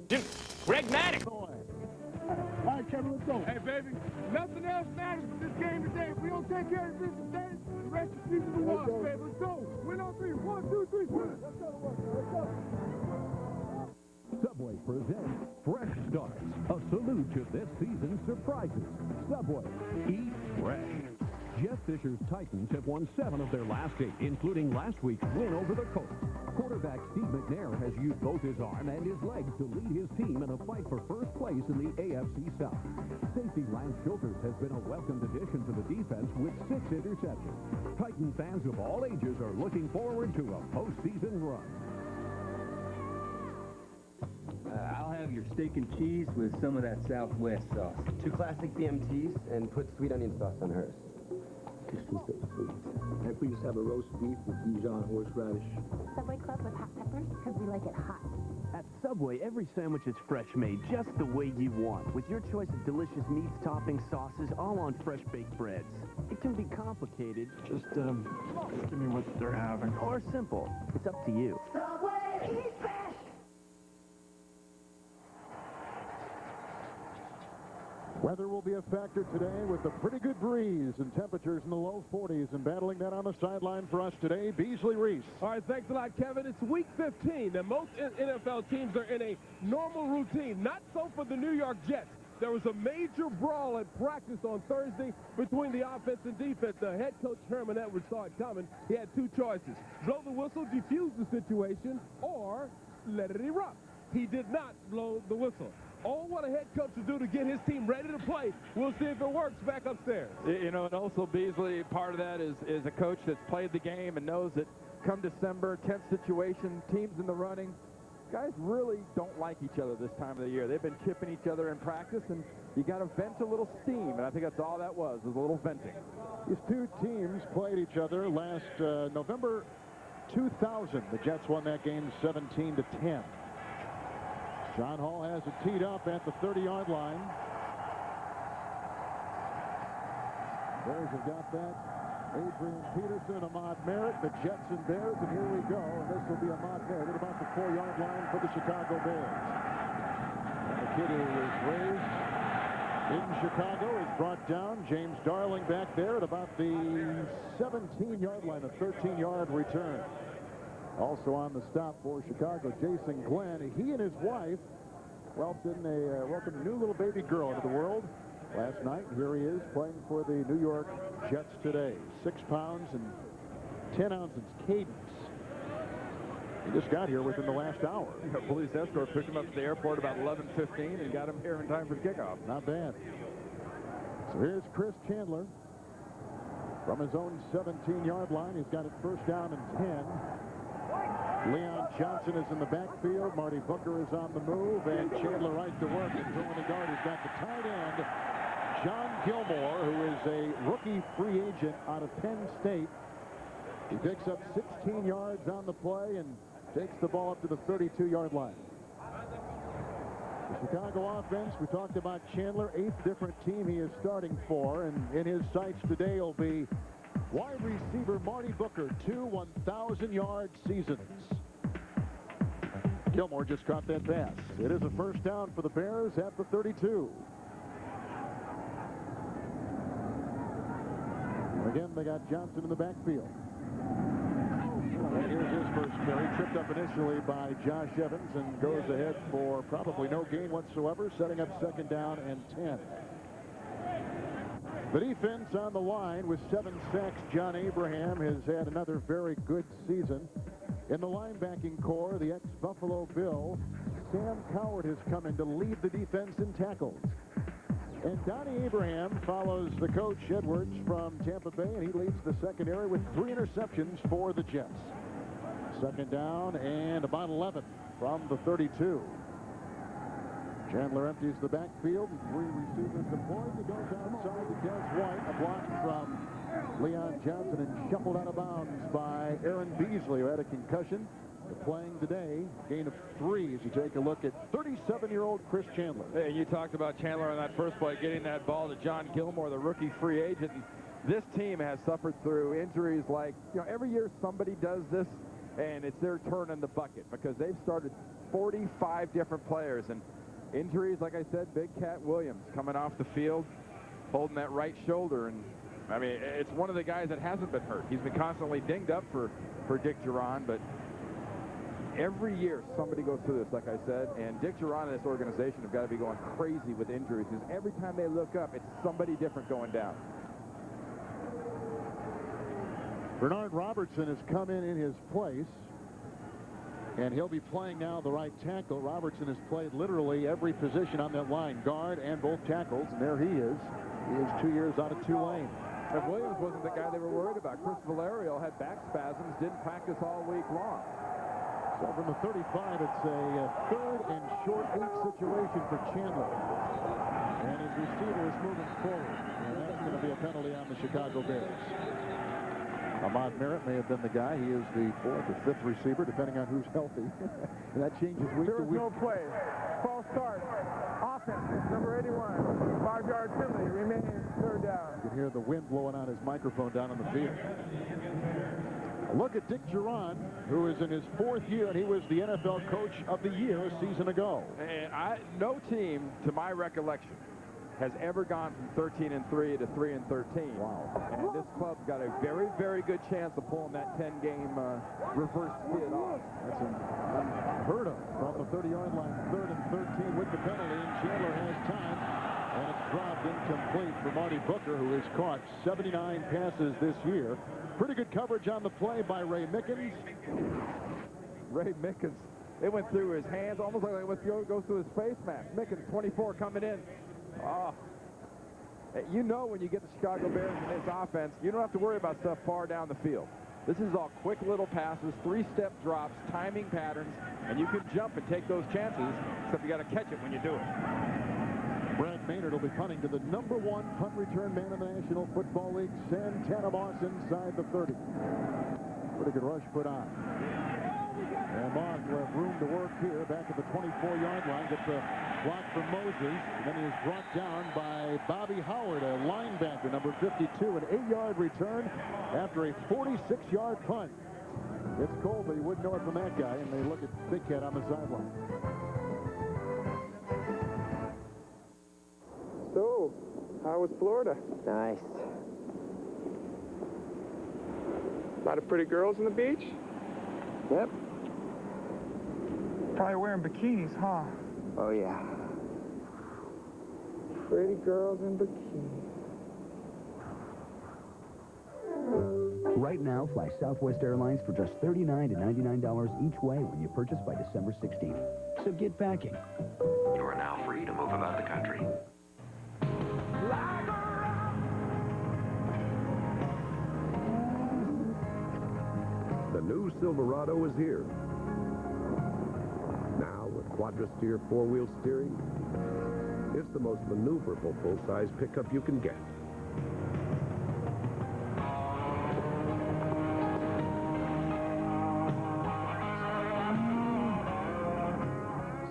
Greg Maddox. All right, Kevin, let's go. Hey, baby, nothing else matters in this game today. If we don't take care of this today, the rest of the season will wash, baby. Let's go. Win on three. 1, 2, 3. Let's go to work. Let's go. Subway presents Fresh Starts, a salute to this season's surprises. Subway, eat fresh. Jeff Fisher's Titans have won 7 of their last 8, including last week's win over the Colts. Quarterback Steve McNair has used both his arm and his legs to lead his team in a fight for first place in the AFC South. Safety Lance Schulters has been a welcomed addition to the defense with 6 interceptions. Titan fans of all ages are looking forward to a postseason run. I'll have your steak and cheese with some of that Southwest sauce. 2 classic BMTs and put sweet onion sauce on hers. Just keep it sweet. Can I please have a roast beef with Dijon horseradish? Subway Club with hot peppers, because we like it hot. At Subway, every sandwich is fresh made just the way you want, with your choice of delicious meats, toppings, sauces, all on fresh baked breads. It can be complicated. Just give me what they're having. Or simple. It's up to you. Subway, eat fresh! Weather will be a factor today with a pretty good breeze and temperatures in the low 40s. And battling that on the sideline for us today, Beasley Reese. All right, thanks a lot, Kevin. It's week 15, and most NFL teams are in a normal routine. Not so for the New York Jets. There was a major brawl at practice on Thursday between the offense and defense. The head coach, Herman Edwards, saw it coming. He had 2 choices. Blow the whistle, defuse the situation, or let it erupt. He did not blow the whistle. All what a head coach will do to get his team ready to play. We'll see if it works back upstairs. You know, and also Beasley, part of that is a coach that's played the game and knows that come December, tense situation, teams in the running, guys really don't like each other this time of the year. They've been chipping each other in practice, and you got to vent a little steam, and I think that's all that was a little venting. These 2 teams played each other last November 2000. The Jets won that game 17-10. John Hall has it teed up at the 30-yard line. Bears have got that. Adrian Peterson, Ahmad Merritt, the Jets and Bears, and here we go. And this will be Ahmad Merritt at about the 4-yard line for the Chicago Bears. And the kid who was raised in Chicago is brought down. James Darling back there at about the 17-yard line, a 13-yard return. Also on the stop for Chicago, Jason Glenn. He and his wife welcomed a new little baby girl into the world last night. Here he is playing for the New York Jets today. 6 pounds and 10 ounces cadence. He just got here within the last hour. A police escort picked him up at the airport about 11:15 and got him here in time for the kickoff. Not bad. So here's Chris Chandler from his own 17-yard line. He's got it first down and 10. Leon Johnson is in the backfield. Marty Booker is on the move, and Chandler right to work. And throwing the guard, he's got the tight end, John Gilmore, who is a rookie free agent out of Penn State. He picks up 16 yards on the play and takes the ball up to the 32-yard line. The Chicago offense, we talked about Chandler, 8th different team he is starting for, and in his sights today will be wide receiver Marty Booker, 2 1,000-yard seasons. Gilmore just caught that pass. It is a first down for the Bears at the 32. Again, they got Johnson in the backfield. And here's his first carry, tripped up initially by Josh Evans and goes ahead for probably no gain whatsoever, setting up second down and 10. The defense on the line with 7 sacks. John Abraham has had another very good season. In the linebacking core, the ex-Buffalo Bill, Sam Coward has come in to lead the defense in tackles. And Donnie Abraham follows the coach Edwards from Tampa Bay, and he leads the secondary with 3 interceptions for the Jets. Second down and about 11 from the 32. Chandler empties the backfield. 3 receivers deployed. He goes outside to Des White. A block from Leon Johnson and shuffled out of bounds by Aaron Beasley, who had a concussion. Playing today, gain of 3 as you take a look at 37-year-old Chris Chandler. Hey, you talked about Chandler on that first play, getting that ball to John Gilmore, the rookie free agent. And this team has suffered through injuries like, every year somebody does this, and it's their turn in the bucket because they've started 45 different players. And injuries, like I said, Big Cat Williams coming off the field, holding that right shoulder. And, I mean, it's one of the guys that hasn't been hurt. He's been constantly dinged up for Dick Duran, but every year somebody goes through this, like I said, and Dick Duran and this organization have got to be going crazy with injuries because every time they look up, it's somebody different going down. Bernard Robertson has come in his place, and he'll be playing now the right tackle. Robertson has played literally every position on that line, guard and both tackles, and there he is. He is 2 years out of Tulane. And Williams wasn't the guy they were worried about. Chris Valerio had back spasms, didn't practice all week long. So from the 35, it's a third and short week situation for Chandler. And his receiver is moving forward. And that's going to be a penalty on the Chicago Bears. Ahmad Merritt may have been the guy. He is the fourth or fifth receiver, depending on who's healthy. And that changes week to week. There was no play. False start. Offense, number 81. 5-yard penalty. Remains third down. You can hear the wind blowing on his microphone down on the field. A look at Dick Duran, who is in his fourth year, and he was the NFL Coach of the Year a season ago. And no team, to my recollection, has ever gone from 13-3 to 3-13. Wow. And this club's got a very, very good chance of pulling that 10-game reverse skid off. That's unheard of. From the 30-yard line, 3rd and 13 with the penalty, and Chandler has time. And it's dropped incomplete for Marty Booker, who has caught 79 passes this year. Pretty good coverage on the play by Ray Mickens. Ray Mickens, it went through his hands, almost like it goes through his face mask. Mickens, 24, coming in. Oh, you know when you get the Chicago Bears in this offense, you don't have to worry about stuff far down the field. This is all quick little passes, 3-step drops, timing patterns, and you can jump and take those chances, except you got to catch it when you do it. Brad Maynard will be punting to the number 1 punt return man in the National Football League, Santana Moss inside the 30. Pretty good rush put on. And Moss will have room to work here back at the 24-yard line. Gets a block from Moses. And then he is brought down by Bobby Howard, a linebacker, number 52, an 8-yard return after a 46-yard punt. It's cold, but you wouldn't know it from that guy. And they look at Big Cat on the sideline. So, how was Florida? Nice. A lot of pretty girls on the beach? Yep. Probably wearing bikinis, huh? Oh, yeah. Pretty girls in bikinis. Right now, fly Southwest Airlines for just $39 to $99 each way when you purchase by December 16th. So get packing. You are now free to move about the country. The new Silverado is here. Now, with quadra-steer four-wheel steering, it's the most maneuverable full-size pickup you can get.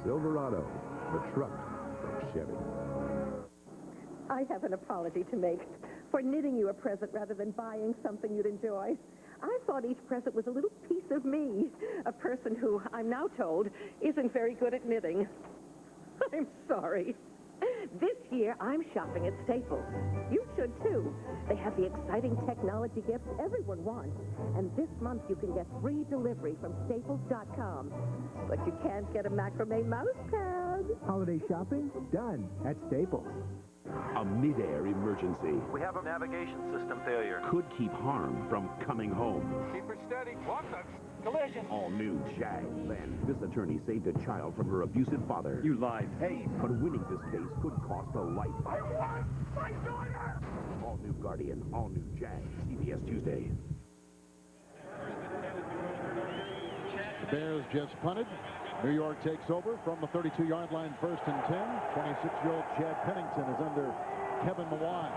Silverado, the truck from Chevy. I have an apology to make for knitting you a present rather than buying something you'd enjoy. I thought each present was a little piece of me, a person who, I'm now told, isn't very good at knitting. I'm sorry. This year, I'm shopping at Staples. You should, too. They have the exciting technology gifts everyone wants. And this month, you can get free delivery from Staples.com. But you can't get a macrame mouse pad. Holiday shopping? Done at Staples. A mid-air emergency We have a navigation system failure. could keep harm from coming home. Keep it steady. Walk the collision. All new Jag. Then, this attorney saved a child from her abusive father. You lied. Hey, but winning this case could cost a life. All new Guardian, all new Jag. CBS Tuesday. The Bears just punted. New York takes over from the 32-yard line, 1st and 10. 26-year-old Chad Pennington is under Kevin Mawai.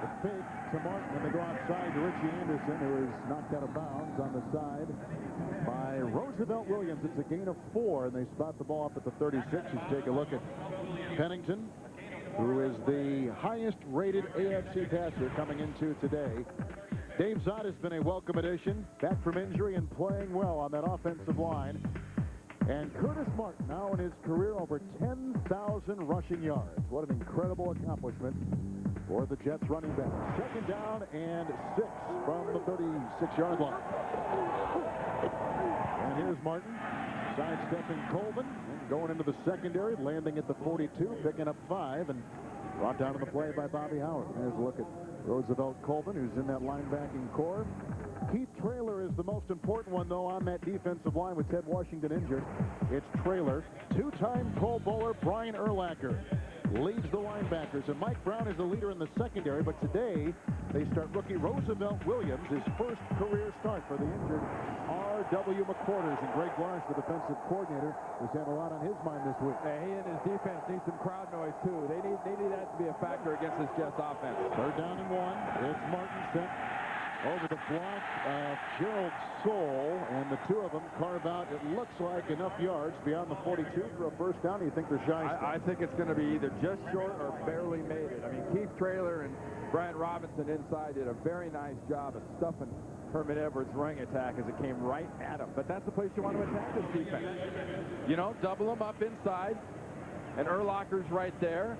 The fake to Martin when they go outside to Richie Anderson, who is knocked out of bounds on the side by Roosevelt Williams. It's a gain of 4, and they spot the ball up at the 36. You take a look at Pennington, who is the highest-rated AFC passer coming into today. Dave Zott has been a welcome addition, back from injury and playing well on that offensive line. And Curtis Martin, now in his career, over 10,000 rushing yards. What an incredible accomplishment for the Jets running back. Second down and 6 from the 36-yard line. And here's Martin, sidestepping Colvin, and going into the secondary, landing at the 42, picking up 5, and brought down to the play by Bobby Howard. There's a look at Roosevelt Colvin, who's in that linebacking core. Keith Traylor is the most important one, though, on that defensive line with Ted Washington injured. It's Traylor. Two-time Pro Bowler Brian Urlacher leads the linebackers, and Mike Brown is the leader in the secondary, but today they start rookie Roosevelt Williams, his first career start for the injured R.W. McQuarters, and Greg Large, the defensive coordinator, has had a lot on his mind this week. He and his defense need some crowd noise, too. They need that to be a factor against this Jets offense. Third down and 1. It's Martin sent over the block of Gerald Soule, and the two of them carve out, it looks like, enough yards beyond the 42 for a first down. You think they're shy? I think it's going to be either just short or barely made it. I mean, Keith Traylor and Brian Robinson inside did a very nice job of stuffing Herman Edwards' running attack as it came right at him. But that's the place you want to attack this defense. You know, double them up inside, and Urlacher's right there.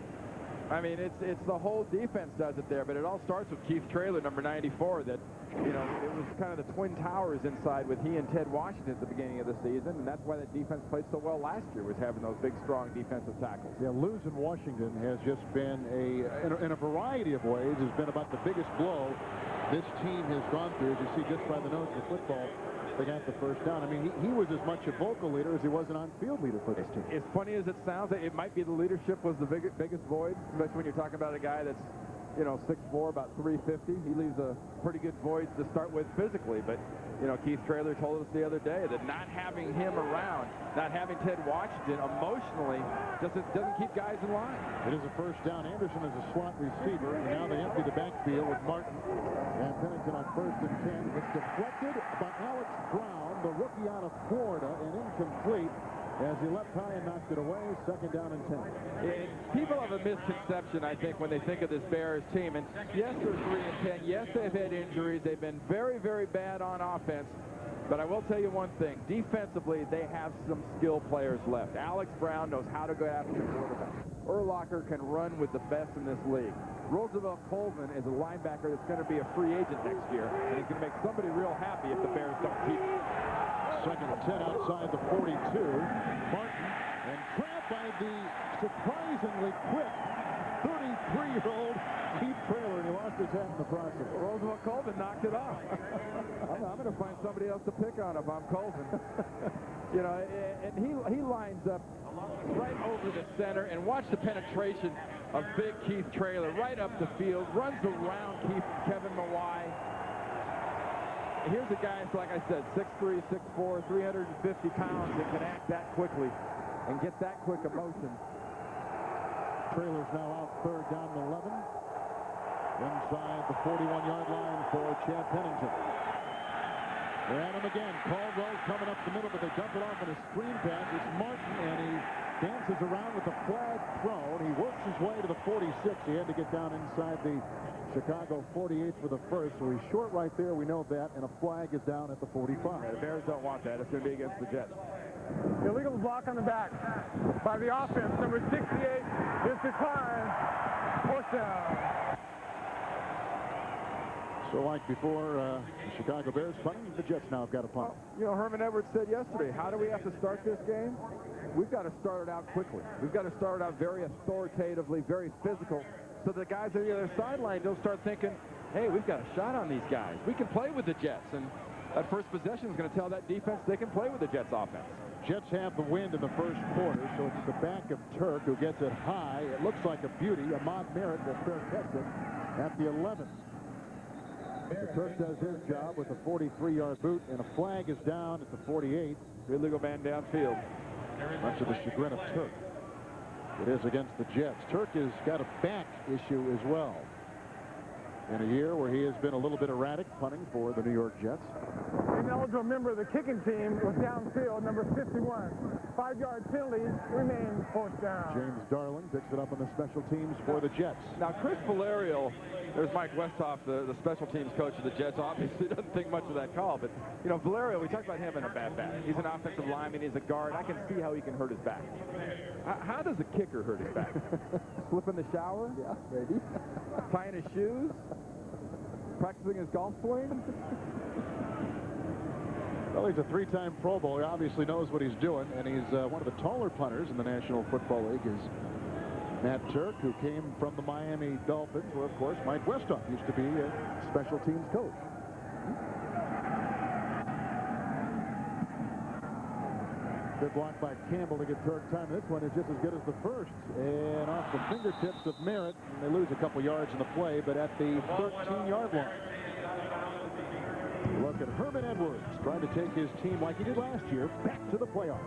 I mean, it's the whole defense does it there, but it all starts with Keith Traylor, number 94, that, you know, it was kind of the Twin Towers inside with he and Ted Washington at the beginning of the season, and that's why that defense played so well last year, was having those big, strong defensive tackles. Yeah, losing Washington has just been in a variety of ways, has been about the biggest blow this team has gone through. As you see just by the nose of football, they got the first down. I mean, he was as much a vocal leader as he was an on-field leader for this team. As funny as it sounds, it might be the leadership was the biggest void, especially when you're talking about a guy that's, you know, 6'4", about 350. He leaves a pretty good void to start with physically. But, you know, Keith Traylor told us the other day that not having him around, not having Ted Washington emotionally, doesn't keep guys in line. It is a first down. Anderson is a slot receiver, and now they empty the backfield with Martin and Pennington on 1st and 10. It's deflected by Alex Brown, the rookie out of Florida, and incomplete as he leapt high and knocked it away. Second down and 10. People have a misconception, I think, when they think of this Bears team. And yes, they're 3 and 10. Yes, they've had injuries. They've been very, very bad on offense. But I will tell you one thing. Defensively, they have some skill players left. Alex Brown knows how to go after the quarterback. Urlacher can run with the best in this league. Roosevelt Colvin is a linebacker that's going to be a free agent next year, and he's going to make somebody real happy if the Bears don't keep him. Second and 10 outside the 42. Martin, and trapped by the surprisingly quick 33-year-old Keith Traylor, and he lost his head in the process. Roosevelt Colvin knocked it off. I'm going to find somebody else to pick on if I'm Colvin. You know, and he lines up right over the center, and watch the penetration of big Keith Traylor right up the field, runs around Kevin Mawai. Here's a guy, like I said, 6'3", 6'4", 350 pounds that can act that quickly and get that quick a motion. Traylor's now out third down and 11. Inside the 41-yard line for Chad Pennington. They're at him again. Caldwell's coming up the middle, but they dump it off in a screen pass. It's Martin, and he dances around with the flag thrown. He works his way to the 46. He had to get down inside the Chicago 48 for the first, so he's short right there. We know that, and a flag is down at the 45. The Bears don't want that. It's going to be against the Jets. Illegal block on the back by the offense. Number 68 is declined. Fourth down. So like before the Chicago Bears punting, the Jets now have got a punt. Well, you know, Herman Edwards said yesterday, how do we have to start this game? We've got to start it out quickly. We've got to start it out very authoritatively, very physical, so the guys on the other sideline don't start thinking, hey, we've got a shot on these guys. We can play with the Jets. And that first possession is going to tell that defense they can play with the Jets offense. Jets have the wind in the first quarter, so it's the back of Turk who gets it high. It looks like a beauty. Ahmad Merritt will fair catch it at the 11. The Turk does his job with a 43-yard boot, and a flag is down at the 48. Illegal man downfield. Much of the chagrin of Turk. It is against the Jets. Turk has got a back issue as well. In a year where he has been a little bit erratic punting for the New York Jets. Ineligible member of the kicking team was downfield, number 51. 5-yard penalty remains fourth down. James Darling picks it up on the special teams for the Jets. Now, Chris Valerio There's Mike Westhoff, the special teams coach of the Jets. Obviously doesn't think much of that call, but, you know, Valerio, we talked about him in a bad back. He's an offensive lineman. He's a guard. I can see how he can hurt his back. How does a kicker hurt his back? Slip in the shower? Yeah, maybe. Tying his shoes? Practicing his golf swing? Well, he's a three-time Pro Bowl. He obviously knows what he's doing, and he's one of the taller punters in the National Football League. Is Matt Turk, who came from the Miami Dolphins, where, of course, Mike Westhoff used to be a special teams coach. Good block by Campbell to get Turk time. This one is just as good as the first. And off the fingertips of Merritt, and they lose a couple yards in the play, but at the 13-yard line. Look at Herman Edwards trying to take his team like he did last year back to the playoffs.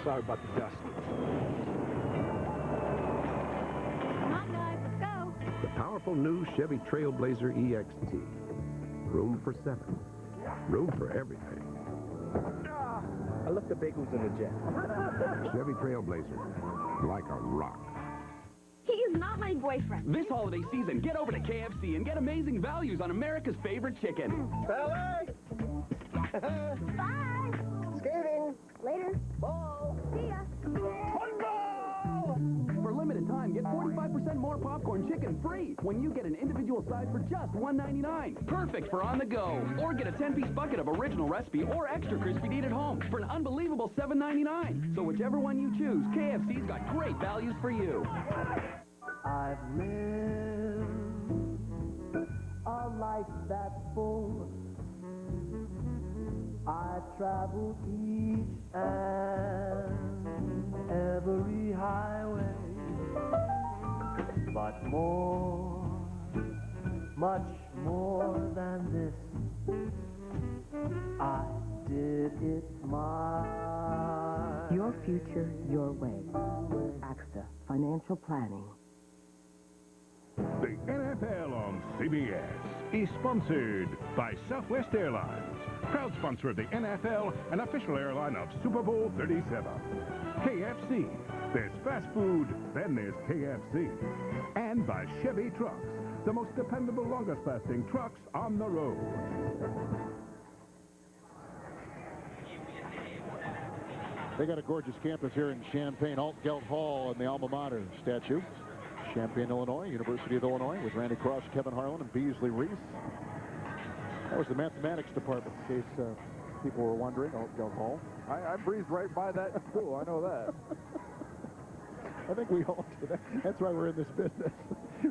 Sorry about the dust. Come on, guys, let's go. The powerful new Chevy Trailblazer EXT. Room for 7. Room for everything. I left the bagels in the jet. Chevy Trailblazer. Like a rock. He is not my boyfriend. This holiday season, get over to KFC and get amazing values on America's favorite chicken. Bye. Skating. Later. Ball. See ya. For limited time, get 45% more popcorn chicken free when you get an individual size for just $1.99. Perfect for on the go. Or get a 10-piece bucket of original recipe or extra crispy eat at home for an unbelievable $7.99. So whichever one you choose, KFC's got great values for you. I've lived a life that's full. I traveled each and every highway, but more, much more than this, I did it my Your future, your way. AXA Financial Planning. The NFL on CBS is sponsored by Southwest Airlines, proud sponsor of the NFL and official airline of Super Bowl 37. KFC, there's fast food, then there's KFC. And by Chevy Trucks, the most dependable, longest-lasting trucks on the road. They got a gorgeous campus here in Champaign, Alt-Gelt Hall and the alma mater statue. Champaign, Illinois, University of Illinois, with Randy Cross, Kevin Harlan, and Beasley Reese. That was the mathematics department, in case people were wondering, Alt-Gelt Hall. I breezed right by that in school, I know that. I think we all do that. That's why we're in this business.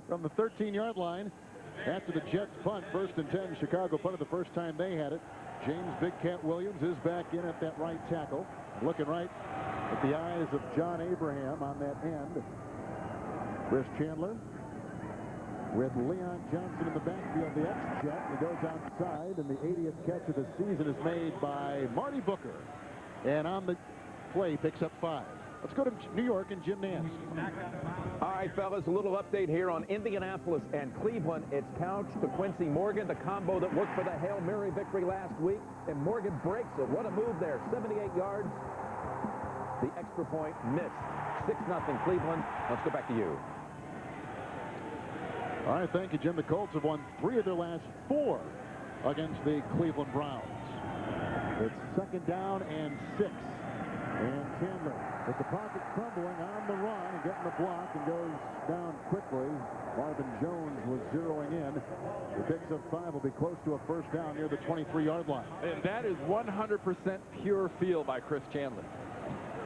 From the 13-yard line, after the Jets punt, 1st and 10, Chicago punted the first time they had it. James Big Cat Williams is back in at that right tackle. Looking right at the eyes of John Abraham on that end. Chris Chandler with Leon Johnson in the backfield, the X-Jet. He goes outside, and the 80th catch of the season is made by Marty Booker. And on the play, picks up 5. Let's go to New York and Jim Nance. All right, fellas, a little update here on Indianapolis and Cleveland. It's Couch to Quincy Morgan, the combo that worked for the Hail Mary victory last week. And Morgan breaks it. What a move there. 78 yards. The extra point missed. 6-0 Cleveland. Let's go back to you. All right, thank you, Jim. The Colts have won 3 of their last 4 against the Cleveland Browns. It's 2nd down and 6. And Chandler with the pocket crumbling on the run and getting the block and goes down quickly. Marvin Jones was zeroing in. He picks up 5. Will be close to a first down near the 23-yard line. And that is 100% pure feel by Chris Chandler.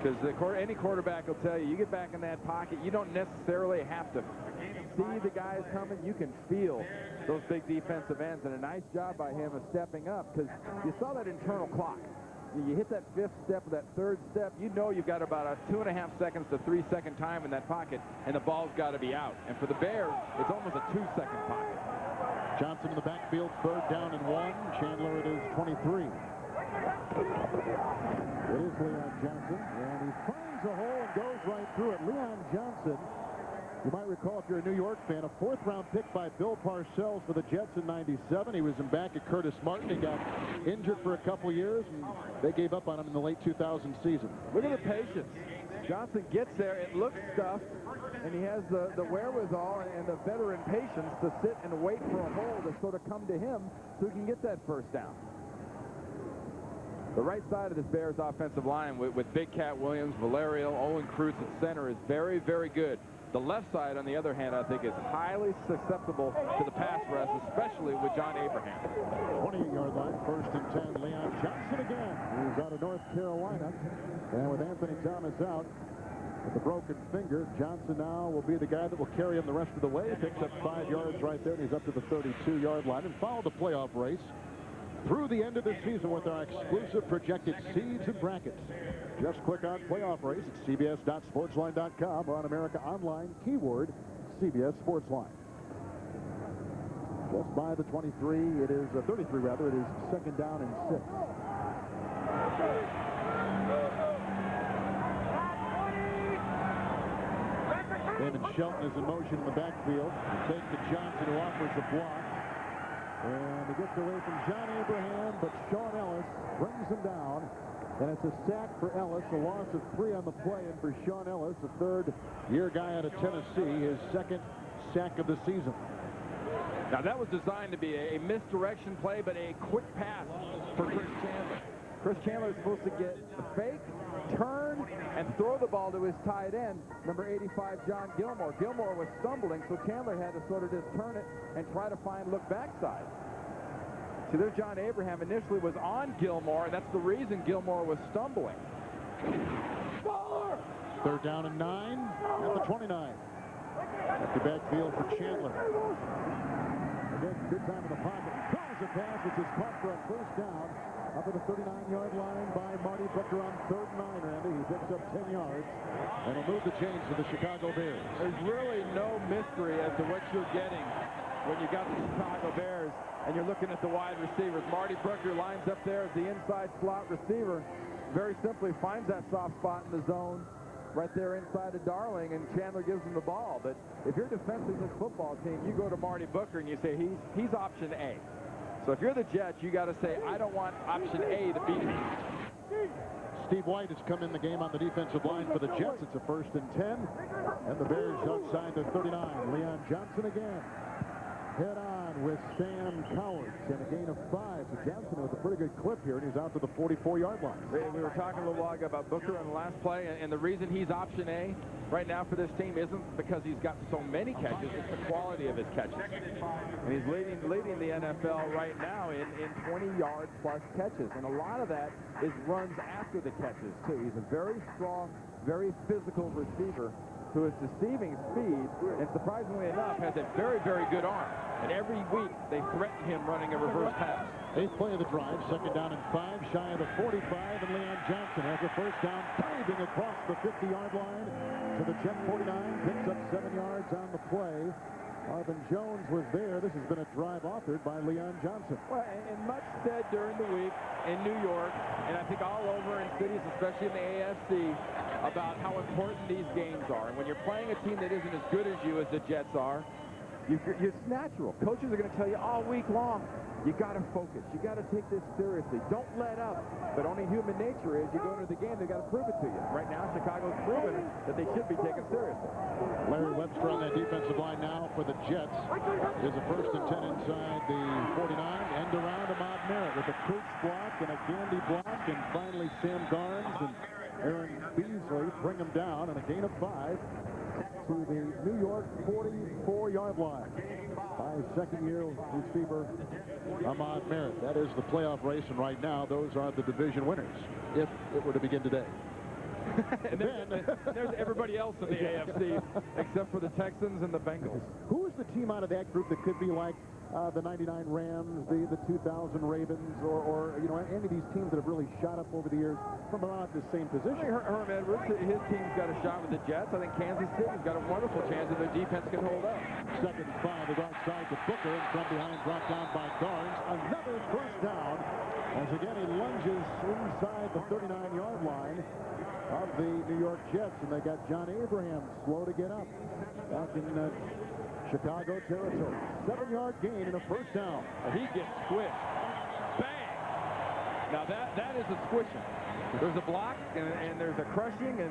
Because any quarterback will tell you, you get back in that pocket, you don't necessarily have to see the guys coming. You can feel those big defensive ends, and a nice job by him of stepping up, because you saw that internal clock. You hit that 5th step or that 3rd step, you know you've got about a 2.5 seconds to 3-second time in that pocket, and the ball's got to be out. And for the Bears, it's almost a 2-second pocket. Johnson in the backfield, 3rd down and 1. Chandler it is 23. It is Leon Johnson, and he finds a hole and goes right through it. Leon Johnson You might recall, if you're a New York fan, a fourth-round pick by Bill Parcells for the Jets in '97. He was in back of Curtis Martin. He got injured for a couple of years, and they gave up on him in the late 2000 season. Look at the patience. Johnson gets there. It looks stuffed, and he has the wherewithal and the veteran patience to sit and wait for a hole to sort of come to him so he can get that first down. The right side of this Bears offensive line with Big Cat Williams, Valerio, Owen Cruz at center is very, very good. The left side, on the other hand, I think is highly susceptible to the pass rush, especially with John Abraham. 28-yard line, 1st and 10. Leon Johnson again. He's out of North Carolina. And with Anthony Thomas out with a broken finger, Johnson now will be the guy that will carry him the rest of the way. He picks up 5 yards right there, and he's up to the 32-yard line and followed the playoff race through the end of the season with our exclusive projected seeds and brackets. Just click on playoff race at cbs.sportsline.com or on America Online, keyword CBS Sportsline. Just by the 23, it is 33 rather. It is 2nd down and 6. Damon Shelton is in motion in the backfield. Take to Johnson, who offers the block. And he gets away from John Abraham, but Sean Ellis brings him down. And it's a sack for Ellis, a loss of 3 on the play. And for Sean Ellis, a third-year guy out of Tennessee, his 2nd sack of the season. Now, that was designed to be a misdirection play, but a quick pass for Chris Chandler. Chris Chandler is supposed to get the fake, turn, and throw the ball to his tight end, number 85, John Gilmore. Gilmore was stumbling, so Chandler had to sort of just turn it and try to find look backside. See, there John Abraham initially was on Gilmore, and that's the reason Gilmore was stumbling. 3rd down and 9 at the 29. At the backfield for Chandler. Again, good time in the pocket. Throws a pass, which is caught for a 1st down. Up at the 39-yard line by Marty Booker on 3rd and 9, Randy. He picks up 10 yards and will move the chains to the Chicago Bears. There's really no mystery as to what you're getting when you got the Chicago Bears and you're looking at the wide receivers. Marty Booker lines up there as the inside slot receiver. Very simply finds that soft spot in the zone right there inside of Darling, and Chandler gives him the ball. But if you're defending this football team, you go to Marty Booker and you say he's option A. So if you're the Jets, you got to say, I don't want option A to beat me. Steve White has come in the game on the defensive line for the Jets. It's a 1st and 10. And the Bears outside the 39. Leon Johnson again. Head on with Sam Cowards and a gain of 5. So Johnson with a pretty good clip here, and he's out to the 44-yard line. We were talking a little while ago about Booker on the last play, and the reason he's option A right now for this team isn't because he's got so many catches, it's the quality of his catches. And he's leading the NFL right now in 20-yard plus catches, and a lot of that is runs after the catches, too. He's a very strong, very physical receiver who is deceiving speed, and surprisingly enough, has a very, very good arm. And every week, they threaten him running a reverse pass. 8th play of the drive, 2nd down and 5, shy of the 45, and Leon Johnson has a 1st down, diving across the 50-yard line to the Jet 49, picks up 7 yards on the play. Marvin Jones was there. This has been a drive authored by Leon Johnson. Well, and much said during the week in New York, and I think all over in cities, especially in the AFC, about how important these games are. And when you're playing a team that isn't as good as you as the Jets are, it's natural. Coaches are going to tell you all week long, you got to focus. You got to take this seriously. Don't let up. But only human nature is you go into the game, they got to prove it to you. Right now, Chicago's proven that they should be taken seriously. Larry Webster on that defensive line now for the Jets. Is a 1st and 10 inside the 49. End around Ahmad Merritt with a Cooch block and a Gandy block. And finally, Sam Garnes and Aaron Beasley bring him down, and a gain of 5 to the New York 44-yard line by second-year receiver Ahmad Merritt. That is the playoff race, and right now those are the division winners if it were to begin today. And there's everybody else in the AFC except for the Texans and the Bengals. Who is the team out of that group that could be like the 99 Rams, the 2000 Ravens, or you know, any of these teams that have really shot up over the years from around the same position. Herm Edwards, his team's got a shot with the Jets. I think Kansas City's got a wonderful chance if their defense can hold up. 2nd and 5 is outside to Booker, and from behind brought down by Garnes. Another first down, as again he lunges inside the 39-yard line of the New York Jets, and they got John Abraham slow to get up back in Chicago territory. 7-yard gain and a first down. And he gets squished. Bang! Now that is a squishing. There's a block and there's a crushing, and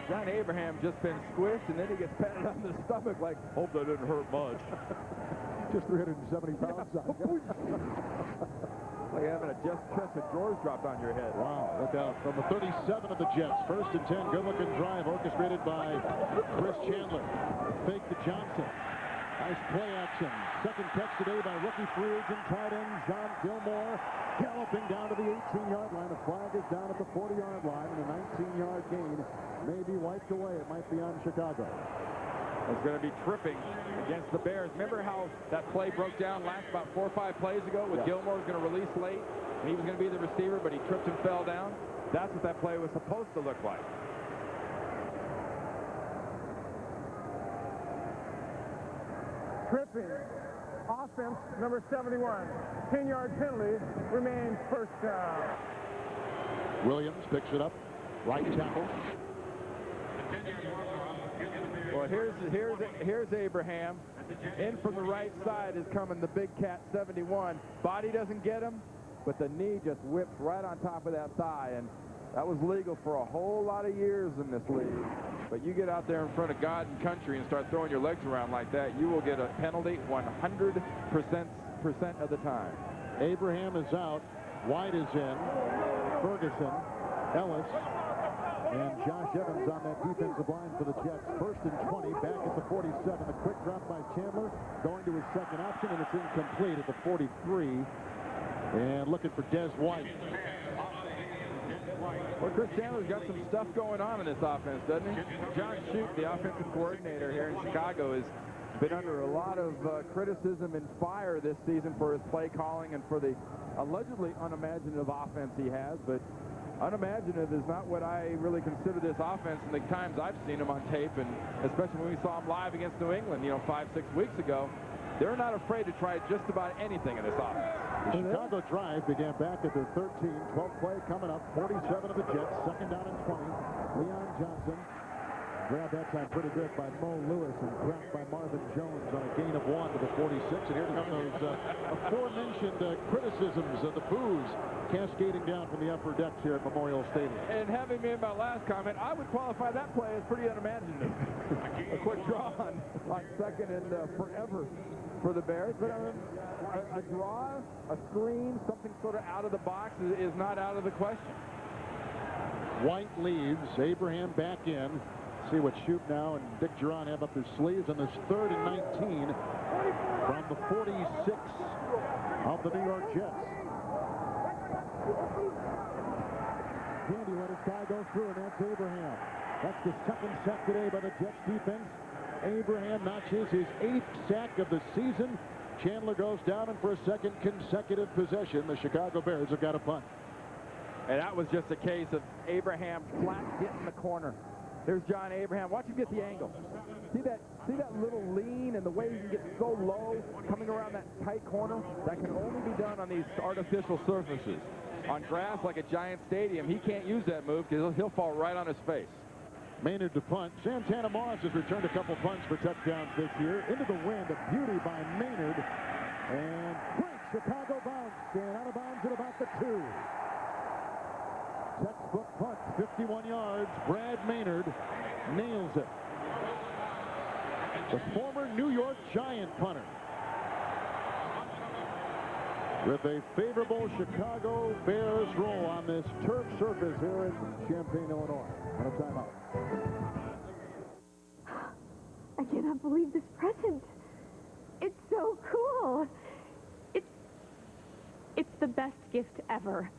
John Abraham just been squished, and then he gets patted on the stomach like, hope that didn't hurt much. Just 370 pounds. Like having a chest of drawers dropped on your head. Wow, look out. From the 37 of the Jets. 1st and 10, good-looking drive orchestrated by Chris Chandler. Fake to Johnson. Nice play action. 2nd catch today by rookie free agent tight end John Gilmore. Galloping down to the 18-yard line. The flag is down at the 40-yard line, and a 19-yard gain may be wiped away. It might be on Chicago. It's going to be tripping against the Bears. Remember how that play broke down last about 4 or 5 plays ago with Gilmore was going to release late, and he was going to be the receiver, but he tripped and fell down? That's what that play was supposed to look like. Tripping. Offense, number 71. 10-yard penalty. Remains first down. Williams picks it up. Right tackle. Well, here's Abraham. In from the right side is coming the big cat 71. Body doesn't get him, but the knee just whips right on top of that thigh, and that was legal for a whole lot of years in this league. But you get out there in front of God and country and start throwing your legs around like that, you will get a penalty 100% of the time. Abraham is out. White is in. Ferguson, Ellis, and Josh Evans on that defensive line for the Jets. 1st and 20, back at the 47. A quick drop by Chandler, going to his second option, and it's incomplete at the 43. And looking for Des White. Well, Chris Chandler's got some stuff going on in this offense, doesn't he? John Shute, the offensive coordinator here in Chicago, has been under a lot of criticism and fire this season for his play calling and for the allegedly unimaginative offense he has, but unimaginative is not what I really consider this offense in the times I've seen him on tape, and especially when we saw him live against New England, 5-6 weeks ago. They're not afraid to try just about anything in this offense. The Chicago drive began back at their 13. 12th play coming up. 47 of the Jets. 2nd down and 20. Leon Johnson grabbed that time pretty good by Mo Lewis and dropped by Marvin Jones on a gain of 1 to the 46. And here come those aforementioned criticisms of the boos cascading down from the upper decks here at Memorial Stadium. And having made my last comment, I would qualify that play as pretty unimaginative. A quick draw on like 2nd and forever for the Bears, but a draw, a screen, something sort of out of the box is not out of the question. White leaves, Abraham back in. See what Shute now and Dick Duran have up their sleeves on this 3rd and 19 from the 46 of the New York Jets. Candy let his guy go through, and that's Abraham. That's the 2nd sack today by the Jets defense. Abraham notches his 8th sack of the season. Chandler goes down, and for a 2nd consecutive possession, the Chicago Bears have got a punt. And that was just a case of Abraham flat getting the corner. There's John Abraham. Watch him get the angle. See that little lean and the way he can get so low coming around that tight corner? That can only be done on these artificial surfaces. On grass like a Giant stadium, he can't use that move because he'll fall right on his face. Maynard to punt. Santana Moss has returned a couple punts for touchdowns this year. Into the wind, a beauty by Maynard. And quick, Chicago bounce. And out of bounds at about the 2. Textbook punt, 51 yards. Brad Maynard nails it. The former New York Giant punter. With a favorable Chicago Bears roll on this turf surface here in Champaign, Illinois. On a timeout. I cannot believe this present. It's so cool. It's the best gift ever.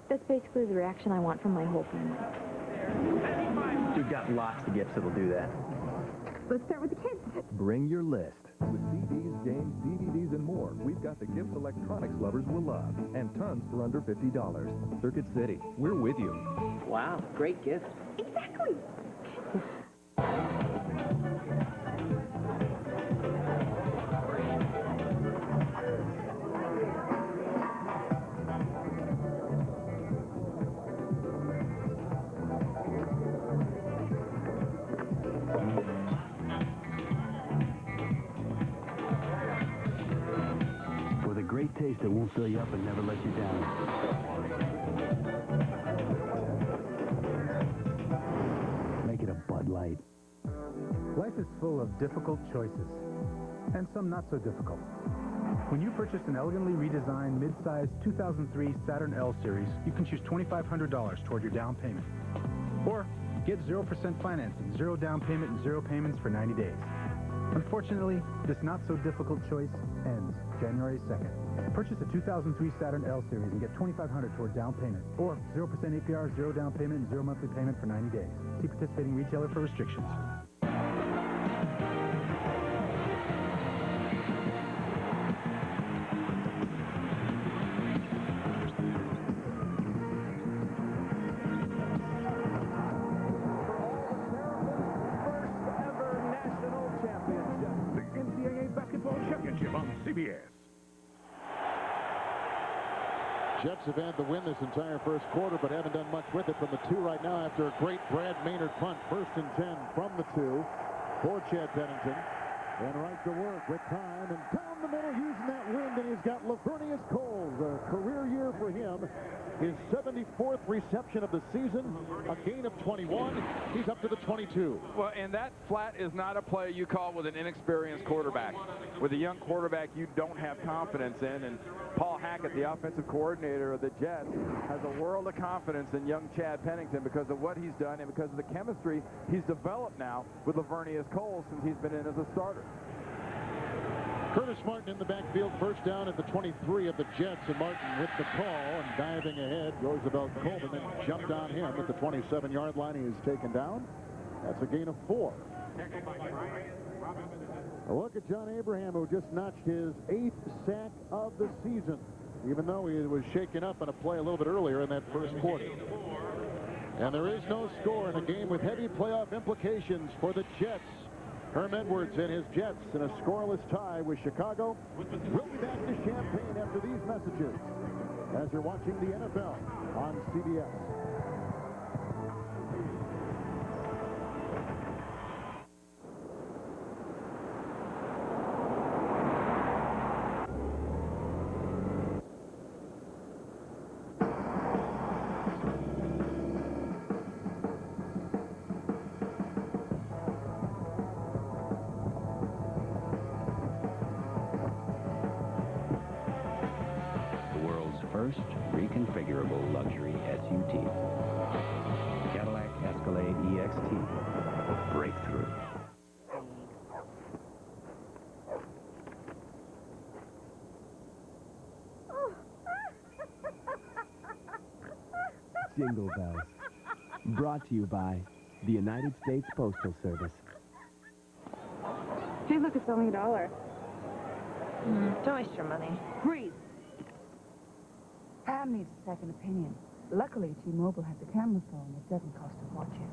That's basically the reaction I want from my whole family. We've got lots of gifts that'll do that. Let's start with the kids. Bring your list. With CDs, games, DVDs, and more, we've got the gifts electronics lovers will love, and tons for under $50. Circuit City, we're with you. Wow, great gift. Exactly. With a great taste that won't fill you up and never let you down. Make it a Bud Light. Life is full of difficult choices, and some not so difficult. When you purchase an elegantly redesigned mid-size 2003 Saturn L Series, you can choose $2,500 toward your down payment. Or get 0% financing, 0 down payment, and 0 payments for 90 days. Unfortunately, this not-so-difficult choice ends January 2nd. Purchase a 2003 Saturn L Series and get $2,500 toward down payment, or 0% APR, 0 down payment, and 0 monthly payment for 90 days. See participating retailer for restrictions. CBS. Jets have had the win this entire first quarter, but haven't done much with it from the 2 right now after a great Brad Maynard punt. 1st and 10 from the 2 for Chad Pennington. And right to work with time and down the middle using that wind, and he's got Laveranues Coles, a career year for him. His 74th reception of the season, a gain of 21. He's up to the 22. Well, and that flat is not a play you call with an inexperienced quarterback. With a young quarterback you don't have confidence in, and Paul Hackett, the offensive coordinator of the Jets, has a world of confidence in young Chad Pennington because of what he's done and because of the chemistry he's developed now with Laveranues Coles since he's been in as a starter. Curtis Martin in the backfield, first down at the 23 of the Jets, and Martin with the call and diving ahead. Roosevelt Coleman then jumped on him at the 27-yard line. He is taken down. That's a gain of 4. A look at John Abraham, who just notched his 8th sack of the season, even though he was shaken up on a play a little bit earlier in that first quarter. And there is no score in a game with heavy playoff implications for the Jets. Herm Edwards and his Jets in a scoreless tie with Chicago. We'll be back to Champaign after these messages as you're watching the NFL on CBS. First reconfigurable luxury SUT. Cadillac Escalade EXT. Breakthrough. Jingle Bells. Brought to you by the United States Postal Service. Hey, look, it's only $1. Don't waste your money. Freeze! Pam needs a second opinion. Luckily, T-Mobile has a camera phone that doesn't cost a fortune.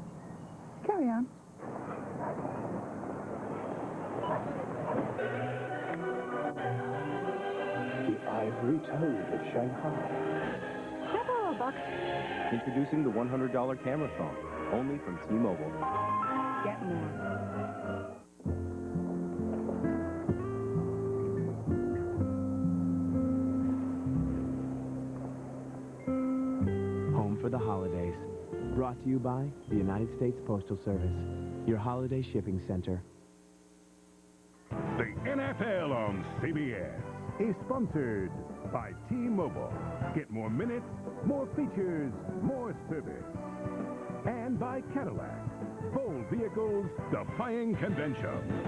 Carry on. The Ivory Toad of Shanghai. Several bucks. Introducing the $100 camera phone, only from T-Mobile. Get more. Home for the holidays. Brought to you by the United States Postal Service, your holiday shipping center. The NFL on CBS is sponsored by T-Mobile. Get more minutes, more features, more service. And by Cadillac. Bold vehicles defying convention.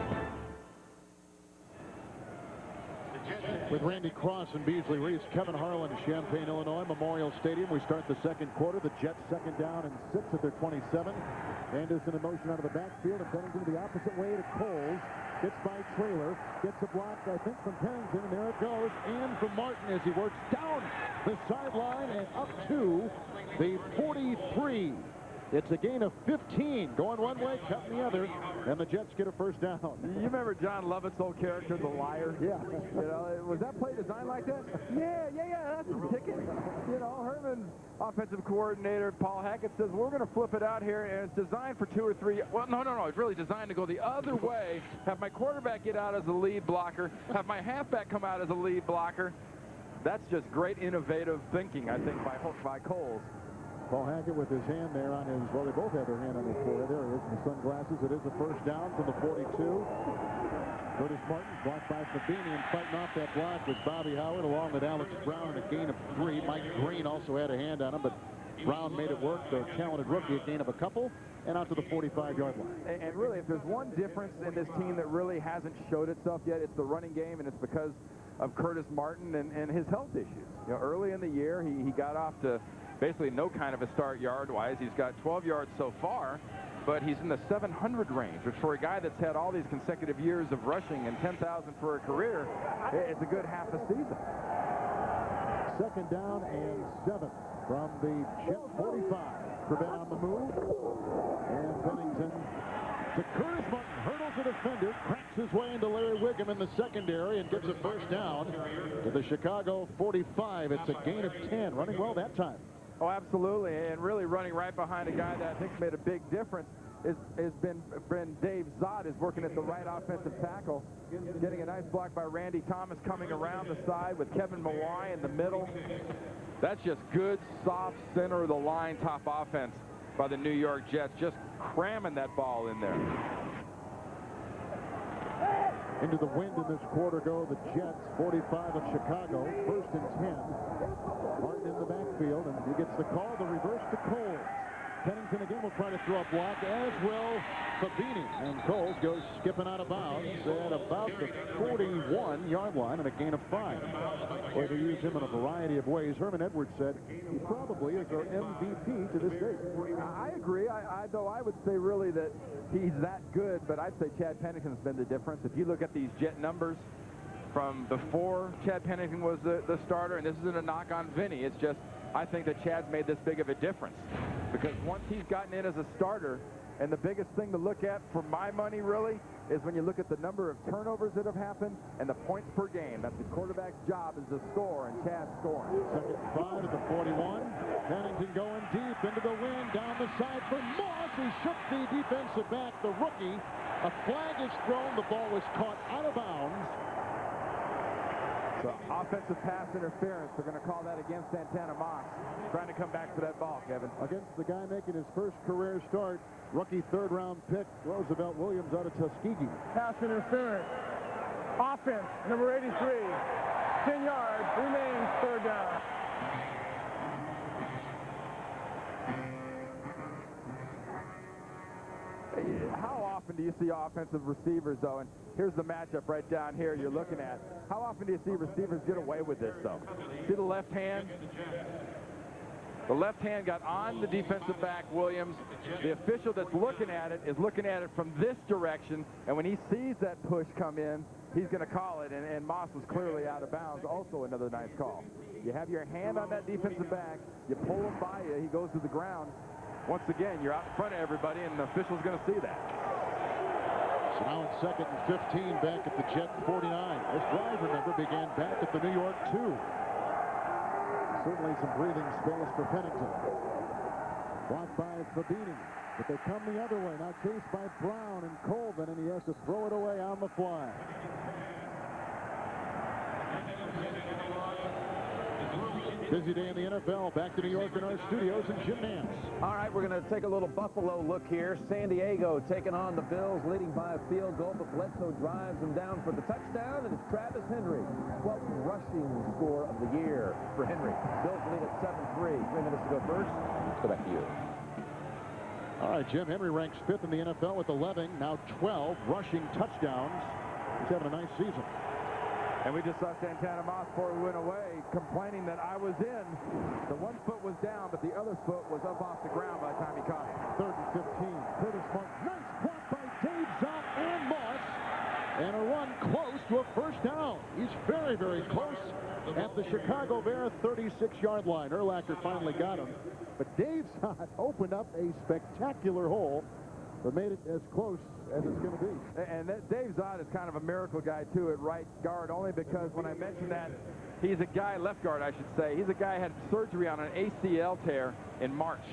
The Jets with Randy Cross and Beasley Reese. Kevin Harlan, Champaign, Illinois, Memorial Stadium. We start the second quarter. The Jets second down and 6 at their 27. Anderson in motion out of the backfield, and Pennington the opposite way to Coles. Gets by Trailer, gets a block, I think, from Pennington, and there it goes. And from Martin as he works down the sideline and up to the 43. It's a gain of 15, going one way, cutting the other, and the Jets get a first down. You remember John Lovett's old character, the liar? Yeah. You know, was that play designed like that? Yeah, that's the ticket. You know, Herman's offensive coordinator, Paul Hackett, says, we're going to flip it out here, and it's designed for 2 or 3. Well, no. It's really designed to go the other way, have my quarterback get out as a lead blocker, have my halfback come out as a lead blocker. That's just great innovative thinking, I think, by Coles. Paul Hackett with his hand there on his, well, they both have their hand on their forehead. There he is in the sunglasses. It is a first down from the 42. Curtis Martin blocked by Fabini, and fighting off that block was Bobby Howard along with Alex Brown and a gain of 3. Mike Green also had a hand on him, but Brown made it work. The talented rookie, a gain of a couple, and out to the 45-yard line. And really, if there's one difference in this team that really hasn't showed itself yet, it's the running game, and it's because of Curtis Martin and his health issues. You know, early in the year, he got off to basically no kind of a start yard-wise. He's got 12 yards so far, but he's in the 700 range, which for a guy that's had all these consecutive years of rushing and 10,000 for a career, it's a good half a season. Second down and 7 from the Jet 45. Chrebet on the move, and Pennington to Curtis Martin, hurdles the defender, cracks his way into Larry Wiggum in the secondary, and gets a first down to the Chicago 45. It's a gain of 10, running well that time. Oh, absolutely, and really running right behind a guy that I think made a big difference has been Dave Zott, is working at the right offensive tackle, getting a nice block by Randy Thomas coming around the side with Kevin Mawai in the middle. That's just good, soft, center of the line top offense by the New York Jets, just cramming that ball in there. Into the wind in this quarter go the Jets, 45 of Chicago, 1st and 10. Martin in the backfield, and he gets the call, the reverse to Coles. Pennington again will try to throw a block, as will Fabini. And Coles goes skipping out of bounds at about the 41-yard line and a gain of 5. Boy, they use him in a variety of ways. Herman Edwards said he probably is our MVP to this day. I agree, though I would say really that he's that good, but I'd say Chad Pennington's been the difference. If you look at these Jet numbers from before Chad Pennington was the starter, and this isn't a knock on Vinny, it's just I think that Chad's made this big of a difference. Because once he's gotten in as a starter, and the biggest thing to look at for my money really is when you look at the number of turnovers that have happened and the points per game. That's the quarterback's job, is to score, and Chad's scoring. Second 5 at the 41. Pennington going deep into the wind, down the side for Moss. He shook the defensive back, the rookie. A flag is thrown. The ball was caught out of bounds. So offensive pass interference. They're going to call that against Santana Moss. Trying to come back for that ball, Kevin. Against the guy making his first career start, rookie 3rd-round pick, Roosevelt Williams out of Tuskegee. Pass interference. Offense, number 83. 10 yards, remains 3rd down. How often do you see offensive receivers, though? And here's the matchup right down here you're looking at. How often do you see receivers get away with this, though? See the left hand? The left hand got on the defensive back, Williams. The official that's looking at it is looking at it from this direction, and when he sees that push come in, he's going to call it, and Moss was clearly out of bounds. Also another nice call. You have your hand on that defensive back, you pull him by you, he goes to the ground. Once again, you're out in front of everybody, and the official's going to see that. So now it's 2nd and 15 back at the Jet 49. This drive, remember, began back at the New York 2. Certainly some breathing space for Pennington. Blocked by Fabini, but they come the other way. Now chased by Brown and Colvin, and he has to throw it away on the fly. Busy day in the NFL. Back to New York in our studios and Jim Nance. All right, we're going to take a little Buffalo look here. San Diego taking on the Bills, leading by a field goal, but Bledsoe drives them down for the touchdown, and it's Travis Henry. 12th rushing score of the year for Henry. Bills lead at 7-3. 3 minutes to go first. Let's go back to you. All right, Jim. Henry ranks 5th in the NFL with 11, now 12 rushing touchdowns. He's having a nice season. And we just saw Santana Moss before we went away complaining that I was in. The one foot was down, but the other foot was up off the ground by the time he caught it. 3rd and 15. Curtis Martin. Nice block by Dave Zott and Moss. And a run close to a first down. He's very, very close at the Chicago Bear 36-yard line. Urlacher finally got him. But Dave Zott opened up a spectacular hole but made it as close as it's going to be. And Dave Zott is kind of a miracle guy, too, at right guard, only because when I mentioned that, he's a guy, left guard, I should say, he's a guy who had surgery on an ACL tear in March,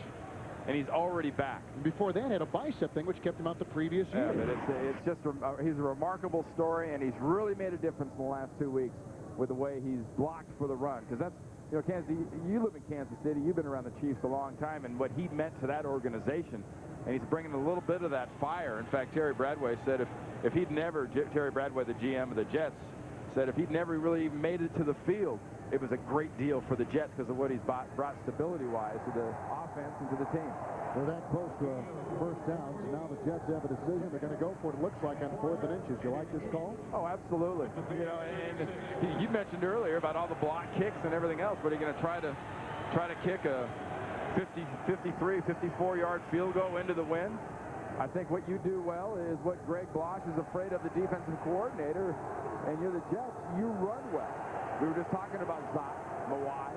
and he's already back. Before that, had a bicep thing, which kept him out the previous year. Yeah, but it's just, he's a remarkable story, and he's really made a difference in the last 2 weeks with the way he's blocked for the run, because that's, you know, Kansas, you live in Kansas City, you've been around the Chiefs a long time, and what he meant to that organization. And he's bringing a little bit of that fire. In fact, Terry Bradway said if he'd never, Terry Bradway, the GM of the Jets, said if he'd never really made it to the field, it was a great deal for the Jets because of what he's brought stability-wise to the offense and to the team. They're that close to a first down, so now the Jets have a decision. They're going to go for it, looks like, on 4th and inches. You like this call? Oh, absolutely. You know, and you mentioned earlier about all the block kicks and everything else, but are you going to try to kick a 53, 54-yard field goal into the wind? I think what you do well is what Greg Bloch is afraid of, the defensive coordinator, and you're the Jets, you run well. We were just talking about Zott, Mawai,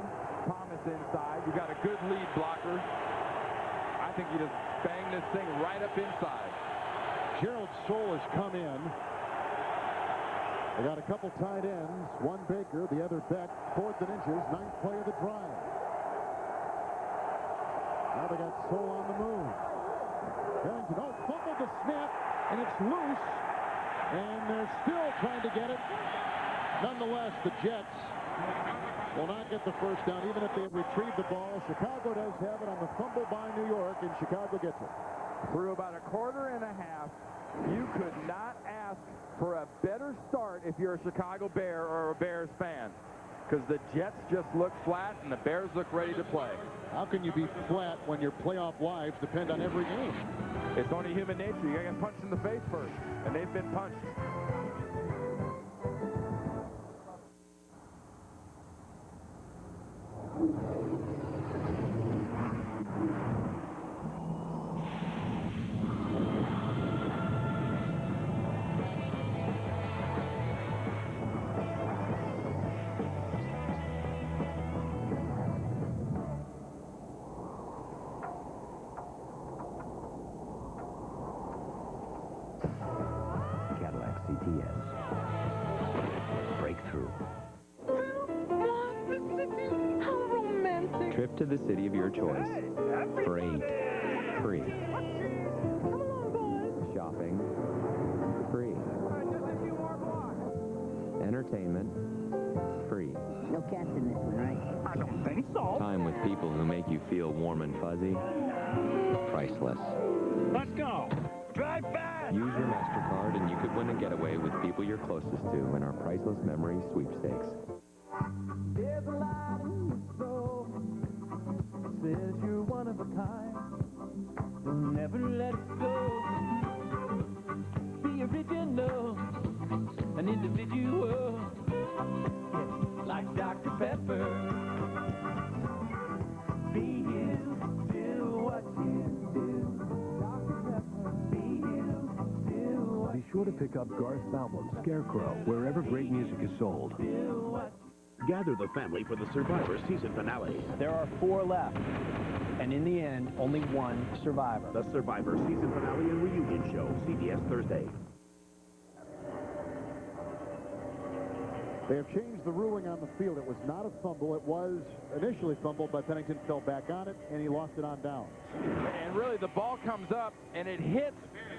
Thomas inside. You got a good lead blocker. I think you just bang this thing right up inside. Gerald Soule has come in. They got a couple tight ends, one Baker, the other Beck. 4th and inches, 9th play of the drive. Now they got Soule on the move. Pennington, fumbled the snap, and it's loose. And they're still trying to get it. Nonetheless, the Jets will not get the first down, even if they retrieve the ball. Chicago does have it on the fumble by New York, and Chicago gets it. Through about a quarter and a half, you could not ask for a better start if you're a Chicago Bear or a Bears fan, because the Jets just look flat and the Bears look ready to play. How can you be flat when your playoff lives depend on every game? It's only human nature. You got to get punched in the face first, and they've been punched. Trip to the city of your choice for 8 free. Shopping free. Entertainment free. No cats in this one, right? I don't think so. Time with people who make you feel warm and fuzzy. Priceless. Let's go. Drive fast. Use your MasterCard and you could win a getaway with people you're closest to in our Priceless Memories sweepstakes. There's a line in the soul says you're one of a kind. Don't never let it go. Be original, an individual. Yes, like Dr. Pepper. Be you, do what you do. Dr. Pepper. Be you, do what Be sure to pick up Garth Bauman's Scarecrow wherever great music is sold. Gather the family for the Survivor season finale. There are 4 left, and in the end, only one survivor. The Survivor season finale and reunion show, CBS Thursday. They have changed the ruling on the field. It was not a fumble. It was initially fumbled, but Pennington fell back on it, and he lost it on down. And really, the ball comes up, and it hits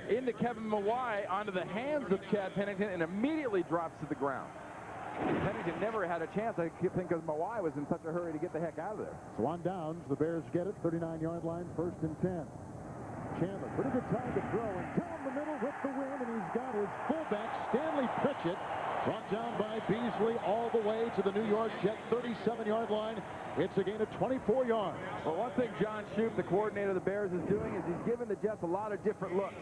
into Kevin Mawai onto the hands of Chad Pennington and immediately drops to the ground. Pennington never had a chance, I think, because Mawai was in such a hurry to get the heck out of there. So on downs, the Bears get it, 39-yard line, 1st and 10. Chandler, pretty good time to throw, and down the middle with the win, and he's got his fullback, Stanley Pritchett, brought down by Beasley all the way to the New York Jets 37-yard line. It's a gain of 24 yards. Well, one thing John Shoup, the coordinator of the Bears, is doing is he's giving the Jets a lot of different looks.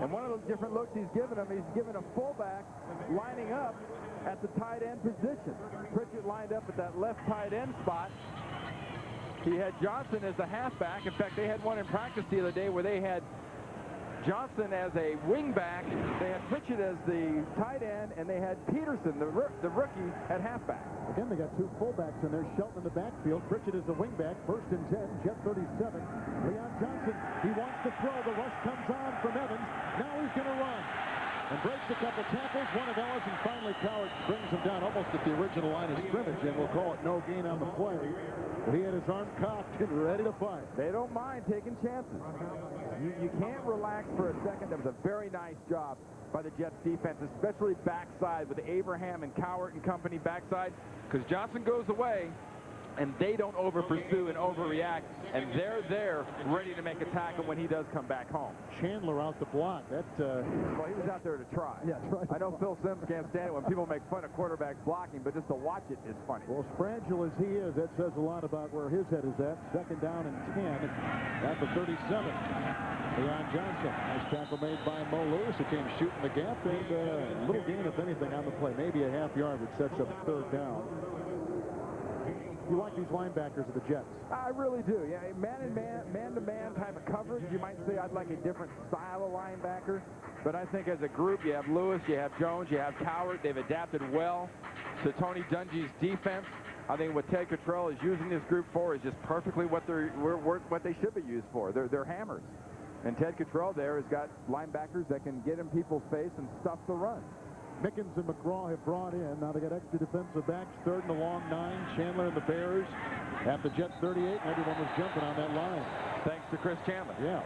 And one of those different looks he's given them, he's given a fullback lining up at the tight end position. Pritchett lined up at that left tight end spot. He had Johnson as the halfback. In fact, they had one in practice the other day where they had Johnson as a wingback. They had Pritchett as the tight end, and they had Peterson, the rookie, at halfback. Again, they got two fullbacks in there. Shelton in the backfield. Pritchett is the wingback. 1st and 10. Jet 37. Leon Johnson, he wants to throw. The rush comes on from Evans. Now he's going to run. And breaks a couple tackles. One of Ellis, and finally Cowart brings him down almost at the original line of scrimmage, and we'll call it no gain on the play. But he had his arm cocked and ready to fight. They don't mind taking chances. You can't relax for a second. That was a very nice job by the Jets defense, especially backside with Abraham and Cowart and company backside, because Johnson goes away, and they don't over-pursue and overreact, and they're there ready to make a tackle when he does come back home. Chandler out the block. That, well, he was out there to try. Yeah, try. I know Phil Simms can't stand it when people make fun of quarterbacks blocking, but just to watch it is funny. Well, as fragile as he is, that says a lot about where his head is at. 2nd down and 10 at the 37. Leon Johnson. Nice tackle made by Mo Lewis, who came shooting the gap, and a little gain, if anything, on the play. Maybe a half yard, which sets up 3rd down. You like these linebackers of the Jets? I really do. Yeah, man-to-man type of coverage. You might say I'd like a different style of linebacker, but I think as a group, you have Lewis, you have Jones, you have Cowart. They've adapted well to Tony Dungy's defense. I think what Ted Cottrell is using this group for is just perfectly what they should be used for. They're hammers. And Ted Cottrell there has got linebackers that can get in people's face and stuff the run. Mickens and McGraw have brought in. Now they got extra defensive backs. 3rd and a long 9. Chandler and the Bears at the Jets 38. And everyone was jumping on that line. Thanks to Chris Chandler. Yeah.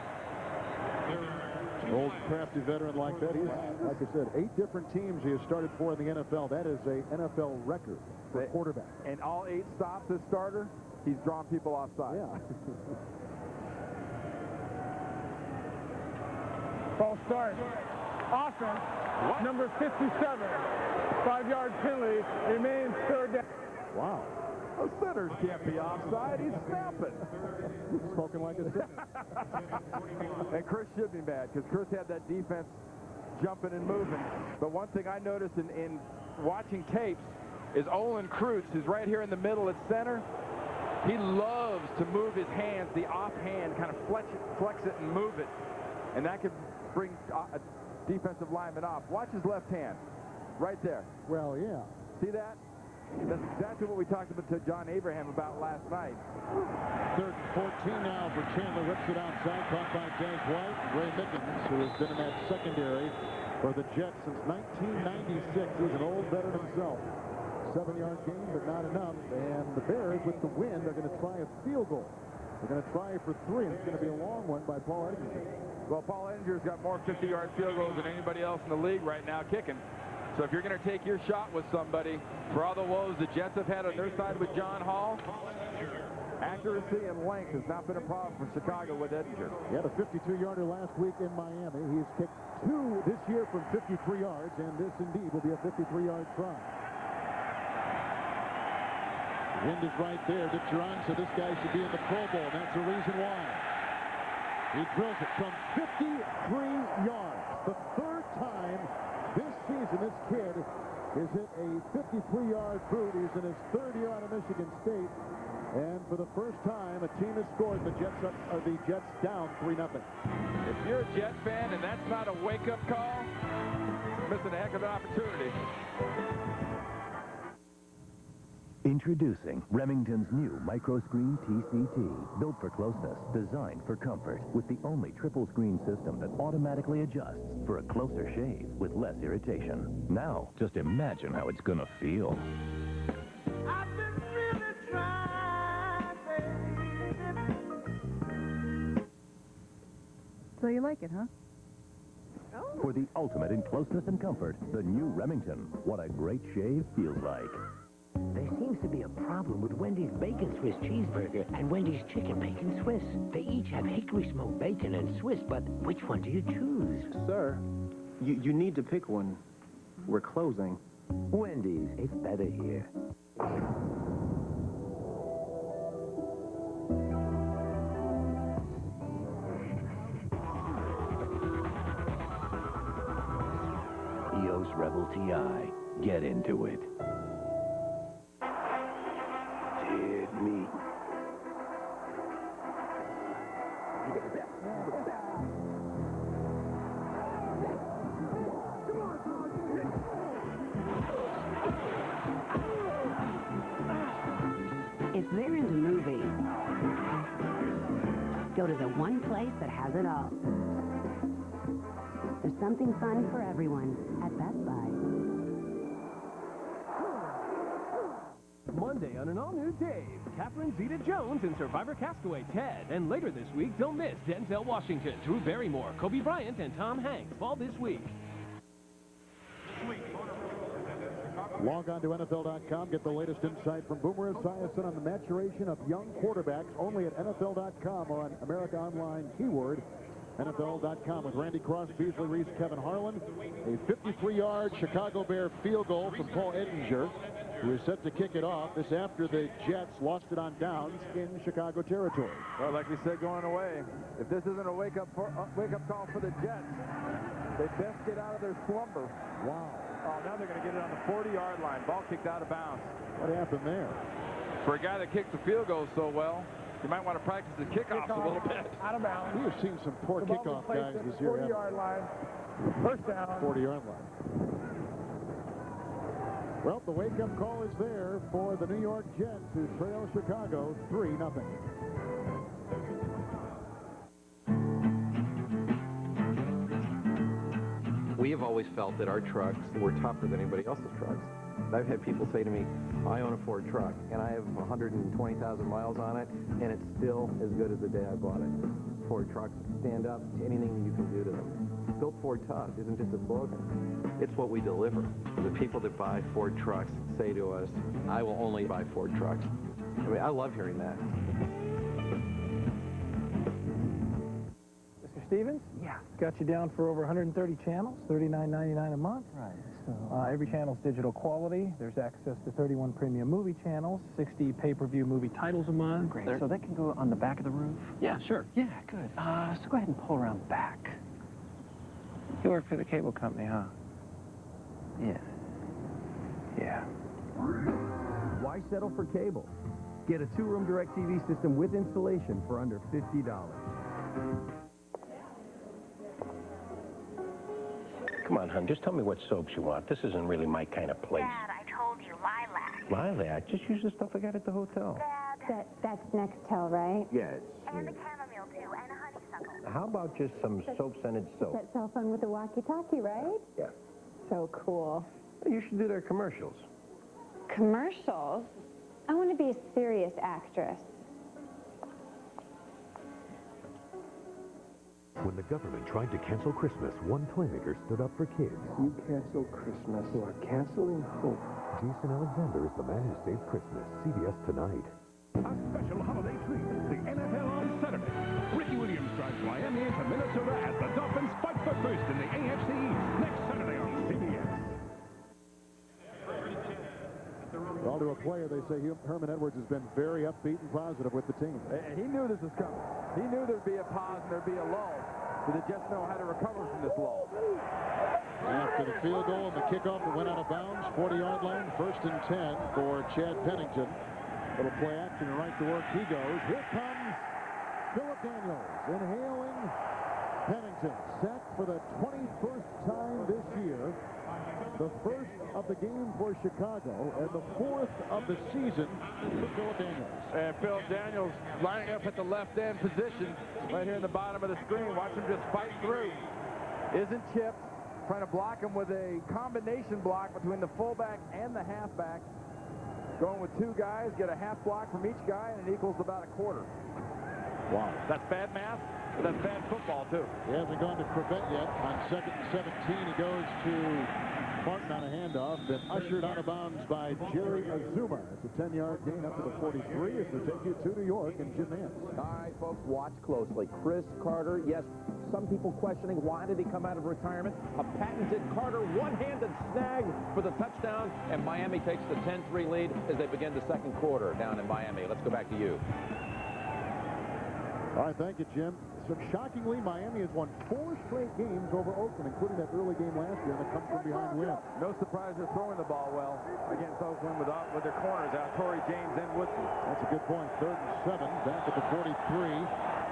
Old crafty veteran like that. He's, like I said, 8 different teams he has started for in the NFL. That is a NFL record for a quarterback. And all 8 stops as starter, he's drawn people offside. Yeah. Ball start. Offense. What? Number 57. 5-yard penalty. Remains 3rd down. Wow. The centers can't be offside. He's snapping. Spoken like a And Chris should be mad, because Chris had that defense jumping and moving. But one thing I noticed in watching tapes is Olin Kreutz, who's right here in the middle at center. He loves to move his hands, the offhand, kind of flex it and move it. And that could bring a defensive lineman off. Watch his left hand. Right there. Well, yeah. See that? That's exactly what we talked about to John Abraham about last night. 3rd and 14 now for Chandler. Rips it outside. Caught by Des White. Ray Mickens, who has been in that secondary for the Jets since 1996. He's an old veteran himself. 7-yard gain, but not enough. And the Bears, with the win, are going to try a field goal. They're going to try for 3, and it's going to be a long one by Paul Edinger. Well, Paul Edinger's got more 50-yard field goals than anybody else in the league right now kicking. So if you're going to take your shot with somebody, for all the woes the Jets have had on their side with John Hall, accuracy and length has not been a problem for Chicago with Edinger. He had a 52-yarder last week in Miami. He's kicked 2 this year from 53 yards, and this indeed will be a 53-yard try. Wind is right there. Ditcheron, so this guy should be in the Pro Bowl, and that's the reason why. He drills it from 53 yards. The 3rd time this season this kid is hit a 53-yard boot. He's in his 3rd year out of Michigan State. And for the first time, a team has scored. The Jets down 3-0. If you're a Jet fan and that's not a wake-up call, you're missing a heck of an opportunity. Introducing Remington's new microscreen TCT, built for closeness, designed for comfort, with the only triple screen system that automatically adjusts for a closer shave with less irritation. Now, just imagine how it's gonna feel. I've been really trying, baby. So you like it, huh? For the ultimate in closeness and comfort, the new Remington. What a great shave feels like. There seems to be a problem with Wendy's Bacon Swiss Cheeseburger and Wendy's Chicken Bacon Swiss. They each have hickory smoked bacon and Swiss, but which one do you choose? Sir, you need to pick one. We're closing. Wendy's, it's better here. EOS Rebel TI. get into it. Dead meat. If they're into movies, go to the one place that has it all. There's something fun for everyone at Best Buy. Monday on an all-new Dave, Catherine Zeta-Jones in Survivor Castaway Ted. And later this week, don't miss Denzel Washington, Drew Barrymore, Kobe Bryant, and Tom Hanks. All this week. Log on to NFL.com. Get the latest insight from Boomer Esiason on the maturation of young quarterbacks only at NFL.com or on America Online keyword NFL.com with Randy Cross, Beasley Reese, Kevin Harlan. A 53-yard Chicago Bear field goal from Paul Edinger, who is set to kick it off. This after the Jets lost it on downs in Chicago territory. Well, like we said going away, if this isn't a wake-up call for the Jets, they best get out of their slumber. Wow. Oh, now they're going to get it on the 40-yard line. Ball kicked out of bounds. What happened there? For a guy that kicks the field goal so well, you might want to practice the kickoffs a little bit. Out of bounds. We have seen some poor kickoff guys this year. 40-yard line. First down. 40-yard line. Well, the wake-up call is there for the New York Jets, who trail Chicago 3-0. We have always felt that our trucks were tougher than anybody else's trucks. I've had people say to me, I own a Ford truck, and I have 120,000 miles on it, and it's still as good as the day I bought it. Ford trucks stand up to anything you can do to them. Built Ford Tough isn't just a slogan. It's what we deliver. The people that buy Ford trucks say to us, I will only buy Ford trucks. I mean, I love hearing that. Mr. Stevens? Yeah. Got you down for over 130 channels, $39.99 a month. Right. So every channel's digital quality. There's access to 31 premium movie channels, 60 pay-per-view movie titles a month. Great. So that can go on the back of the roof? Yeah, sure. Yeah, good. So go ahead and pull around back. You work for the cable company, huh? Yeah. Yeah. Why settle for cable? Get a 2-room DirecTV system with installation for under $50. Come on, hon, just tell me what soaps you want. This isn't really my kind of place. Dad, I told you, lilac. Lilac? Just use the stuff I got at the hotel. Dad. That's Nextel, right? Yes. And the chamomile, too, and honeysuckle. How about just some soap-scented soap? That cell phone with the walkie-talkie, right? Yeah. So cool. You should do their commercials. Commercials? I want to be a serious actress. When the government tried to cancel Christmas, one playmaker stood up for kids. You cancel Christmas, you are canceling hope. Jason Alexander is the man who saved Christmas. CBS Tonight. A special holiday treat, the NFL on Saturday. Ricky Williams drives Miami into Minnesota as the Dolphins fight for first in the AFC East next Saturday on CBS. Well, to a player, they say Herman Edwards has been very upbeat and positive with the team. And he knew this was coming. He knew there'd be a pause and there'd be a lull. But the Jets know how to recover from this lull. After the field goal and the kickoff that went out of bounds, 40-yard line, 1st and 10 for Chad Pennington. Little play action and right to work he goes. Here comes Phillip Daniels, inhaling Pennington, set for the 21st time this year. The first of the game for Chicago and the 4th of the season for Phillip Daniels. And Phillip Daniels lining up at the left end position right here in the bottom of the screen. Watch him just fight through. Isn't chipped. Trying to block him with a combination block between the fullback and the halfback. Going with 2 guys, get a half block from each guy, and it equals about a quarter. Wow. That's bad math, but that's bad football, too. He hasn't gone to Chrebet yet. On 2nd and 17, he goes to Martin on a handoff, then ushered out of bounds by Jerry Azuma. It's a 10-yard gain up to the 43 as we take you to New York and Jim Nance. All right, folks, watch closely. Chris Carter, yes, some people questioning why did he come out of retirement. A patented Carter one-handed snag for the touchdown, and Miami takes the 10-3 lead as they begin the second quarter down in Miami. Let's go back to you. All right, thank you, Jim. impressive. Shockingly, Miami has won 4 straight games over Oakland, including that early game last year and a come-from-behind win. No surprise they're throwing the ball well against Oakland with their corners out, Torrey James and Woodson. That's a good point. 3rd and 7, back at the 43.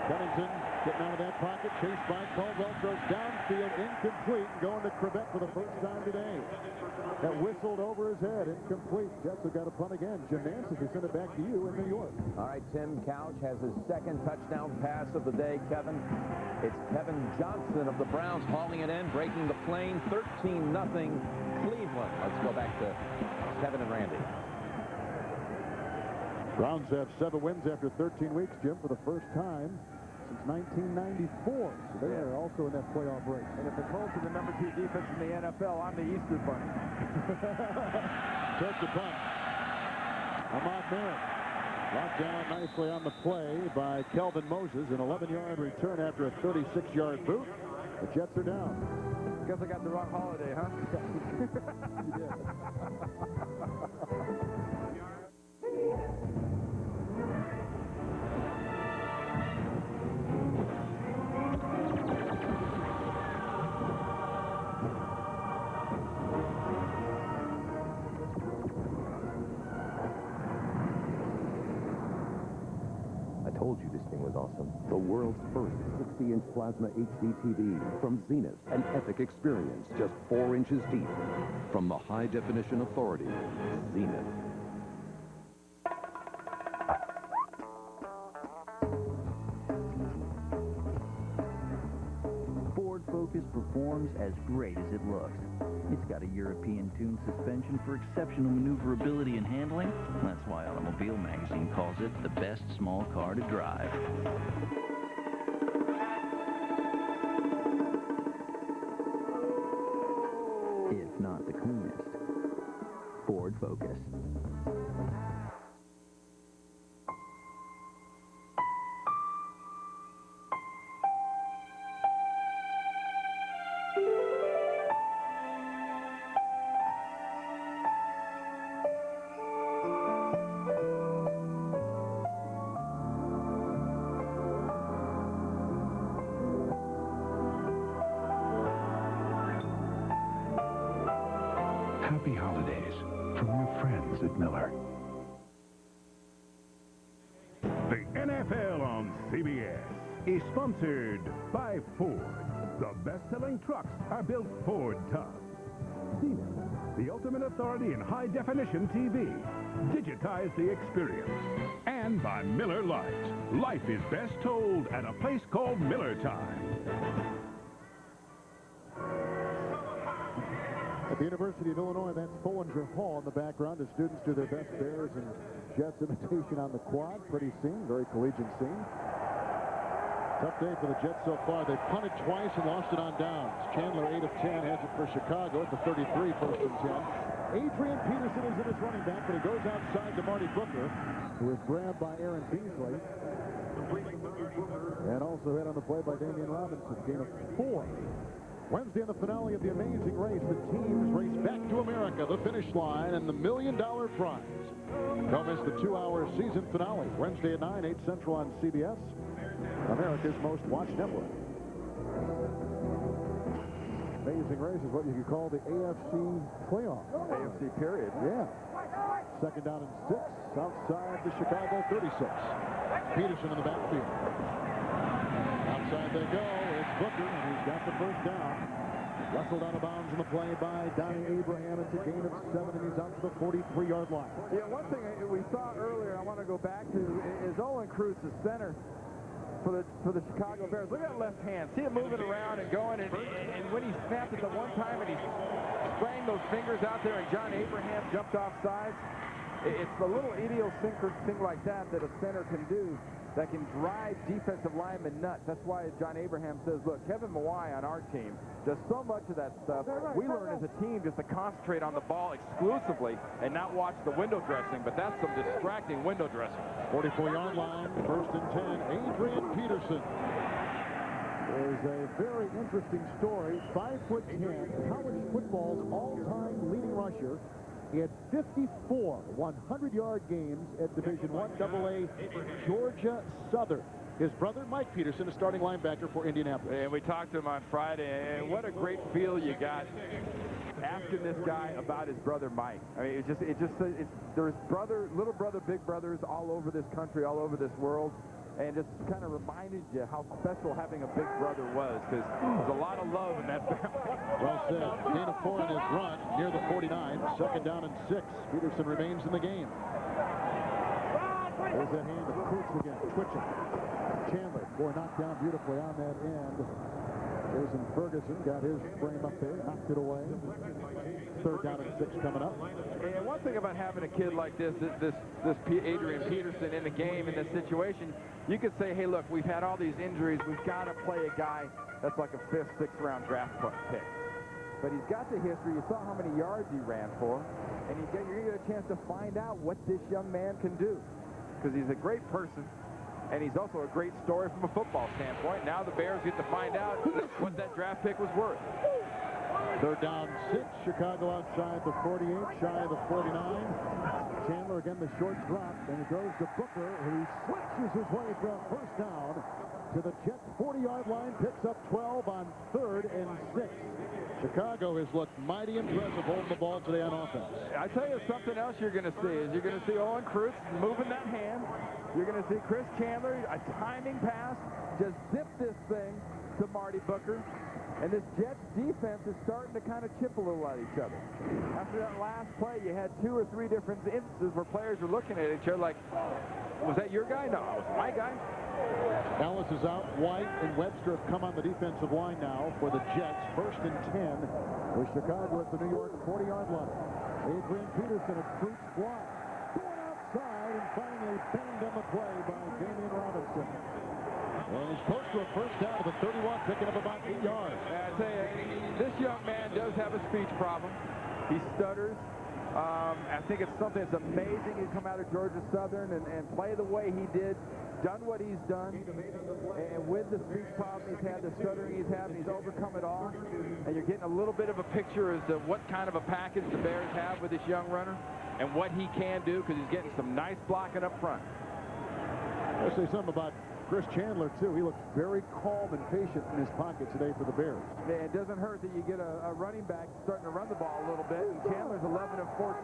Pennington getting out of that pocket, chased by Caldwell, throws downfield, incomplete, and going to Chrebet for the first time today. That whistled over his head, incomplete. Jets have got a punt again. Gymnastics will send it back to you in New York. All right, Tim Couch has his 2nd touchdown pass of the day, Kevin. It's Kevin Johnson of the Browns hauling it in, breaking the plane, 13-0 Cleveland. Let's go back to Kevin and Randy. Browns have 7 wins after 13 weeks, Jim, for the first time since 1994. So they are also in that playoff race. And if the Colts are the number 2 defense in the NFL, I'm the Easter Bunny. Takes the punt. Ahmad Merritt locked down nicely on the play by Kelvin Moses. An 11-yard return after a 36-yard boot. The Jets are down. Guess I got the wrong holiday, huh? You did. I told you this thing was awesome. The world's first 60-inch plasma HD TV from Zenith. An epic experience just 4 inches deep. From the high-definition authority, Zenith. Ford Focus performs as great as it looks. It's got a European-tuned suspension for exceptional maneuverability and handling. That's why Automobile Magazine calls it the best small car to drive. If not the cleanest. Ford Focus. Happy holidays from your friends at Miller. The NFL on CBS is sponsored by Ford. The best-selling trucks are built Ford tough. Zenith, the ultimate authority in high-definition TV. Digitize the experience. And by Miller Lite. Life is best told at a place called Miller Time. At the University of Illinois, that's Follinger Hall in the background as students do their best Bears and Jets imitation on the quad. Pretty scene, very collegiate scene. Tough day for the Jets so far. They punted twice and lost it on downs. Chandler, 8 of 10, has it for Chicago at the 33, 1st and 10. Adrian Peterson is in his running back, but he goes outside to Marty Booker, who is grabbed by Aaron Beasley. And also hit on the play by Damian Robinson, gain of 4. Wednesday in the finale of the Amazing Race, the teams race back to America, the finish line, and the $1 million prize. Don't miss the 2-hour season finale, Wednesday at 9, 8 Central on CBS, America's most watched network. Amazing Race is what you could call the AFC playoff. AFC period. Yeah. 2nd down and 6, outside the Chicago 36. Peterson in the backfield. Outside they go. It's Booker, and he's got the 1st down. Wrestled out of bounds in the play by Donnie Abraham. It's a gain of 7, and he's out to the 43-yard line. Yeah, one thing we saw earlier I want to go back to is Owen Cruz, the center for the Chicago Bears. Look at that left hand. See it moving around and going, and when he snapped it the one time and he sprang those fingers out there and John Abraham jumped off sides, it's the little idiosyncratic thing like that that a center can do that can drive defensive linemen nuts. That's why John Abraham says, look, Kevin Mawai on our team does so much of that stuff. We learn as a team just to concentrate on the ball exclusively and not watch the window dressing, but that's some distracting window dressing. 44-yard line, 1st and 10, Adrian Peterson. There's a very interesting story. 5'10", college football's all-time leading rusher. He had 54 100-yard games at Division I AA Georgia Southern. His brother, Mike Peterson, a starting linebacker for Indianapolis. And we talked to him on Friday, and what a great feel you got asking this guy about his brother Mike. I mean, there's little brother, big brothers all over this country, all over this world, and just kind of reminded you how special having a big brother was, because there's a lot of love in that family. Well said. Gain of 4 in his run near the 49. Second down and 6. Peterson remains in the game. There's that hand of Cruz again, twitching. Chandler, boy, knocked down beautifully on that end. Jason Ferguson got his frame up there, knocked it away. Third down and 6 coming up. And one thing about having a kid like this Adrian Peterson in the game, in this situation, you could say, hey, look, we've had all these injuries. We've got to play a guy that's like a 5th, 6th round draft pick. But he's got the history. You saw how many yards he ran for. And you're going to get a chance to find out what this young man can do. Because he's a great person. And he's also a great story from a football standpoint. Now the Bears get to find out what that draft pick was worth. Third down 6. Chicago outside the 48, shy of the 49. Chandler again the short drop, and it goes to Booker, who switches his way from first down to the Jets 40-yard line, picks up 12 on 3rd and 6. Chicago has looked mighty impressive holding the ball today on offense. I tell you something else you're going to see is you're going to see Owen Cruz moving that hand. You're going to see Chris Chandler, a timing pass, just zip this thing to Marty Booker. And this Jets defense is starting to kind of chip a little at each other. After that last play, you had 2 or 3 different instances where players were looking at each other like, was that your guy? No, it was my guy. Ellis is out. White and Webster have come on the defensive line now for the Jets. 1st and 10 with Chicago at the New York 40-yard line. Adrian Peterson, a true squad. Going outside and finally banged on the play by Damian Robinson. And he's close to a first down to the 31, picking up about 8 yards. I tell you, this young man does have a speech problem. He stutters. I think it's something that's amazing. He's come out of Georgia Southern and play the way he did, done what he's done, and with the speech problem he's had, the stuttering he's had, he's overcome it all. And you're getting a little bit of a picture as to what kind of a package the Bears have with this young runner and what he can do, because he's getting some nice blocking up front. I'll say something about Chris Chandler, too. He looks very calm and patient in his pocket today for the Bears. Yeah, it doesn't hurt that you get a running back starting to run the ball a little bit, and Chandler's 11 of 14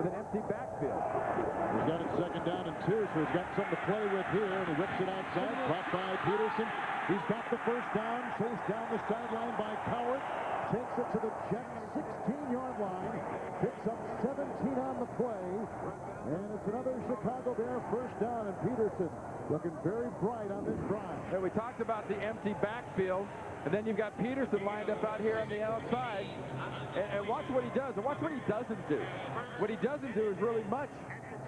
with an empty backfield. He's got it 2nd down and 2, so he's got something to play with here, and he whips it outside, caught by Peterson. He's got the first down, chased down the sideline by Cowart, takes it to the Jets 16-yard line, picks up 17 on the play, and it's another Chicago Bear first down, and Peterson looking very bright on this drive. And we talked about the empty backfield, and then you've got Peterson lined up out here on the outside, and watch what he does, and watch what he doesn't do. What he doesn't do is really much.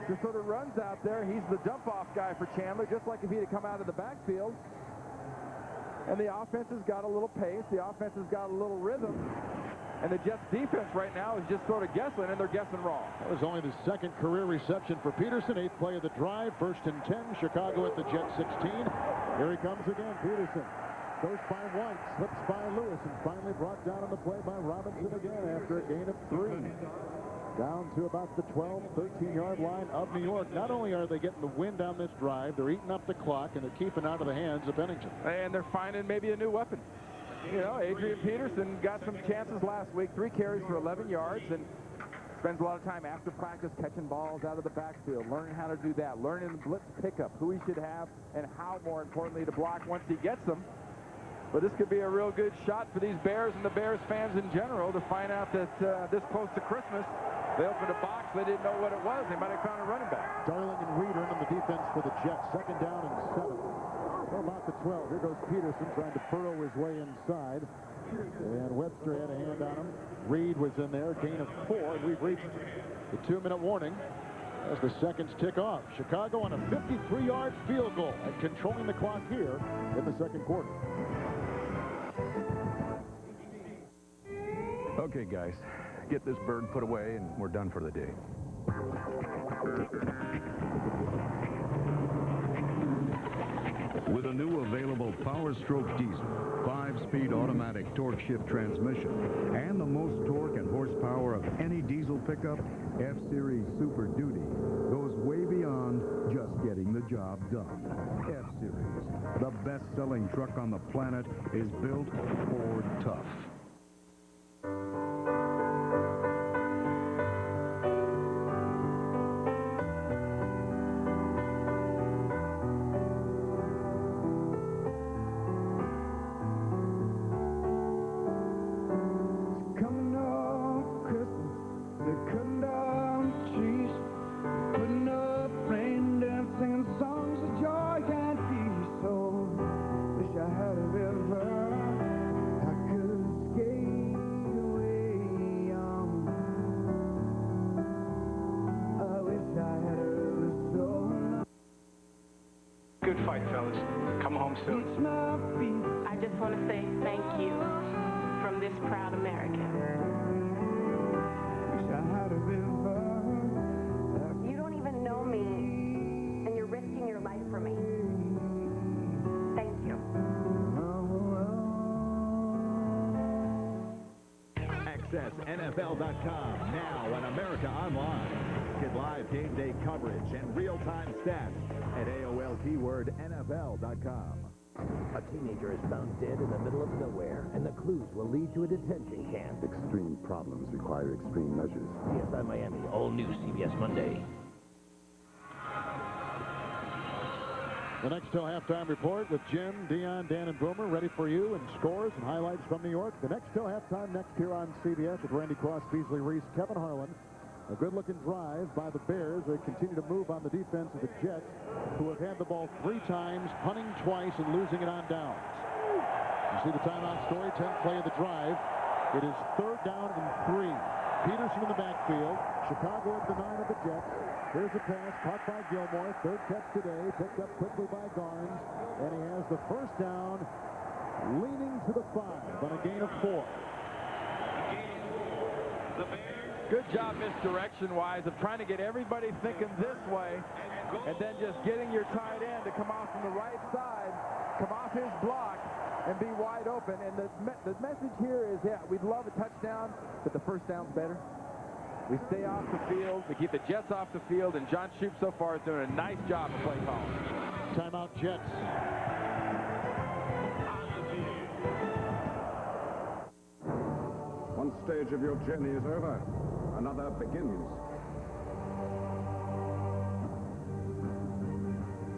Just sort of runs out there. He's the dump-off guy for Chandler, just like if he'd have come out of the backfield. And the offense has got a little pace. The offense has got a little rhythm. And the Jets defense right now is just sort of guessing, and they're guessing wrong. That was only the 2nd career reception for Peterson. 8th play of the drive. 1st and 10. Chicago at the Jets 16. Here he comes again. Peterson goes by White, slips by Lewis, and finally brought down on the play by Robinson again after a gain of 3. Down to about the 12, 13-yard line of New York. Not only are they getting the win down this drive, they're eating up the clock, and they're keeping out of the hands of Pennington. And they're finding maybe a new weapon. You know, Adrian Peterson got some chances last week, 3 carries for 11 yards, and spends a lot of time after practice catching balls out of the backfield, learning how to do that, learning the blitz pickup, who he should have, and how, more importantly, to block once he gets them. But this could be a real good shot for these Bears and the Bears fans in general to find out that this close to Christmas, they opened a box, they didn't know what it was. They might have found a running back. Darling and Reeder on the defense for the Jets. 2nd down and 7. Well, about the 12. Here goes Peterson trying to furrow his way inside. And Webster had a hand on him. Reed was in there, gain of 4. And we've reached the 2-minute warning as the seconds tick off. Chicago on a 53-yard field goal and controlling the clock here in the 2nd quarter. Okay, guys, get this bird put away and we're done for the day. With a new available Power Stroke diesel, 5-speed automatic torque shift transmission, and the most torque and horsepower of any diesel pickup, F-Series Super Duty goes way beyond just getting the job done. F-Series, the best-selling truck on the planet, is built Ford tough. Good fight, fellas. Come home soon. I just want to say thank you from this proud American. You don't even know me, and you're risking your life for me. Thank you. Access NFL.com now on America Online. Get live game day coverage and real-time stats at AOL keyword NFL.com. A teenager is found dead in the middle of nowhere, and the clues will lead to a detention camp. Extreme problems require extreme measures. CSI Miami, all new CBS Monday. The next till halftime report with Jim, Dion, Dan, and Boomer ready for you, and scores and highlights from New York. The next till halftime next here on CBS with Randy Cross, Beasley Reese, Kevin Harlan. A good-looking drive by the Bears. They continue to move on the defense of the Jets, who have had the ball 3 times, punting twice, and losing it on downs. You see the timeout story, 10th play of the drive. It is 3rd down and 3. Peterson in the backfield. Chicago at the 9 of the Jets. Here's a pass caught by Gilmore. 3rd catch today, picked up quickly by Garnes. And he has the 1st down, leaning to the 5 on a gain of 4. Good job misdirection-wise of trying to get everybody thinking this way and then just getting your tight end to come off from the right side, come off his block, and be wide open. And the message here is, yeah, we'd love a touchdown, but the 1st down's better. We stay off the field. We keep the Jets off the field, and John Shoup so far is doing a nice job of play calling. Timeout Jets. One stage of your journey is over. Another begins.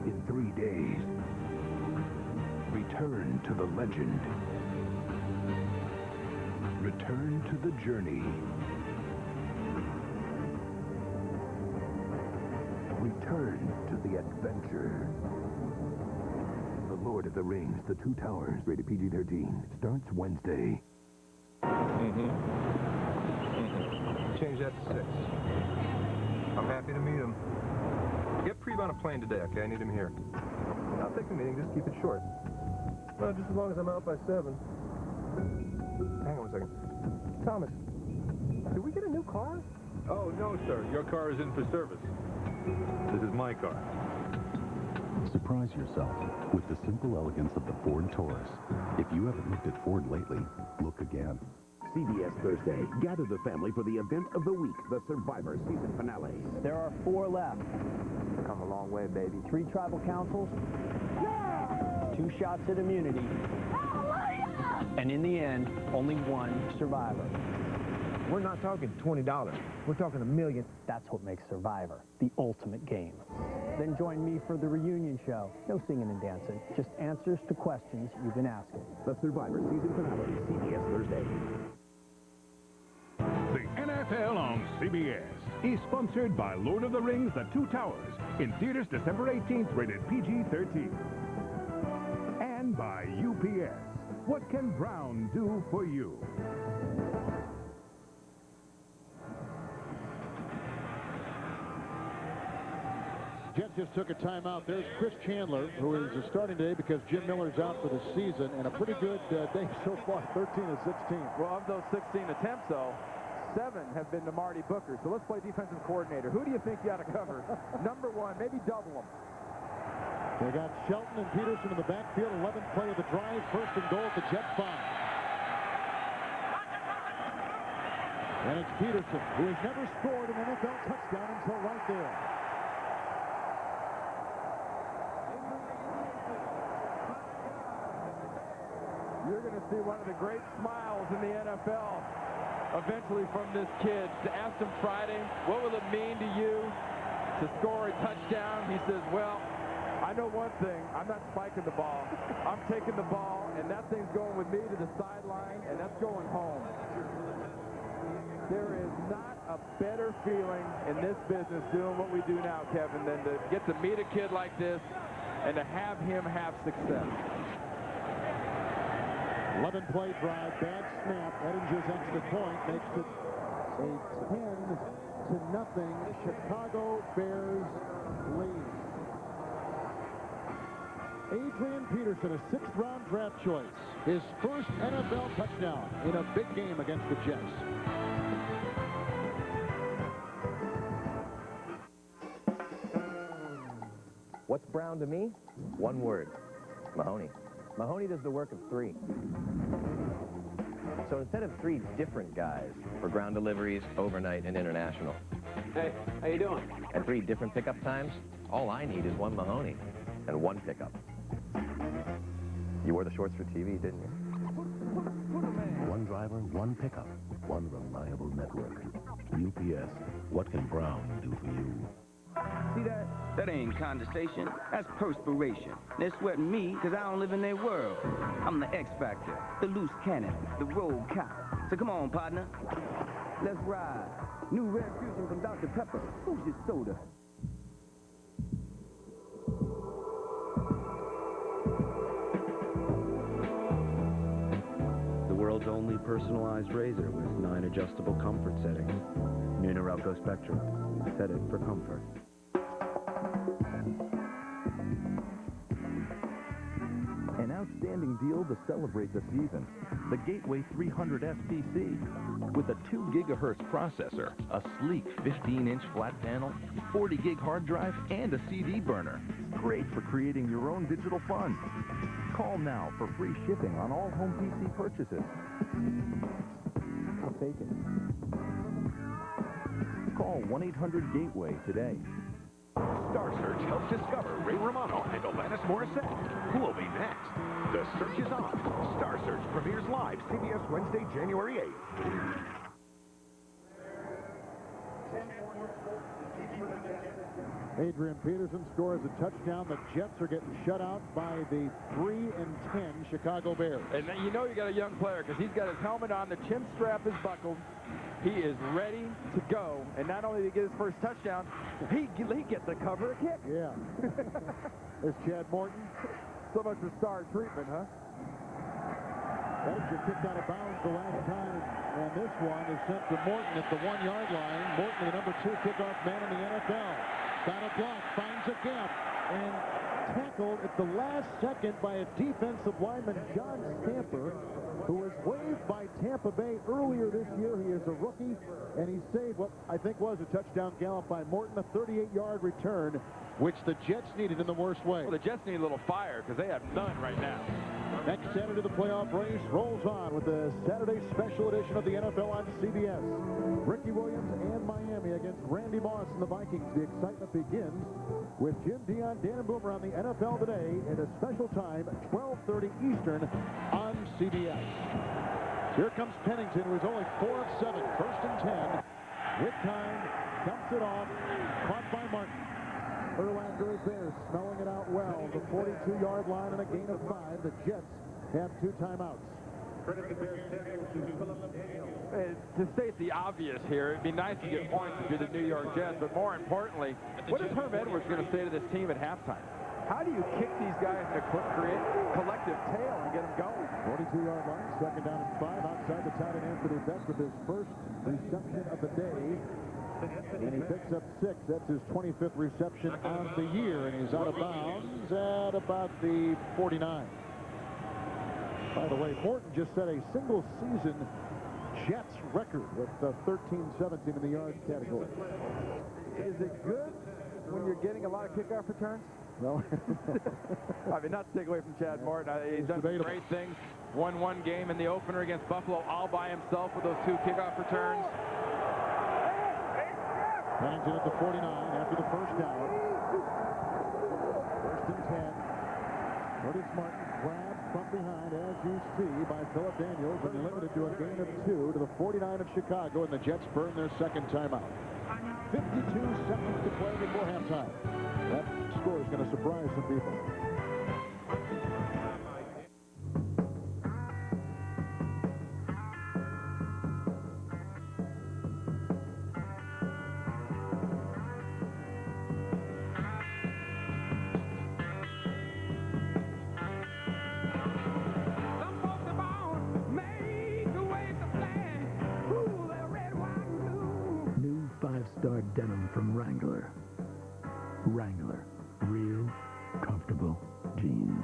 In 3 days, return to the legend. Return to the journey. Return to the adventure. The Lord of the Rings, The Two Towers, rated PG-13, starts Wednesday. Change that to 6. I'm happy to meet him. Get Prebe on a plane today, okay? I need him here. I'll take the meeting, just keep it short. Well, just as long as I'm out by 7. Hang on a second. Thomas, did we get a new car? Oh, no, sir. Your car is in for service. This is my car. Surprise yourself with the simple elegance of the Ford Taurus. If you haven't looked at Ford lately, look again. CBS Thursday. Gather the family for the event of the week, the Survivor season finale. There are 4 left. Come a long way, baby. 3 tribal councils. 2 shots at immunity. And in the end, only 1 survivor. We're not talking $20. We're talking $1 million. That's what makes Survivor the ultimate game. Then join me for the reunion show. No singing and dancing, just answers to questions you've been asking. The Survivor season finale, CBS Thursday. The NFL on CBS is sponsored by Lord of the Rings, The Two Towers, in theaters December 18th, rated PG-13. And by UPS. What can Brown do for you? Jets just took a timeout. There's Chris Chandler, who is starting today because Jim Miller's out for the season, and a pretty good day so far, 13 of 16. Well, of those 16 attempts, though, 7 have been to Marty Booker. So let's play defensive coordinator. Who do you think you ought to cover? Number 1, maybe double them. They got Shelton and Peterson in the backfield. 11th play of the drive. 1st and goal at the Jet 5. And it's Peterson, who has never scored an NFL touchdown until right there. going to see one of the great smiles in the NFL eventually from this kid. To ask him Friday, what will it mean to you to score a touchdown? He says, well, I know one thing. I'm not spiking the ball. I'm taking the ball, and that thing's going with me to the sideline, and that's going home. There is not a better feeling in this business doing what we do now, Kevin, than to get to meet a kid like this and to have him have success. 11-play drive, bad snap. Ettinger's extra point makes it a 10-0 Chicago Bears lead. Adrian Peterson, a 6th-round draft choice. His first NFL touchdown in a big game against the Jets. What's Brown to me? One word. Mahoney. Mahoney does the work of 3. So instead of 3 different guys for ground deliveries, overnight, and international. Hey, how you doing? And 3 different pickup times, all I need is one Mahoney and 1 pickup. You wore the shorts for TV, didn't you? One driver, 1 pickup, 1 reliable network. UPS, what can Brown do for you? See that? That ain't condensation. That's perspiration. They're sweating me because I don't live in their world. I'm the X Factor, the loose cannon, the road cop. So come on, partner. Let's ride. New Red Fusion from Dr. Pepper. Who's your soda? The world's only personalized razor with 9 adjustable comfort settings. New Norelco Spectrum. Set it for comfort. An outstanding deal to celebrate the season. The Gateway 300 SPC. With a 2 gigahertz processor, a sleek 15-inch flat panel, 40 gig hard drive, and a CD burner. Great for creating your own digital fun. Call now for free shipping on all home PC purchases. I'll take it. Call 1-800-GATEWAY today. Star Search helps discover Ray Romano and Alanis Morissette. Who will be next? The search is on. Star Search premieres live CBS Wednesday, January 8th. Adrian Peterson scores a touchdown. The Jets are getting shut out by the 3-10 Chicago Bears. And you know you got a young player because he's got his helmet on, the chin strap is buckled. He is ready to go. And not only did he get his first touchdown, he gets to cover a kick. Yeah. There's Chad Morton. So much for star treatment, huh? Ettinger kicked out of bounds the last time, and this one is sent to Morton at the 1-yard line. Morton, the number 2 kickoff man in the NFL. Got a block, finds a gap, and tackled at the last second by a defensive lineman, John Stamper, who was waived by Tampa Bay earlier this year. He is a rookie, and he saved what I think was a touchdown gallop by Morton, a 38-yard return, which the Jets needed in the worst way. Well, the Jets need a little fire because they have none right now. Next Saturday, the playoff race rolls on with the Saturday special edition of the NFL on CBS. Ricky Williams and Miami against Randy Moss and the Vikings. The excitement begins with Jim Dion, Dan and Boomer on the NFL Today at a special time, 12:30 Eastern on CBS. Here comes Pennington, who's only 4 of 7, 1st and 10. With time, dumps it off, caught by Martin. Erlander Bears smelling it out well. The 42-yard line and a gain of 5. The Jets have 2 timeouts. To state the obvious here, it'd be nice to get points if you're the New York Jets, but more importantly, what is Herm Edwards going to say to this team at halftime? How do you kick these guys to create collective tail and get them going? 42-yard line, 2nd down and 5. Outside the tight end Anthony Beck with his first reception of the day. And he picks up 6. That's his 25th reception on the year. And he's out of bounds at about the 49. By the way, Morton just set a single-season Jets record with 13-17 in the yards category. Is it good when you're getting a lot of kickoff returns? No. I mean, not to take away from Chad Morton. He's done some great things. Won 1 game in the opener against Buffalo all by himself with those 2 kickoff returns. Pennington at the 49 after the first down. 1st and 10. Curtis Martin grabbed from behind, as you see, by Philip Daniels, and limited to a gain of 2 to the 49 of Chicago, and the Jets burn their second timeout. 52 seconds to play before halftime. That score is going to surprise some people. New 5-star denim from Wrangler. Wrangler. Real, comfortable jeans.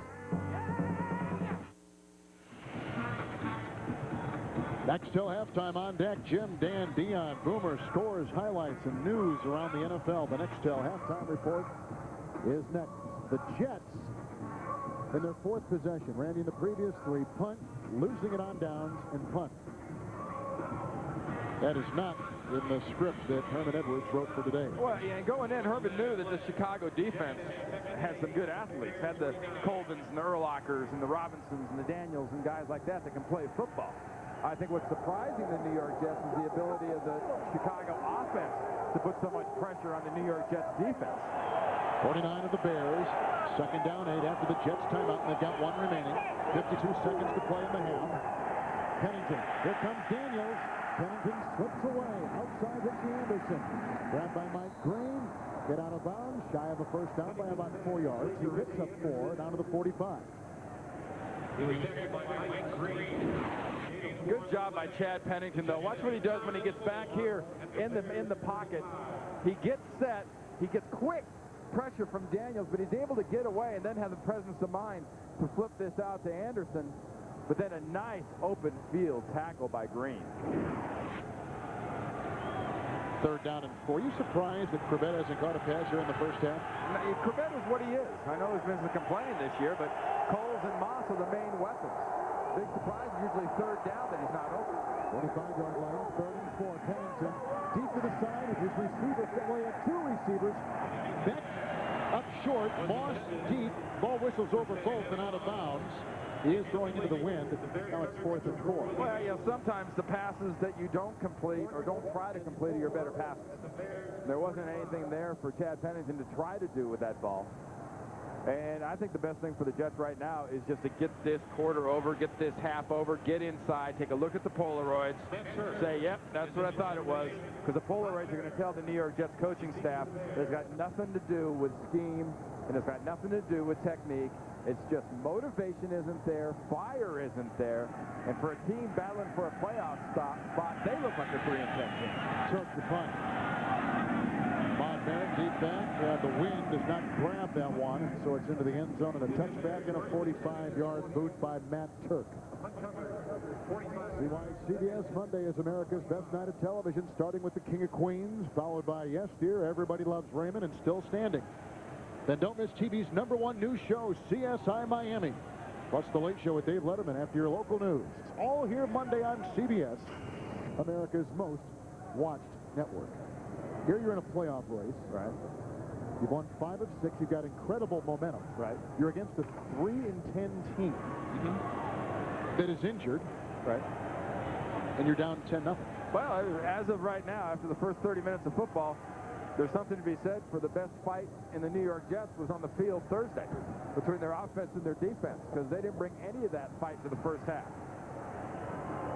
Next till halftime on deck, Jim, Dan, Dion, Boomer, scores, highlights, and news around the NFL. The next till halftime report is next. The Jets, in their fourth possession, Randy, in the previous 3, punt, losing it on downs, and punt. That is not in the script that Herman Edwards wrote for today. Well, yeah, going in, Herman knew that the Chicago defense had some good athletes, had the Colvins and the Urlachers and the Robinsons and the Daniels and guys like that can play football. I think what's surprising the New York Jets is the ability of the Chicago offense to put so much pressure on the New York Jets defense. 49 of the Bears, second down 8 after the Jets timeout, and they've got 1 remaining. 52 seconds to play in the half. Pennington, here comes Daniels. Pennington slips away outside Richie Anderson. Grabbed by Mike Green. Get out of bounds, shy of a first down by about 4 yards. He picks up 4 down to the 45. Good job by Chad Pennington, though. Watch what he does when he gets back here in the pocket. He gets set. He gets quick pressure from Daniels, but he's able to get away and then have the presence of mind to flip this out to Anderson. But then a nice open field tackle by Green. Third down and 4. Are you surprised that Chrebet hasn't caught a pass here in the first half? Chrebet is what he is. I know there's been some complaining this year, but Coles and Moss are the main weapons. Big surprise, usually third down that he's not open. 25-yard line, 3rd and 4. Pennington deep to the side of his receiver. Finlay had 2 receivers. Beck up short. Moss deep. Ball whistles over both and out of bounds. He is throwing into the wind. Now it's 4th and 4. Well, yeah, sometimes the passes that you don't complete or don't try to complete are your better passes. There wasn't anything there for Chad Pennington to try to do with that ball. And I think the best thing for the Jets right now is just to get this quarter over, get this half over, get inside, take a look at the Polaroids, say, yep, that's what I thought it was. Because the Polaroids are going to tell the New York Jets coaching staff that it's got nothing to do with scheme and it's got nothing to do with technique. It's just motivation isn't there, fire isn't there, and for a team battling for a playoff spot, they look like a 3-10 team. Took the punt. Montman deep back. The wind does not grab that one, so it's into the end zone and a touchback and a 45-yard boot by Matt Turk. CBS Monday is America's best night of television, starting with the King of Queens, followed by Yes Dear, Everybody Loves Raymond, and Still Standing. Then don't miss TV's #1 news show, CSI Miami. Plus The Late Show with Dave Letterman after your local news. It's all here Monday on CBS, America's most watched network. Here you're in a playoff race. Right. You've won 5 of 6. You've got incredible momentum. Right. You're against a 3-10 team that is injured. Right. And you're down 10-0. Well, as of right now, after the first 30 minutes of football, there's something to be said for the best fight in the New York Jets was on the field Thursday between their offense and their defense, because they didn't bring any of that fight to the first half.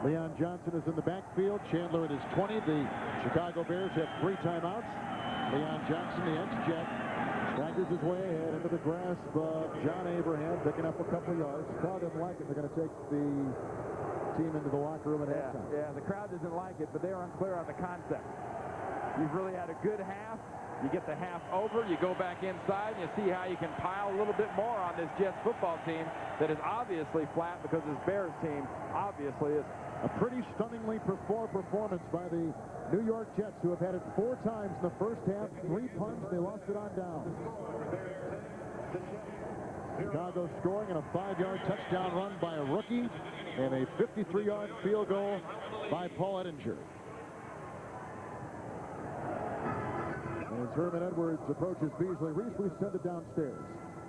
Leon Johnson is in the backfield. Chandler at his 20. The Chicago Bears have 3 timeouts. Leon Johnson, the ex-Jet, staggers his way ahead into the grasp of John Abraham, picking up a couple of yards. The crowd doesn't like it. They're going to take the team into the locker room at halftime. Yeah, the crowd doesn't like it, but they're unclear on the concept. You've really had a good half. You get the half over, you go back inside, and you see how you can pile a little bit more on this Jets football team that is obviously flat because this Bears team obviously is. A pretty stunningly poor performance by the New York Jets, who have had it 4 times in the first half, 3 punts, they lost it on down. Chicago scoring and a 5-yard touchdown run by a rookie and a 53-yard field goal by Paul Ettinger. As Herman Edwards approaches Beasley, Reese, we send it downstairs.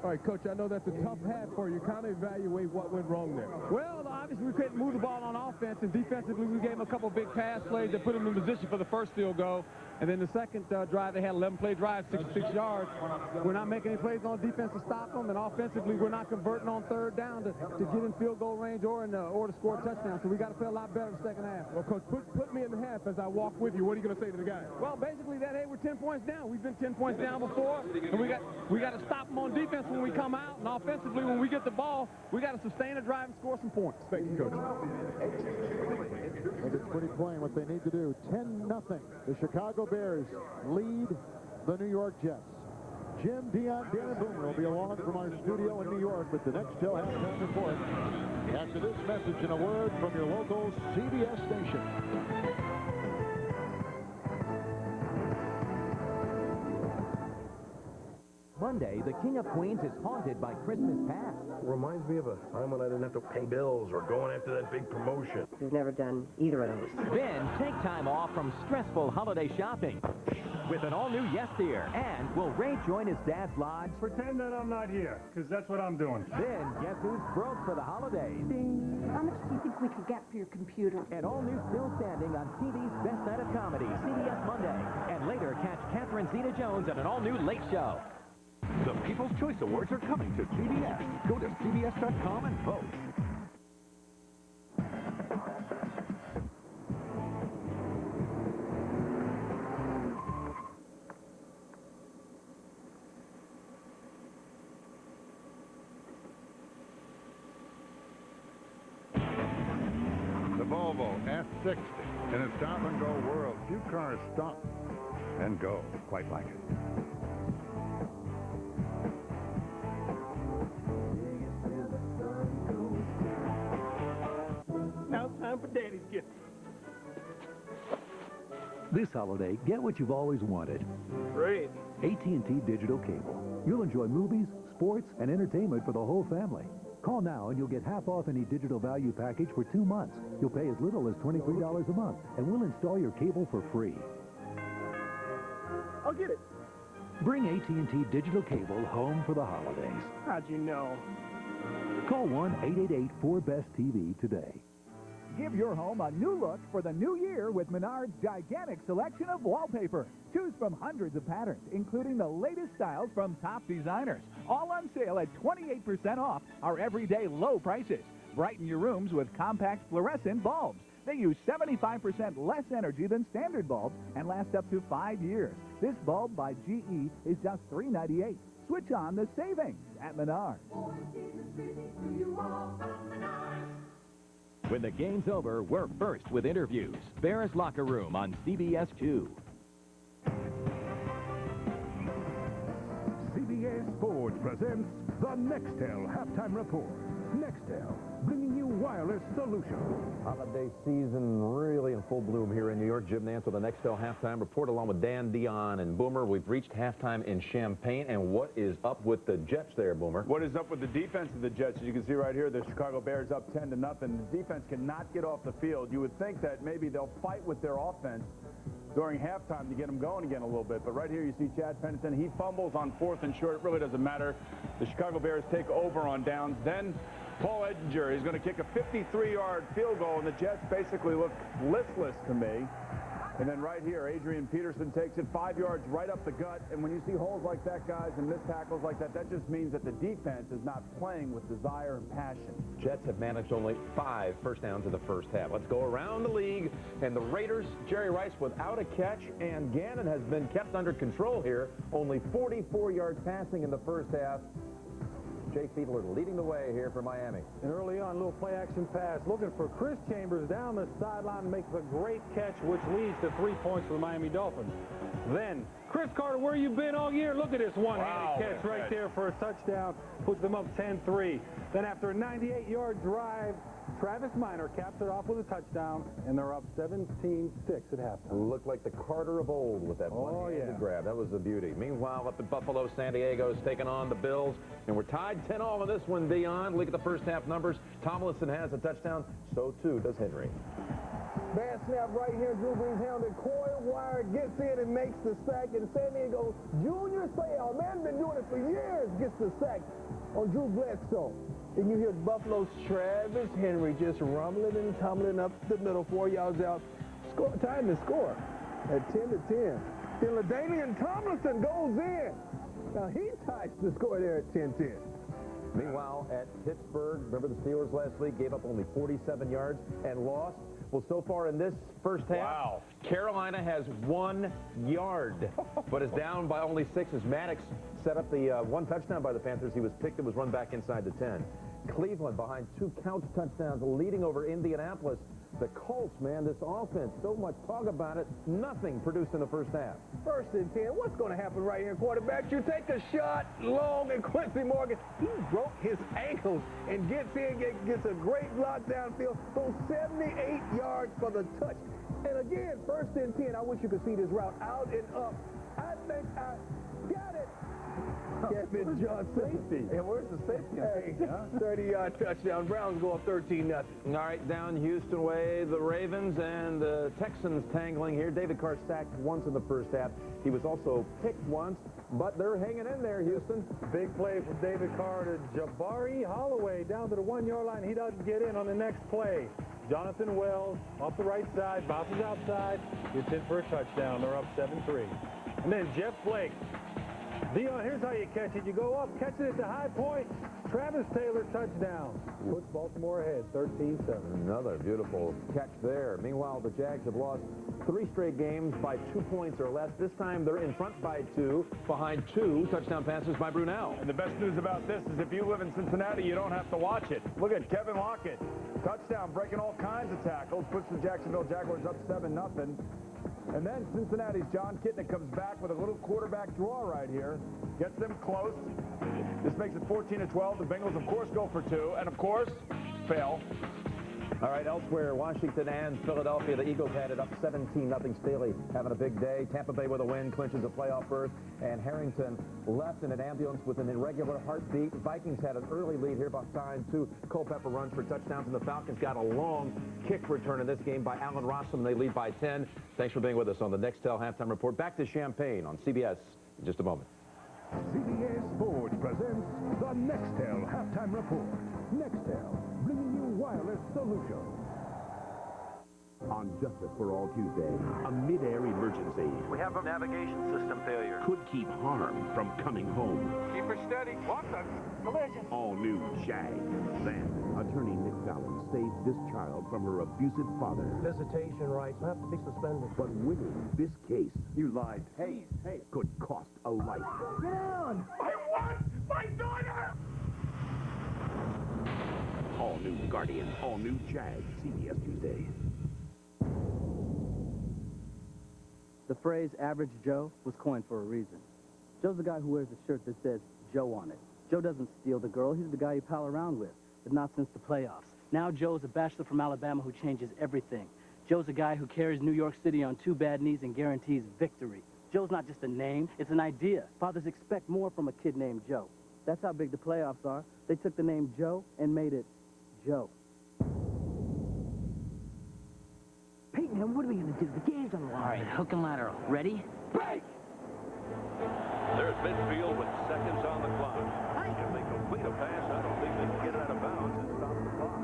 All right, Coach, I know that's a tough hat for you. Kind of evaluate what went wrong there. Well, obviously we couldn't move the ball on offense, and defensively we gave them a couple big pass plays that put them in position for the first field goal. And then the second drive, they had 11-play drive, 66 yards. We're not making any plays on defense to stop them, and offensively we're not converting on third down to get in field goal range or to score a touchdown. So we got to play a lot better in the second half. Well, Coach, put me in the half as I walk with you. What are you going to say to the guys? Well, basically that, hey, we're 10 points down. We've been 10 points down before, and we got to stop them on defense when we come out, and offensively when we get the ball, we got to sustain a drive and score some points. Thank you, Coach. And it's pretty plain what they need to do. 10-0. The Chicago Bears lead the New York Jets. Jim, Dion, Dan, and Boomer will be along from our studio in New York with the Nextel halftime report after this message and a word from your local CBS station. Monday, the King of Queens is haunted by Christmas past. Reminds me of a time when I didn't have to pay bills or going after that big promotion. We've never done either of those. Then take time off from stressful holiday shopping with an all-new Yes Dear. And will Ray join his dad's lodge? Pretend that I'm not here, because that's what I'm doing. Then guess who's broke for the holidays? How much do you think we could get for your computer? And all new Still Standing on TV's Best Night of Comedy, CBS Monday. And later catch Catherine Zeta-Jones at an all-new Late Show. The People's Choice Awards are coming to CBS. Go to CBS.com and vote. The Volvo S60 in a stop-and-go world. Few cars stop and go quite like it. Now it's time for Daddy's gift. This holiday, get what you've always wanted. Great. AT&T Digital Cable. You'll enjoy movies, sports, and entertainment for the whole family. Call now and you'll get half off any digital value package for 2 months. You'll pay as little as $23 a month, and we'll install your cable for free. I'll get it. Bring AT&T Digital Cable home for the holidays. How'd you know? Call 1-888-4BEST-TV today. Give your home a new look for the new year with Menard's gigantic selection of wallpaper. Choose from hundreds of patterns, including the latest styles from top designers. All on sale at 28% off our everyday low prices. Brighten your rooms with compact fluorescent bulbs. They use 75% less energy than standard bulbs and last up to 5 years. This bulb by GE is just $3.98. Switch on the savings at Menards. When the game's over, we're first with interviews. Bears Locker Room on CBS 2. CBS Sports presents the Nextel Halftime Report. Nextel, bringing you wireless solutions. Holiday season really in full bloom here in New York. Jim Nance with the Nextel Halftime Report along with Dan, Dion, and Boomer. We've reached halftime in Champaign, and what is up with the Jets there, Boomer? What is up with the defense of the Jets? As you can see right here, the Chicago Bears up 10-0. The defense cannot get off the field. You would think that maybe they'll fight with their offense during halftime to get them going again a little bit. But right here you see Chad Pennington. He fumbles on 4th and short. It really doesn't matter. The Chicago Bears take over on downs. Then Paul Edinger is going to kick a 53-yard field goal, and the Jets basically look listless to me. And then right here, Adrian Peterson takes it 5 yards right up the gut. And when you see holes like that, guys, and missed tackles like that, that just means that the defense is not playing with desire and passion. Jets have managed only 5 first downs in the first half. Let's go around the league. And the Raiders, Jerry Rice without a catch, and Gannon has been kept under control here. Only 44 yards passing in the first half. Jay Fiedler leading the way here for Miami. And early on, a little play-action pass. Looking for Chris Chambers down the sideline, makes a great catch, which leads to 3 points for the Miami Dolphins. Then, Chris Carter, where you been all year? Look at this one-handed catch right there for a touchdown. Puts them up 10-3. Then after a 98-yard drive, Travis Minor caps it off with a touchdown, and they're up 17-6 at halftime. Looked like the Carter of old with that one-handed grab. That was a beauty. Meanwhile, up in Buffalo, San Diego's taking on the Bills, and we're tied 10-all in this one, Dion. Look at the first half numbers. Tomlinson has a touchdown. So, too, does Henry. Bad snap right here. Drew Brees handled it. Coy Wire gets in and makes the sack. And San Diego Junior Seau, man, been doing it for years, gets the sack on Drew Bledsoe. And you hear Buffalo's Travis Henry just rumbling and tumbling up the middle, 4 yards out. Time to score at 10-10. Then LaDainian Tomlinson goes in. Now he ties the score there at 10-10. Meanwhile, at Pittsburgh, remember the Steelers last week gave up only 47 yards and lost? Well, so far in this first half, Carolina has 1 yard, but is down by only 6 as Maddox set up the one touchdown by the Panthers. He was picked and was run back inside the 10. Cleveland behind 2 count touchdowns, leading over Indianapolis. The Colts, man, this offense, so much talk about it, nothing produced in the first half. 1st and 10. What's going to happen right here, quarterback? You take a shot long, and Quincy Morgan, he broke his ankles and gets in, gets a great block downfield, goes 78 yards for the touch. And again, 1st and 10. I wish you could see this route out and up. I think I got it. Kevin Johnson. And where's the safety? Hey, 30-yard touchdown. Browns go up 13-0. All right, down Houston way, the Ravens and the Texans tangling here. David Carr sacked once in the first half. He was also picked once, but they're hanging in there, Houston. Big play from David Carr to Jabari Holloway down to the 1-yard line. He doesn't get in on the next play. Jonathan Wells off the right side, bounces outside, gets in for a touchdown. They're up 7-3. And then Jeff Blake. Dion, here's how you catch it. You go up, catch it at the high point. Travis Taylor touchdown. Puts Baltimore ahead, 13-7. Another beautiful catch there. Meanwhile, the Jags have lost 3 straight games by 2 points or less. This time they're in front by 2, behind 2 touchdown passes by Brunell. And the best news about this is if you live in Cincinnati, you don't have to watch it. Look at Kevin Lockett. Touchdown, breaking all kinds of tackles, puts the Jacksonville Jaguars up 7-0. And then Cincinnati's John Kitna comes back with a little quarterback draw right here. Gets them close. This makes it 14-12. The Bengals, of course, go for 2. And, of course, fail. All right, elsewhere, Washington and Philadelphia. The Eagles had it up 17-0. Staley having a big day. Tampa Bay with a win, clinches a playoff berth. And Harrington left in an ambulance with an irregular heartbeat. Vikings had an early lead here behind 2 Culpepper runs for touchdowns. And the Falcons got a long kick return in this game by Allen Rossum. They lead by 10. Thanks for being with us on the Nextel Halftime Report. Back to Champaign on CBS in just a moment. CBS Sports presents the Nextel Halftime Report. Nextel, bringing you wireless solutions. On Justice for All Tuesday, a mid-air emergency We have a navigation system failure. could keep harm from coming home. Keep her steady. What the? Collision. All new Jag. Then, attorney Nick Fallon saved this child from her abusive father. Visitation rights have to be suspended. But winning this case, You lied. hey, could cost a life. Get down. I want my daughter. All new Guardian, all new Jag, CBS Tuesday. The phrase average Joe was coined for a reason. Joe's the guy who wears a shirt that says Joe on it. Joe doesn't steal the girl, he's the guy you pal around with, but not since the playoffs. Now Joe's a bachelor from Alabama who changes everything. Joe's a guy who carries New York City on 2 bad knees and guarantees victory. Joe's not just a name, it's an idea. Fathers expect more from a kid named Joe. That's how big the playoffs are. They took the name Joe and made it Joe. Peyton, what are we going to do? The game's on the line. All right, hook and lateral. Ready? Break! There's midfield with seconds on the clock. If they complete a pass, I don't think they can get it out of bounds and stop the clock.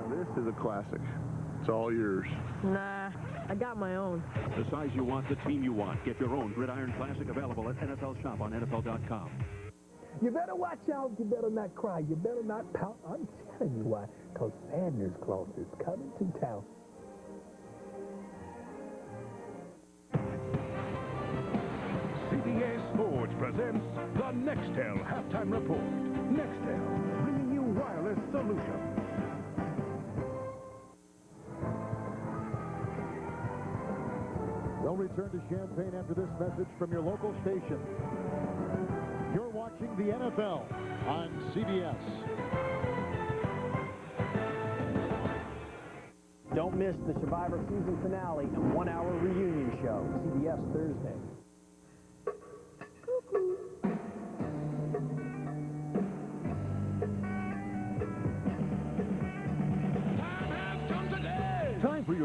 This is a classic. It's all yours. Nah, I got my own. The size you want, the team you want. Get your own Gridiron Classic available at NFL Shop on NFL.com. You better watch out. You better not cry. You better not pout. I'm telling you why. Because Sanders Claus is coming to town. CBS Sports presents the Nextel Halftime Report. Nextel, bringing you wireless solutions. We'll return to Champaign after this message from your local station. You're watching the NFL on CBS. Don't miss the Survivor season finale and 1-hour reunion show. CBS Thursday.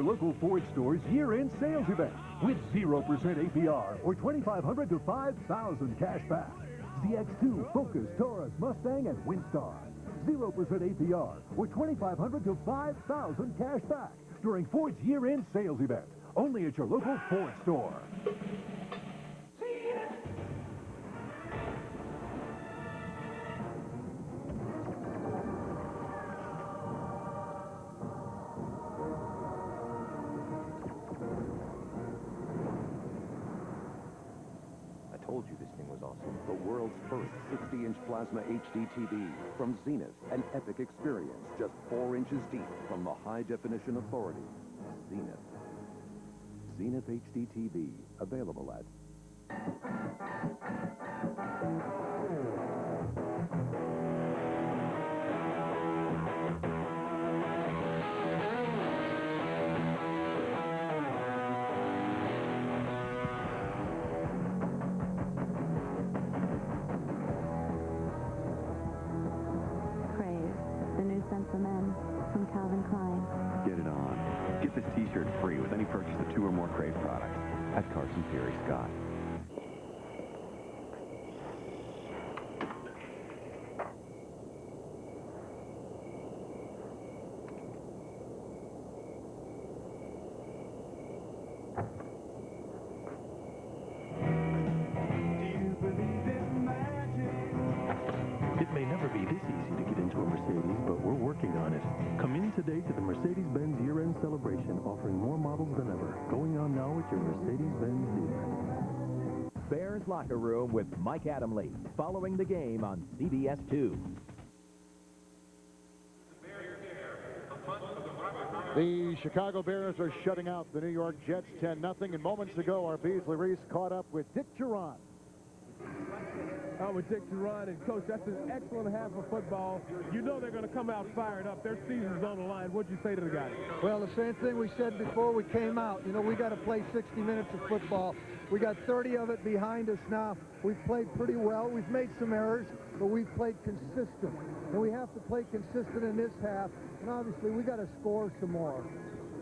local Ford store's year-end sales event with 0% APR or $2,500 to $5,000 cash back. ZX2, Focus, Taurus, Mustang, and Windstar. 0% APR or $2,500 to $5,000 cash back during Ford's year-end sales event. Only at your local Ford store. I told you this thing was awesome. The world's first 60-inch plasma HD TV from Zenith. An epic experience just 4 inches deep from the high-definition authority. Zenith. Zenith HD TV. Available at... from Calvin Klein. Get it on. Get this t-shirt free with any purchase of 2 or more Crave products at Carson Pirie Scott. It may never be this easy to get into a Mercedes, but we're working on it. Come in today to the Mercedes-Benz year-end celebration, offering more models than ever. Going on now at your Mercedes-Benz dealer. Bears Locker Room with Mike Adamle, following the game on CBS 2. The Chicago Bears are shutting out the New York Jets 10-0, and moments ago, our Beasley Reese caught up with Dick Duran. I'm with Dick Duran, and Coach, that's an excellent half of football. You know they're going to come out fired up. Their season's on the line. What'd you say to the guys? Well, the same thing we said before we came out. You know, we got to play 60 minutes of football. We got 30 of it behind us now. We've played pretty well. We've made some errors, but we've played consistent. And we have to play consistent in this half. And obviously, we got to score some more.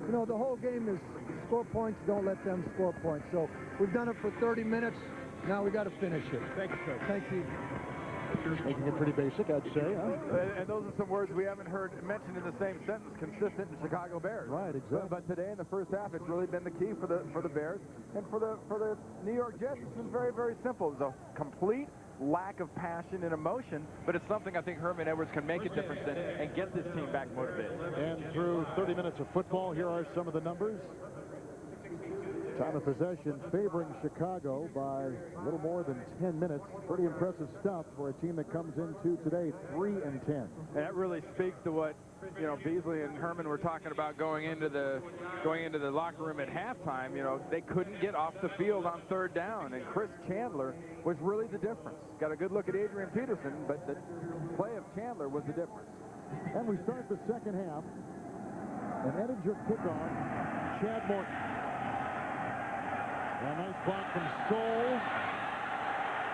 You know, the whole game is score points, don't let them score points. So we've done it for 30 minutes. Now we got to finish it. Thank you, Coach. Thank you. Making it pretty basic, I'd say, huh? And those are some words we haven't heard mentioned in the same sentence, consistent in Chicago Bears. Right, exactly. But today in the first half, it's really been the key for the Bears. And for the New York Jets, it's been very, very simple. It's a complete lack of passion and emotion, but it's something I think Herman Edwards can make a difference in and get this team back motivated. And through 30 minutes of football, here are some of the numbers. Time of possession favoring Chicago by a little more than 10 minutes. Pretty impressive stuff for a team that comes into today 3-10. And that really speaks to what, you know, Beasley and Herman were talking about going into the locker room at halftime. You know, they couldn't get off the field on third down, and Chris Chandler was really the difference. Got a good look at Adrian Peterson, but the play of Chandler was the difference. And we start the second half. An Edinger kickoff. Chad Morton. A nice block from Scholes.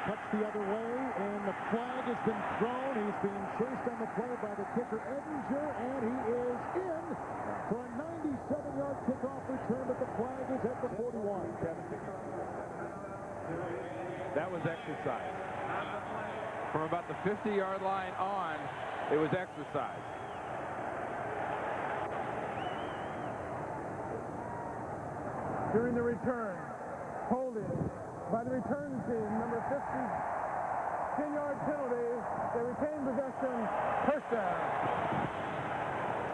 Cuts the other way, and the flag has been thrown. He's being chased on the play by the kicker, Edinger, and he is in for a 97-yard kickoff return, but the flag is at the 41. That was exercise. From about the 50-yard line on, it was exercise. During the return, holding by the return team, number 50, 10-yard penalty. They retain possession, first down.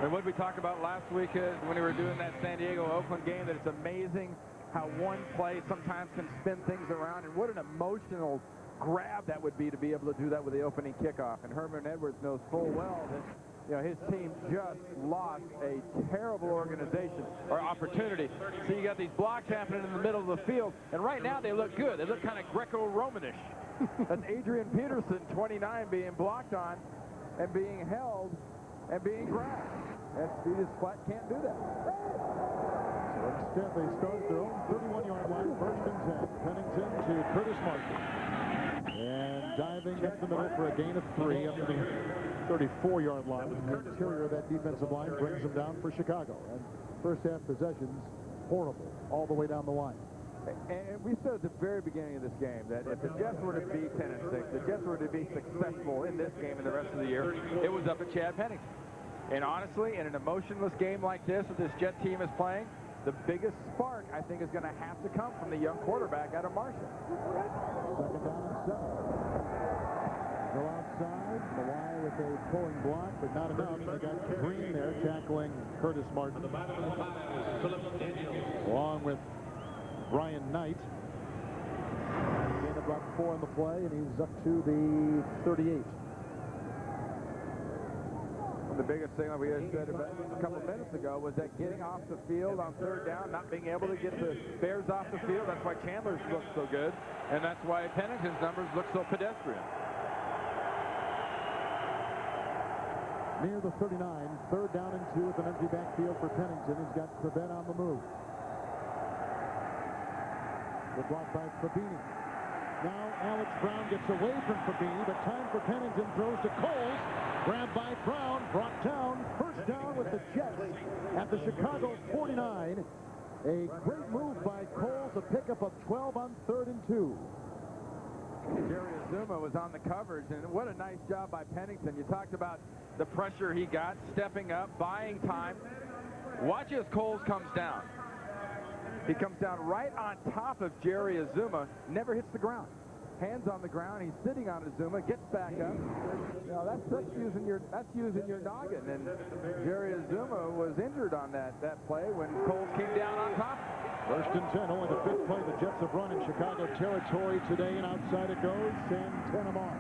And what we talked about last week is when we were doing that San Diego-Oakland game, that it's amazing how one play sometimes can spin things around, and what an emotional grab that would be to be able to do that with the opening kickoff. And Herman Edwards knows full well that, you know, his team just lost a terrible organization or opportunity. So you got these blocks happening in the middle of the field, and right now they look good. They look kind of Greco-Romanish. That's Adrian Peterson, 29, being blocked on and being held and being grabbed. And he just flat can't do that. So instead they start their own 31-yard line, first and 10. Pennington to Curtis Martin. And diving up the middle for a gain of 3 up to the 34-yard line. The interior of that defensive line brings them down for Chicago. And first half possessions, horrible, all the way down the line. And we said at the very beginning of this game that if the Jets were to be 10-6, the Jets were to be successful in this game and the rest of the year, it was up at Chad Pennington. And honestly, in an emotionless game like this that this Jet team is playing, the biggest spark, I think, is going to have to come from the young quarterback out of Marshall. Second down and 7. Go outside. Mawai with a pulling block, but not enough. They got Green there tackling Curtis Martin. Along with Brian Knight. Gain of about 4 on the play, and he's up to the 38. The biggest thing that we had said about a couple of minutes ago was that getting off the field on third down, not being able to get the Bears off the field. That's why Chandler's looked so good, and that's why Pennington's numbers look so pedestrian. Near the 39, third down and 2 with an empty backfield for Pennington. He's got Chrebet on the move. Good block by Fabini. Now Alex Brown gets away from Fabini, but time for Pennington, throws to Coles. Grabbed by Brown, brought down, first down with the Jets at the Chicago 49. A great move by Coles, a pickup of 12 on 3rd and 2. Jerry Azuma was on the coverage, and what a nice job by Pennington. You talked about the pressure he got, stepping up, buying time. Watch as Coles comes down. He comes down right on top of Jerry Azuma, never hits the ground. Hands on the ground, he's sitting on Azuma, gets back up. You know, that's using your noggin. And Jerry Azuma was injured on that play when Coles came down on top. First and 10, only the 5th play the Jets have run in Chicago territory today, and outside it goes. Santana Moss.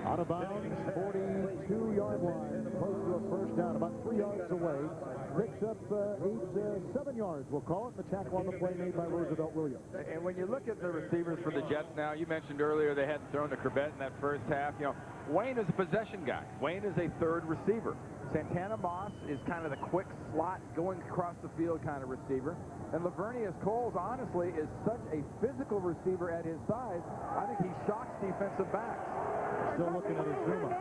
Out of bounds, 42-yard line, close to a first down, about 3 yards away. Picks up 7 yards, we'll call it. The tackle on the play made by Roosevelt Williams. And when you look at the receivers for the Jets now, you mentioned earlier they hadn't thrown to Chrebet in that first half. You know, Wayne is a possession guy. Wayne is a third receiver. Santana Moss is kind of the quick slot, going across the field kind of receiver. And Laveranues Coles, honestly, is such a physical receiver at his size. I think he shocks defensive backs. Still looking at Azuma.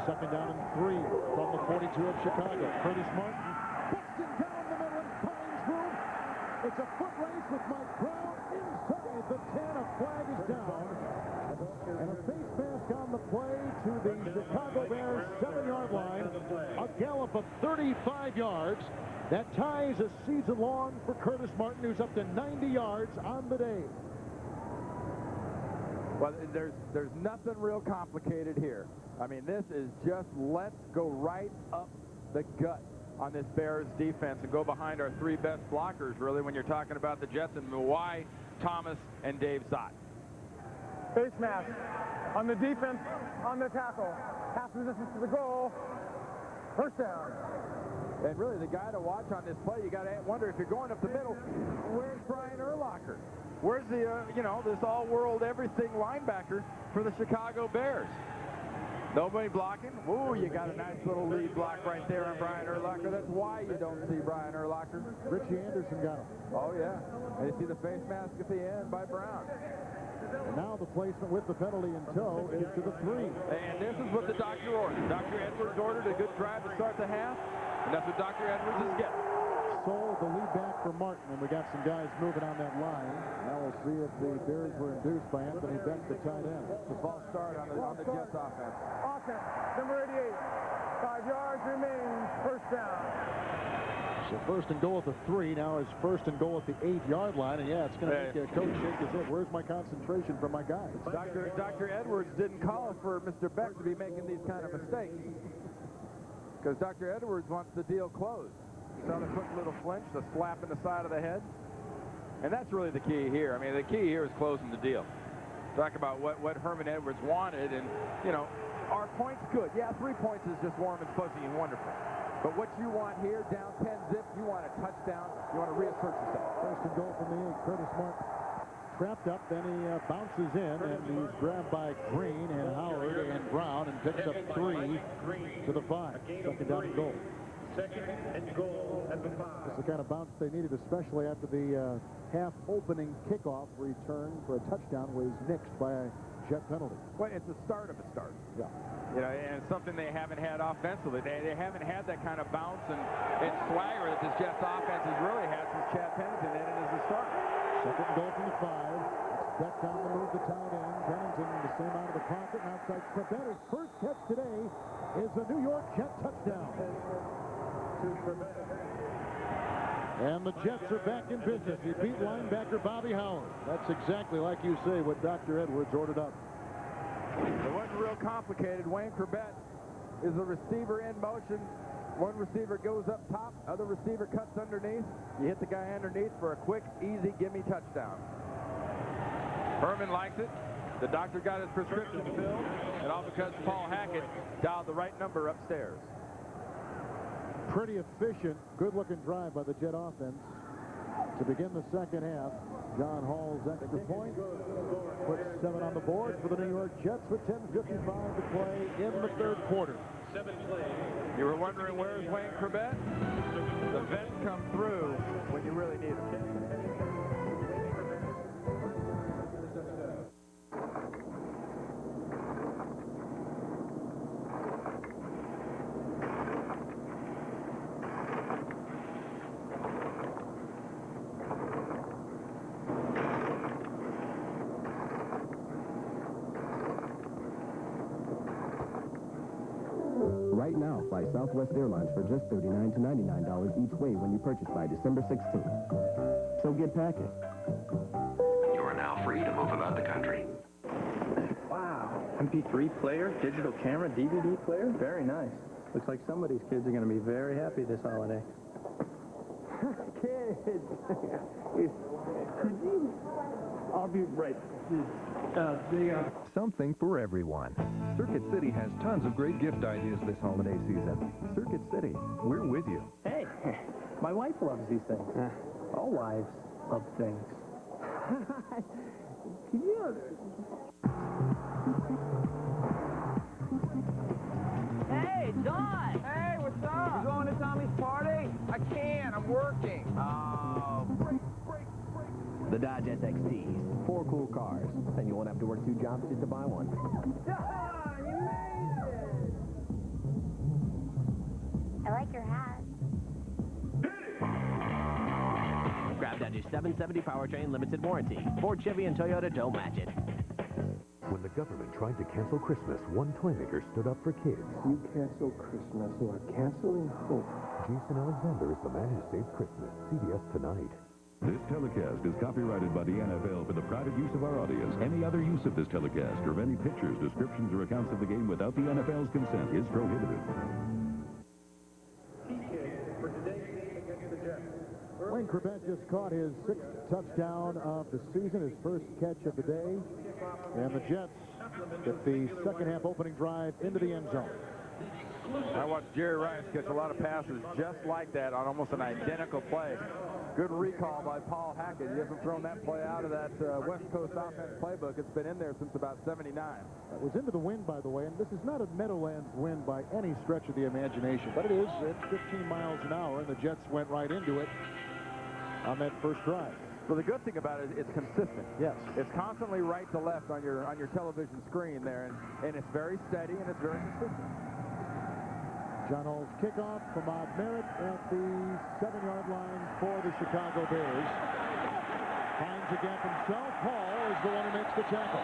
Second down and 3 from the 42 of Chicago. Curtis Martin busting down the middle and finds room. It's a foot race with Mike Brown inside the 10. A flag is down. And a face mask on the play to the Chicago Bears 7-yard line. A gallop of 35 yards. That ties a season long for Curtis Martin, who's up to 90 yards on the day. Well, there's nothing real complicated here. I mean, this is just let's go right up the gut on this Bears defense and go behind our 3 best blockers, really, when you're talking about the Jets and Mawai, Thomas, and Dave Zott. Face mask on the defense, on the tackle. Half position to the goal. First down. And really, the guy to watch on this play, you got to wonder if you're going up the middle, where's Brian Urlacher? Where's the, this all-world everything linebacker for the Chicago Bears? Nobody blocking. Ooh, you got a nice little lead block right there on Brian Urlacher. That's why you don't see Brian Urlacher. Richie Anderson got him. Oh, yeah. And you see the face mask at the end by Brown. And now the placement with the penalty in tow is to the 3. And this is what the doctor ordered. Dr. Edwards ordered a good drive to start the half, and that's what Dr. Edwards is getting. Sold the lead back for Martin, and we got some guys moving on that line. Now we'll see if the Bears were induced by Anthony Beck, the tight end. The false start on the Jets offense. Offense, number 88. 5 yards remain, first down. So first and goal at the 3. Now is first and goal at the 8-yard line. And yeah, it's going to make a coach shake his head. Where's my concentration from my guys? Dr. Edwards didn't call for Mr. Beck to be making these kind of mistakes. Because Dr. Edwards wants the deal closed. You saw the quick little flinch, the slap in the side of the head. And that's really the key here. I mean, the key here is closing the deal. Talk about what Herman Edwards wanted. And, our point's good. Yeah, 3 points is just warm and fuzzy and wonderful. But what you want here, down 10 zip, you want a touchdown. You want to reassert yourself. First and goal from the 8. Curtis Martin trapped up, then he bounces in, and he's grabbed by Green and Howard and Brown and picks up 3 to the 5. Second down and goal. Second and goal at the 5. It's the kind of bounce they needed, especially after the half-opening kickoff return for a touchdown was nixed by a Jet penalty. Well, it's the start of a start. Yeah. You know, and it's something they haven't had offensively. They haven't had that kind of bounce and swagger that this Jets offense has really had since Chad Pennington in it as the starter. Second goal from the 5. It's Beck down the move, the tight end. Pennington the same out of the pocket. And outside Chrebet. His first catch today is a New York Jet touchdown. To Chrebet. And the Jets are back in business. He beat linebacker Bobby Howard. That's exactly like you say what Dr. Edwards ordered up. It wasn't real complicated. Wayne Chrebet is the receiver in motion. One receiver goes up top, other receiver cuts underneath. You hit the guy underneath for a quick, easy, gimme touchdown. Herman likes it. The doctor got his prescription filled, and all because Paul Hackett dialed the right number upstairs. Pretty efficient, good-looking drive by the Jet offense to begin the second half. John Hall's extra point puts 7 on the board for the New York Jets with 10:55 to play in the third quarter. 7 plays. You were wondering where's Wayne Chrebet? The vets come through when you really need them. Right now, fly Southwest Airlines for just $39 to $99 each way when you purchase by December 16th. So get packing. You are now free to move about the country. Wow. MP3 player, digital camera, DVD player. Very nice. Looks like some of these kids are going to be very happy this holiday. Kids. Could you? I'll be right. Something for everyone. Circuit City has tons of great gift ideas this holiday season. Circuit City, we're with you. Hey, my wife loves these things. All wives love things. Can you? Hey, Don! Hey, what's up? You going to Tommy's party? I can't. I'm working. Break. The Dodge SXTs. 4 cool cars. Then you won't have to work 2 jobs just to buy one. I like your hat. Grab Dodge's 770 powertrain limited warranty. Ford, Chevy, and Toyota don't match it. When the government tried to cancel Christmas, one toymaker stood up for kids. You cancel Christmas, you are canceling hope. Jason Alexander is the man who saved Christmas. CBS Tonight. This telecast is copyrighted by the NFL for the private use of our audience. Any other use of this telecast or of any pictures, descriptions, or accounts of the game without the NFL's consent is prohibited. For today's game against the Jets. Wayne Chrebet just caught his 6th touchdown of the season, his first catch of the day. And the Jets get the second half opening drive into the end zone. I watched Jerry Rice catch a lot of passes just like that on almost an identical play. Good recall by Paul Hackett. He hasn't thrown that play out of that West Coast offense playbook. It's been in there since about 79. That was into the wind, by the way, and this is not a Meadowlands wind by any stretch of the imagination, but it's 15 miles an hour, and the Jets went right into it on that first drive. Well, the good thing about it is it's consistent. Yes. It's constantly right to left on your television screen there, and it's very steady and it's very consistent. John Hall's kickoff from Ahmad Merritt at the 7-yard line for the Chicago Bears. Finds a gap himself. Hall is the one who makes the tackle.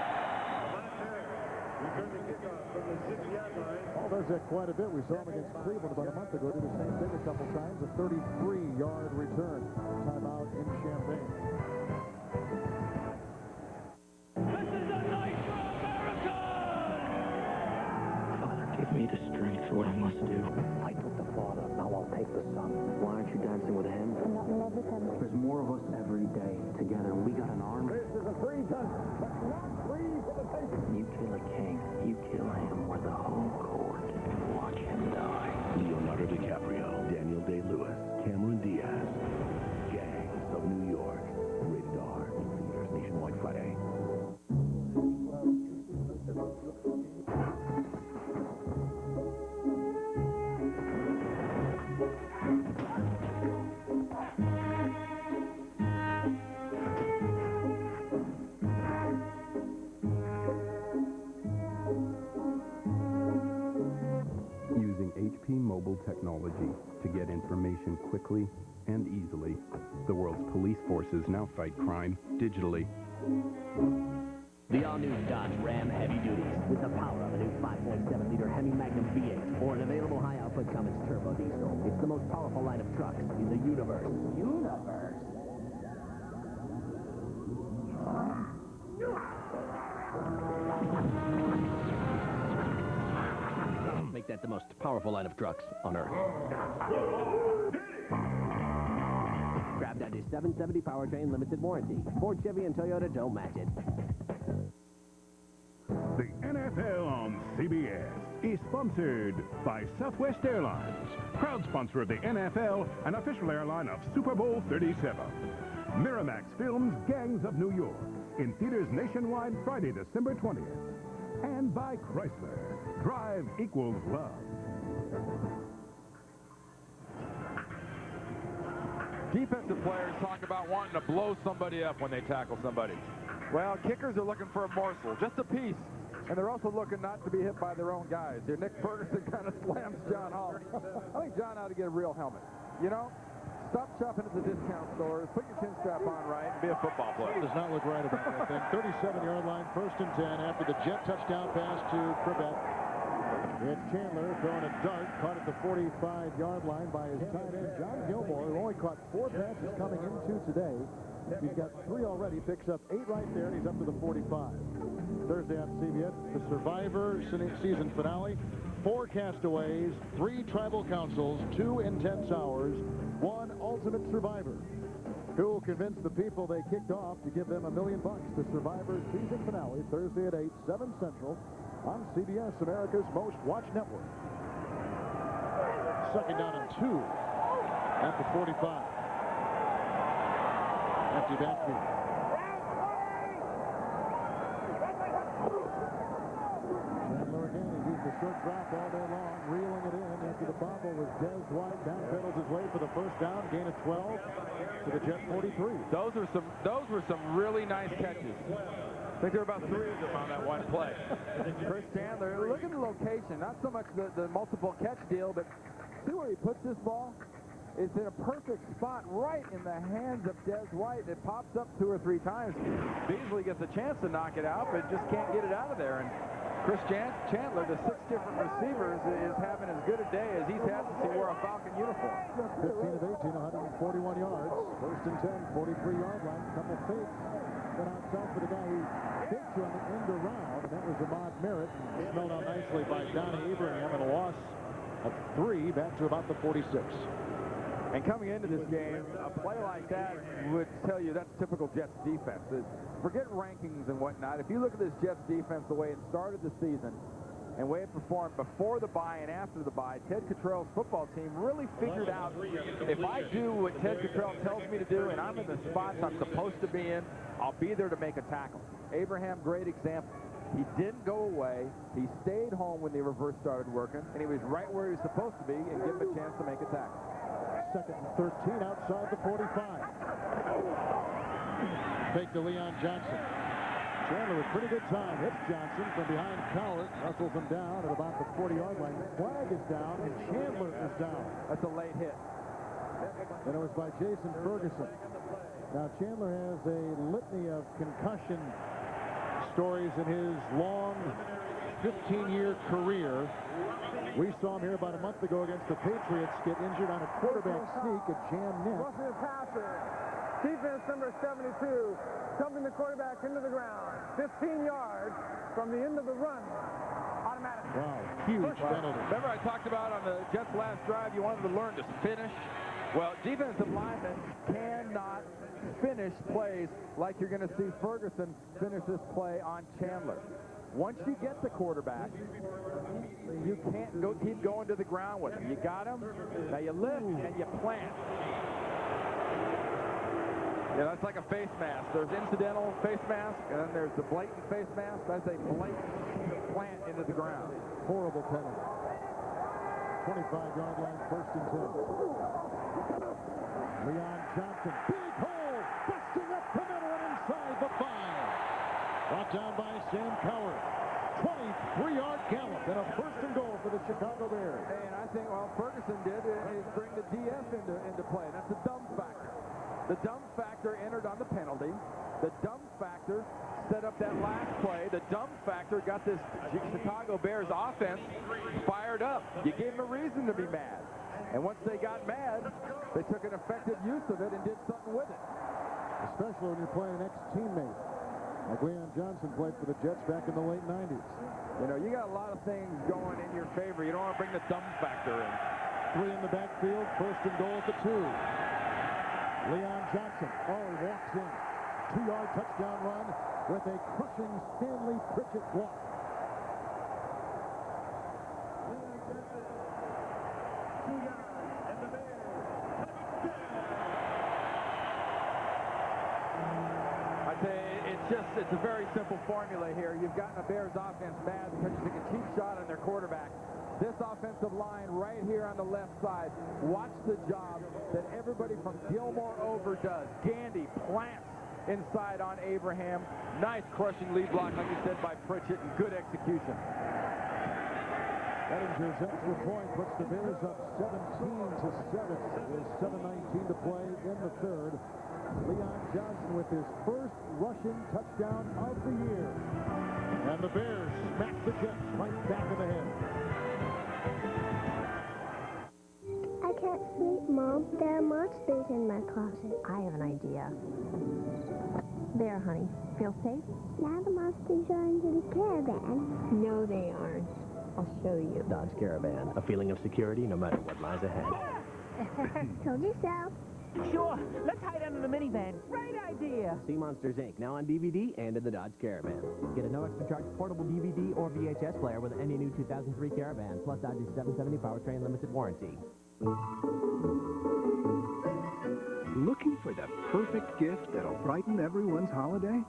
Hall does that quite a bit. We saw him against Cleveland about a month ago. Did the same thing a couple times. A 33-yard return. Timeout in Champaign. This is a night for America! Father, give me the strength for what I must do. I took the father, now I'll take the son. Why aren't you dancing with him? I'm not in love with him. There's more of us every day. Together, we got an army. This is a free country, but not free for the taking. You kill a king, you kill him with the whole court. Watch him die. Leonardo DiCaprio, Daniel Day-Lewis, Cameron Diaz. Gangs of New York. Rated R. Theaters nationwide Friday. technology to get information quickly and easily. The world's police forces now fight crime digitally. The all-new Dodge Ram Heavy Duties with the power of a new 5.7-liter Hemi Magnum V8 or an available high-output Cummins turbo diesel. It's the most powerful line of trucks in the universe. Make that the most powerful line of trucks on Earth. Grab that is 770 powertrain limited warranty. Ford, Chevy, and Toyota don't match it. The NFL on CBS is sponsored by Southwest Airlines, proud sponsor of the NFL and official airline of Super Bowl 37. Miramax Films Gangs of New York, in theaters nationwide Friday, December 20th. And by Chrysler, drive equals love. Defensive players talk about wanting to blow somebody up when they tackle somebody. Well, kickers are looking for a morsel, just a piece. And they're also looking not to be hit by their own guys. Here, Nick Ferguson kind of slams John Hall. I think John ought to get a real helmet. You know, stop shopping at the discount stores, put your chin strap on right, and be a football player. Does not look right about that thing. 37-yard line, 1st and 10 after the jet touchdown pass to Chrebet. It's Chandler throwing a dart, caught at the 45-yard line by his tight end, John Gilmore, who only caught 4 passes coming into today. He's got 3 already, picks up 8 right there, and he's up to the 45. Thursday on CBS, the Survivor season finale. 4 castaways, 3 tribal councils, 2 intense hours, 1 ultimate survivor, who will convince the people they kicked off to give them $1 million. The Survivor season finale, Thursday at 8, 7 Central, on CBS, America's most watched network. 2nd down and 2 at the 45. Empty backfield. Chandler again, he used the short drop all day long, reeling it in after the bobble was Des White. Backpedals his way for the 1st down, gain of 12 to the Jet 43. Those were some really nice catches. I think there were about 3 of them on that one play. Chris Chandler, look at the location. Not so much the multiple catch deal, but see where he puts this ball? It's in a perfect spot right in the hands of Des White. It pops up 2 or 3 times. Beasley gets a chance to knock it out, but just can't get it out of there. And Chris Chandler, the 6 different receivers, is having as good a day as he's had since he wore a Falcon uniform. 15 of 18, 141 yards. 1st and 10, 43-yard line. Couple fakes. Then outside for the guy who faked you on the end around, and that was Ahmad Merritt. Smelled out nicely by Donnie Abraham, and a loss of 3 back to about the 46. And coming into this game, a play like that would tell you that's typical Jets defense. Forget rankings and whatnot. If you look at this Jets defense, the way it started the season and the way it performed before the bye and after the bye, Ted Cottrell's football team really figured out, if I do what Ted Cottrell tells me to do and I'm in the spots I'm supposed to be in, I'll be there to make a tackle. Abraham, great example. He didn't go away. He stayed home when the reverse started working, and he was right where he was supposed to be and give him a chance to make a tackle. 2nd and 13 outside the 45. Fake to Leon Johnson. Chandler with pretty good time. Hits Johnson from behind Cowart. Hustles him down at about the 40-yard line. Flag is down, and Chandler is down. That's a late hit. And it was by Jason Ferguson. Now, Chandler has a litany of concussion stories in his long 15-year career. We saw him here about a month ago against the Patriots get injured on a quarterback sneak at jam net. Rushing the passer. Defense number 72, dumping the quarterback into the ground. 15 yards from the end of the run. Automatic. Wow, huge penalty. Remember I talked about on the Jets' last drive, you wanted to learn to finish? Well, defensive linemen cannot finish plays like you're going to see Ferguson finish this play on Chandler. Once you get the quarterback, you can't keep going to the ground with him. You got him, now you lift and you plant. Yeah, that's like a face mask. There's incidental face mask, and then there's the blatant face mask. That's a blatant plant into the ground. Horrible penalty. 25-yard line, 1st and 10. Leon Johnson, big hole, busting up the middle and inside the 5. Brought down by Sam Cowart. 23-yard gallop and a first and goal for the Chicago Bears. And I think, well, Ferguson did is bring the DF into play. That's the dumb factor. The dumb factor entered on the penalty. The dumb factor set up that last play. The dumb factor got this Chicago Bears offense fired up. You gave them a reason to be mad. And once they got mad, they took an effective use of it and did something with it. Especially when you're playing an ex-teammate. Like Leon Johnson played for the Jets back in the late 90s. You know, you got a lot of things going in your favor. You don't want to bring the dumb factor in. 3 in the backfield, first and goal at the 2. Leon Johnson, walks in. 2-yard touchdown run with a crushing Stanley Pritchett block. It's a very simple formula here. You've gotten a Bears offense bad because you took a cheap shot on their quarterback. This offensive line right here on the left side, watch the job that everybody from Gilmore over does. Gandy plants inside on Abraham. Nice crushing lead block, like you said, by Pritchett, and good execution. Ettinger's extra point puts the Bears up 17-7. There's 7:19 to play in the third. Leon Johnson with his first rushing touchdown of the year. And the Bears smack the Jets right back in the head. I can't sleep, Mom. There are monsters in my closet. I have an idea. There, honey. Feel safe? Now the monsters are under the caravan. No, they aren't. I'll show you. Dodge Caravan. A feeling of security no matter what lies ahead. Told you so. Sure. Let's hide under the minivan. Great idea. Sea Monsters, Inc. Now on DVD and in the Dodge Caravan. Get a no extra charge portable DVD or VHS player with any new 2003 Caravan, plus Dodge's 770 powertrain limited warranty. Looking for the perfect gift that'll brighten everyone's holiday?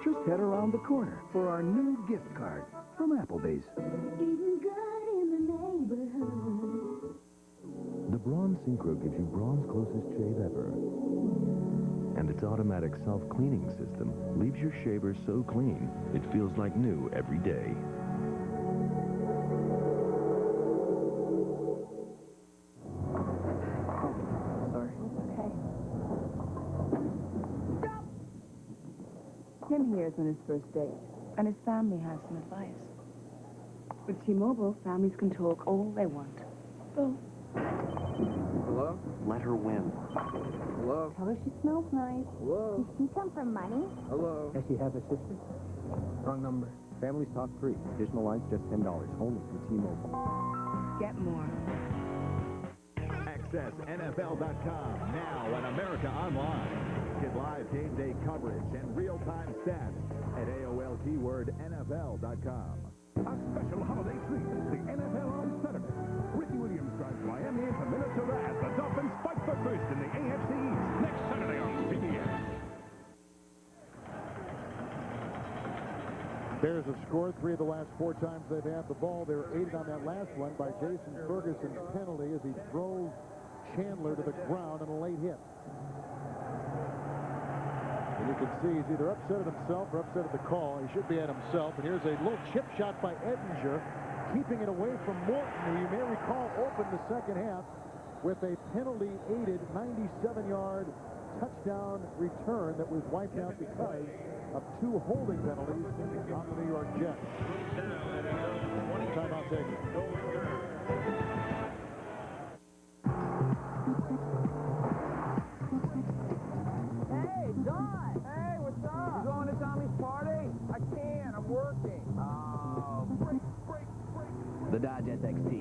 Just head around the corner for our new gift card from Applebee's. Eating good in the neighborhood. The Braun Synchro gives you Braun's closest shave ever. And its automatic self-cleaning system leaves your shaver so clean, it feels like new every day. Sorry. Okay. Stop! Tim here is on his first date, and his family has some advice. With T-Mobile, families can talk all they want. So... Hello? Let her win. Hello? Tell her she smells nice. Hello? Does she come from money? Hello? Does she have a sister? Wrong number. Families talk free. Additional lines just $10. Only from T-Mobile. Get more. Access NFL.com now and America Online. Get live game day coverage and real-time stats at AOL keyword NFL.com. A special holiday treat, the NFL on Saturday. Ricky Williams drives Miami into Minnesota as the Dolphins fight for first in the AFC East next Saturday on CBS. Bears have scored 3 of the last 4 times they've had the ball. They were aided on that last one by Jason Ferguson's penalty as he drove Chandler to the ground on a late hit. And you can see he's either upset at himself or upset at the call. He should be at himself. And here's a little chip shot by Ettinger, keeping it away from Morton, who you may recall opened the second half with a penalty-aided 97-yard touchdown return that was wiped out because of 2 holding penalties on the New York Jets. Timeout taken. Hey, Don! Hey, what's up? You going to Tommy's party? I can't. I'm working. Oh, break. The Dodge SXT.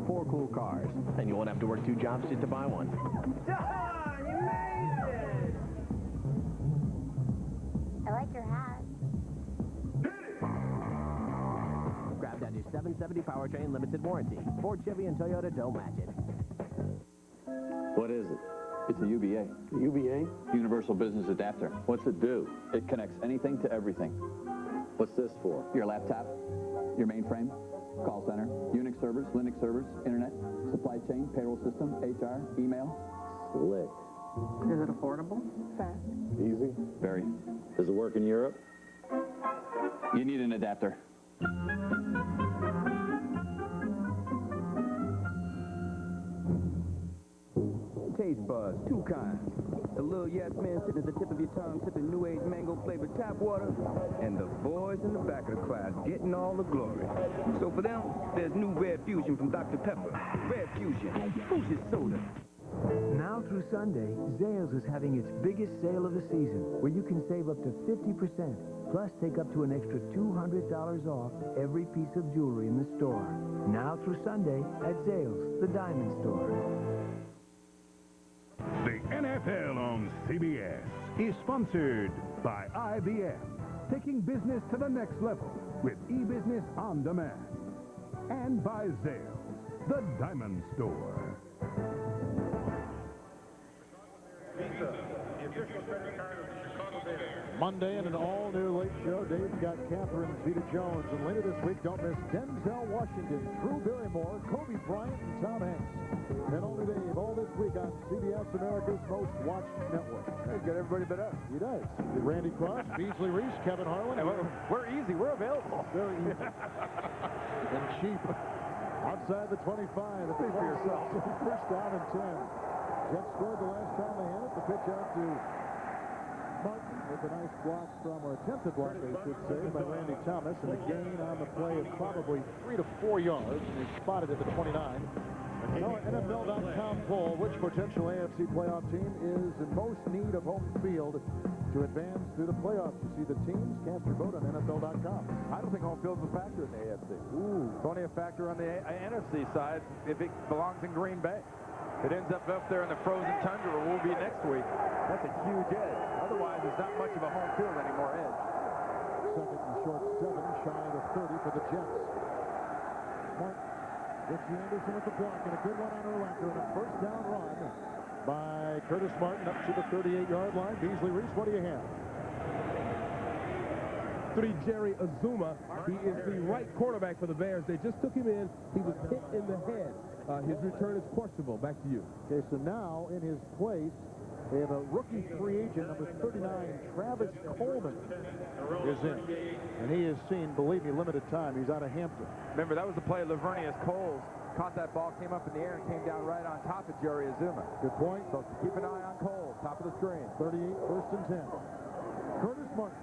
4 cool cars. And you won't have to work 2 jobs just to buy one. Don, you made it! I like your hat. Grab Dodge's 770 powertrain limited warranty. Ford, Chevy, and Toyota don't match it. What is it? It's a UBA. UBA? Universal Business Adapter. What's it do? It connects anything to everything. What's this for? Your laptop, your mainframe, call center, Unix servers, Linux servers, internet, supply chain, payroll system, HR, email. Slick. Is it affordable? Fast? Easy? Very. Does it work in Europe? You need an adapter. Taste buds, two kinds. The little yes man sitting at the tip of your tongue sipping New Age mango-flavored tap water, and the boys in the back of the class getting all the glory. So for them, there's new Red Fusion from Dr. Pepper. Red Fusion, who's his soda? Now through Sunday, Zales is having its biggest sale of the season, where you can save up to 50%, plus take up to an extra $200 off every piece of jewelry in the store. Now through Sunday at Zales, the diamond store. The NFL on CBS is sponsored by IBM, taking business to the next level with e-business on demand. And by Zales, the diamond store. Monday in an all-new late show, Dave's got Catherine Zeta-Jones. And later this week, don't miss Denzel Washington, Drew Barrymore, Kobe Bryant, and Tom Hanks. And only Dave, all this week on CBS America's most watched network. He's got everybody but us. He does. Randy Cross, Beasley Reese, Kevin Harlan. Hey, we're easy. We're available. Very easy. And cheap. Outside the 25. The Speak for yourself. First down and 10. Jets scored the last time they had it. The pitch out to Martin with a nice block from, or attempted block, they should say, by Randy Thomas. And the gain on the play of probably 3 to 4 yards. And he's spotted at the 29. Now, NFL.com poll, which potential AFC playoff team is in most need of home field to advance through the playoffs? You see the teams. Cast your vote on NFL.com. I don't think home field's a factor in the AFC. Ooh. It's only a factor on the NFC side if it belongs in Green Bay. It ends up there in the frozen tundra where we'll be next week. That's a huge edge. Otherwise, there's not much of a home field anymore edge. Second and short 7, shy of the 30 for the Jets. Martin. Richie Anderson with the block, and a good one on Urlacher, and a first down run by Curtis Martin up to the 38-yard line. Beasley Reese, what do you have? 3, Jerry Azuma. He is the right quarterback for the Bears. They just took him in. He was hit in the head. His return is questionable. Back to you. Okay, so now in his place, they have a rookie free agent, number 39, Travis Coleman, is in. And he has seen, believe me, limited time. He's out of Hampton. Remember, that was the play Laveranues Coles caught that ball, came up in the air, and came down right on top of Jerry Azuma. Good point. So keep an eye on Coles, top of the screen. 38, first and 10. Curtis Martin.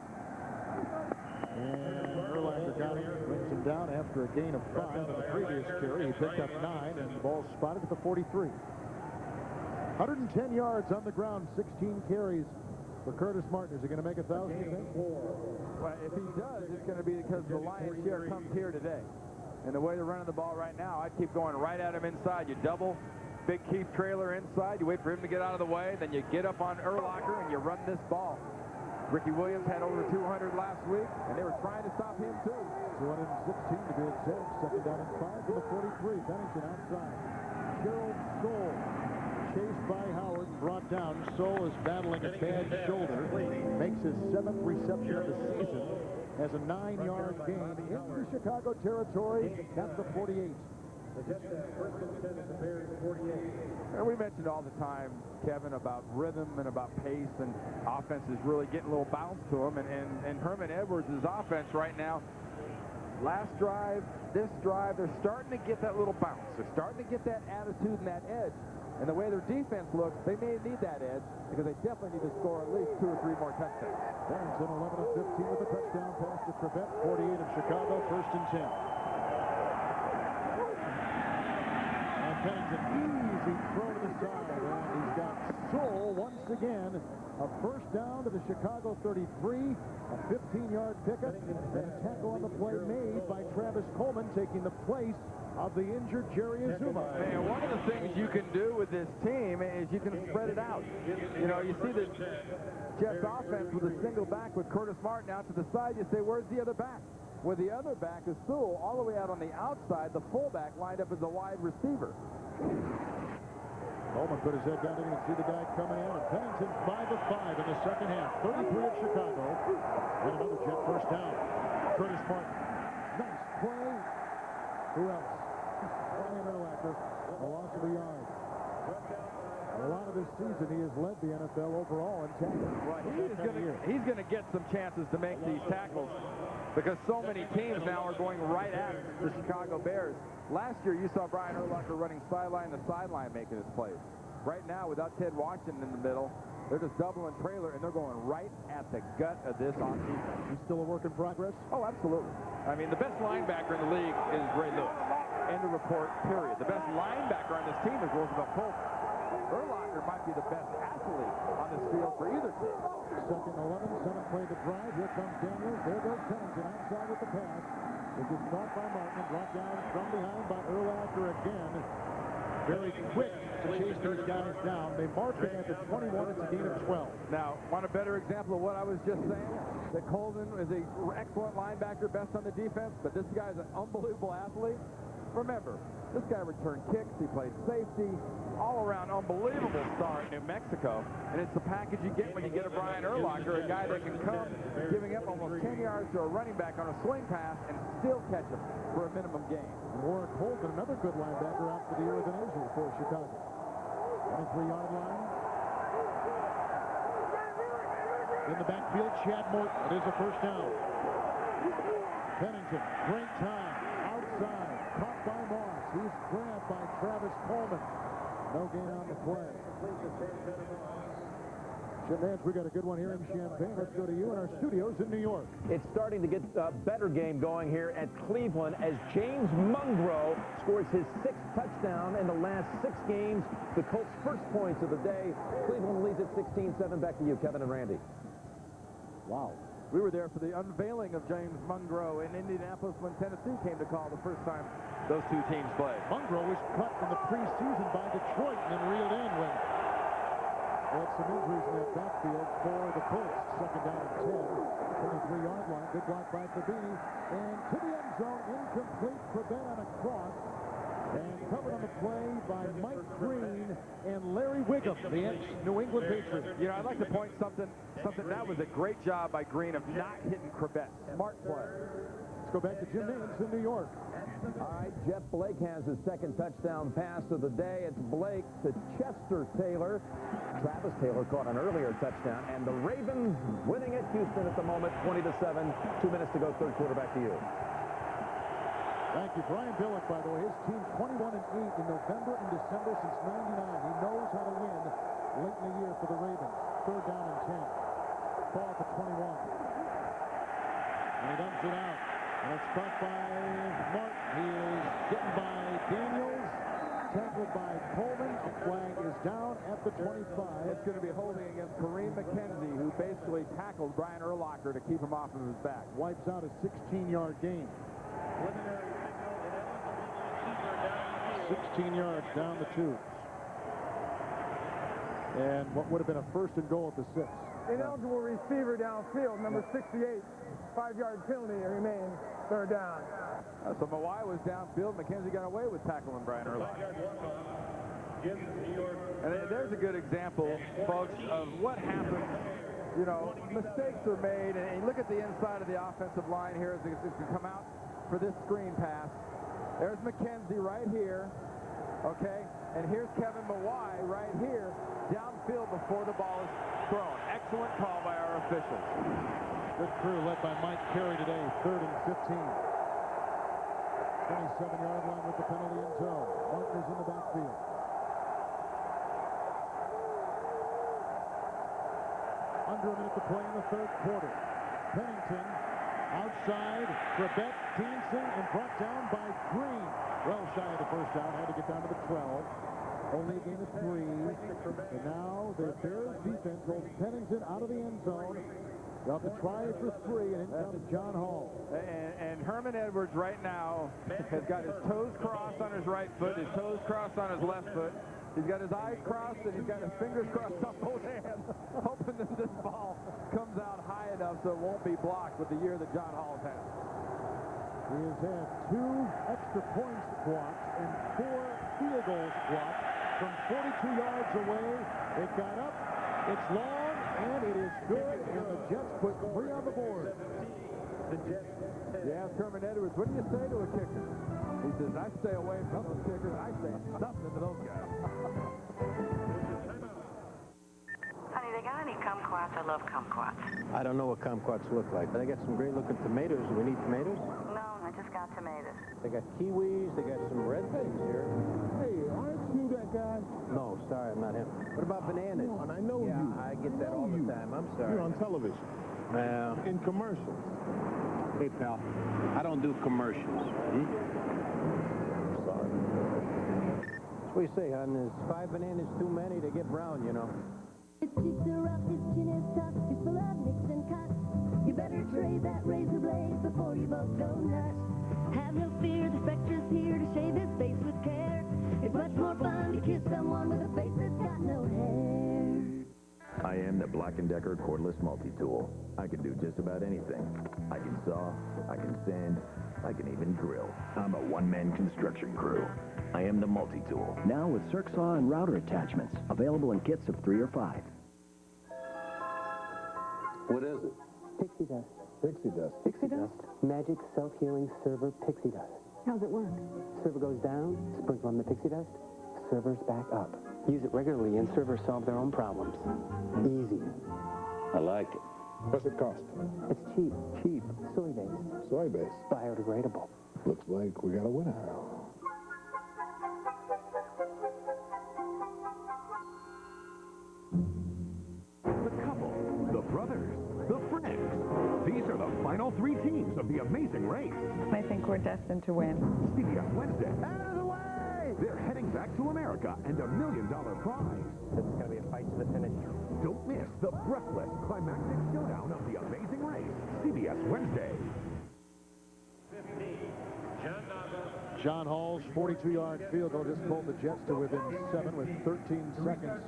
And Urlacher got him, brings him down after a gain of 5 on the previous carry. He picked up 9, and the ball spotted at the 43. 110 yards on the ground, 16 carries for Curtis Martin. Is he going to make 1,000, you think? Well, if he does, it's going to be because the lion's share comes here today. And the way they're running the ball right now, I'd keep going right at him inside. You double Big Keith trailer inside. You wait for him to get out of the way. Then you get up on Urlacher and you run this ball. Ricky Williams had over 200 last week, and they were trying to stop him, too. 216 to be exact. Second down and 5 to the 43. Pennington outside. Gerald Soule. Chased by Howard, brought down. Soule is battling a bad shoulder. Makes his 7th reception of the season. Has a 9-yard gain into Chicago territory at the 48. And we mentioned all the time, Kevin, about rhythm and about pace, and offenses really getting a little bounce to them. And Herman Edwards' offense right now, last drive, this drive, they're starting to get that little bounce. They're starting to get that attitude and that edge. And the way their defense looks, they may need that edge because they definitely need to score at least 2 or 3 more touchdowns. Pennington 11 of 15 with a touchdown pass to Chrebet, 48 of Chicago, first and 10. And Pennington, easy throw to the side, and he's got Soule once again. A first down to the Chicago 33, a 15-yard pickup, and a tackle on the play made by Travis Coleman, taking the place of the injured Jerry Azuma. Man, one of the things you can do with this team is you can spread it out. You know, you see the Jets offense with a single back with Curtis Martin out to the side. You say, where's the other back? Well, the other back is Soule all the way out on the outside. The fullback lined up as a wide receiver. Coleman put his head down, didn't even see the guy coming in. And Pennington 5 of 5 in the second half. 33 at Chicago. And another Jet first down. Curtis Martin. Nice play. Who else? Brian Urlacher. A loss of a yard. A lot of this season, he has led the NFL overall in tackles. Right. He's going to get some chances to make these tackles. because so many teams now are going right at the Chicago Bears. Last year, you saw Brian Urlacher running sideline to sideline making his plays. Right now, without Ted Washington in the middle, they're just doubling trailer, and they're going right at the gut of this on defense. He's still a work in progress? Oh, absolutely. I mean, the best linebacker in the league is Ray Lewis. End of report, period. The best linebacker on this team is Roosevelt Colton. Urlacher might be the best athlete on this field for either team. Second 11, 7 play the drive. Here comes Daniels. There goes Pennington outside with the pass. This is caught by Martin, brought down from behind by Urlacher again. Very quick to chase these guys down. They mark him at the 21. It's a gain of 12. Now, want a better example of what I was just saying? That Colton is an excellent linebacker, best on the defense, but this guy's an unbelievable athlete. Remember, this guy returned kicks, he played safety, all-around unbelievable star in New Mexico, and it's the package you get when you get a Brian Urlacher, a guy that can come giving up almost 10 yards to a running back on a swing pass and still catch him for a minimum gain. And Warwick Holton, another good linebacker out for the year with an injury for Chicago. 23-yard line. In the backfield, Chad Morton. It is a first down. Pennington, great time, outside, caught by Moss. He's grabbed by Travis Coleman. No gain on the play. Jim Nance, we got a good one here in Champaign. Let's go to you in our studios in New York. It's starting to get a better game going here at Cleveland as James Mungro scores his 6th touchdown in the last 6 games. The Colts' first points of the day. Cleveland leads at 16-7. Back to you, Kevin and Randy. Wow. We were there for the unveiling of James Mungro in Indianapolis when Tennessee came to call the first time those two teams played. Mungro was cut in the preseason by Detroit and then reeled in when they had some injuries in that backfield for the Colts. Second down and 10. 23-yard line. Good block by Fabini. And to the end zone, incomplete. Chrebet on a cross. And covered on the play by Mike Green and Larry Wiggum, the ex-New England Patriot. You know, I'd like to point something that was a great job by Green of not hitting Chrebet. Smart play. Let's go back to Jim Nance in New York. All right, Jeff Blake has his 2nd touchdown pass of the day. It's Blake to Chester Taylor. Travis Taylor caught an earlier touchdown, and the Ravens winning at Houston at the moment, 20-7. 2 minutes to go, third quarter. Back to you. Thank you. Brian Billick, by the way, his team 21-8 in November and December since '99. He knows how to win late in the year for the Ravens. Third down and 10. Ball at the 21. And he dumps it out. And it's caught by Martin. He is getting by Daniels. Tackled by Coleman. A flag is down at the 25. It's going to be holding against Kareem McKenzie, who basically tackled Brian Urlacher to keep him off of his back. Wipes out a 16-yard gain. 16 yards down the 2. And what would have been a first and goal at the 6. Ineligible receiver downfield, number 68. 5-yard penalty remains. Third down. So Mawai was downfield. McKenzie got away with tackling Brian Urlacher. And there's a good example, folks, of what happens. You know, mistakes are made, and you look at the inside of the offensive line here as it can come out for this screen pass. There's McKenzie right here, okay? And here's Kevin Mawai right here, downfield before the ball is thrown. Excellent call by our officials. Good crew led by Mike Carey today, 3rd and 15. 27-yard line with the penalty in zone. Martin is in the backfield. Under a minute to play in the 3rd quarter. Pennington outside, Chrebet dancing and brought down by Green. Well shy of the first down, had to get down to the 12. Only a gain of 3. And now the Bears defense holds Pennington out of the end zone. They'll have to try it for 3, and in comes John Hall. And Herman Edwards right now has got his toes crossed on his right foot, his toes crossed on his left foot. He's got his eyes crossed, and he's got his fingers crossed on both hands, hoping that this ball comes out high enough so it won't be blocked with the year that John Hall's had. He has had 2 extra points blocked and 4 field goals blocked from 42 yards away. It got up, it's long, and it is good, and the Jets put 3 on the board. You ask Herman Edwards, what do you say to a kicker? He says, I stay away from those kickers. I say nothing to those guys. Honey, you got any kumquats? I love kumquats. I don't know what kumquats look like, but they got some great-looking tomatoes. Do we need tomatoes? No, I just got tomatoes. They got kiwis. They got some red things here. Hey, aren't you that guy? No, sorry, I'm not him. What about bananas? Come on, I know you. I get that all the time. I'm sorry. You're on television. Well, in commercials. hey, pal, I don't do commercials. Sorry. That's what you say, hon. Is 5 bananas too many to get brown, you know? His cheeks are rough, his chin is tough, he's full of nicks and cuts. You better trade that razor blade before you both go nuts. Have no fear, the spectre's here to shave his face with care. It's much more fun to kiss someone with a face that's got no hair. I am the Black & Decker cordless multi-tool. I can do just about anything. I can saw, I can sand, I can even drill. I'm a one-man construction crew. I am the multi-tool. Now with circ saw and router attachments, available in kits of 3 or 5. What is it? Pixie dust. Pixie dust. Pixie dust? Magic self-healing server pixie dust. How's it work? Server goes down, sprinkle on the pixie dust, servers back up. Use it regularly and servers solve their own problems. Easy. I like it. What's it cost? It's cheap. Cheap. Soy-based. Soy-based. Biodegradable. Looks like we got a winner. The couple, the brothers, the friends. These are the final 3 teams of the amazing race. I think we're destined to win. CBS Wednesday. Out of the way! They're heading back to America and $1 million prize. This is going to be a fight to the finish. Don't miss the breathless climactic showdown of the amazing race. CBS Wednesday. John Hall's 42-yard field goal just pulled the Jets to within 7 with 13 seconds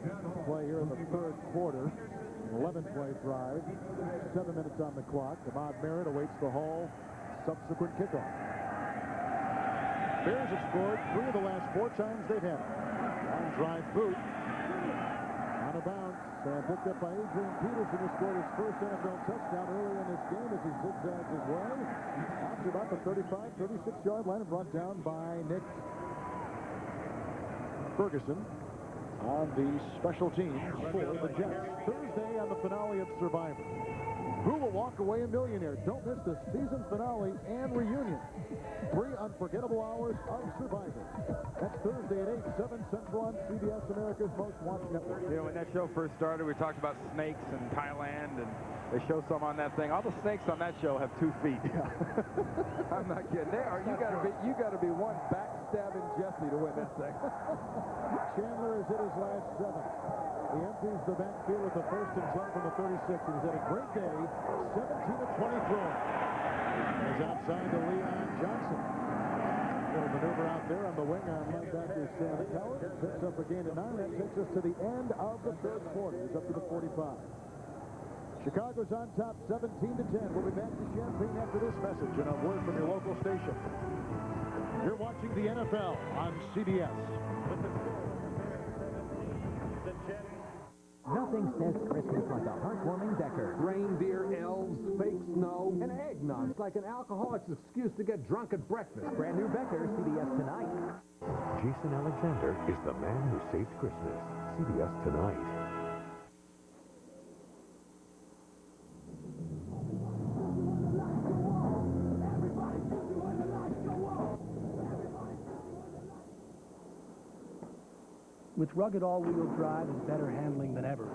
to play here in the third quarter. An 11-play drive, 7 minutes on the clock. Ahmad Merritt awaits the Hall subsequent kickoff. Bears have scored 3 of the last 4 times they've had it. Long drive boot. Out of bounds. Picked up by Adrian Peterson, who scored his first NFL touchdown earlier in this game as he zigzags his way out to about the 35, 36-yard line and brought down by Nick Ferguson on the special teams for the Jets. Thursday on the finale of Survivor. Who will walk away a millionaire? Don't miss the season finale and reunion. 3 unforgettable hours of Survivor. That's Thursday at 8, 7 Central on CBS, America's most watched network. You know, when that show first started, we talked about snakes in Thailand, and they show some on that thing. All the snakes on that show have 2 feet. Yeah. I'm not kidding. You got to be one backstabbing Jesse to win that thing. Chandler has hit his last 7. He empties the backfield with the 1st and 10 from the 36. He's had a great day. 17 of 23. He's outside to Leon Johnson. Little maneuver out there on the wing on linebacker Sam Coward. Picks up a gain of 9. That takes us to the end of the third quarter. He's up to the 45. Chicago's on top 17-10. We'll be back to Champaign after this message and a word from your local station. You're watching the NFL on CBS. Nothing says Christmas like a heartwarming Decker. Reindeer, elves, fake snow, and eggnog. It's like an alcoholic's excuse to get drunk at breakfast. Brand new Becker, CBS Tonight. Jason Alexander is the man who saved Christmas. CBS Tonight. With rugged all-wheel drive and better handling than ever,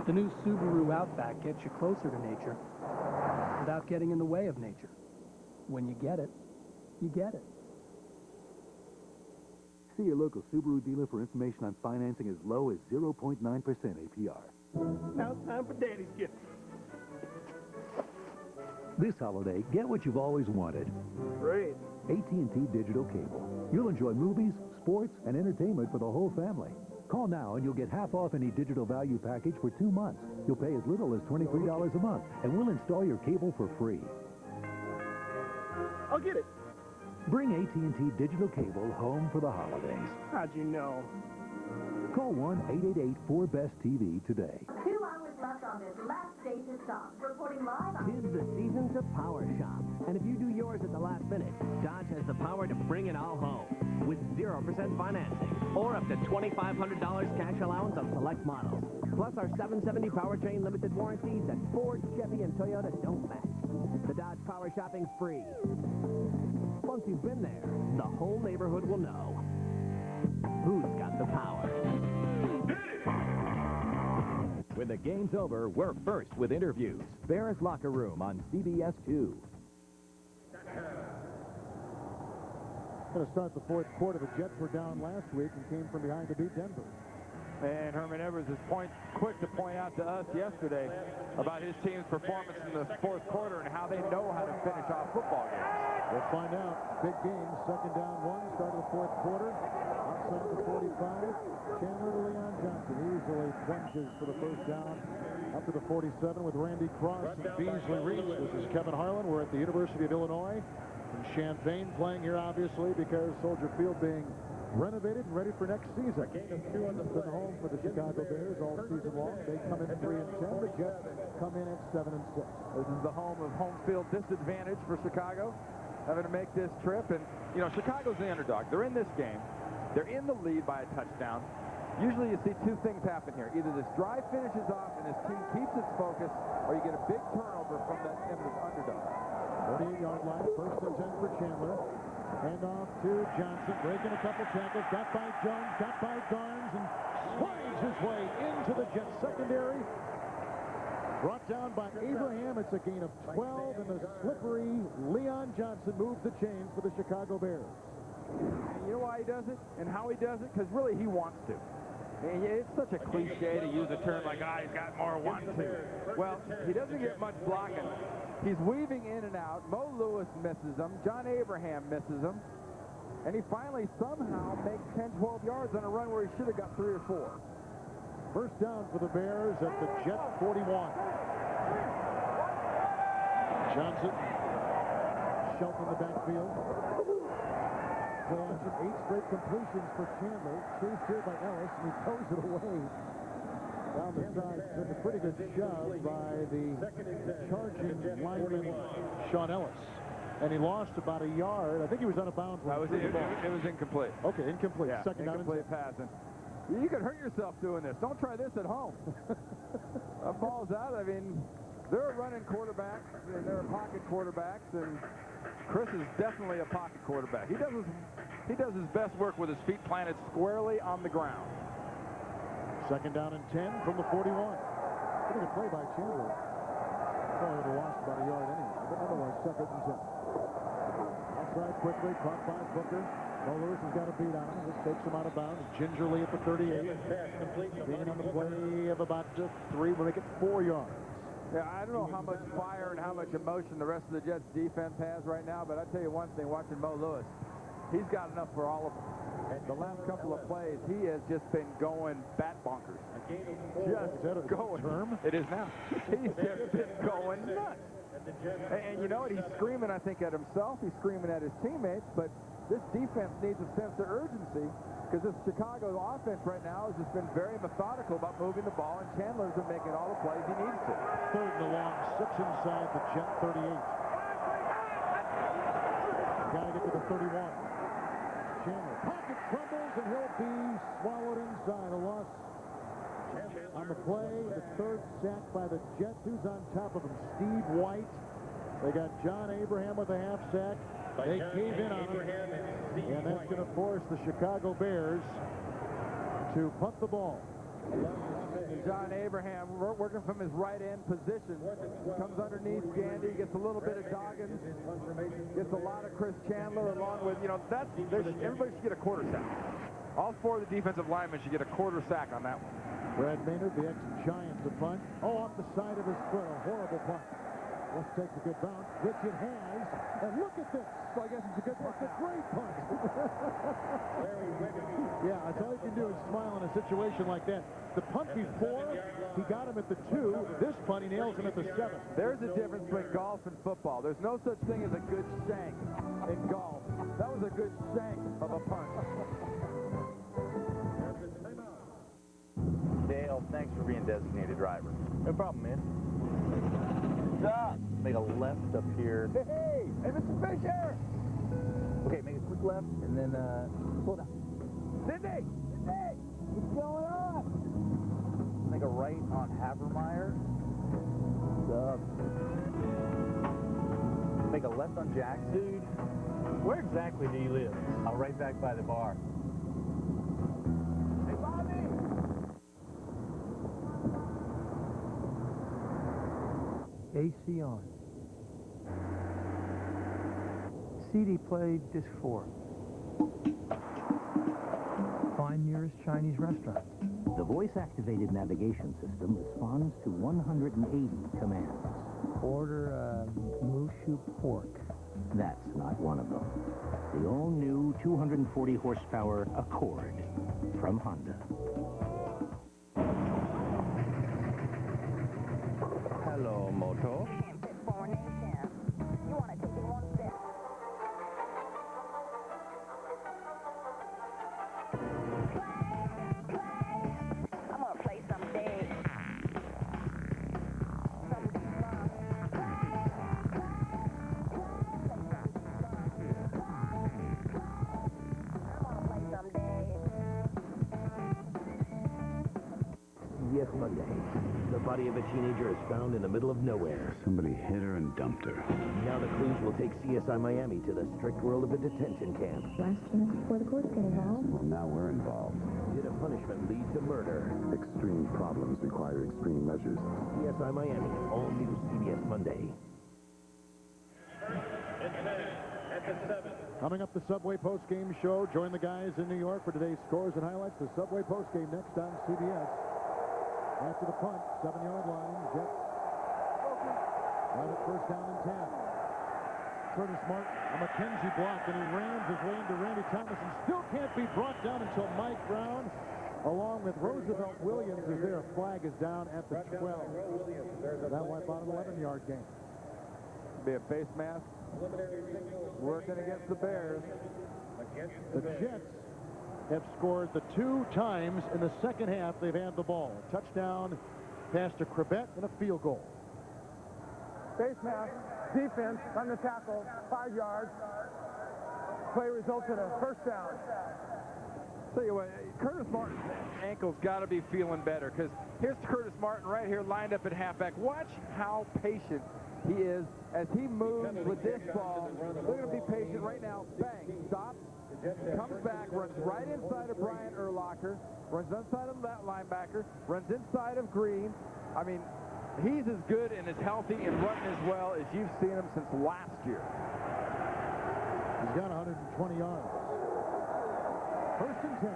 the new Subaru Outback gets you closer to nature without getting in the way of nature. When you get it, you get it. See your local Subaru dealer for information on financing as low as 0.9% APR. Now it's time for Daddy's gift. This holiday, get what you've always wanted. Great. AT&T Digital Cable. You'll enjoy movies, sports, and entertainment for the whole family. Call now and you'll get half off any digital value package for 2 months. You'll pay as little as $23 a month, and we'll install your cable for free. I'll get it. Bring AT&T Digital Cable home for the holidays. How'd you know? Call 1-888-4BEST-TV today. 2 hours left on this last stage of stop. Reporting live on... 'Tis the season to Power Shop. And if you do yours at the last minute, Dodge has the power to bring it all home with 0% financing or up to $2,500 cash allowance on select models. Plus our 770 powertrain limited warranties that Ford, Chevy, and Toyota don't match. The Dodge Power Shopping's free. Once you've been there, the whole neighborhood will know who's got the power. When the game's over, we're first with interviews. Burris Locker Room on CBS 2. Going to start the fourth quarter. The Jets were down last week and came from behind to beat Denver. And Herman Evers is quick to point out to us yesterday about his team's performance in the fourth quarter and how they know how to finish off football games. We'll find out. Big game, second down one, start of the fourth quarter. Outside the 45, Chandler to Leon Johnson. Easily plunges for the first down up to the 47 with Randy Cross and Beasley Reese. This is Kevin Harlan. We're at the University of Illinois in Champaign, playing here obviously because Soldier Field being renovated and ready for next season. It's been home for the Chicago Bears all season long. They come in 3-10. The Jets come in at 7-6. This is the home of home field disadvantage for Chicago, having to make this trip. And, you know, Chicago's the underdog. They're in this game. They're in the lead by a touchdown. Usually you see two things happen here. Either this drive finishes off and his team keeps its focus, or you get a big turnover from that underdog. 48-yard line, first and 10 for Chandler. Hand off to Johnson, breaking a couple tackles, got by Jones, got by Garnes, and slides his way into the Jets secondary. Brought down by Abraham. It's a gain of 12, and the slippery Leon Johnson moves the chains for the Chicago Bears. You know why he does it and how he does it? Because really he wants to. And it's such a cliche to use a term like, he's got more want to. Well, he doesn't get much blocking. He's weaving in and out. Mo Lewis misses him. John Abraham misses him. And he finally somehow makes 10, 12 yards on a run where he should have got 3 or 4. First down for the Bears at the Jet 41. Johnson. Shelton in the backfield. Play action, 8 straight completions for Chandler. Chased here by Ellis, and he toes it away. Down the side, took a pretty good shove by the charging lineman, Sean Ellis. And he lost about a yard. I think he was out of bounds. It was incomplete. Okay, incomplete. Yeah, Second down and incomplete passing. You can hurt yourself doing this. Don't try this at home. That ball's out. I mean, they're running quarterbacks, and they're pocket quarterbacks, and Chris is definitely a pocket quarterback. He does his best work with his feet planted squarely on the ground. Second down and 10 from the 41. Pretty good play by Chandler. Probably would have lost about a yard anyway, but otherwise second and 10. Outside quickly, caught by Booker. Mo Lewis has got a beat on him. Just takes him out of bounds. Gingerly at the 38. Being on the play of about 3, will make it 4 yards. Yeah, I don't know how much fire and how much emotion the rest of the Jets defense has right now, but I tell you one thing, watching Mo Lewis, he's got enough for all of them. The last couple of plays, he has just been going bat bonkers. Just going. Term? It is now. He's just been going nuts. And you know what? He's screaming, I think, at himself. He's screaming at his teammates, but this defense needs a sense of urgency because this Chicago offense right now has just been very methodical about moving the ball, and Chandler's been making all the plays he needs to. Third and long, 6 inside the Jet 38. Got to get to the 31. Chandler, pocket crumbles, and he'll be swallowed inside. A loss on the play. The third sack by the Jets. Who's on top of him? Steve White. They got John Abraham with a half sack. They gave in on him, and that's going to force the Chicago Bears to punt the ball. John Abraham working from his right end position, comes underneath Gandy, gets a little bit of Doggins, gets a lot of Chris Chandler, along with, everybody should get a quarter sack. All 4 of the defensive linemen should get a quarter sack on that one. Brad Maynard, the ex-Giant, to punt. Off the side of his foot, a horrible punt. Let's take a good bounce, which it has. And look at this. So I guess it's a good punt. It's a great punt. Yeah, that's all you can do is smile in a situation like that. The punt before, he got him at the 2. This punt, he nails him at the 7. There's a difference between golf and football. There's no such thing as a good shank in golf. That was a good shank of a punt. Dale, thanks for being designated driver. No problem, man. Stop. Make a left up here. Hey! Hey, Mr. Fisher! Okay, make a quick left, and then, slow down. Sydney! Sydney! What's going on? Make a right on Havermeyer. Make a left on Jackson. Dude, where exactly do you live? I'm right back by the bar. Hey, Bobby! AC on. CD play disc 4. Find nearest Chinese restaurant. The voice-activated navigation system responds to 180 commands. Order Mushu pork. That's not one of them. The all-new 240 horsepower Accord from Honda. Hello, Moto. You want to take it one step. I'm going to play someday. Yes, Monday. The body of a teenager is found in the middle of nowhere. Somebody hit her and dumped her. Now the clues will take CSI Miami to the strict world of a detention camp. Last chance before the courts get involved. Well, now we're involved. Did a punishment lead to murder? Extreme problems require extreme measures. CSI Miami, all new CBS Monday. Coming up, the Subway postgame show. Join the guys in New York for today's scores and highlights. The Subway postgame next on CBS. After the punt, 7-yard line. Jets have it first down and 10. Curtis Martin, a McKenzie block, and he rams his way into Randy Thomas and still can't be brought down until Mike Brown, along with Roosevelt Williams, as their flag is down at the 12. That wipe out an 11-yard gain. Be a face mask. Working against the Bears. The Jets have scored the 2 times in the second half they've had the ball. A touchdown pass to Chrebet and a field goal. Face mask, defense, on the tackle, 5 yards. Play results in a first down. Tell you what, Curtis Martin's ankle's got to be feeling better, because here's Curtis Martin right here lined up at halfback. Watch how patient he is as he moves with this ball. They're going to be patient right now. Bang, stops, comes back, runs right inside of Brian Urlacher, runs inside of that linebacker, runs inside of Green. I mean, he's as good and as healthy and running as well as you've seen him since last year. He's got 120 yards. First and 10.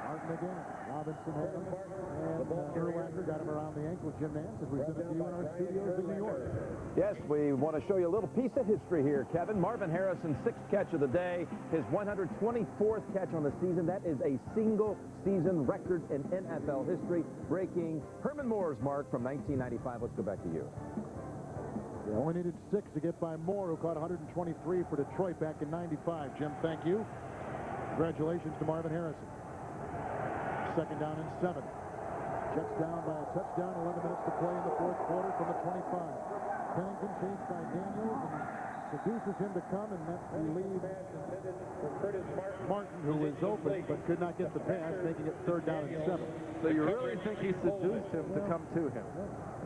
Martin again. Robinson had him. And Urlacher got him around the ankle. Jim Nance, as we send it to you in our studios in New York. Yes, we want to show you a little piece of history here, Kevin. Marvin Harrison's 6th catch of the day, his 124th catch on the season. That is a single-season record in NFL history, breaking Herman Moore's mark from 1995. Let's go back to you. They only needed 6 to get by Moore, who caught 123 for Detroit back in 95. Jim, thank you. Congratulations to Marvin Harrison. Second down and 7. Jets down by a touchdown, 11 minutes to play in the fourth quarter from the 25. Pennington chased by Daniels and seduces him to come, and that leaves Martin, who was open but could not get the pass, making it third down and 7. So you really think he seduced him to come to him?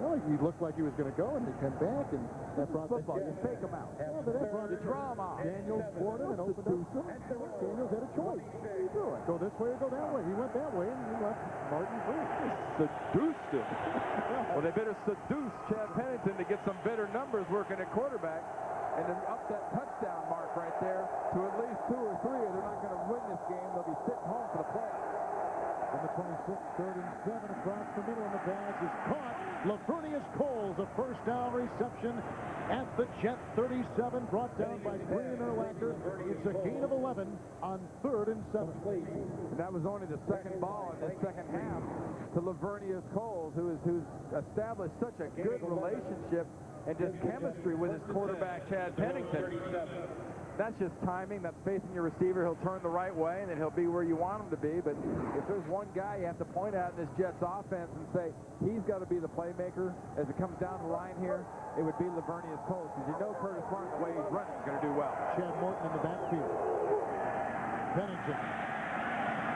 Well, he looked like he was going to go, and he came back, and that brought football. You fake him out. Yeah, but that brought the drama. Daniels boarded and opened him. Daniels had a choice. What are you doing? Go this way or go that way. He went that way, and he left Martin free. Seduced him. Well, they better seduce Chad Pennington to get some better numbers working at quarterback, and then up that touchdown mark right there to at least 2 or 3, or they're not going to win this game. They'll be sitting home for the playoffs. On the 26, 3rd and 7 across the middle, and the pass is caught. Laveranues Coles, a first down reception at the Jet 37, brought down by Green and Urlacher. It's a gain of 11 on 3rd and 7. And that was only the second ball in the second half to Laveranues Coles, who's established such a good relationship and just chemistry with his quarterback, Chad Pennington. That's just timing. That's facing your receiver. He'll turn the right way, and then he'll be where you want him to be. But if there's one guy you have to point at in this Jets offense and say he's got to be the playmaker as it comes down the line here, it would be Laveranues Coles, because you know Curtis Martin, the way he's running. running is going to do well. Chad Morton in the backfield. Pennington.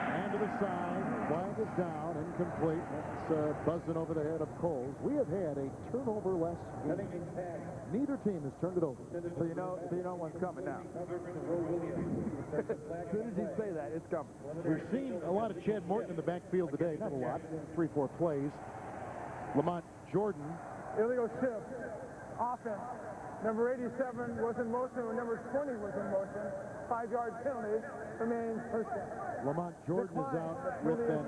And to the side. Flag is down. Incomplete. That's buzzing over the head of Coles. We have had a turnover-less game. Neither team has turned it over. So you know one's coming now. As soon as you say that, it's coming. We've seen a lot of Chad Morton in the backfield today. Not a lot. 3-4 plays. Lamont Jordan. Illegal shift. Offense. Number 87 was in motion when number 20 was in motion. 5-yard penalty. Remains first down. Lamont Jordan is out with that.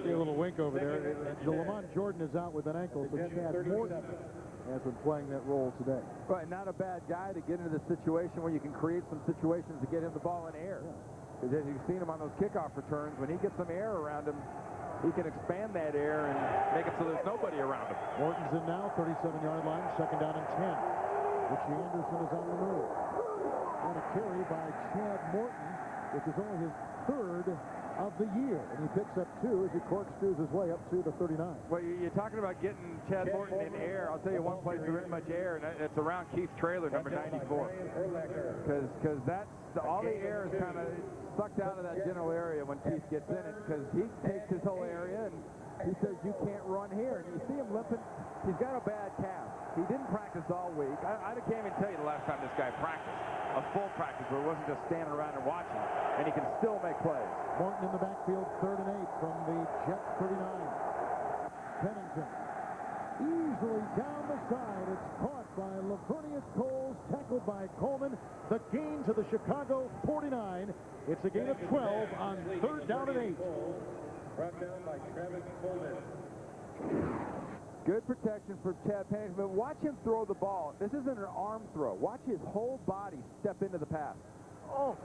See a little wink over there. Lamont Jordan is out with an ankle, so Chad Morton has been playing that role today. Right, not a bad guy to get into the situation where you can create some situations to get him the ball in air. Because as you've seen him on those kickoff returns, when he gets some air around him, he can expand that air and make it so there's nobody around him. Morton's in now, 37-yard line, second down and 10. Richie Anderson is on the move. And a carry by Chad Morton, which is only his third of the year. And he picks up 2 as he corkscrews his way up to the 39. Well, you're talking about getting Chad Morton in air. I'll tell you one place there isn't much air, and it's around Keith's trailer, number 94. Because that's all the air is kind of sucked out of that general area when Keith gets in it, because he takes his whole area and he says, you can't run here. And you see him limping. He's got a bad calf. He didn't practice all week. I can't even tell you the last time this guy practiced. A full practice where it wasn't just standing around and watching. And he can still make plays. Morton in the backfield, 3rd and 8 from the Jet 39. Pennington easily down the side. It's caught by Laveranues Coles, tackled by Coleman. The gain to the Chicago 49. It's a gain of 12 on 3rd down and 8. Brought down by Chrebet Coleman. Good protection for Chad Pennington, but watch him throw the ball. This isn't an arm throw. Watch his whole body step into the pass. Oh,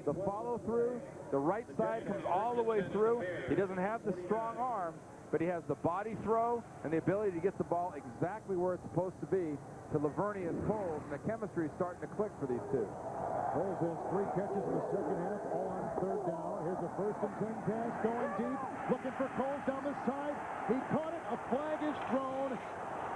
the follow through, the right side comes all the way through. He doesn't have the strong arm, but he has the body throw and the ability to get the ball exactly where it's supposed to be to Laveranues Coles, and the chemistry is starting to click for these two. Coles has 3 catches in the second half, all on 3rd down. Here's a 1st and 10 pass going deep, looking for Coles down the side. He caught it. A flag is thrown.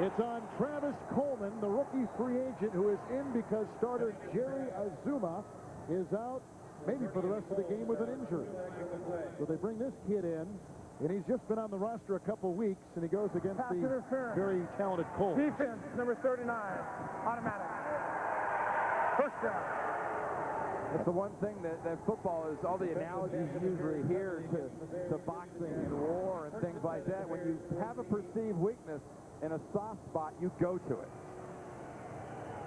It's on Travis Coleman, the rookie free agent, who is in because starter Jerry Azuma is out, maybe for the rest of the game with an injury. So they bring this kid in, and he's just been on the roster a couple weeks, and he goes against the very talented Coles. Defense, number 39, automatic. First down. That's the one thing that football is, all the analogies usually here to boxing and war and things like that. When you have a perceived weakness in a soft spot, you go to it.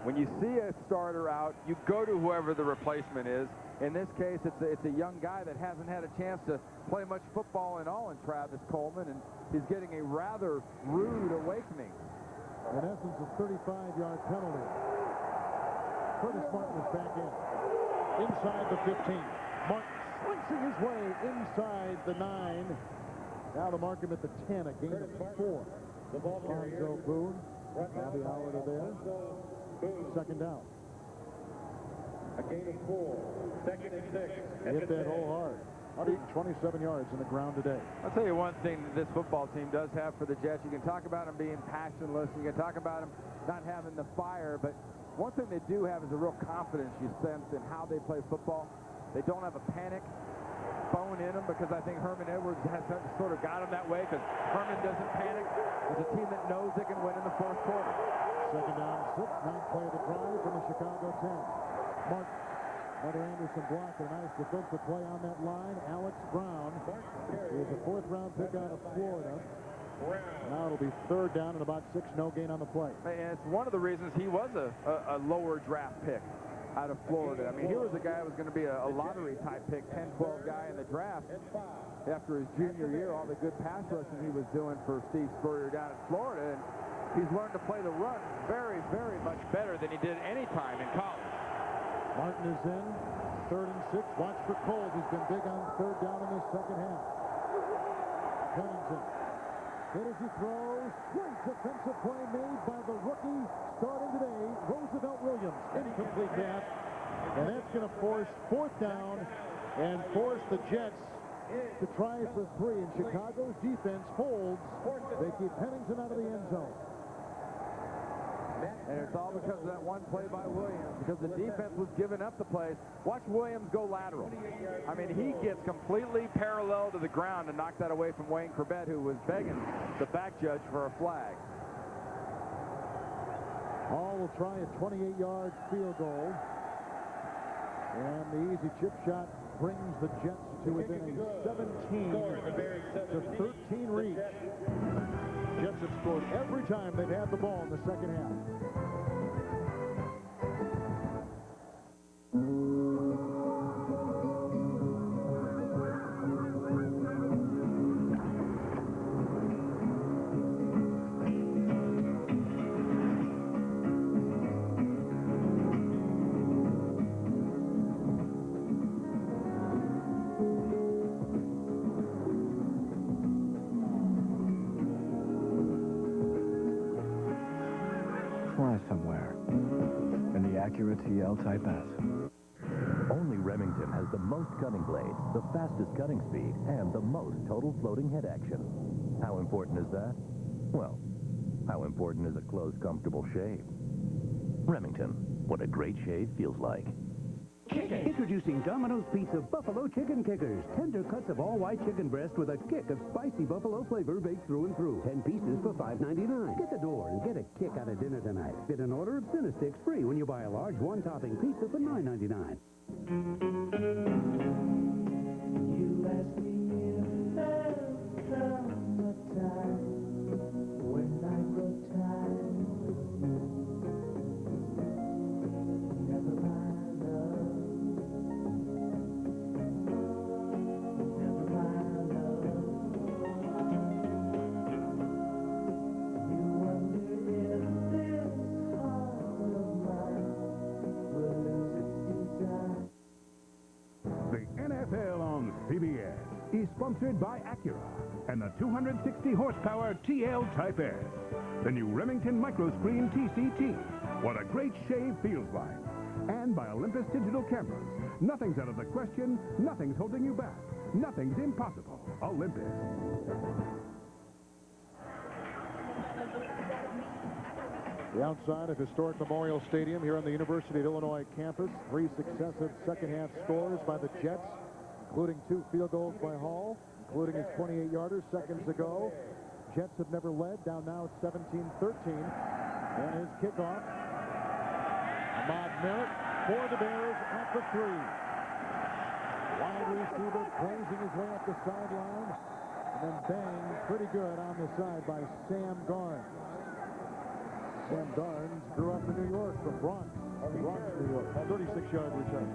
When you see a starter out, you go to whoever the replacement is. In this case, it's a young guy that hasn't had a chance to play much football at all in Travis Coleman, and he's getting a rather rude awakening. In essence, a 35-yard penalty. Curtis Martin is back in. Inside the 15. Martin slicing his way inside the 9. Now to mark him at the 10, a gain of 4. Lonzo Boone, Bobby Howard are there. Second down. A gain of 4. 2nd and 6. Hit that hole hard. 127 yards in the ground today. I'll tell you one thing that this football team does have for the Jets. You can talk about them being passionless. You can talk about them not having the fire, but one thing they do have is a real confidence you sense in how they play football. They don't have a panic bone in them, because I think Herman Edwards has sort of got them that way, because Herman doesn't panic. It's a team that knows they can win in the 4th quarter. Second down, 6. 9th play of the drive from the Chicago 10. Martin. Another Anderson block, a nice defensive play on that line. Alex Brown is a 4th-round pick out of Florida. Now it'll be 3rd down and about 6, no gain on the play. And it's one of the reasons he was a lower draft pick out of Florida. I mean, he was a guy who was going to be a lottery-type pick, 10-12 guy in the draft. After his junior year, all the good pass rushing he was doing for Steve Spurrier down in Florida, and he's learned to play the run very, very much better than he did any time in college. Martin is in, 3rd and 6. Watch for Coles. He's been big on 3rd down in this second half. Pennington. Hit as he throws. Great defensive play made by the rookie starting today, Roosevelt Williams. Incomplete pass. And that's going to force 4th down and force the Jets to try for 3. And Chicago's defense holds. They keep Pennington out of the end zone. And it's all because of that one play by Williams, because the defense was giving up the plays. Watch Williams go lateral. I mean, he gets completely parallel to the ground and knocked that away from Wayne Chrebet, who was begging the back judge for a flag. Hall will try a 28-yard field goal. And the easy chip shot brings the Jets to within a 17 to 13 reach. Jets have scored every time they've had the ball in the second half. Fly somewhere in the Acura TL Type S. Only Remington has the most cutting blades, the fastest cutting speed, and the most total floating head action. How important is that? Well, how important is a close, comfortable shave? Remington, what a great shave feels like. Introducing Domino's Pizza Buffalo Chicken Kickers. Tender cuts of all-white chicken breast with a kick of spicy buffalo flavor baked through and through. 10 pieces for $5.99. Get the door and get a kick out of dinner tonight. Get an order of Cinesticks free when you buy a large one-topping pizza for $9.99. You ask me if there'll come a time when I grow tired of you. Never mind love. Never mind love. You wonder if this heart of mine will lose its desire. The NFL on CBS is sponsored by Acura and the 260 horsepower TL Type S. The new Remington Microscreen TCT. What a great shave feels like. And by Olympus Digital Cameras. Nothing's out of the question. Nothing's holding you back. Nothing's impossible. Olympus. The outside of historic Memorial Stadium here on the University of Illinois campus. 3 successive second-half scores by the Jets, including 2 field goals by Hall, including his 28-yarder seconds ago. Jets have never led, down now at 17-13. And his kickoff, Ahmad Merritt for the Bears at the 3. Wide receiver closing his way up the sideline, and then banged pretty good on the side by Sam Garnes. Sam Garnes grew up in New York from Bronx, New York. 36-yard return.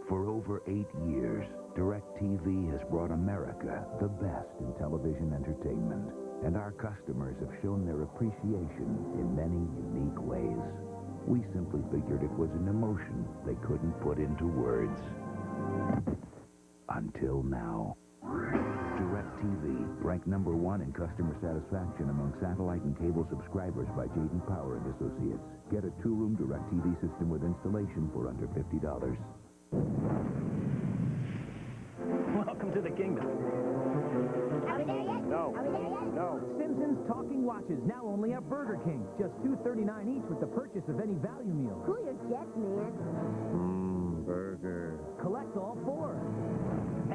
For over 8 years, DirecTV has brought America the best in television entertainment, and our customers have shown their appreciation in many unique ways. We simply figured it was an emotion they couldn't put into words. Until now. DirecTV, ranked #1 in customer satisfaction among satellite and cable subscribers by J.D. Power and Associates. Get a 2-room DirecTV system with installation for under $50. Welcome to the kingdom. Are we there yet? No. Are we there yet? No. Simpsons Talking Watches, now only at Burger King. Just $2.39 each with the purchase of any value meal. Cool your jets, man. Burger. Collect all 4.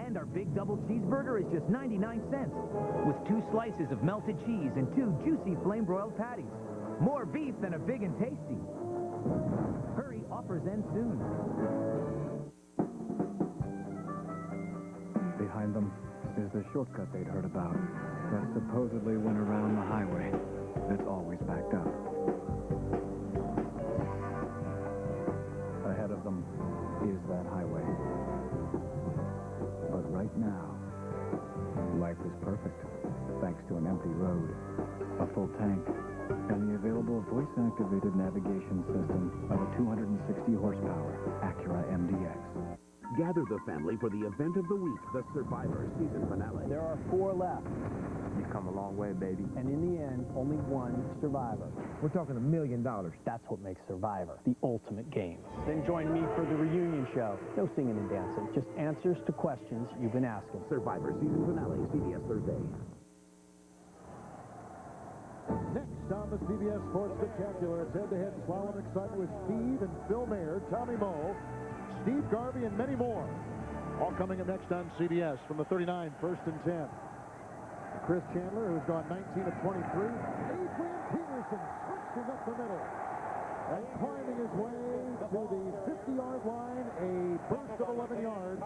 And our big double cheeseburger is just 99 cents. With 2 slices of melted cheese and 2 juicy flame-broiled patties. More beef than a big and tasty. Hurry, offers end soon. Behind them is the shortcut they'd heard about that supposedly went around the highway that's always backed up. Ahead of them is that highway. But right now, life is perfect, thanks to an empty road, a full tank, and the available voice-activated navigation system of a 260 horsepower Acura MDX. Gather the family for the event of the week, the Survivor season finale. There are 4 left. You've come a long way, baby. And in the end, only 1 survivor. We're talking $1 million. That's what makes Survivor the ultimate game. Then join me for the reunion show. No singing and dancing, just answers to questions you've been asking. Survivor season finale, CBS Thursday. the CBS Sports Spectacular. It's head-to-head slalom excitement with Steve and Phil Mayer, Tommy Moe, Steve Garvey, and many more. All coming up next on CBS from the 39, 1st and 10. Chris Chandler, who's gone 19 of 23. Adrian Peterson switching up the middle and climbing his way to the 50-yard line, a burst of 11 yards,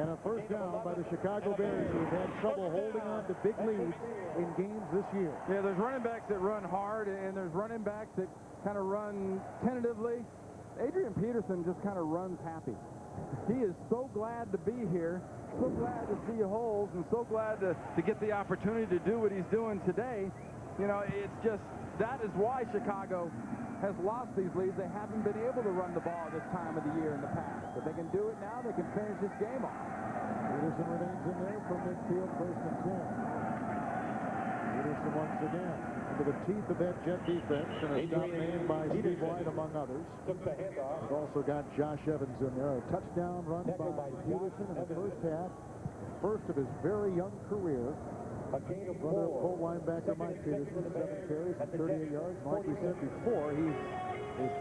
and a first down by the Chicago Bears, who have had trouble holding on to big leads in games this year. Yeah, there's running backs that run hard, and there's running backs that kind of run tentatively. Adrian Peterson just kind of runs happy. He is so glad to be here, so glad to see holes, and so glad to get the opportunity to do what he's doing today. You know, it's just, that is why Chicago has lost these leads. They haven't been able to run the ball this time of the year in the past. But they can do it now. They can finish this game off. Peterson remains in there from midfield, 1st and 10. Peterson once again into the teeth of that Jet defense, and a stop made by Steve White, among others. We've also got Josh Evans in there. A touchdown run by Peterson in the first half. First of his very young career. Runner, full linebacker Mike Peterson, 7 carries and 38 yards. Like we said before, he is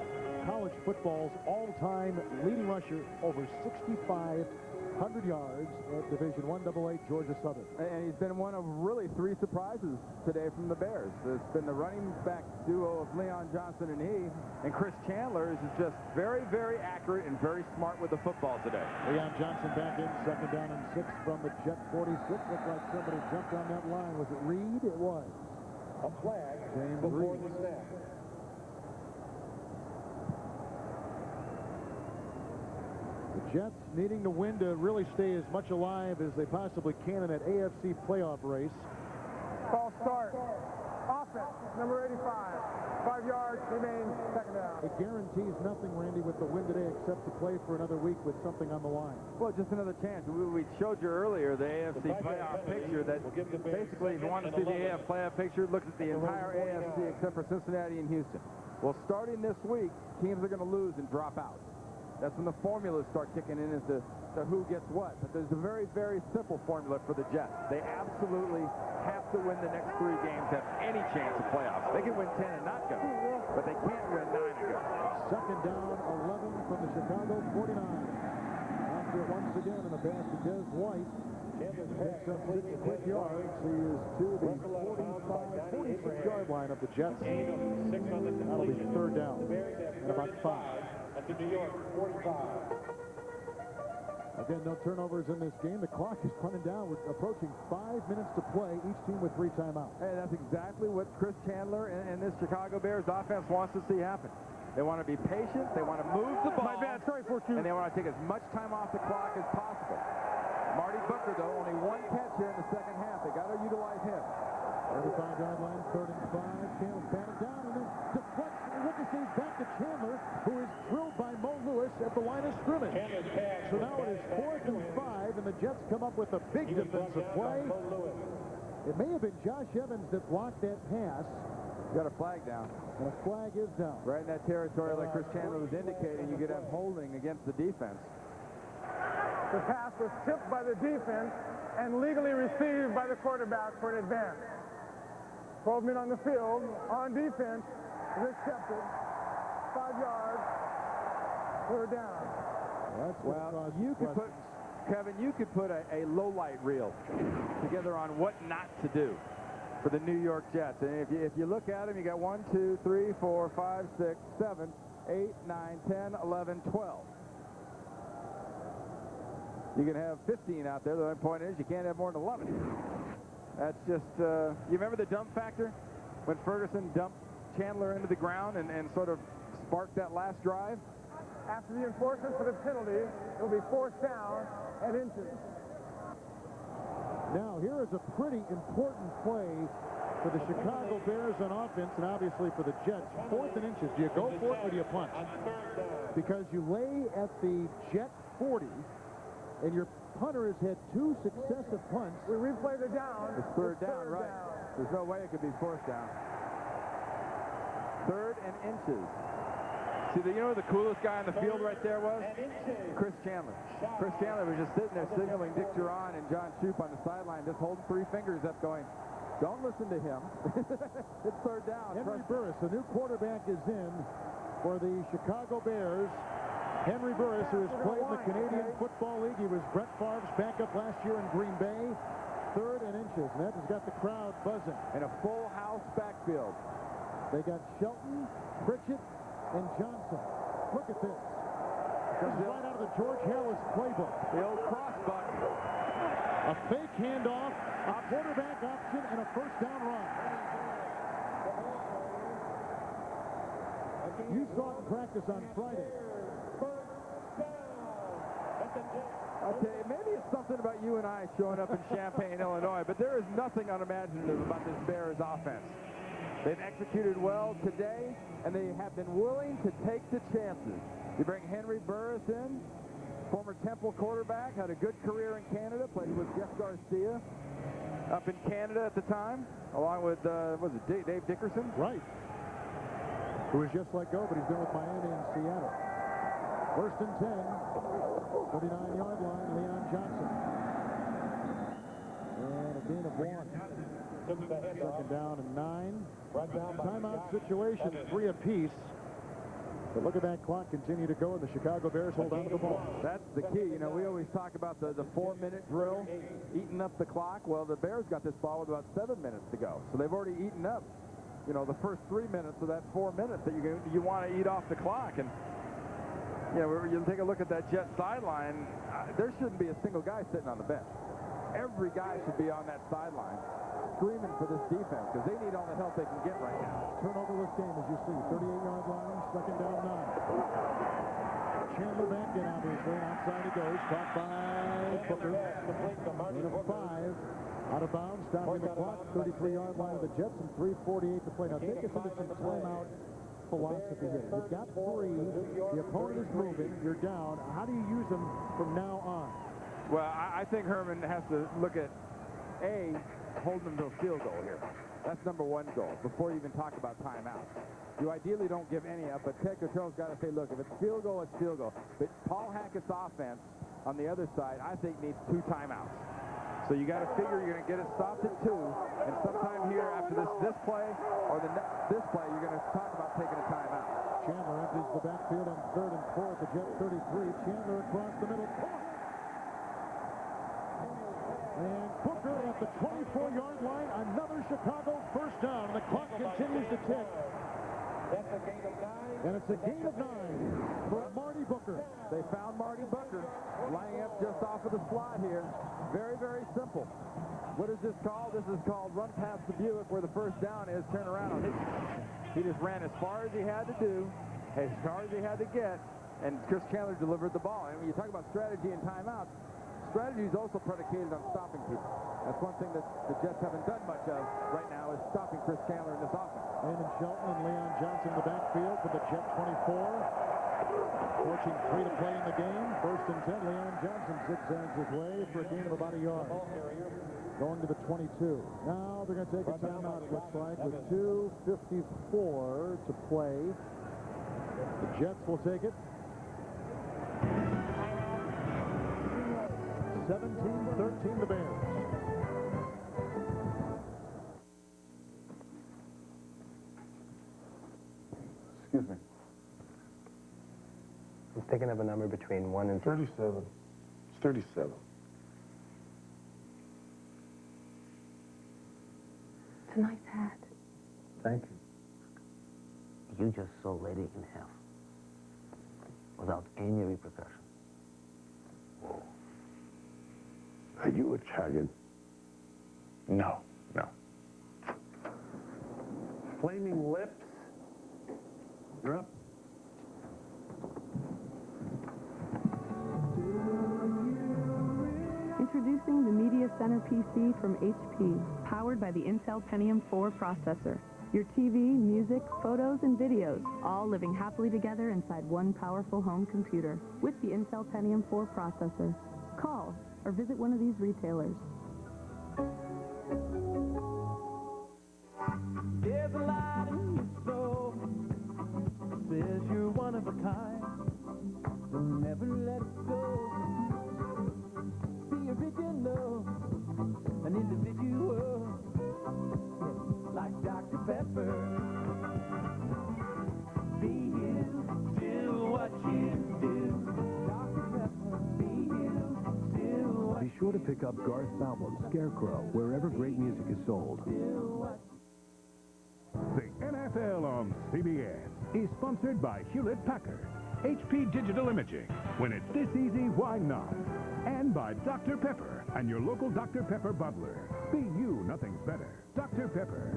college football's all-time leading rusher, over 6,500 yards at Division I AA Georgia Southern. And he's been one of really 3 surprises today from the Bears. It's been the running back duo of Leon Johnson and he, and Chris Chandler is just very, very accurate and very smart with the football today. Leon Johnson back in, 2nd down and 6 from the Jet 46. Looked like somebody jumped on that line. Was it Reed? It was. A flag James before Reed. the snap. The Jets needing to win to really stay as much alive as they possibly can in that AFC playoff race. False start. Offense, number 85. 5 yards, remains 2nd down. It guarantees nothing, Randy, with the win today except to play for another week with something on the line. Well, just another chance. We showed you earlier the AFC playoff picture that basically, if you want to see the AFC playoff picture, look at the entire AFC except for Cincinnati and Houston. Well, starting this week, teams are going to lose and drop out. That's when the formulas start kicking in as to who gets what. But there's a very, very simple formula for the Jets. They absolutely have to win the next 3 games to have any chance of playoffs. They can win 10 and not go, but they can't win 9 and go. 2nd down, 11 from the Chicago 49. After once again in a pass to Des White. Picks up 6 quick yards. He is to the 46-yard line of the Jets. That'll be 3rd down and about 5. At the New York 45. Again, no turnovers in this game. The clock is running down. We're approaching 5 minutes to play, each team with 3 timeouts. Hey, that's exactly what Chris Chandler and this Chicago Bears offense wants to see happen. They want to be patient. They want to move the ball. My bad. Sorry for you. And they want to take as much time off the clock as possible. Marty Booker, though, only 1 catch here in the 2nd half. They got to utilize him. 35-yard line, 3rd and 5. Chandler's batted down, and then deflects and ricochets back to Chandler, who is drilled by Mo Lewis at the line of scrimmage. So now it is 4th and 5, and the Jets come up with a big defensive play. It may have been Josh Evans that blocked that pass. Got a flag down. And a flag is down. Right in that territory, like Chris Chandler was indicating, you could have holding against the defense. The pass was tipped by the defense and legally received by the quarterback for an advance. 12 men on the field, on defense, is accepted. 5 yards, 3rd down. Well, you could put, Kevin, you could put a low-light reel together on what not to do for the New York Jets. And if you look at them, you got 1, 2, 3, 4, 5, 6, 7, 8, 9, 10, 11, 12. You can have 15 out there. The only point is you can't have more than 11. That's just, you remember the dump factor? When Ferguson dumped Chandler into the ground and sort of sparked that last drive? After the enforcement for the penalty, it will be 4th down at inches. Now, here is a pretty important play for the Chicago Bears on offense, and obviously for the Jets. 4th and inches. Do you go for it or do you punt? Because you lay at the Jet 40, and your punter has had 2 successive punts. We replay the down. It's 3rd down, right? There's no way it could be 4th down. 3rd and inches. See, you know who the coolest guy on the field right there was? Chris Chandler. Chris Chandler was just sitting there signaling Dick Duran and John Shoup on the sideline, just holding 3 fingers up going, Don't listen to him. It's third down. Henry Burris, the new quarterback, is in for the Chicago Bears. Henry Burris, who has played in the Canadian Football League. He was Brett Favre's backup last year in Green Bay. 3rd and inches. And that has got the crowd buzzing. And a full house backfield. They got Shelton, Pritchett, and Johnson. Look at this. This is right out of the George Harris playbook. The old cross button. A fake handoff, a quarterback option, and a first down run. You saw it in practice on Friday. I'll tell you, maybe it's something about you and I showing up in Champaign, Illinois, but there is nothing unimaginative about this Bears offense. They've executed well today, and they have been willing to take the chances. You bring Henry Burris in, former Temple quarterback, had a good career in Canada, played with Jeff Garcia up in Canada at the time, along with, was it Dave Dickerson? Right. Who was just let go, but he's been with Miami and Seattle. 1st and 10, 39-yard line, Leon Johnson. And a gain of 1. 2nd down and 9. Timeout situation, 3 apiece. But look at that clock continue to go, and the Chicago Bears hold on to the ball. That's the key. You know, we always talk about the 4-minute drill, eating up the clock. Well, the Bears got this ball with about 7 minutes to go. So they've already eaten up, you know, the first 3 minutes of that 4 minutes that you want to eat off the clock. And, you know, you take a look at that Jet sideline, there shouldn't be a single guy sitting on the bench. Every guy should be on that sideline screaming for this defense because they need all the help they can get right now. Turnoverless game, as you see. 38-yard line, 2nd down 9. Chandler back in, obviously. Outside he goes. Caught by Booker. Gain of 5. Out of bounds. Stopping the clock. 33-yard line of the Jets and 3:48 to play. Now take us into some timeout philosophy here. You've got 3. The opponent is moving. You're down. How do you use them from now on? Well, I think Herman has to look at, holding them to a field goal here. That's number 1 goal before you even talk about timeouts. You ideally don't give any up, but Ted Cottrell's got to say, look, if it's field goal, it's field goal. But Paul Hackett's offense on the other side, I think, needs 2 timeouts. So you got to figure you're going to get it stopped at 2, and sometime here after this play or this play, you're going to talk about taking a timeout. Chandler empties the backfield on 3rd and 4 at the Jet 33. Chandler across the middle. And Booker at the 24-yard line. Another Chicago first down. The clock continues to tick. That's a gain of 9. And it's a gain of 9 for Marty Booker. They found Marty Booker lining up just off of the slot here. Very, very simple. What is this called? This is called run past the Buick where the first down is, turn around. He just ran as far as he had to do, as far as he had to get, and Chris Chandler delivered the ball. And when you talk about strategy and timeouts, strategy is also predicated on stopping people. That's one thing that the Jets haven't done much of right now is stopping Chris Chandler in this offense. Landon Shelton and Leon Johnson in the backfield for the Jet 24. Approaching 3 to play in the game. 1st and 10. Leon Johnson zigzags his way for a gain of about a yard. Going to the 22. Now they're going to take a timeout, it looks like, with 2:54 to play. The Jets will take it. 17-13 the Bears. Excuse me. I'm thinking of a number between 1 and 37. It's 37. It's a nice hat. Thank you. You just sold Lady in half without any repercussion. Are you Italian? No. Flaming lips. You're up. Introducing the Media Center PC from HP, powered by the Intel Pentium 4 processor. Your TV, music, photos, and videos, all living happily together inside one powerful home computer with the Intel Pentium 4 processor. Call or visit one of these retailers. There's a light in your soul, says you're one of a kind, so never let it go. Be original, an individual. pick up Garth's album, Scarecrow, wherever great music is sold. The NFL on CBS is sponsored by Hewlett-Packard, HP Digital Imaging. When it's this easy, why not? And by Dr. Pepper and your local Dr. Pepper bottler. Be you, nothing's better. Dr. Pepper.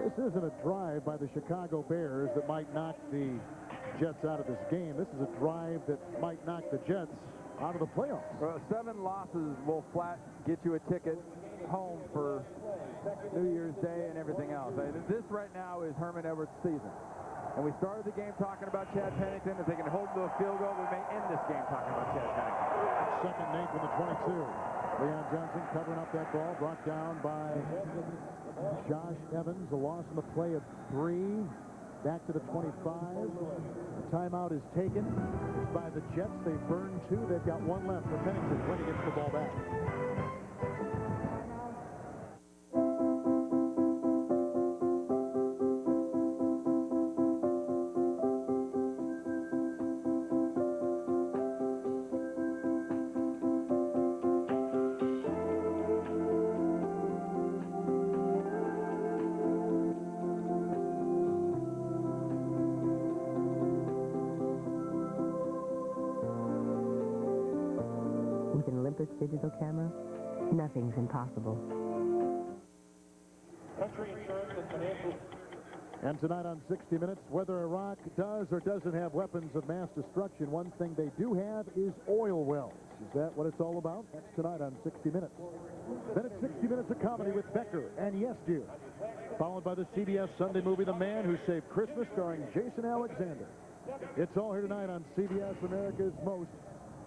This isn't a drive by the Chicago Bears that might knock the Jets out of this game. This is a drive that might knock the Jets out of the playoffs. Well, 7 losses will flat get you a ticket home for New Year's Day and everything else. This right now is Herman Edwards' season. And we started the game talking about Chad Pennington. If they can hold to a field goal, we may end this game talking about Chad Pennington. Second and 8 from the 22. Leon Johnson covering up that ball, brought down by Josh Evans. A loss in the play of 3. Back to the 25. The timeout is taken. It's by the Jets. They burned 2. They've got 1 left for Pennington when he gets the ball back. With an Olympus digital camera, nothing's impossible. And tonight on 60 Minutes, whether Iraq does or doesn't have weapons of mass destruction, one thing they do have is oil wells. Is that what it's all about? That's tonight on 60 Minutes. Then it's 60 Minutes of comedy with Becker and Yes Dear, followed by the CBS Sunday movie The Man Who Saved Christmas, starring Jason Alexander. It's all here tonight on CBS, America's Most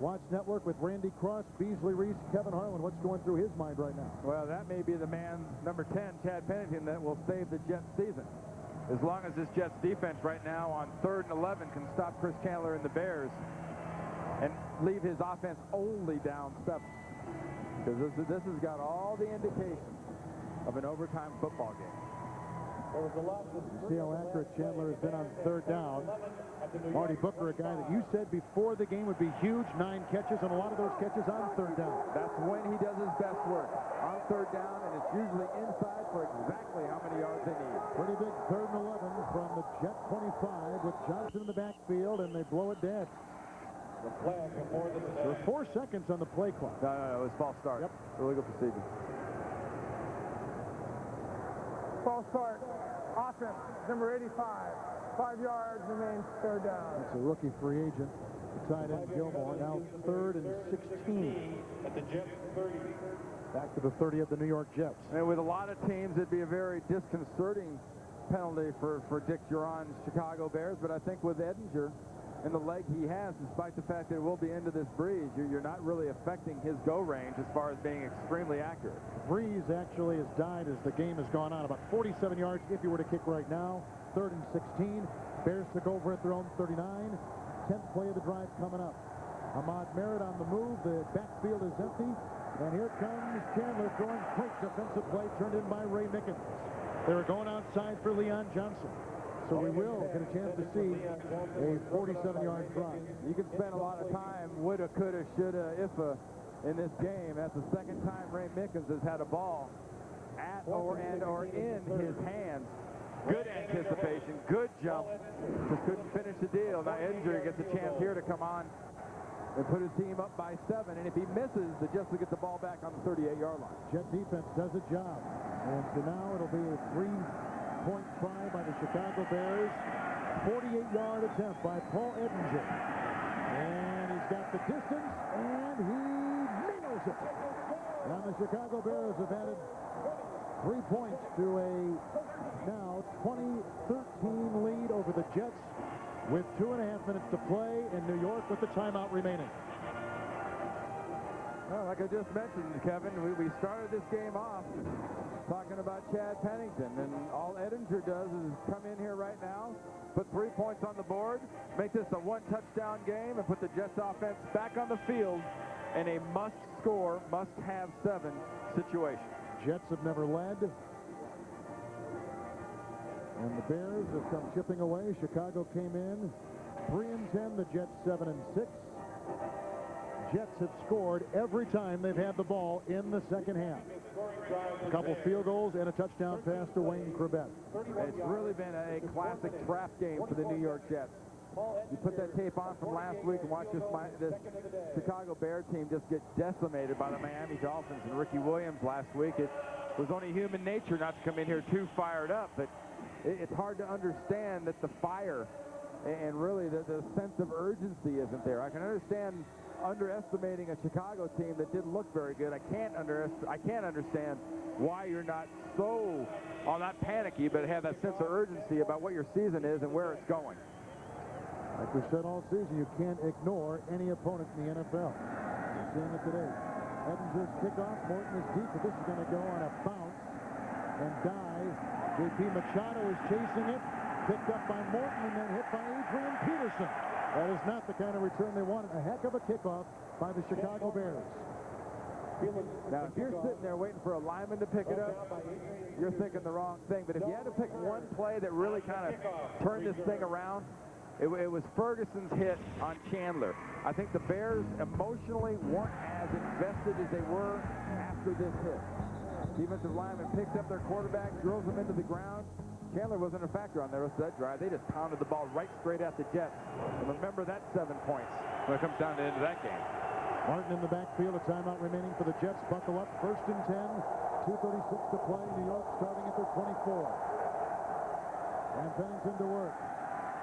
Watch Network, with Randy Cross, Beasley Reese, Kevin Harlan. What's going through his mind right now? Well, that may be the man, number 10, Chad Pennington, that will save the Jets season. As long as this Jets defense right now on 3rd and 11 can stop Chris Chandler and the Bears and leave his offense only down 7. Because this has got all the indications of an overtime football game. You see how accurate Chandler has been on 3rd down. Marty Booker, a guy that you said before the game would be huge, 9 catches, and a lot of those catches on 3rd down. That's when he does his best work, on 3rd down, and it's usually inside for exactly how many yards they need. Pretty big 3rd and 11 from the Jet 25 with Johnson in the backfield, and they blow it dead. There were 4 seconds on the play clock. No, it was false start. Yep. Illegal procedure. False start. Offense, number 85. 5 yards remains 3rd down. It's a rookie free agent. The tight end Gilmore, now 3rd and 16. At the Jets 30. Back to the 30 of the New York Jets. And with a lot of teams, it'd be a very disconcerting penalty for Dick Duran's Chicago Bears, but I think with Edinger and the leg he has, despite the fact that it will be into this breeze, you're not really affecting his go range as far as being extremely accurate. Breeze actually has died as the game has gone on. About 47 yards if you were to kick right now. 3rd and 16. Bears took over at their own 39. 10th play of the drive coming up. Ahmad Merritt on the move. The backfield is empty. And here comes Chandler throwing quick defensive play turned in by Ray Mickens. They were going outside for Leon Johnson. So we will get a chance to see a 47-yard drive. You can spend a lot of time, woulda, coulda, shoulda, if'a, in this game. That's the second time Ray Mickens has had a ball at or in his hands. Good anticipation, good jump. Just couldn't finish the deal. Now Edinger gets a chance here to come on and put his team up by 7. And if he misses, the Jets will get the ball back on the 38-yard line. Jet defense does a job. And so now it'll be a 3-point try by the Chicago Bears. 48-yard attempt by Paul Edinger. And he's got the distance, and he nails it. And the Chicago Bears have added 3 points to a now 20-13 lead over the Jets with 2.5 minutes to play in New York with the timeout remaining. Well, like I just mentioned, Kevin, we started this game off talking about Chad Pennington, and all Edinger does is come in here right now, put 3 points on the board, make this a 1-touchdown game, and put the Jets offense back on the field in a must-score, must-have 7 situation. Jets have never led. And the Bears have come chipping away. Chicago came in 3-10, the Jets 7-6. Jets have scored every time they've had the ball in the second half. A couple field goals and a touchdown pass to Wayne Chrebet. It's really been a classic trap game for the New York Jets. You put that tape on from last week and watch this Chicago Bear team just get decimated by the Miami Dolphins and Ricky Williams last week. It was only human nature not to come in here too fired up, but it's hard to understand that the fire and really the sense of urgency isn't there. I can understand underestimating a Chicago team that didn't look very good. I can't understand why you're not so, well, not panicky, but have that sense of urgency about what your season is and where it's going. Like we said all season, you can't ignore any opponent in the NFL. You're seeing it today. Edinger's kickoff. Morton is deep, but this is going to go on a bounce and die. JP Machado is chasing it. Picked up by Morton and then hit by Adrian Peterson. That is not the kind of return they wanted. A heck of a kickoff by the Chicago Bears. Now, if you're sitting there waiting for a lineman to pick it up, you're thinking the wrong thing. But if you had to pick one play that really kind of turned this thing around, it was Ferguson's hit on Chandler. I think the Bears emotionally weren't as invested as they were after this hit. Defensive lineman picks up their quarterback, drills him into the ground. Chandler wasn't a factor on the rest of that drive. They just pounded the ball right straight at the Jets. And remember that 7 points when it comes down to the end of that game. Martin in the backfield, a timeout remaining for the Jets. Buckle up, 1st and 10, 2:36 to play. New York starting at their 24. And Pennington to work.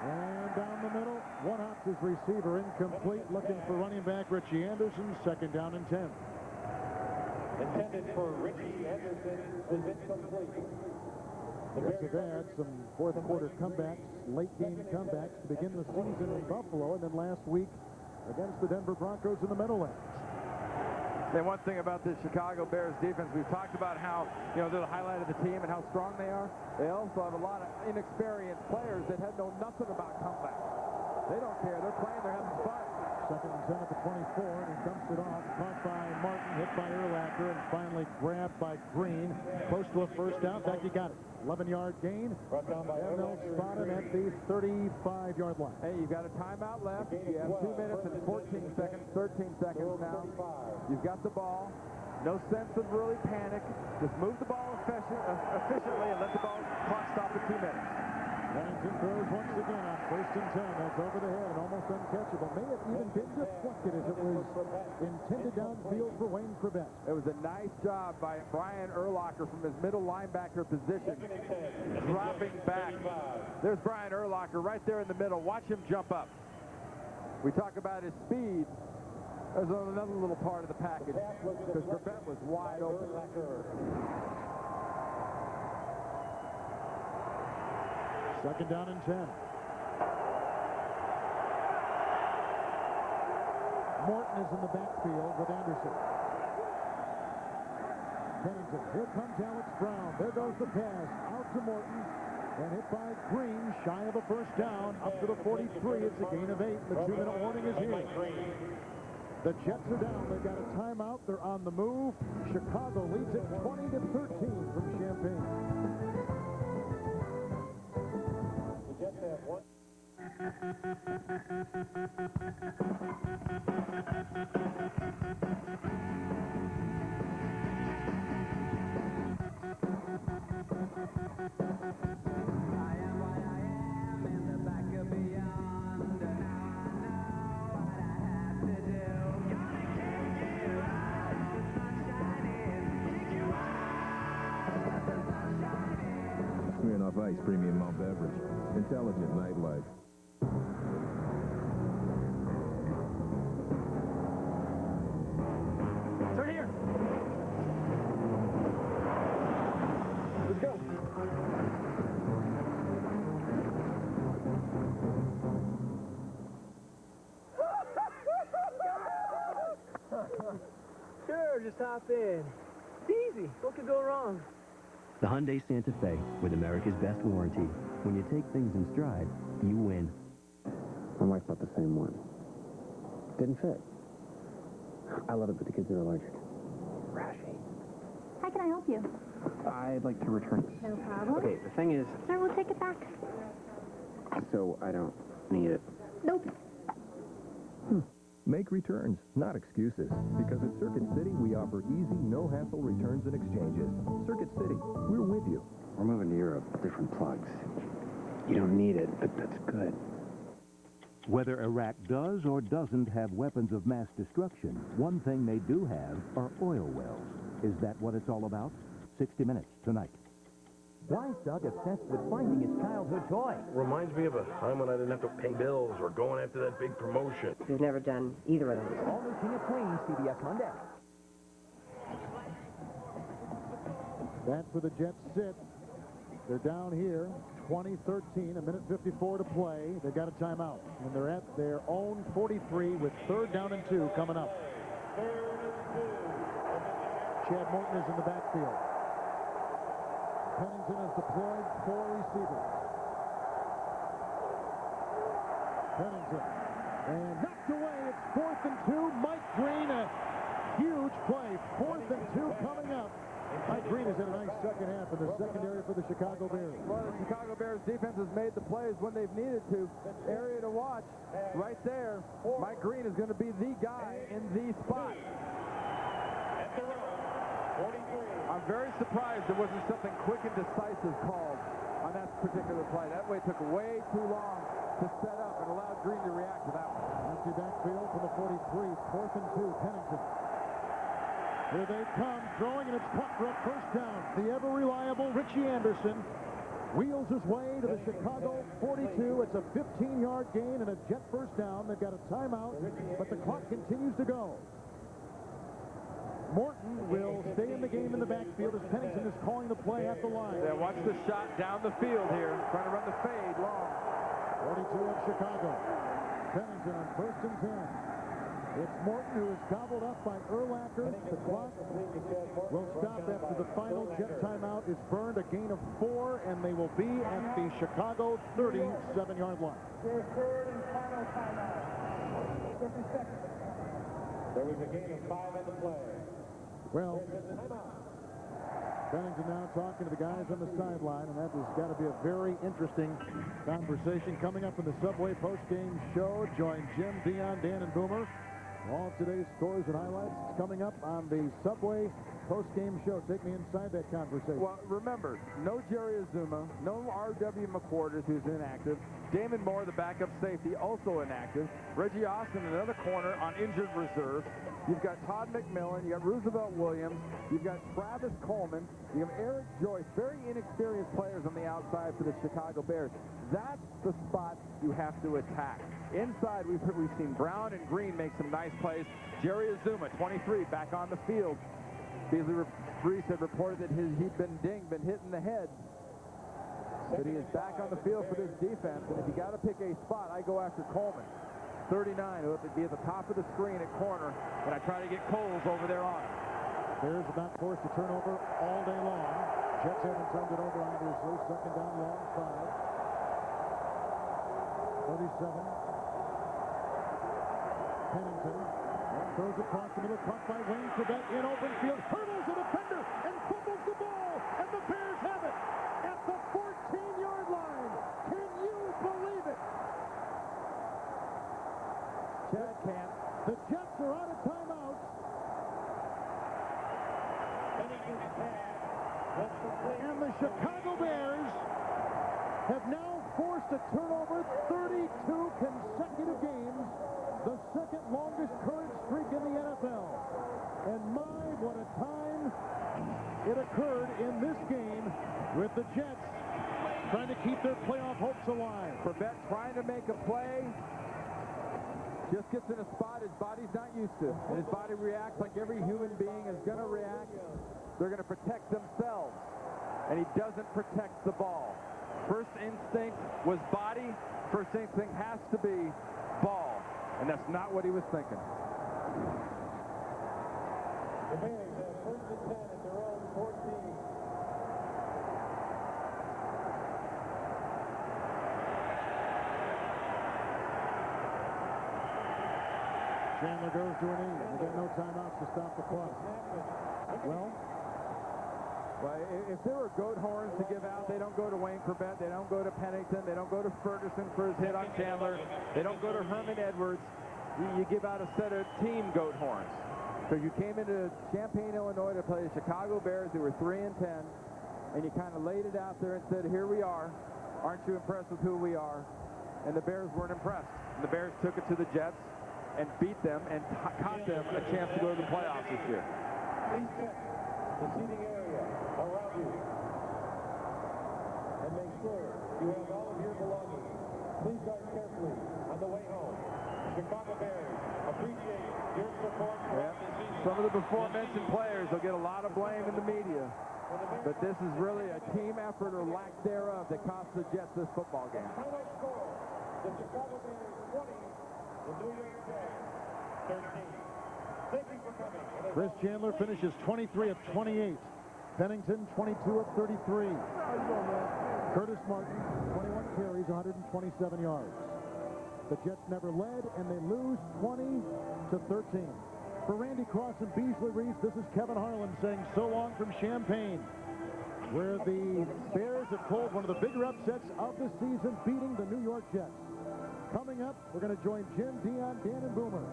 And down the middle, one hops his receiver, incomplete, looking for running back Richie Anderson, 2nd down and 10. Intended for Richie Anderson is incomplete. Jets have had some fourth quarter comebacks, late game comebacks to begin the season in Buffalo, and then last week against the Denver Broncos in the Meadowlands. And one thing about this Chicago Bears defense, we've talked about how, they're the highlight of the team and how strong they are. They also have a lot of inexperienced players that know nothing about comebacks. They don't care. They're playing. They're having fun. 2nd and 10 at the 24, and he dumps it off. Caught by Martin, hit by Urlacher, and finally grabbed by Green. Close to a first down. In fact, he got it. 11-yard gain. And they'll spot him at the 35-yard line. Hey, you've got a timeout left. You have 2 minutes and 14 seconds, 13 seconds now. You've got the ball. No sense of really panic. Just move the ball efficiently and let the clock stop at 2 minutes. Pennington throws once again on 1st and 10. That's over the head and almost uncatchable. May have even been deflected as it was intended downfield for Wayne Chrebet. It was a nice job by Brian Urlacher from his middle linebacker position, dropping back. There's Brian Urlacher right there in the middle. Watch him jump up. We talk about his speed. There's another little part of the package because Chrebet was wide open. Second down and 10. Morton is in the backfield with Anderson. Pennington. Here comes Alex Brown. There goes the pass. Out to Morton. And hit by Green. Shy of a first down. Up to the 43. It's a gain of 8. The 2-minute warning is here. The Jets are down. They've got a timeout. They're on the move. Chicago leads it 20-13 from Champaign. Jets have one. Smirnoff Ice Premium Malt Beverage. Intelligent nightlife. Turn here. Let's go. Sure, just hop in. It's easy. What could go wrong? The Hyundai Santa Fe, with America's best warranty. When you take things in stride, you win. My wife bought the same one. Didn't fit. I love it, but the kids are allergic. Rashy. How can I help you? I'd like to return it. No problem. Okay, the thing is, Sir, we'll take it back. so I don't need it. Nope. Make returns, not excuses. Because at Circuit City, we offer easy, no-hassle returns and exchanges. Circuit City, we're with you. We're moving to Europe, different plugs. You don't need it, but that's good. Whether Iraq does or doesn't have weapons of mass destruction, one thing they do have are oil wells. Is that what it's all about? 60 Minutes tonight. Why is Doug obsessed with finding his childhood toy? Reminds me of a time when I didn't have to pay bills or going after that big promotion. You've never done either of those. All new King of Queens, CBS Monday. That's where the Jets sit. They're down here, 20-13, a minute 54 to play. They got a timeout, and they're at their own 43 with 3rd down and 2 coming up. Chad Morton is in the backfield. Pennington has deployed 4 receivers. Pennington, and knocked away. It's 4th and 2. Mike Green, a huge play. 4th and 2 coming up. Mike Green has had a nice second half in the secondary for the Chicago Bears. Well, the Chicago Bears defense has made the plays when they've needed to. Area to watch right there. Mike Green is going to be the guy in the spot. I'm very surprised there wasn't something quick and decisive called on that particular play. That way it took way too long to set up and allowed Green to react to that one. Empty backfield from the 43, 4th and 2, Pennington. Here they come, throwing, and it's caught for a first down. The ever-reliable Richie Anderson wheels his way to the Chicago 42. It's a 15-yard gain and a Jet first down. They've got a timeout, but the clock continues to go. Morton will stay in the game in the backfield as Pennington is calling the play at the line. Yeah, watch the shot down the field here, trying to run the fade long. 42 of Chicago. Pennington on 1st and 10. It's Morton who is gobbled up by Urlacher. The clock will stop after the final Jet timeout is burned. A gain of 4, and they will be at the Chicago 37-yard line. Their 3rd and final timeout. 50 seconds. There was a gain of 5 on the play. Well, Pennington now talking to the guys on the sideline, and that has got to be a very interesting conversation coming up in the Subway postgame show. Join Jim, Dion, Dan, and Boomer. All of today's scores and highlights coming up on the Subway postgame show. Take me inside that conversation. Well, remember, no Jerry Azuma, no R.W. McQuarters, who's inactive. Damon Moore, the backup safety, also inactive. Reggie Austin, another corner on injured reserve. You've got Todd McMillan. You got Roosevelt Williams. You've got Travis Coleman. You have Eric Joyce. Very inexperienced players on the outside for the Chicago Bears. That's the spot you have to attack. Inside, we've seen Brown and Green make some nice plays. Jerry Azuma, 23, back on the field. Beasley Reese had reported that he'd been dinged, been hit in the head. But he is back on the field for this defense, and if you got to pick a spot, I go after Coleman. 39, who would be at the top of the screen at corner, and I try to get Coles over there on him. Bears have not forced a turnover all day long. Jets haven't turned it over, obviously. 2nd down, long 5. 37. Pennington throws across the middle, caught by Wayne Chrebet in open field, hurdles a defender and fumbles the ball, and the Bears have it at the 14-yard line. Can you believe it? Chad can't. The Jets are out of timeouts. And the Chicago Bears have now forced a turnover 32 consecutive games, the 2nd longest current streak in the NFL. And my, what a time it occurred in this game with the Jets trying to keep their playoff hopes alive. Chrebet trying to make a play. Just gets in a spot his body's not used to. And his body reacts like every human being is going to react. They're going to protect themselves. And he doesn't protect the ball. First instinct was body. First instinct has to be ball. And that's not what he was thinking. The Bears have 1st and 10 at their own 14. Chandler goes to an knee. They got no timeouts to stop the clock. Well, if there were goat horns to give out, they don't go to Wayne Chrebet. They don't go to Pennington. They don't go to Ferguson for his hit on Chandler. They don't go to Herman Edwards. you give out a set of team goat horns. So you came into Champaign, Illinois to play the Chicago Bears, who were 3-10, and you kind of laid it out there and said, here we are. Aren't you impressed with who we are? And the Bears weren't impressed. And the Bears took it to the Jets and beat them and caught them a chance to go to the playoffs this year. Please check the seating area around you and make sure you have all of your belongings. Please guard carefully on the way home. Chicago Bears appreciate your support. Some of the before-mentioned players will get a lot of blame in the media, but this is really a team effort or lack thereof that cost the Jets this football game. Final score, the Chicago Bears 20, the New York Jets 13. Thank you for coming. Chris Chandler finishes 23 of 28. Pennington, 22 of 33. Curtis Martin, 21 carries, 127 yards. The Jets never led, and they lose 20-13. For Randy Cross and Beasley Reeves, this is Kevin Harlan saying so long from Champaign, where the Bears have pulled one of the bigger upsets of the season, beating the New York Jets. Coming up, we're going to join Jim, Dion, Dan, and Boomer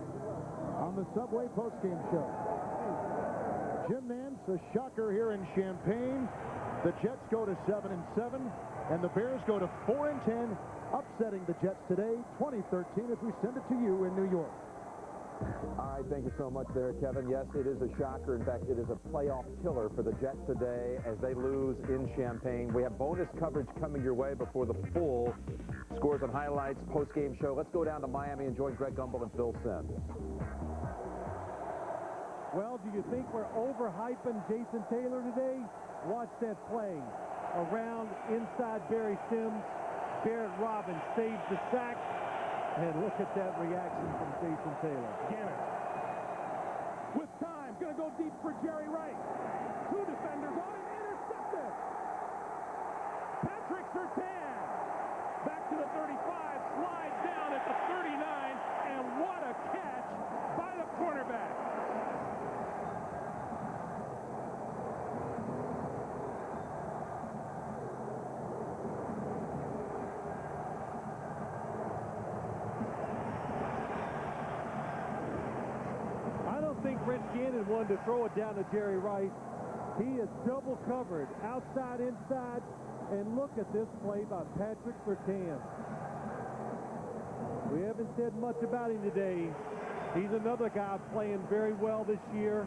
on the Subway postgame show. Jim Nance, a shocker here in Champaign. The Jets go to 7-7, and the Bears go to 4-10, upsetting the Jets today, 2013, as we send it to you in New York. All right, thank you so much there, Kevin. Yes, it is a shocker. In fact, it is a playoff killer for the Jets today as they lose in Champaign. We have bonus coverage coming your way before the full scores and highlights post-game show. Let's go down to Miami and join Greg Gumbel and Phil Simms. Well, do you think we're overhyping Jason Taylor today? Watch that play. Around inside Barry Sims. Barrett Robbins saves the sack. And look at that reaction from Jason Taylor. Gannon. With time, going to go deep for Jerry Rice. Two defenders on him, intercepted. Patrick Surtain. Back to the 35, slides down at the 39, and what a catch by the cornerback. Rich Gannon wanted to throw it down to Jerry Rice. He is double covered, outside, inside, and look at this play by Patrick Surtain. We haven't said much about him today. He's another guy playing very well this year.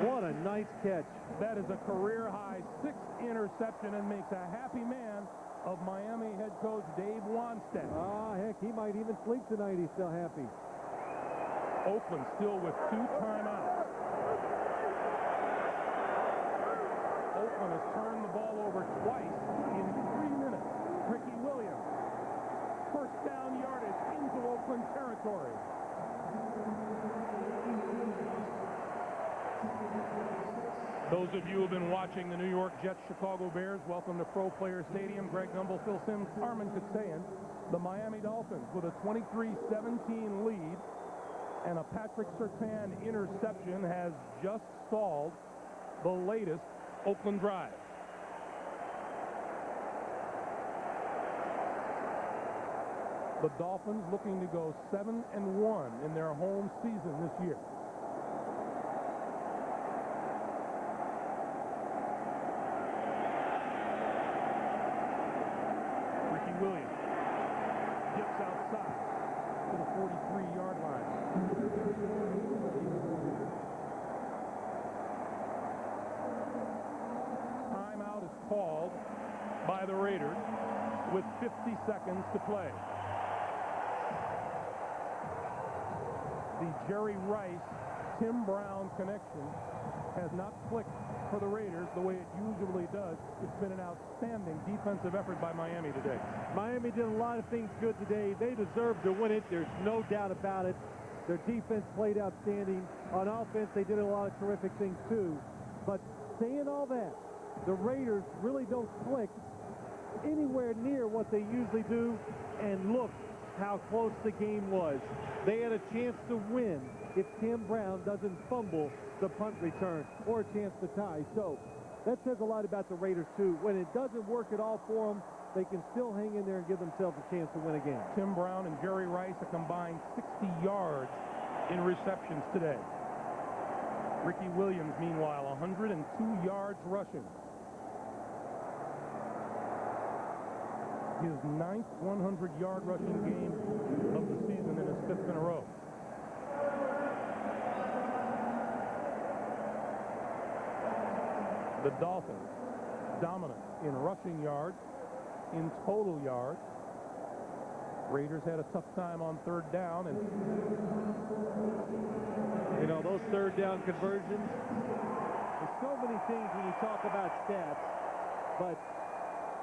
What a nice catch. That is a career-high 6th interception and makes a happy man of Miami head coach Dave Wanstead. Heck, he might even sleep tonight. He's still happy. Oakland still with 2 timeouts. Oakland has turned the ball over twice in 3 minutes. Ricky Williams, first down yardage into Oakland territory. Those of you who have been watching the New York Jets Chicago Bears, welcome to Pro Player Stadium. Greg Gumbel, Phil Simms, Carmen Katsayan. The Miami Dolphins with a 23-17 lead. And a Patrick Surtain interception has just stalled the latest Oakland drive. The Dolphins looking to go 7-1 in their home season this year. Ricky Williams dips outside to the 43-yard line. Timeout is called by the Raiders with 50 seconds to play. The Jerry Rice-Tim Brown connection has not clicked for the Raiders the way it usually does. It's been an outstanding defensive effort by Miami today. Miami did a lot of things good today. They deserve to win it. There's no doubt about it. Their defense played outstanding. On offense, they did a lot of terrific things too. But saying all that, the Raiders really don't click anywhere near what they usually do. And look how close the game was. They had a chance to win if Tim Brown doesn't fumble the punt return or a chance to tie. So that says a lot about the Raiders too. When it doesn't work at all for them, they can still hang in there and give themselves a chance to win a game. Tim Brown and Jerry Rice a combined 60 yards in receptions today. Ricky Williams, meanwhile, 102 yards rushing. His 9th 100-yard rushing game of the season and his 5th in a row. The Dolphins, dominant in rushing yards, in total yards. Raiders had a tough time on 3rd down, and you know, those 3rd down conversions, there's so many things when you talk about stats, but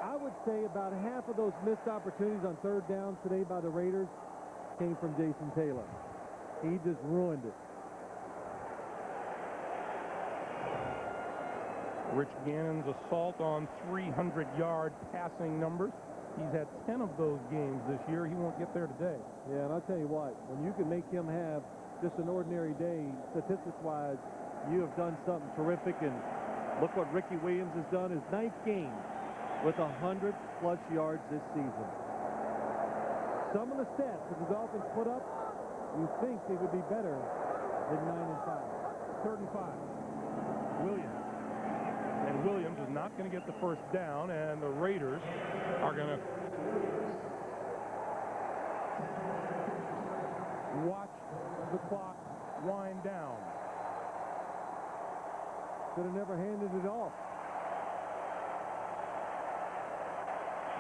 I would say about half of those missed opportunities on 3rd down today by the Raiders came from Jason Taylor. He just ruined it. Rich Gannon's assault on 300-yard passing numbers. He's had 10 of those games this year. He won't get there today. Yeah, and I'll tell you what, when you can make him have just an ordinary day, statistics-wise, you have done something terrific. And look what Ricky Williams has done, his 9th game with 100-plus yards this season. Some of the stats that the Dolphins put up, you think they would be better than 9-5. 35. Williams. And Williams is not going to get the 1st down, and the Raiders are going to watch the clock wind down. Could have never handed it off.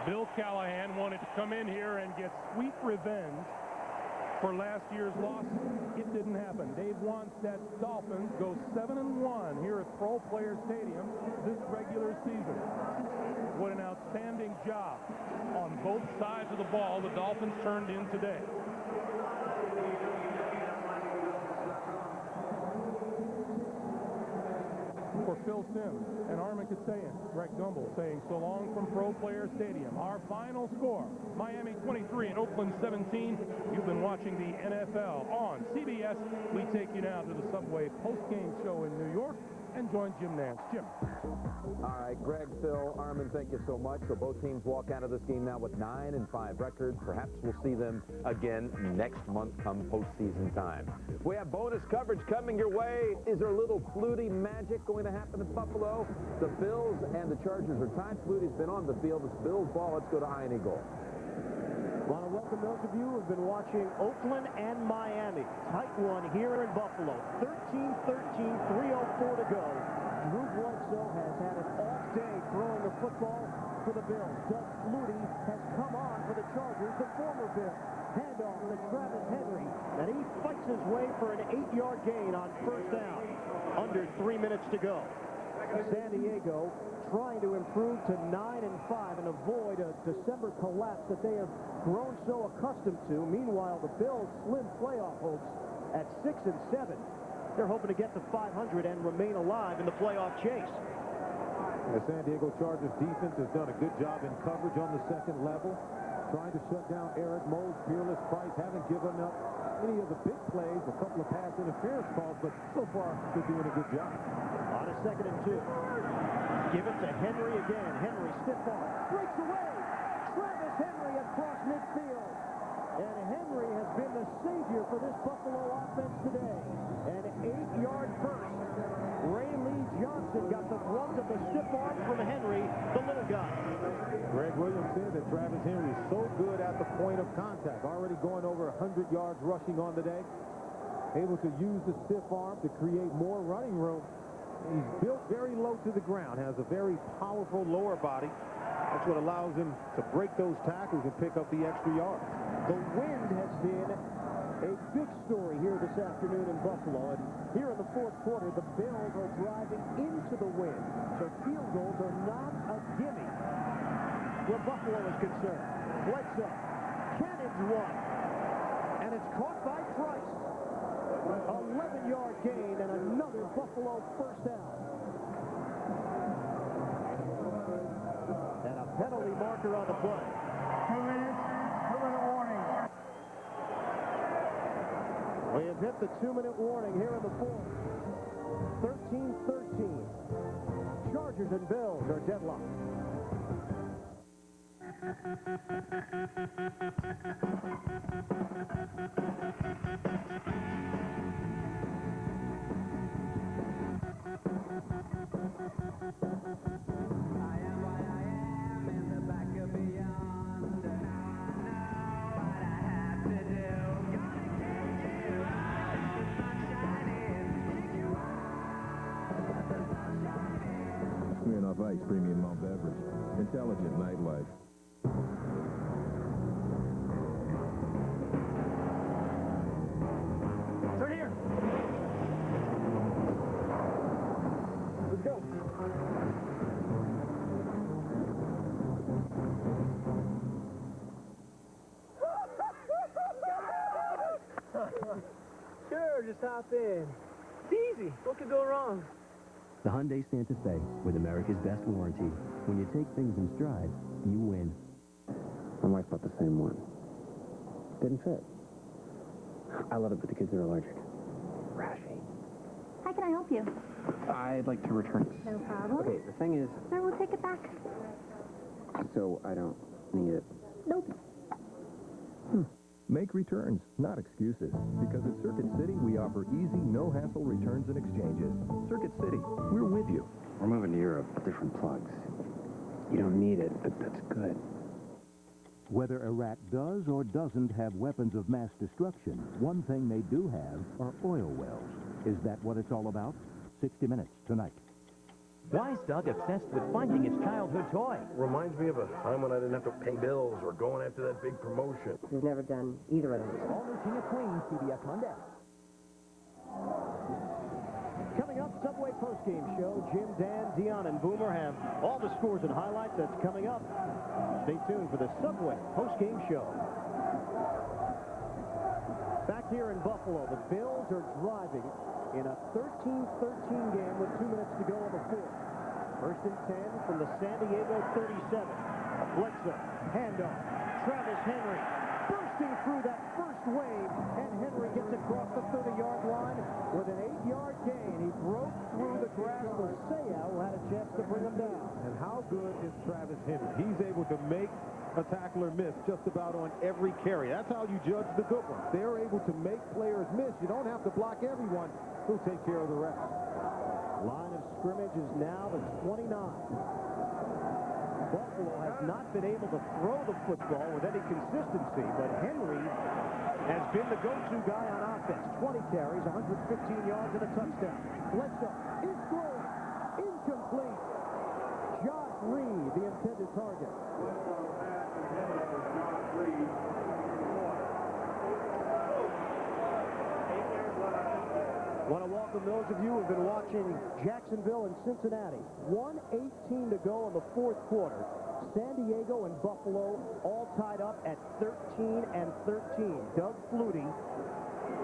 Bill Callahan wanted to come in here and get sweet revenge for last year's loss. It didn't happen. Dave Wanstedt's Dolphins go 7-1 here at Pro Player Stadium this regular season. What an outstanding job on both sides of the ball the Dolphins turned in today. For Phil Simms and Armin Kasayan, Greg Gumbel saying so long from Pro Player Stadium. Our final score, Miami 23 and Oakland 17. You've been watching the NFL on CBS. We take you now to the Subway post-game show in New York and join Jim Nance. Jim. All right, Greg, Phil, Armin, thank you so much. So both teams walk out of this game now with 9-5 records. Perhaps we'll see them again next month come postseason time. We have bonus coverage coming your way. Is there a little Flutie magic going to happen at Buffalo? The Bills and the Chargers are tied. Flutie's been on the field. It's Bills ball. Let's go to Ian Eagle. Want to welcome those of you who have been watching Oakland and Miami. Tight one here in Buffalo. 13-13, 3:04 to go. Drew Bledsoe has had an off day throwing the football for the Bills. Doug Flutie has come on for the Chargers, the former Bills. Handoff to Travis Henry, and he fights his way for an 8-yard gain on 1st down. Under 3 minutes to go. San Diego trying to improve to 9-5 and avoid a December collapse that they have grown so accustomed to. Meanwhile, the Bills' slim playoff hopes at 6-7. They're hoping to get to 500 and remain alive in the playoff chase. The San Diego Chargers defense has done a good job in coverage on the 2nd level, trying to shut down Eric Moe's Fearless Price. Haven't given up any of the big plays, a couple of pass interference calls, but so far they're doing a good job. On a 2nd and 2. Give it to Henry again. Henry stiff arm. Breaks away. Travis Henry across midfield. And Henry has been the savior for this Buffalo offense today. An 8-yard burst. Ray Lee Johnson got the brunt of the stiff arm from Henry, the little guy. Greg Williams said that Travis Henry is so good at the point of contact. Already going over 100 yards rushing on the day. Able to use the stiff arm to create more running room. He's built very low to the ground, has a very powerful lower body. That's what allows him to break those tackles and pick up the extra yards. The wind has been a big story here this afternoon in Buffalo. And here in the 4th quarter, the Bills are driving into the wind. So field goals are not a gimme where Buffalo is concerned. Bledsoe cannons one. And it's caught by Price. 11-yard gain and another Buffalo 1st down. And a penalty marker on the play. 2 minutes, 2-minute warning. We have hit the 2-minute warning here in the 4th. 13-13. Chargers and Bills are deadlocked. Smearing off ice, premium malt beverage. Intelligent nightlife. Turn here. Let's go. Sure, just hop in. It's easy. What could go wrong? The Hyundai Santa Fe, with America's best warranty. When you take things in stride, you win. My wife bought the same one. Didn't fit. I love it, but the kids are allergic. Rashy. How can I help you? I'd like to return it. No problem. Okay, the thing is, Sir, we'll take it back. so I don't need it. Nope. Make returns, not excuses. Because at Circuit City, we offer easy, no-hassle returns and exchanges. Circuit City, we're with you. We're moving to Europe. Different plugs. You don't need it, but that's good. Whether Iraq does or doesn't have weapons of mass destruction, one thing they do have are oil wells. Is that what it's all about? 60 Minutes tonight. Why is Doug obsessed with finding his childhood toy? Reminds me of a time when I didn't have to pay bills or going after that big promotion. We've never done either of those. All new King of Queens, CBS Monday. Coming up, Subway postgame show. Jim, Dan, Dion, and Boomer have all the scores and highlights. That's coming up. Stay tuned for the Subway postgame show. Back here in Buffalo, the Bills are driving in a 13-13 game with 2 minutes to go in the fourth. First and 10 from the San Diego 37. Bledsoe, handoff. Travis Henry bursting through that first wave, and Henry gets across the 30-yard line with an 8-yard gain. He broke through the grasp of Seau, who had a chance to bring him down. And how good is Travis Henry? He's able to make a tackler miss just about on every carry. That's how you judge the good ones. They're able to make players miss. You don't have to block everyone. Who'll take care of the rest. Line of scrimmage is now the 29. Buffalo has not been able to throw the football with any consistency, but Henry has been the go-to guy on offense. 20 carries, 115 yards, and a touchdown. Bledsoe is throwing. Incomplete. Josh Reed, the intended target. Want to welcome those of you who have been watching Jacksonville and Cincinnati. 1:18 to go in the fourth quarter. San Diego and Buffalo all tied up at 13-13. Doug Flutie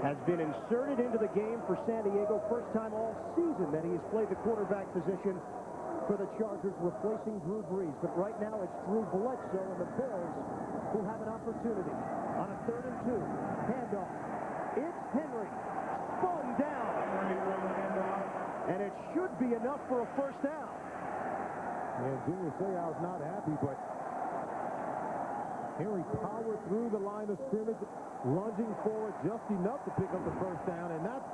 has been inserted into the game for San Diego. First time all season that he has played the quarterback position for the Chargers, replacing Drew Brees. But right now it's Drew Bledsoe and the Bills who have an opportunity. On a 3rd and 2, handoff. It's Henry. Spun down. And it should be enough for a first down. And Junior Seau's not happy, but Henry powered through the line of scrimmage, lunging forward just enough to pick up the first down, and that's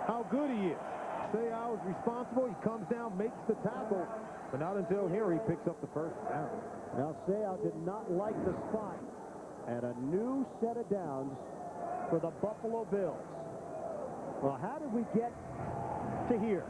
how good he is. Seau is responsible. He comes down, makes the tackle, but not until Henry picks up the first down. Now, Seau did not like the spot. And a new set of downs for the Buffalo Bills. Well, how did we get to here?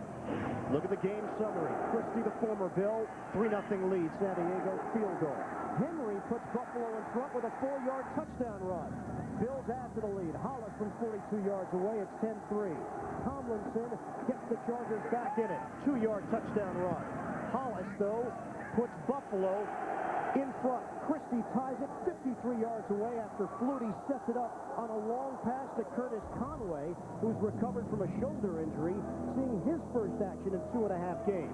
Look at the game summary. Christie, the former Bill, 3-0 lead. San Diego field goal. Henry puts Buffalo in front with a 4-yard touchdown run. Bills add to the lead. Hollis from 42 yards away. It's 10-3. Tomlinson gets the Chargers back in it. 2-yard touchdown run. Hollis, though, puts Buffalo in front. Christie ties it 53 yards away after Flutie sets it up on a long pass to Curtis Conway, who's recovered from a shoulder injury, seeing his first action in 2.5 games.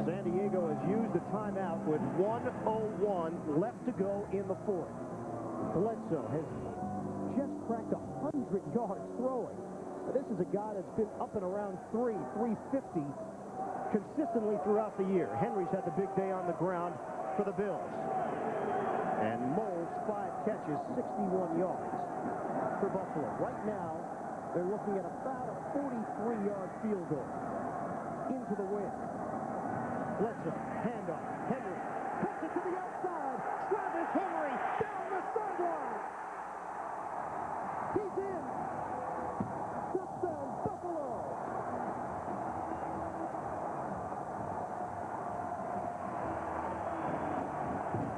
San Diego has used a timeout with 1:01 left to go in the fourth. Bledsoe has just cracked 100 yards throwing. This is a guy that's been up and around 350 consistently throughout the year. Henry's had the big day on the ground. for the Bills. And Moles, 5 catches, 61 yards for Buffalo. Right now, they're looking at about a 43-yard field goal into the wind. Bledsoe, handoff, Henry, cuts it to the outside. Travis Henry down the sideline. He's in. Touchdown, Buffalo.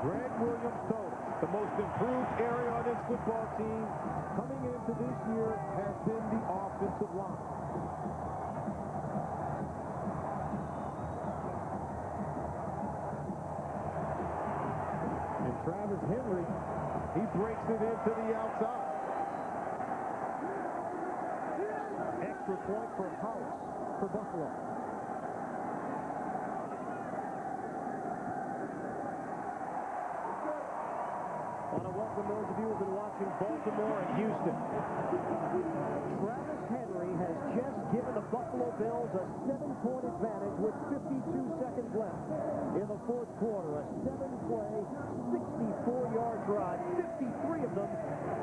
Greg Williams told us the most improved area on this football team coming into this year has been the offensive line. And Travis Henry, he breaks it into the outside. Extra point for Hollis for Buffalo. I want to welcome those of you who have been watching Baltimore and Houston. Travis Henry has just given the Buffalo Bills a 7-point advantage with 52 seconds left in the fourth quarter. A 7-play, 64-yard drive, 53 of them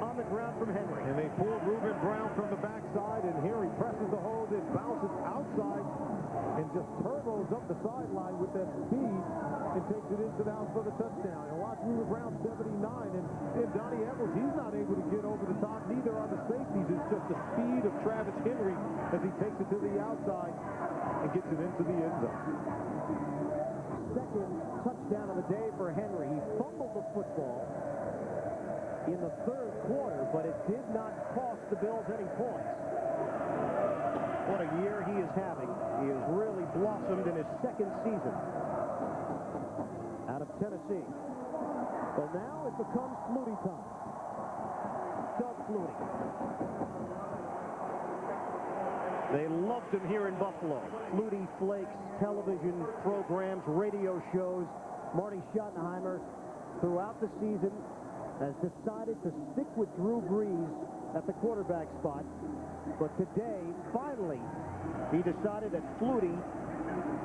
on the ground from Henry. And they pulled Reuben Brown from the backside, and Henry presses the hold, it bounces outside, and just turbos up the sideline with that speed and takes it into the house for the touchdown. And watch Reuben Brown, 79, and Donnie Edwards, he's not able to get over the top, neither are the safeties. It's just the speed of Travis Henry as he takes it to the outside and gets it into the end zone. Second touchdown of the day for Henry. He fumbled the football in the third quarter, but it did not cost the Bills any points. What a year he is having. He has really blossomed in his second season out of Tennessee. So now it becomes Flutie time. Doug Flutie. They loved him here in Buffalo. Flutie Flakes, television programs, radio shows. Marty Schottenheimer, throughout the season, has decided to stick with Drew Brees at the quarterback spot. But today, finally, he decided that Flutie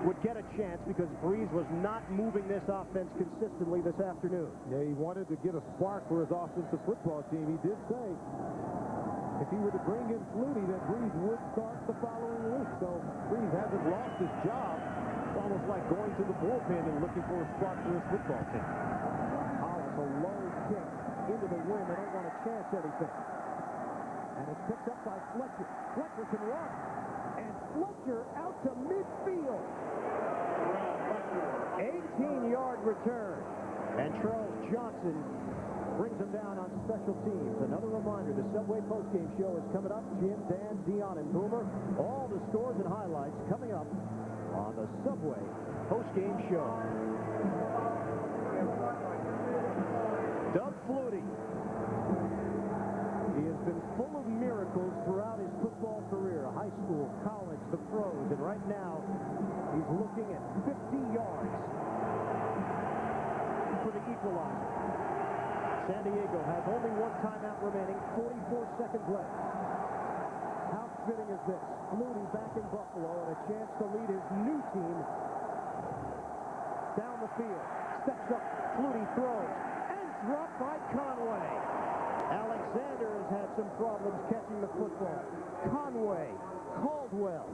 would get a chance because Brees was not moving this offense consistently this afternoon. Yeah, he wanted to get a spark for his offensive football team. He did say if he were to bring in Flutie, that Brees would start the following week. So Brees hasn't lost his job. It's almost like going to the bullpen and looking for a spark for his football team. Hollis, a low kick into the wind. They don't want to chance anything. And it's picked up by Fletcher. Fletcher can run. And Fletcher out to midfield. 18-yard return. And Charles Johnson brings him down on special teams. Another reminder, the Subway postgame show is coming up. Jim, Dan, Dion, and Boomer. All the scores and highlights coming up on the Subway postgame show. Doug Flutie. He has been full of miracles throughout his football career. High school, college, the pros. And right now, he's looking at 50 yards for the equalizer. San Diego has only one timeout remaining, 44 seconds left. How fitting is this? Flutie back in Buffalo and a chance to lead his new team down the field. Steps up, Flutie throws, and dropped by Conway. Alexander has had some problems catching the football. Conway, Caldwell.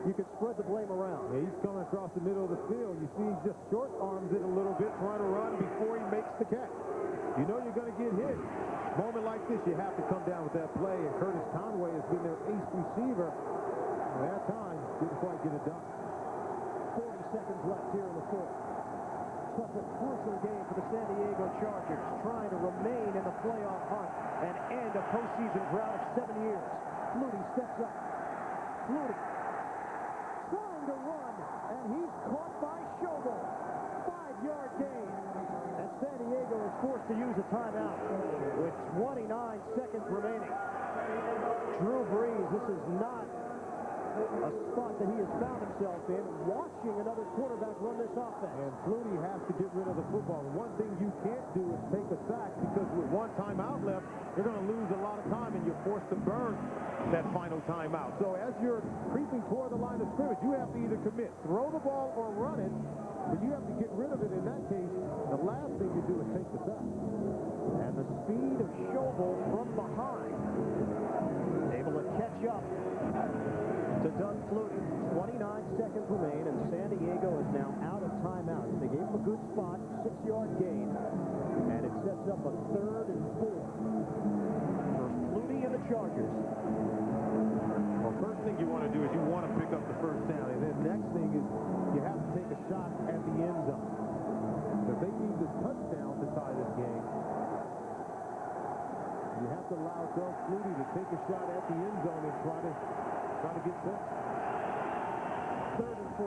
You could spread the blame around. Yeah, he's coming across the middle of the field. You see he just short arms it a little bit, trying to run before he makes the catch. You know you're going to get hit. Moment like this, you have to come down with that play, and Curtis Conway has been their ace receiver. At that time, didn't quite get it done. 40 seconds left here in the fourth. Such a crucial game for the San Diego Chargers, trying to remain in the playoff hunt and end a postseason drought of 7 years. Flutie steps up. Flutie trying to run, and he's caught by Schobel. 5-yard gain. And San Diego is forced to use a timeout with 29 seconds remaining. Drew Brees, this is not a spot that he has found himself in, watching another quarterback run this offense. And Flutie has to get rid of the football. The one thing you can't do is take a sack, because with one timeout left, you're going to lose a lot of time, and you're forced to burn that final timeout. So as you're creeping toward the line of scrimmage, you have to either commit, throw the ball or run it, but you have to get rid of it. In that case, the last thing you do is take the sack. And the speed of Schobel from behind, able to catch up to Doug Flutie. 29 seconds remain, and San Diego is now out of timeouts. They gave him a good spot, 6-yard gain, and it sets up a 3rd and 4 for Flutie and the Chargers. Well, first thing you want to do is you want to pick up the first down, and then next thing is you have to take a shot at the end zone. If they need the touchdown to tie this game, you have to allow Doug Flutie to take a shot at the end zone and try to get this. 3rd and 4.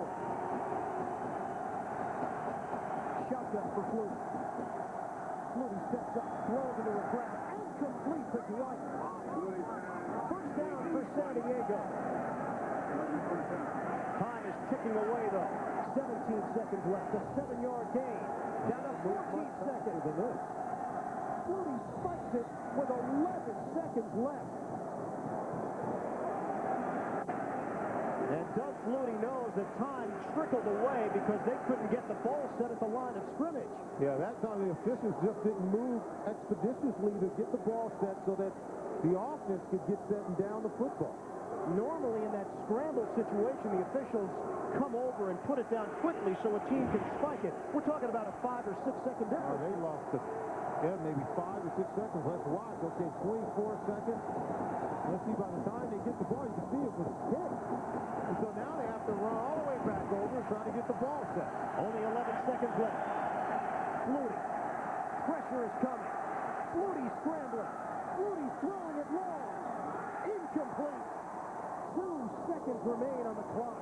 Shotgun for Flutie. Flutie steps up, throws into a crowd, and completes it. First down for San Diego. Time is ticking away, though. 17 seconds left. A 7-yard gain. Down to 14 seconds. Flutie spikes it with 11 seconds left. And Doug Flutie knows that time trickled away because they couldn't get the ball set at the line of scrimmage. Yeah, that time the officials just didn't move expeditiously to get the ball set so that the offense could get set and down the football. Normally in that scramble situation, the officials come over and put it down quickly so a team can spike it. We're talking about a 5 or 6 second difference. They lost it. Yeah, maybe 5 or 6 seconds. Let's watch. Okay, 24 seconds. Let's see, by the time they get the ball, you can see it was hit. And so now they have to run all the way back over and try to get the ball set. Only 11 seconds left. Flutie. Pressure is coming. Flutie scrambling. Flutie throwing it long. Incomplete. 2 seconds remain on the clock.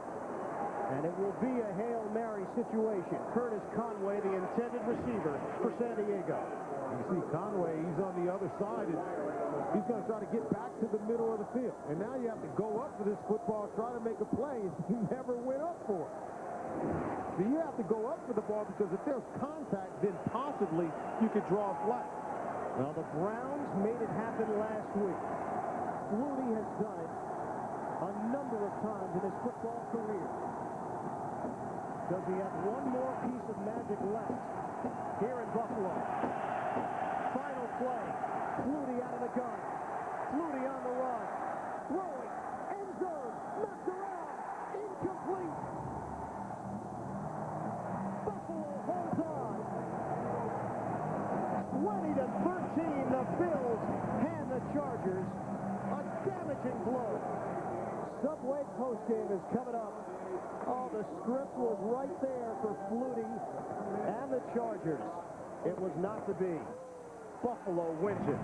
And it will be a Hail Mary situation. Curtis Conway, the intended receiver for San Diego. You see Conway, he's on the other side, and he's going to try to get back to the middle of the field. And now you have to go up for this football, try to make a play, and he never went up for it. So you have to go up for the ball, because if there's contact, then possibly you could draw a flag. Well, the Browns made it happen last week. Flutie has done it a number of times in his football career. Does he have one more piece of magic left here in Buffalo? Final play. Flutie out of the gun. Flutie on the run. Throwing. End zone. Knocked around. Incomplete. Buffalo holds on. 20-13. The Bills hand the Chargers a damaging blow. Subway postgame is coming up. Oh, the script was right there for Flutie and the Chargers. It was not to be. Buffalo wins it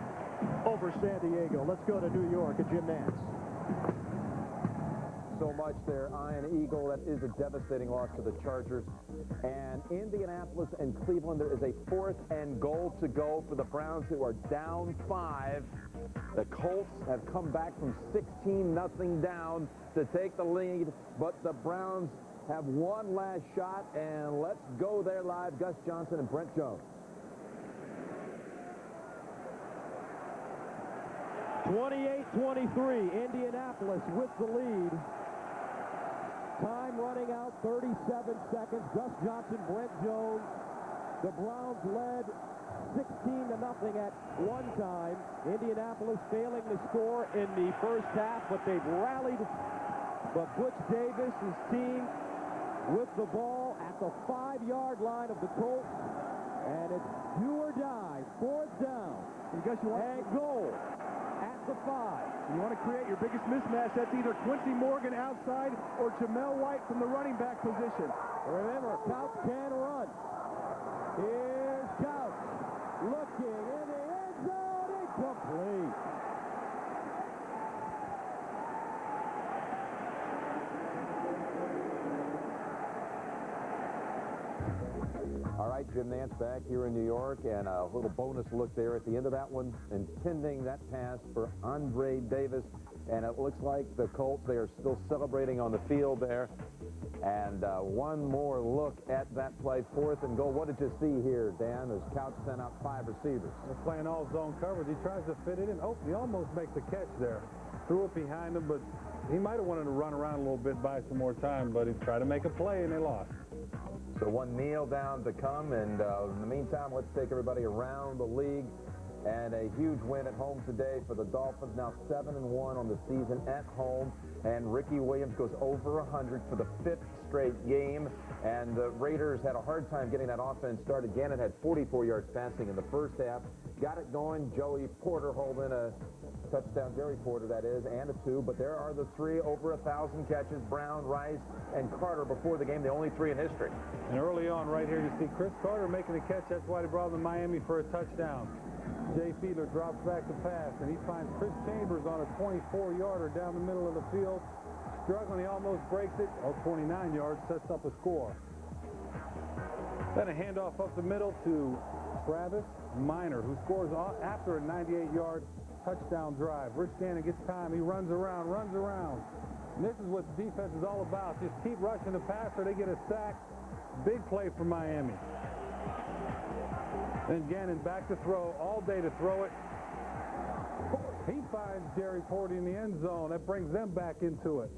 over San Diego. Let's go to New York at Jim Nantz. So much there, Iron Eagle. That is a devastating loss to the Chargers. And Indianapolis and Cleveland, there is a 4th and goal to go for the Browns, who are down 5. The Colts have come back from 16-0 down to take the lead, but the Browns have one last shot, and let's go there live. Gus Johnson and Brent Jones. 28-23, Indianapolis with the lead. Time running out, 37 seconds. Gus Johnson, Brent Jones. The Browns led 16-0 at one time. Indianapolis failing to score in the first half, but they've rallied. But Butch Davis, his team, with the ball at the 5-yard line of the Colts. And it's do or die, 4th down. And goal at the 5. You want to create your biggest mismatch. That's either Quincy Morgan outside or Jamel White from the running back position. Remember, Couch can run. Here's Couch. Looking in the end zone. Incomplete. All right, Jim Nantz back here in New York, and a little bonus look there at the end of that one, intending that pass for Andre Davis. And it looks like the Colts, they are still celebrating on the field there. And one more look at that play, 4th and goal. What did you see here, Dan, as Couch sent out 5 receivers? They're playing all zone coverage. He tries to fit it in. Oh, he almost makes the catch there. Threw it behind him, but he might have wanted to run around a little bit, buy some more time, but he tried to make a play, and they lost. So one kneel down to come, and in the meantime, let's take everybody around the league. And a huge win at home today for the Dolphins, now 7-1 on the season at home. And Ricky Williams goes over 100 for the 5th straight game. And the Raiders had a hard time getting that offense started. Gannon had 44 yards passing in the first half. Got it going. Joey Porter holding a touchdown, Jerry Porter, that is, and a 2. But there are the 3 over 1,000 catches, Brown, Rice, and Carter before the game, the only 3 in history. And early on right here, you see Chris Carter making the catch. That's why they brought him to Miami for a touchdown. Jay Fiedler drops back to pass, and he finds Chris Chambers on a 24-yarder down the middle of the field. Struggling, he almost breaks it. 29 yards, sets up a score. Then a handoff up the middle to Travis Minor, who scores after a 98-yard touchdown drive. Rich Gannon gets time. He runs around. And this is what the defense is all about. Just keep rushing the passer. They get a sack. Big play for Miami. Then Gannon back to throw, all day to throw it. He finds Jerry Porter in the end zone. That brings them back into it.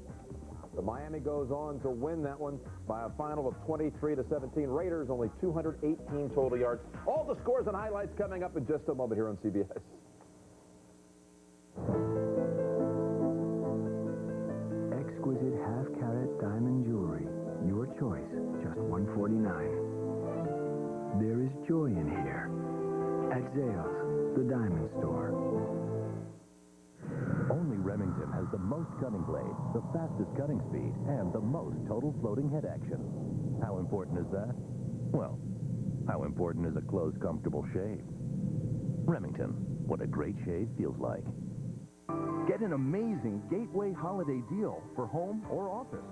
The Miami goes on to win that one by a final of 23-17. Raiders only 218 total yards. All the scores and highlights coming up in just a moment here on CBS. Exquisite half-carat diamond jewelry. Your choice, just $149. There is joy in here. At Zales, the diamond store. Only Remington has the most cutting blades, the fastest cutting speed, and the most total floating head action. How important is that? Well, how important is a close, comfortable shave? Remington, what a great shave feels like. Get an amazing Gateway holiday deal for home or office.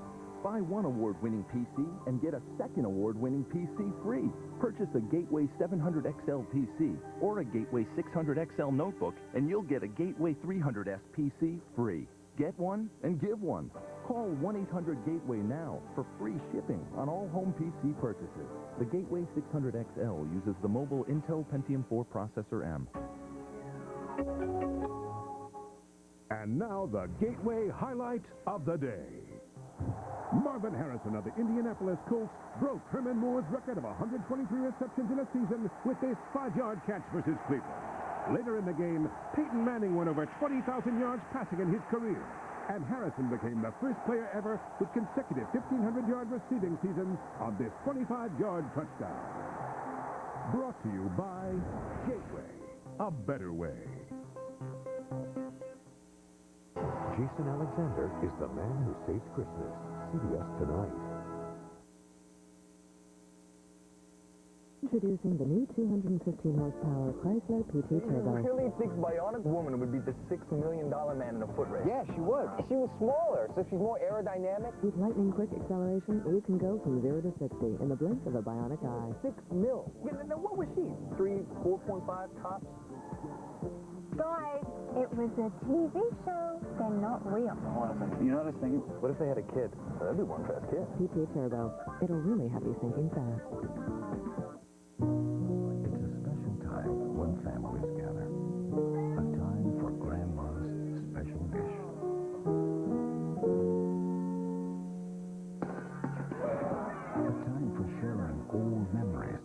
Buy one award-winning PC and get a second award-winning PC free. Purchase a Gateway 700XL PC or a Gateway 600XL notebook, and you'll get a Gateway 300S PC free. Get one and give one. Call 1-800-GATEWAY now for free shipping on all home PC purchases. The Gateway 600XL uses the mobile Intel Pentium 4 processor M. And now the Gateway highlight of the day. Marvin Harrison of the Indianapolis Colts broke Herman Moore's record of 123 receptions in a season with this 5-yard catch versus Cleveland. Later in the game, Peyton Manning went over 20,000 yards passing in his career, and Harrison became the first player ever with consecutive 1,500-yard receiving seasons on this 25-yard touchdown. Brought to you by Gateway, a better way. Jason Alexander is the man who saved Christmas. CBS Tonight. Introducing the new 215 horsepower Chrysler PT Turbo. You really think Bionic Woman would be the $6 million man in a foot race? Yeah, she would. She was smaller, so she's more aerodynamic. With lightning quick acceleration, you can go from 0 to 60 in the blink of a bionic eye. $6 million. Yeah, now what was she? 4.5 tops? Guys, it was a TV show. They're not real. You know what I was thinking? What if they had a kid? That'd be one fast kid. PT Turbo. It'll really have you thinking fast. It's a special time when families gather. A time for Grandma's special dish. A time for sharing old memories.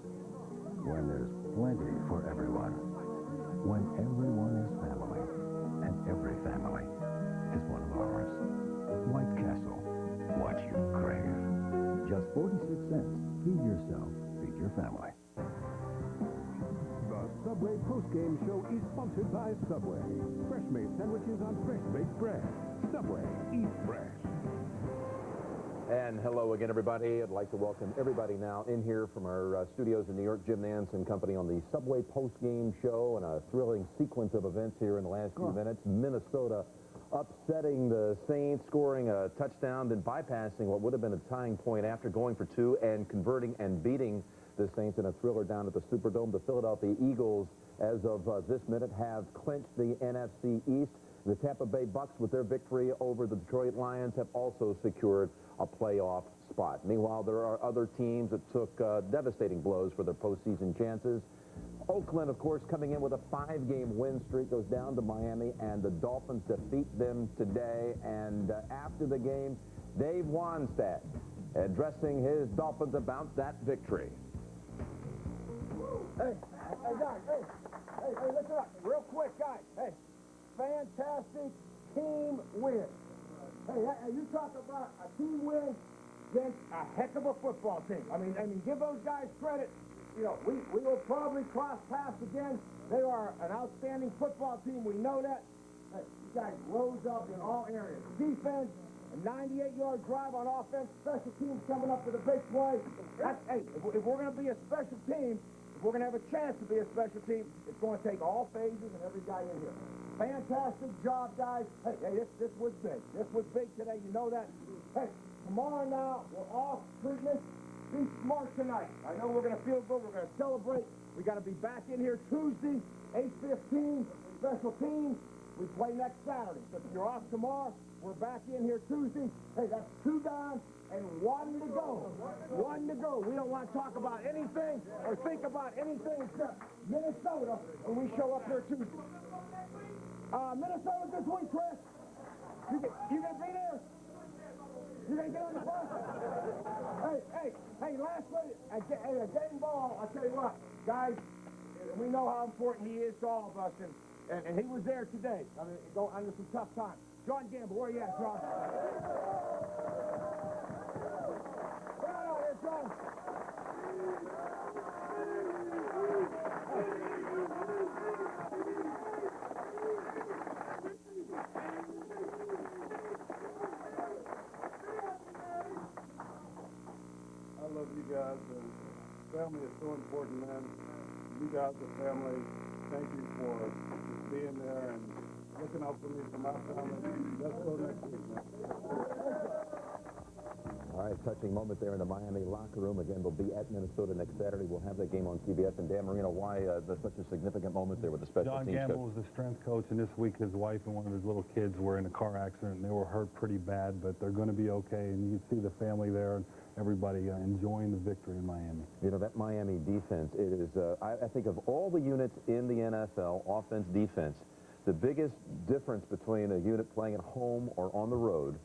When there's plenty for everyone. When everyone is family. And every family is one of ours. White Castle. What you crave. Just 46 cents. Feed yourself. Feed your family. The Subway postgame show is sponsored by Subway. Fresh-made sandwiches on fresh-baked bread. Subway. Eat fresh. And hello again, everybody. I'd like to welcome everybody now in here from our studios in New York. Jim Nance and company on the Subway postgame show and a thrilling sequence of events here in the last few minutes. Minnesota upsetting the Saints, scoring a touchdown, then bypassing what would have been a tying point after going for 2 and converting and beating the Saints in a thriller down at the Superdome. The Philadelphia Eagles, as of this minute, have clinched the NFC East. The Tampa Bay Bucks, with their victory over the Detroit Lions, have also secured a playoff spot. Meanwhile, there are other teams that took devastating blows for their postseason chances. Oakland, of course, coming in with a 5-game win streak, goes down to Miami, and the Dolphins defeat them today. And after the game, Dave Wannstedt addressing his Dolphins about that victory. Hey, guys, hey, listen up, real quick, guys. Hey, fantastic team win. Hey, you talk about a team win against a heck of a football team. I mean, give those guys credit. You know, we will probably cross paths again. They are an outstanding football team. We know that. Hey, you guys rose up in all areas. Defense, a 98-yard drive on offense, special teams coming up to the big play. Hey, if we're going to be a special team, if we're going to have a chance to be a special team, it's going to take all phases and every guy in here. Fantastic job, guys. Hey, this was big. This was big today. You know that. Hey, tomorrow now, we're off treatment. Be smart tonight. I know we're going to feel good. We're going to celebrate. We got to be back in here Tuesday, 8:15, special teams. We play next Saturday. So if you're off tomorrow, we're back in here Tuesday. Hey, that's 2 down and 1 to go. 1 to go. We don't want to talk about anything or think about anything except Minnesota when we show up here Tuesday. Minnesota this week, Chris. You going to be there? You going to get on the bus? Hey, lastly, a game ball, I'll tell you what, guys, we know how important he is to all of us, and he was there today. I mean, go under some tough times. John Gamble, where you at, John? Come on out here, John. I love you guys, and family is so important, man. You guys are family. Thank you for just being there and looking out for me, for my family. Let's go next week, man. All right, touching moment there in the Miami locker room. Again, they'll be at Minnesota next Saturday. We'll have that game on CBS. And Dan Marino, why there's such a significant moment there with the special teams John Gamble was the strength coach, and this week his wife and one of his little kids were in a car accident, and they were hurt pretty bad, but they're going to be okay. And you can see the family there and everybody enjoying the victory in Miami. You know, that Miami defense, it is, I think of all the units in the NFL, offense, defense, the biggest difference between a unit playing at home or on the road,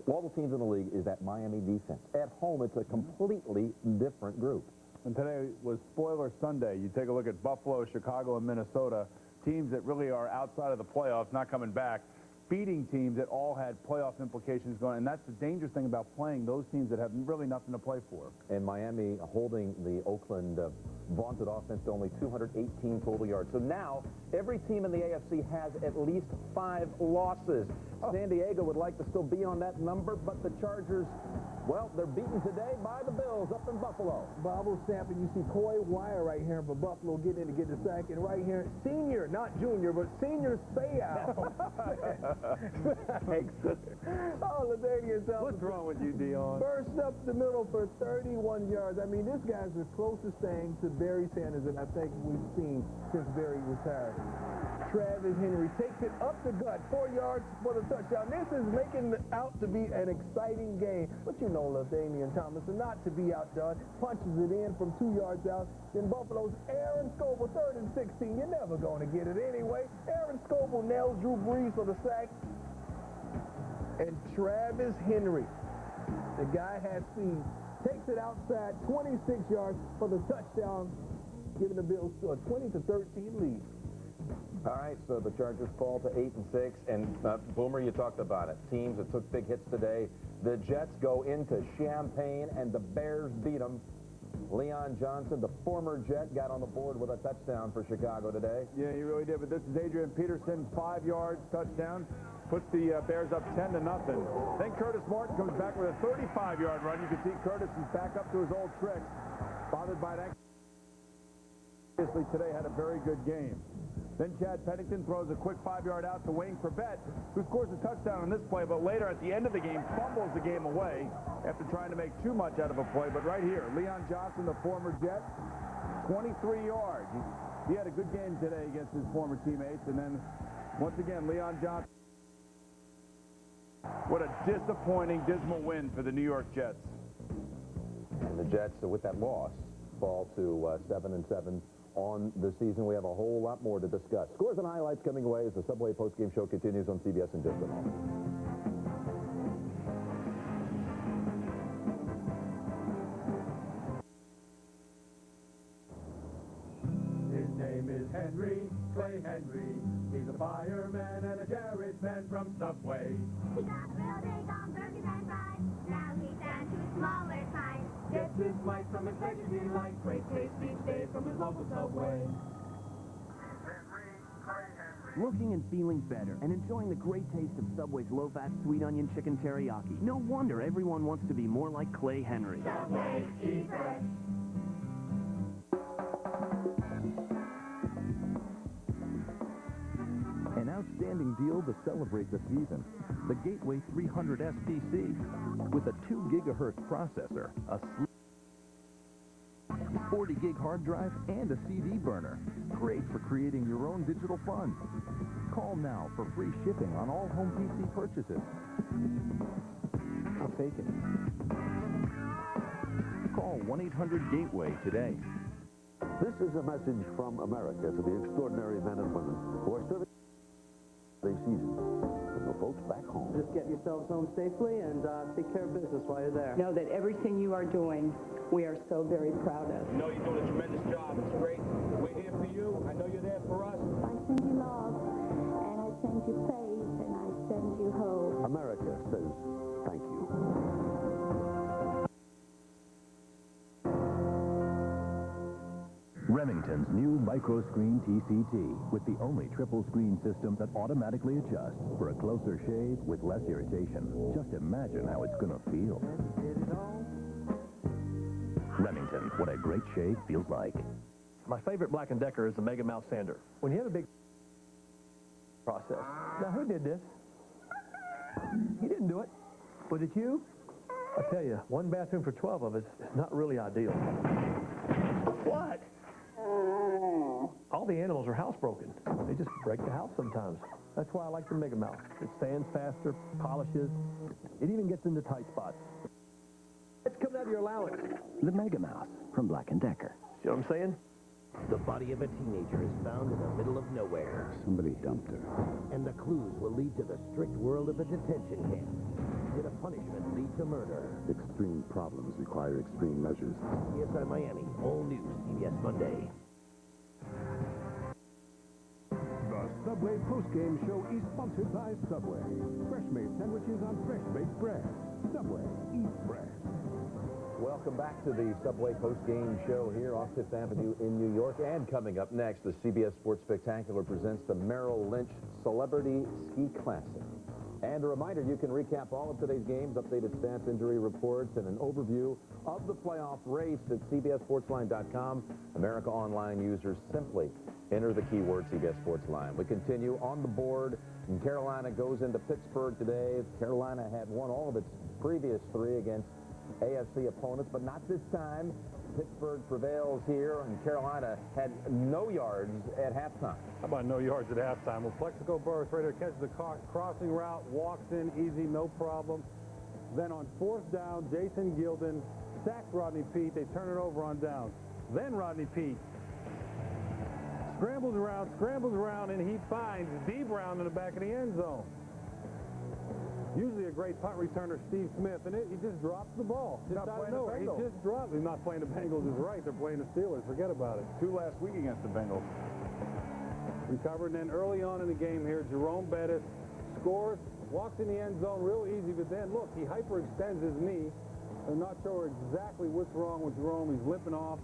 all the teams in the league, is that Miami defense. At home, it's a completely different group. And today was Spoiler Sunday. You take a look at Buffalo, Chicago, and Minnesota, teams that really are outside of the playoffs, not coming back, beating teams that all had playoff implications going. And that's the dangerous thing about playing those teams that have really nothing to play for. And Miami holding the Oakland vaunted offense to only 218 total yards. So now, every team in the AFC has at least 5 losses. San Diego would like to still be on that number, but the Chargers, well, they're beaten today by the Bills up in Buffalo. Bobble snapping. You see Coy Wire right here for Buffalo getting in to get the sack. And right here, senior, not junior, but senior Spayout. Oh, Laveranues. What's wrong with you, Dion? Burst up the middle for 31 yards. I mean, this guy's the closest thing to Barry Sanders that I think we've seen since Barry retired. Travis Henry takes it up the gut, 4 yards for the touchdown. This is making it out to be an exciting game. But you know, Damian Thomason, not to be outdone, punches it in from 2 yards out. Then Buffalo's Aaron Scoble, 3rd and 16. You're never going to get it anyway. Aaron Scoble nails Drew Brees for the sack. And Travis Henry, the guy has speed, takes it outside, 26 yards for the touchdown, giving the Bills to a 20-13 lead. All right, so the Chargers fall to 8-6, and Boomer, you talked about it. Teams that took big hits today. The Jets go into Champaign, and the Bears beat them. Leon Johnson, the former Jet, got on the board with a touchdown for Chicago today. Yeah, he really did, but this is Adrian Peterson, 5 yards, touchdown. Puts the Bears up 10-0. Then Curtis Martin comes back with a 35-yard run. You can see Curtis is back up to his old tricks. Bothered by that. Obviously today had a very good game. Then Chad Pennington throws a quick 5-yard out to Wayne Chrebet, who scores a touchdown on this play, but later at the end of the game fumbles the game away after trying to make too much out of a play. But right here, Leon Johnson, the former Jet, 23 yards. He had a good game today against his former teammates. And then once again, Leon Johnson What a disappointing, dismal win for the New York Jets. And the Jets, with that loss, fall to 7-7 on the season. We have a whole lot more to discuss. Scores and highlights coming away as the Subway postgame show continues on CBS in just a moment. His name is Henry, Clay Henry. He's a fireman and a garage man from Subway. He got real big on burgers and fries. Now he's down to smaller size. Gets his mic from his legacy like great taste each day from his local Subway. Looking and feeling better and enjoying the great taste of Subway's low-fat sweet onion chicken teriyaki. No wonder everyone wants to be more like Clay Henry. Subway, eat fresh. An outstanding deal to celebrate the season. The Gateway 300 SPC with a 2 gigahertz processor, a 40 gig hard drive, and a CD burner. Great for creating your own digital fun. Call now for free shipping on all home PC purchases. I'll take it. Call 1-800-GATEWAY today. This is a message from America to the extraordinary men and women who are serving the season. And the folks back home. Just get yourselves home safely and take care of business while you're there. Know that everything you are doing, we are so very proud of. I know you're doing a tremendous job. It's great. We're here for you. I know you're there for us. I send you love, and I send you faith, and I send you hope. America says thank you. Remington's new micro-screen TCT with the only triple screen system that automatically adjusts for a closer shave with less irritation. Just imagine how it's gonna feel. Remington, what a great shave feels like. My favorite Black & Decker is the Mega Mouse sander. When you have a big process. Now, who did this? You didn't do it. Was it you? I tell you, one bathroom for 12 of us is not really ideal. What? All the animals are housebroken. They just break the house sometimes. That's why I like the Mega Mouse. It sands faster, polishes. It even gets into tight spots. It's coming out of your allowance. The Mega Mouse from Black & Decker. See what I'm saying? The body of a teenager is found in the middle of nowhere. Somebody dumped her. And the clues will lead to the strict world of a detention camp. Did a punishment lead to murder? Extreme problems require extreme measures. CSI Miami, all news, CBS Monday. The Subway postgame show is sponsored by Subway. Fresh-made sandwiches on fresh-baked bread. Subway, eat fresh. Welcome back to the Subway postgame show here off Fifth Avenue in New York. And coming up next, the CBS Sports Spectacular presents the Merrill Lynch Celebrity Ski Classic. And a reminder, you can recap all of today's games, updated stats, injury reports, and an overview of the playoff race at CBSSportsLine.com. America Online users simply enter the keyword CBS Sports Line. We continue on the board, and Carolina goes into Pittsburgh today. Carolina had won all of its previous 3 against AFC opponents, but not this time. Pittsburgh prevails here, and Carolina had no yards at halftime. How about no yards at halftime? Well, Plexico Burris right there catches the crossing route, walks in easy, no problem. Then on 4th down, Jason Gilden sacks Rodney Peete. They turn it over on downs. Then Rodney Peete scrambles around, and he finds D. Brown in the back of the end zone. Usually a great punt returner, Steve Smith, and he just drops the ball. Just out of nowhere. He just drops. He's not playing the Bengals is right. They're playing the Steelers. Forget about it. 2 last week against the Bengals. Recovered, and then early on in the game here, Jerome Bettis scores, walks in the end zone real easy, but then, look, he hyperextends his knee. I'm not sure exactly what's wrong with Jerome. He's limping off.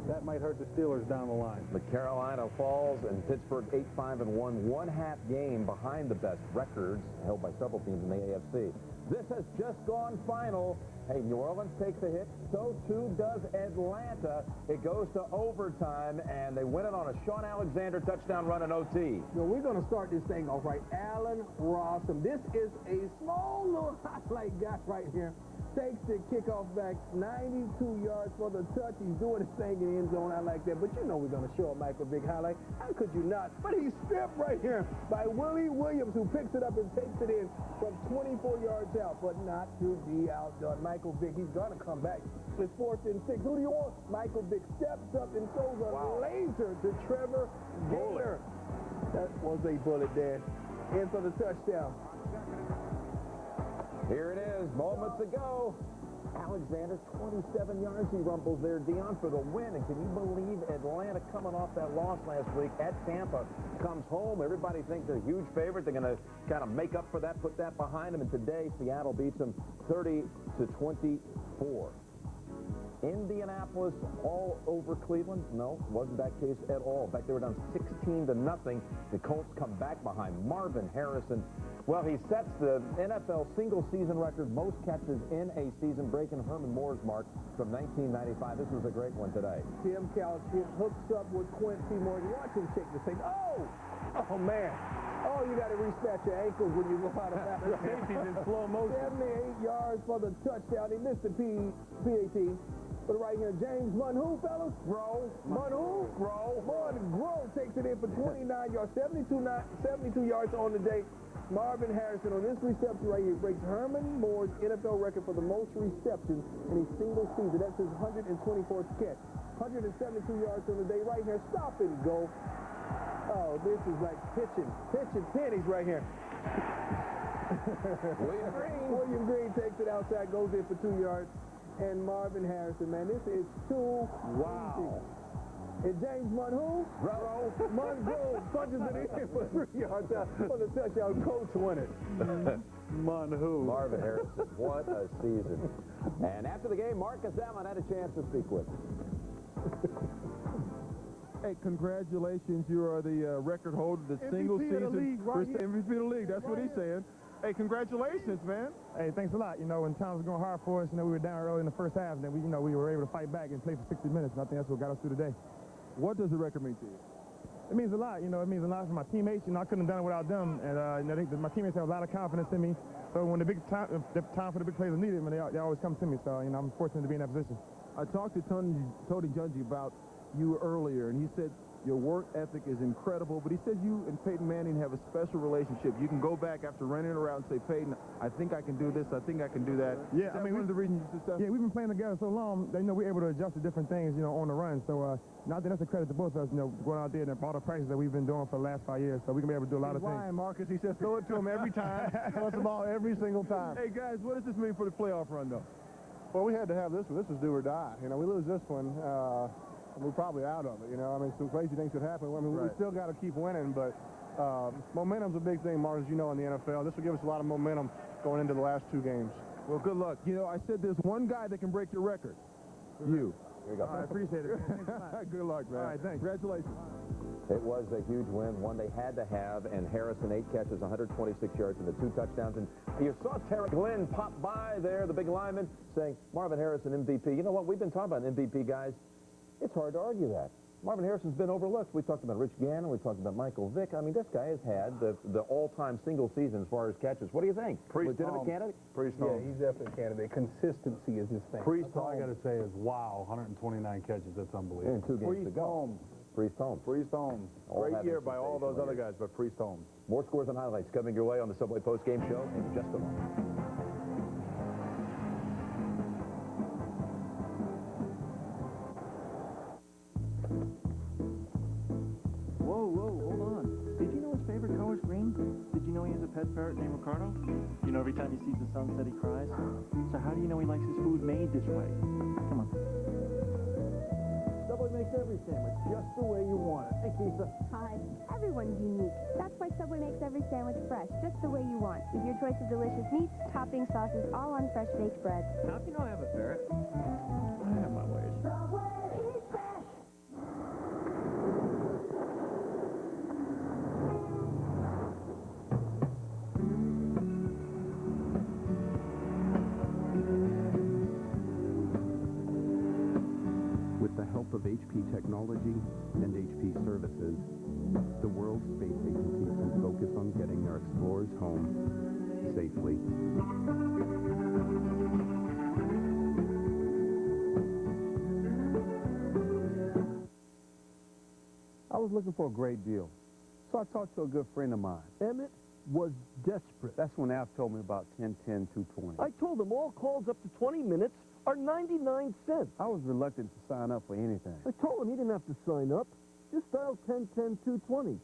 That might hurt the Steelers down the line. But Carolina falls, and Pittsburgh 8-5-1, one-half game behind the best records held by several teams in the AFC. This has just gone final. Hey, New Orleans takes a hit. So, too, does Atlanta. It goes to overtime, and they win it on a Sean Alexander touchdown run in OT. We're going to start this thing off right. Allen Rossum. This is a small little highlight guy right here. Takes the kickoff back 92 yards for the touch. He's doing his thing in the end zone. I like that. But you know we're going to show a Michael Vick highlight. How could you not? But he's stripped right here by Willie Williams, who picks it up and takes it in from 24 yards out, but not to be outdone. Michael Vick, he's going to come back. It's 4th and 6. Who do you want? Michael Vick steps up and throws a laser to Trevor Gaynor. That was a bullet, Dan. In for the touchdown. Here it is, moments ago. Alexander, 27 yards. He rumbles there. Dion for the win. And can you believe Atlanta, coming off that loss last week at Tampa, comes home. Everybody thinks they're a huge favorite. They're going to kind of make up for that, put that behind them. And today, Seattle beats them 30-24. Indianapolis all over Cleveland? No, wasn't that case at all. In fact, they were down 16-0. The Colts come back behind Marvin Harrison. Well, he sets the NFL single-season record, most catches in a season, breaking Herman Moore's mark from 1995. This was a great one today. Tim Couch hooks up with Quincy Morgan. Watch him shake the thing. Oh, man. Oh, you got to respect your ankles when you go out of that. Safety's in slow motion. 78 yards for the touchdown. He missed the PAT. But right here, James Munhu, fellas. Munhu takes it in for 29 yards, 72 yards on the day. Marvin Harrison on this reception right here breaks Herman Moore's NFL record for the most receptions in a single season. That's his 124th catch. 172 yards on the day right here. Stop and go. Oh, this is like pitching pennies right here. William Green takes it outside, goes in for 2 yards. And Marvin Harrison, man, this is too easy. And James Munhu, punches it in for 3 yards out for the touchdown. Coach won it. Munhu. Marvin Harrison, what a season. And after the game, Marcus Allen had a chance to speak with him. Hey, congratulations. You are the record holder, the single season MVP of the league. That's what he's saying. Hey, congratulations, man. Hey, thanks a lot. You know, when times were going hard for us, we were down early in the first half, and then we were able to fight back and play for 60 minutes, and I think that's what got us through the day. What does the record mean to you? It means a lot. It means a lot for my teammates. I couldn't have done it without them, and I think that my teammates have a lot of confidence in me. So when the time for the big plays is needed, they always come to me. So, I'm fortunate to be in that position. I talked to Tony Dungy about you earlier, and he said your work ethic is incredible, but he says you and Peyton Manning have a special relationship. You can go back after running around and say, Peyton, I think I can do this, I think I can do that. Yeah, one of the reasons you're successful? Yeah, we've been playing together so long that, we're able to adjust to different things, on the run. So, I think that's a credit to both of us, going out there and all the practice that we've been doing for the last 5 years. So we can be able to do a lot of things. Marcus, he says throw it to him every time. Throw the ball every single time. Hey, guys, what does this mean for the playoff run, though? Well, we had to have this one. This was do or die. We lose this one, we're probably out of it. Some crazy things could happen. We still got to keep winning, but momentum's a big thing, Mars, in the NFL. This will give us a lot of momentum going into the last 2 games. Well, good luck. I said there's one guy that can break your record. You. There you go. I appreciate it, man. Good luck, man. All right, thanks. Congratulations. It was a huge win, one they had to have, and Harrison 8 catches, 126 yards, and the 2 touchdowns. And you saw Terry Glenn pop by there, the big lineman, saying, Marvin Harrison, MVP. You know what? We've been talking about MVP guys. It's hard to argue that. Marvin Harrison's been overlooked. We talked about Rich Gannon. We talked about Michael Vick. This guy has had the all-time single season as far as catches. What do you think? Legitimate candidate? Yeah, he's definitely a candidate. Consistency is his thing. That's all I got to say is, wow, 129 catches. That's unbelievable. And 2 games to go. Priest Holmes. Great year by all those other guys, but Priest Holmes. More scores and highlights coming your way on the Subway Post-Game Show in just a moment. Whoa, hold on. Did you know his favorite color is green? Did you know he has a pet parrot named Ricardo? You know every time he sees the sunset he cries? So how do you know he likes his food made this way? Come on. Subway makes every sandwich just the way you want it. Hey, Keisha. Hi. Everyone's unique. That's why Subway makes every sandwich fresh, just the way you want, with your choice of delicious meats, toppings, sauces, all on fresh baked bread. How do you know I have a ferret? I have my ways. the help of HP technology and HP services, the world's space agencies can focus on getting their explorers home safely. I was looking for a great deal, so I talked to a good friend of mine. Emmett was desperate. That's when Alf told me about 10-10-220. I told him all calls up to 20 minutes are 99 cents. I was reluctant to sign up for anything. I told him he didn't have to sign up. Just dial 10-10-220.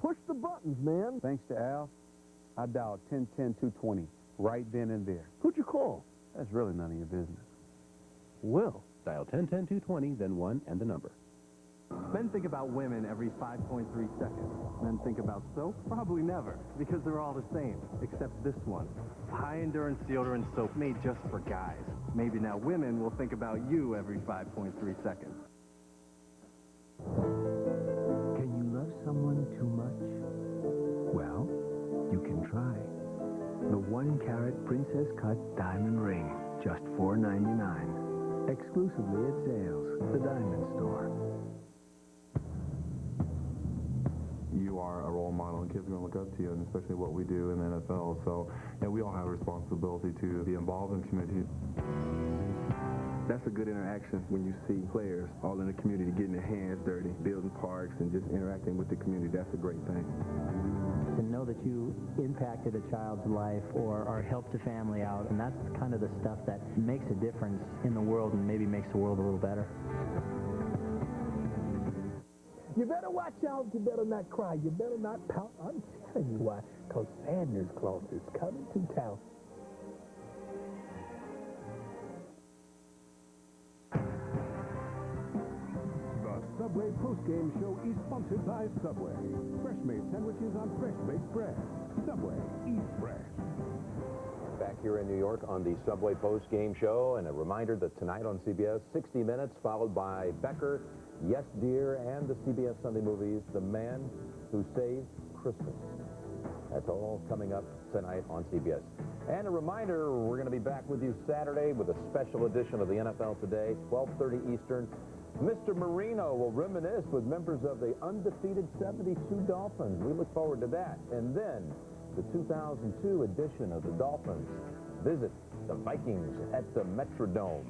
Push the buttons, man. Thanks to Al, I dialed 10-10-220 right then and there. Who'd you call? That's really none of your business. Well, Dial 10-10-220, then 1 and the number. Men think about women every 5.3 seconds. Men think about soap? Probably never, because they're all the same, except this one. High-endurance deodorant soap made just for guys. Maybe now women will think about you every 5.3 seconds. Can you love someone too much? Well, you can try. The 1-carat Princess Cut Diamond Ring, just $4.99. Exclusively at Zales, the diamond store. You are a role model, and kids are going to look up to you, and especially what we do in the NFL. So, yeah, we all have a responsibility to be involved in the community. That's a good interaction when you see players all in the community getting their hands dirty, building parks, and just interacting with the community. That's a great thing. To know that you impacted a child's life or helped a family out, and that's kind of the stuff that makes a difference in the world and maybe makes the world a little better. You better watch out. You better not cry. You better not pout. I'm telling you why. Because Sanders Claus is coming to town. The Subway postgame show is sponsored by Subway. Fresh-made sandwiches on fresh-baked bread. Subway, eat fresh. Back here in New York on the Subway post-game show, and a reminder that tonight on CBS, 60 Minutes, followed by Becker, Yes Dear, and the CBS Sunday movies, The Man Who Saved Christmas. That's all coming up tonight on CBS. And a reminder, we're going to be back with you Saturday with a special edition of the NFL Today, 12:30 Eastern. Mr. Marino will reminisce with members of the undefeated 72 Dolphins. We look forward to that. And then the 2002 edition of the Dolphins visit the Vikings at the Metrodome.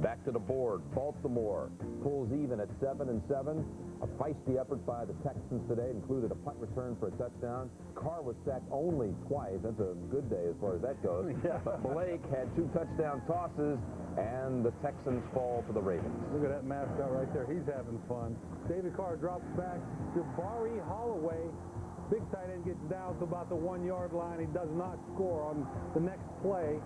Back to the board, Baltimore pulls even at 7-7. A feisty effort by the Texans today included a punt return for a touchdown. Carr was sacked only twice. That's a good day as far as that goes. Yeah. But Blake had 2 touchdown tosses, and the Texans fall to the Ravens. Look at that mascot right there. He's having fun. David Carr drops back to Barry Holloway. Big tight end gets down to about the 1-yard line. He does not score on the next play.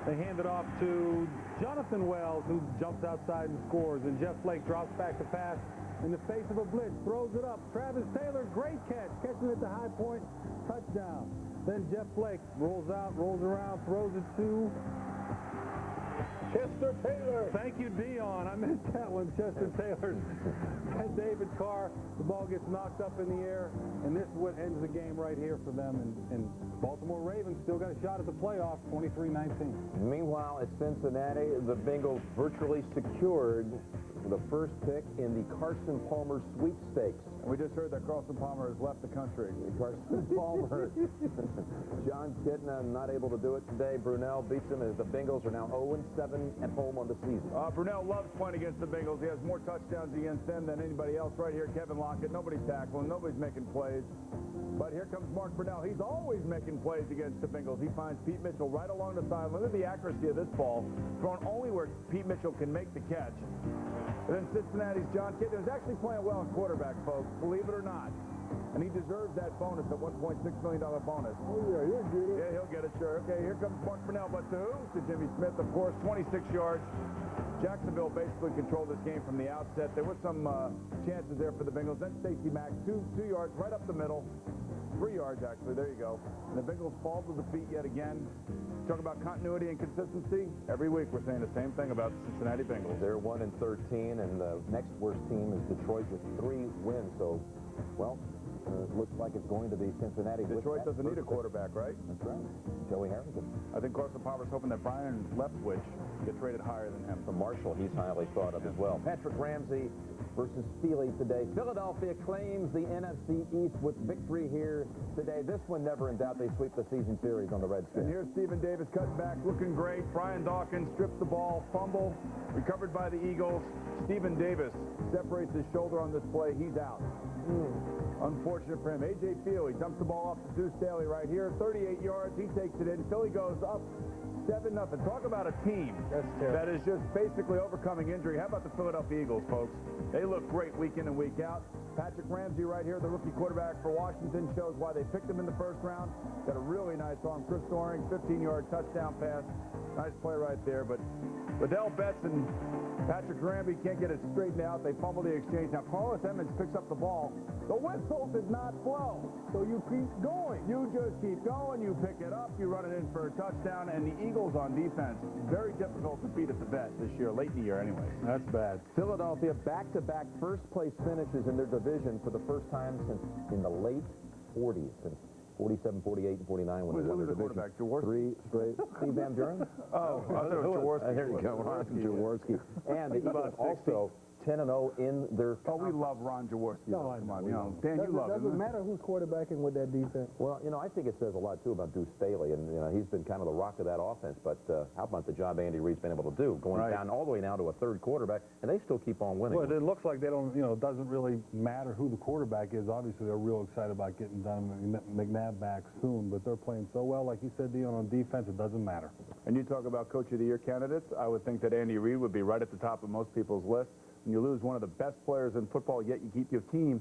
They hand it off to Jonathan Wells, who jumps outside and scores. And Jeff Flake drops back to pass in the face of a blitz, throws it up. Travis Taylor, great catch, catching it at the high point, touchdown. Then Jeff Flake rolls out, rolls around, throws it to Chester Taylor. Thank you, Dion. I missed that one. Chester Taylor and David Carr. The ball gets knocked up in the air, and this is what ends the game right here for them. And Baltimore Ravens still got a shot at the playoffs, 23-19. Meanwhile, at Cincinnati, the Bengals virtually secured the first pick in the Carson Palmer sweepstakes. We just heard that Carson Palmer has left the country. Carson Palmer. John Kitna not able to do it today. Brunell beats him as the Bengals are now 0-7 at home on the season. Brunell loves playing against the Bengals. He has more touchdowns against them than anybody else. Right here, Kevin Lockett. Nobody's tackling. Nobody's making plays. But here comes Mark Brunell. He's always making plays against the Bengals. He finds Pete Mitchell right along the sideline. Look at the accuracy of this ball. Thrown only where Pete Mitchell can make the catch. And then Cincinnati's John Kitna is actually playing well in quarterback, folks, believe it or not. And he deserves that bonus, that $1.6 million bonus. Oh, yeah, he'll get it. Yeah, he'll get it, sure. Okay, here comes Mark Brunell, but to who? To Jimmy Smith, of course, 26 yards. Jacksonville basically controlled this game from the outset. There were some chances there for the Bengals. Then Stacey Mack, 2 yards right up the middle. 3 yards, actually. There you go. And the Bengals fall to defeat yet again. Talk about continuity and consistency. Every week we're saying the same thing about the Cincinnati Bengals. They're 1-13, and the next worst team is Detroit with 3 wins. So, well, looks like it's going to be Cincinnati. Detroit doesn't need a quarterback, right? That's right. Joey Harrington. I think Carson Palmer's hoping that Brian Leftwich get traded higher than him. From Marshall, he's highly thought of as well. Patrick Ramsey versus Steely today. Philadelphia claims the NFC East with victory here today. This one never in doubt. They sweep the season series on the Redskins. And here's Stephen Davis cutting back, looking great. Brian Dawkins strips the ball, fumble, recovered by the Eagles. Stephen Davis separates his shoulder on this play. He's out. Unfortunate for him. A.J. Field, he dumps the ball off to Deuce Staley right here. 38 yards. He takes it in. Philly goes up 7-0. Talk about a team that is just basically overcoming injury. How about the Philadelphia Eagles, folks? They look great week in and week out. Patrick Ramsey right here, the rookie quarterback for Washington, shows why they picked him in the first round. Got a really nice arm. Chris Doring, 15-yard touchdown pass. Nice play right there. But Liddell Betts and Patrick Ramsey can't get it straightened out. They fumble the exchange. Now, Carlos Emmons picks up the ball. The whistle did not blow. So you keep going. You just keep going. You pick it up. You run it in for a touchdown. And the Eagles on defense, very difficult to beat at the vet this year, late in the year anyway. That's bad. Philadelphia back-to-back first-place finishes in their division for the first time since in the late 40s, since 47, 48, and 49 when they won their division. Quarterback? Jaworski? 3 straight. Steve Van Buren? Oh, I thought it was Jaworski. There you go, Ron Jaworski. And the Eagles also 10-0 in their Oh, we love Ron Jaworski. No, I Come on, you know. Dan, you love him. Doesn't matter who's quarterbacking with that defense. Well, you know, I think it says a lot, too, about Deuce Staley, and, you know, he's been kind of the rock of that offense, but how about the job Andy Reid's been able to do, going down all the way now to a third quarterback, and they still keep on winning. Well, it looks like they don't, you know, it doesn't really matter who the quarterback is. Obviously, they're real excited about getting Donovan McNabb back soon, but they're playing so well, like you said, Dion, on defense, it doesn't matter. And you talk about Coach of the Year candidates, I would think that Andy Reid would be right at the top of most people's list. When you lose one of the best players in football, yet you keep your team,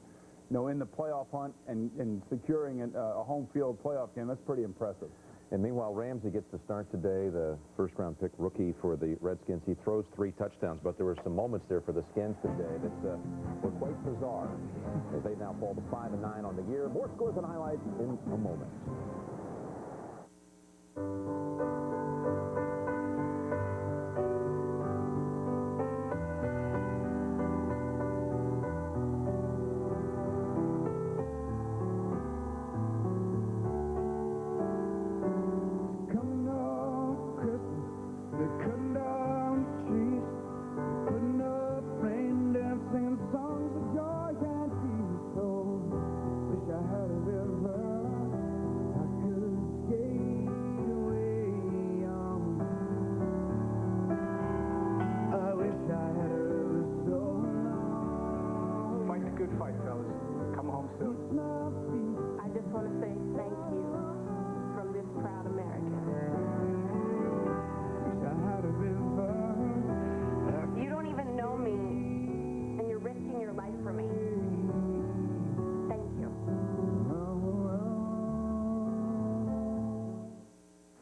you know, in the playoff hunt and securing a home field playoff game, that's pretty impressive. And meanwhile, Ramsey gets to start today, the first-round pick rookie for the Redskins. He throws 3 touchdowns, but there were some moments there for the Skins today that were quite bizarre, as they now fall to 5-9 on the year. More scores and highlights in a moment.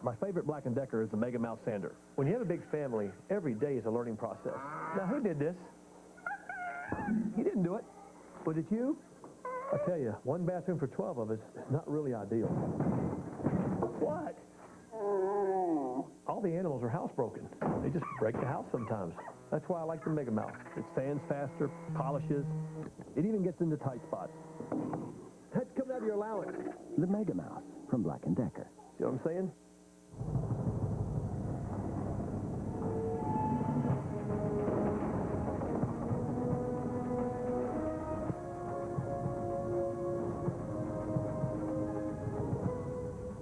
My favorite Black & Decker is the Mega Mouse Sander. When you have a big family, every day is a learning process. Now, who did this? You didn't do it. Was it you? I tell you, one bathroom for 12 of us is not really ideal. What? All the animals are housebroken. They just break the house sometimes. That's why I like the Mega Mouse. It sands faster, polishes. It even gets into tight spots. That's coming out of your allowance. The Mega Mouse from Black & Decker. See what I'm saying?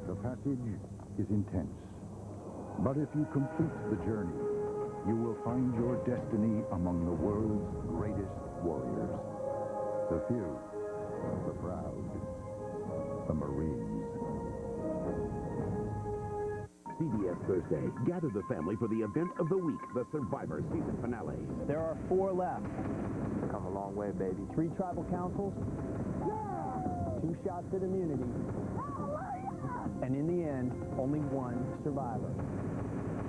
The passage is intense. But if you complete the journey, you will find your destiny among the world's greatest warriors. The few, the proud, the Marines. CBS Thursday. Gather the family for the event of the week, the Survivor season finale. There are 4 left. Come a long way, baby. 3 tribal councils, 2 shots at immunity, and in the end, only 1 survivor.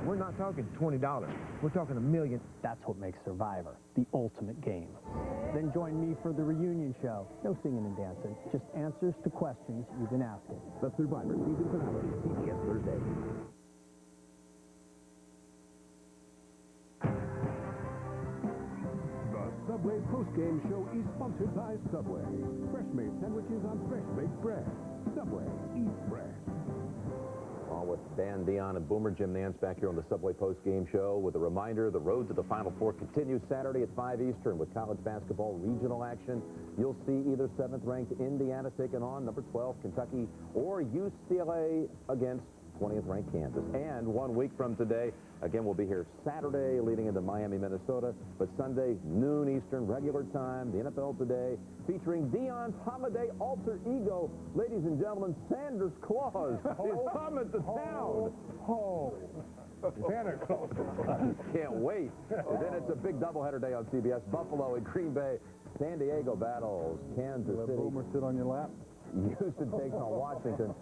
We're not talking $20. We're talking $1 million. That's what makes Survivor the ultimate game. Then join me for the reunion show. No singing and dancing, just answers to questions you've been asking. The Survivor season finale, CBS Thursday. The Subway post-game show is sponsored by Subway. Fresh-made sandwiches on fresh-baked bread. Subway, eat fresh. On with Dan, Dion, and Boomer. Jim Nance back here on the Subway post-game show with a reminder, the road to the Final Four continues Saturday at 5 Eastern with college basketball regional action. You'll see either 7th-ranked Indiana taking on number 12 Kentucky or UCLA against 20th-ranked Kansas. And 1 week from today, again, we'll be here Saturday leading into Miami, Minnesota, but Sunday, noon Eastern, regular time, the NFL Today, featuring Dion's holiday alter ego, ladies and gentlemen, Sanders Claus is coming to town. Santa Claus. Can't wait. And then it's a big doubleheader day on CBS. Buffalo and Green Bay. San Diego battles Kansas City. Boomer sit on your lap. Houston takes on Washington.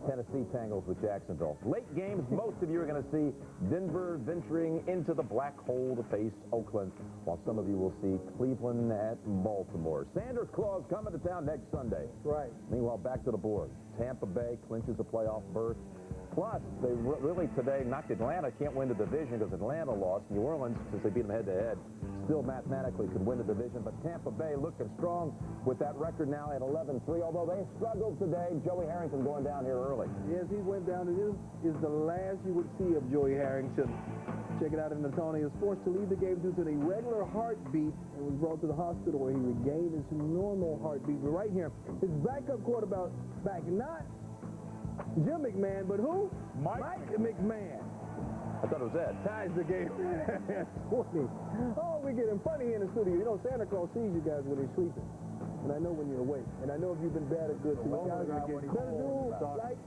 Tennessee tangles with Jacksonville. Late games, most of you are going to see Denver venturing into the black hole to face Oakland, while some of you will see Cleveland at Baltimore. Sanders Claus coming to town next Sunday. Right. Meanwhile, back to the board. Tampa Bay clinches a playoff berth. Plus, they really today knocked Atlanta. Can't win the division because Atlanta lost. New Orleans, since they beat them head-to-head, still mathematically could win the division. But Tampa Bay looking strong with that record now at 11-3. Although they struggled today, Joey Harrington going down here early. Yes, he went down. It is the last you would see of Joey Harrington. Check it out in Newton. He was forced to leave the game due to an irregular heartbeat and was brought to the hospital where he regained his normal heartbeat. But right here, his backup quarterback, not Jim McMahon, but who? Mike McMahon. I thought it was Ed. Ties the game. 20. Oh, we getting funny here in the studio. You know, Santa Claus sees you guys when he's sleeping. And I know when you're awake. And I know if you've been bad or good to you guys. Better do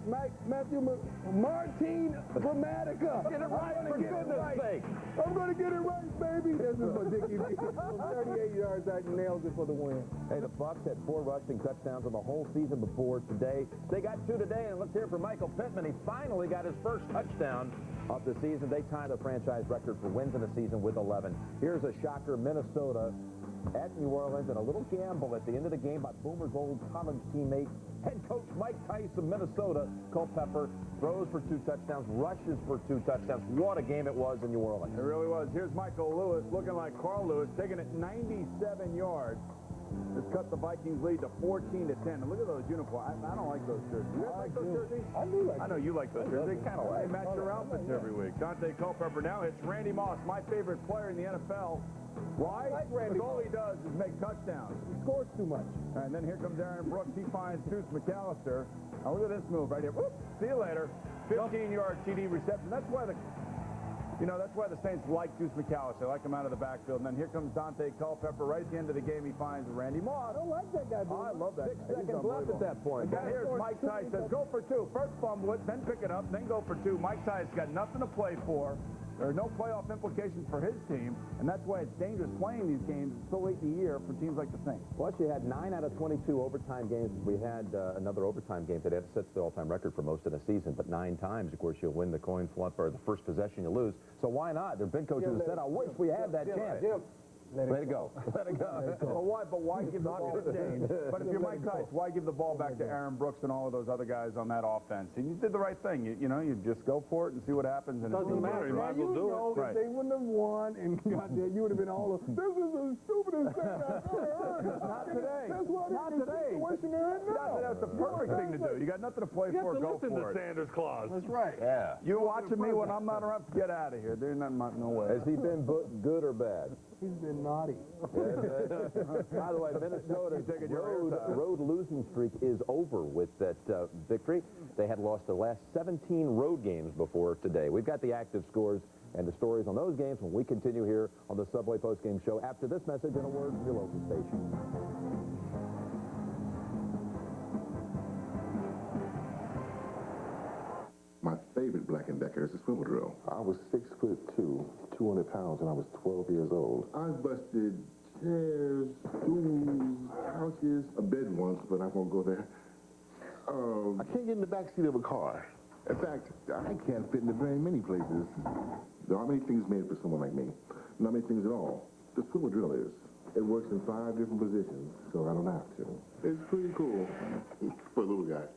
like Matthew Martin Grammatica. Get it right, for goodness sake. I'm going to get it right, baby. This is for Dickie B. 38 yards out, nails it for the win. Hey, the Bucs had 4 rushing touchdowns on the whole season before today. They got 2 today, and let's hear from Michael Pittman. He finally got his first touchdown of the season. They tied the franchise record for wins in the season with 11. Here's a shocker, Minnesota at New Orleans, and a little gamble at the end of the game by Boomer's old college teammate, head coach Mike Tice of Minnesota. Culpepper throws for 2 touchdowns, rushes for 2 touchdowns. What a game it was in New Orleans. It really was. Here's Michael Lewis looking like Carl Lewis, taking it 97 yards. This cut the Vikings lead to 14-10. And look at those uniforms. I don't like those jerseys. You guys like those jerseys? I do like I know you like those jerseys. They kind of match your outfits every week. Dante Culpepper now hits Randy Moss, my favorite player in the NFL. Why? Because all he does is make touchdowns. He scores too much. And then here comes Aaron Brooks. He finds Deuce McAllister. Now look at this move right here. Whoop, see you later. 15-yard TD reception. That's why the Saints like Deuce McAllister. They like him out of the backfield. And then here comes Dante Culpepper. Right at the end of the game, he finds Randy Moss. I don't like that guy. I love that. 6 seconds left at that point. And here's Mike Tice says, go for 2. First fumble it, then pick it up, then go for 2. Mike Tice got nothing to play for. There are no playoff implications for his team, and that's why it's dangerous playing these games so late in the year for teams like the Saints. Plus, you had 9 out of 22 overtime games. We had another overtime game today that sets the all-time record for most of the season, but 9 times, of course, you'll win the coin flip or the first possession you lose. So why not? There have been coaches who said, I wish we had that chance. Let it go. Let it go. But why give the ball to Dane? But if you're Mike Tice, why give the ball back to Aaron Brooks and all of those other guys on that offense? And you did the right thing. You just go for it and see what happens. And doesn't matter. You might as well do it. If they wouldn't have won and got there, you would have been all of, this is the stupidest thing I've ever heard. Not today. That's why Not today. That's the perfect thing to do. You got nothing to play for, go for it. Sanders Claus. That's right. Yeah. You watching me when I'm not around? Get out of here. There's nothing, no way. Has he been good or bad? He's been naughty. By the way, Minnesota's road losing streak is over with that victory. They had lost their last 17 road games before today. We've got the active scores and the stories on those games when we continue here on the Subway postgame show after this message and a word from your local station. My favorite Black & Decker is the swivel drill. I was 6'2", 200 pounds, when I was 12 years old. I've busted chairs, stools, couches, a bed once, but I won't go there. I can't get in the back seat of a car. In fact, I can't fit into very many places. There aren't many things made for someone like me. Not many things at all. The swivel drill is. It works in 5 different positions, so I don't have to. It's pretty cool for a little guy.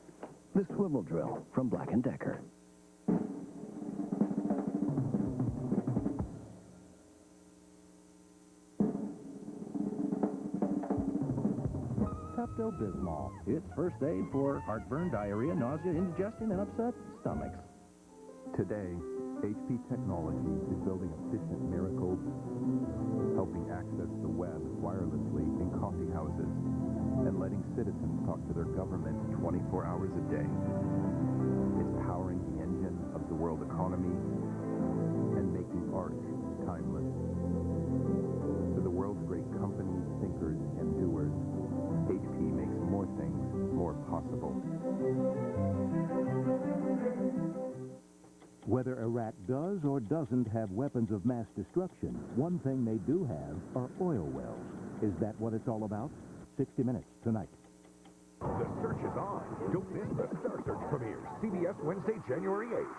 The swivel drill from Black & Decker. Pepto-Bismol. It's first aid for heartburn, diarrhea, nausea, indigestion, and upset stomachs. Today, HP Technology is building efficient miracles, helping access the web wirelessly in coffee houses, and letting citizens talk to their government 24 hours a day. It's powering the engine of the world economy and making art timeless. To the world's great companies, thinkers, and doers, HP makes more things more possible. Whether Iraq does or doesn't have weapons of mass destruction, one thing they do have are oil wells. Is that what it's all about? 60 Minutes tonight. The search is on. Don't miss the Star Search premieres, CBS Wednesday, January 8th.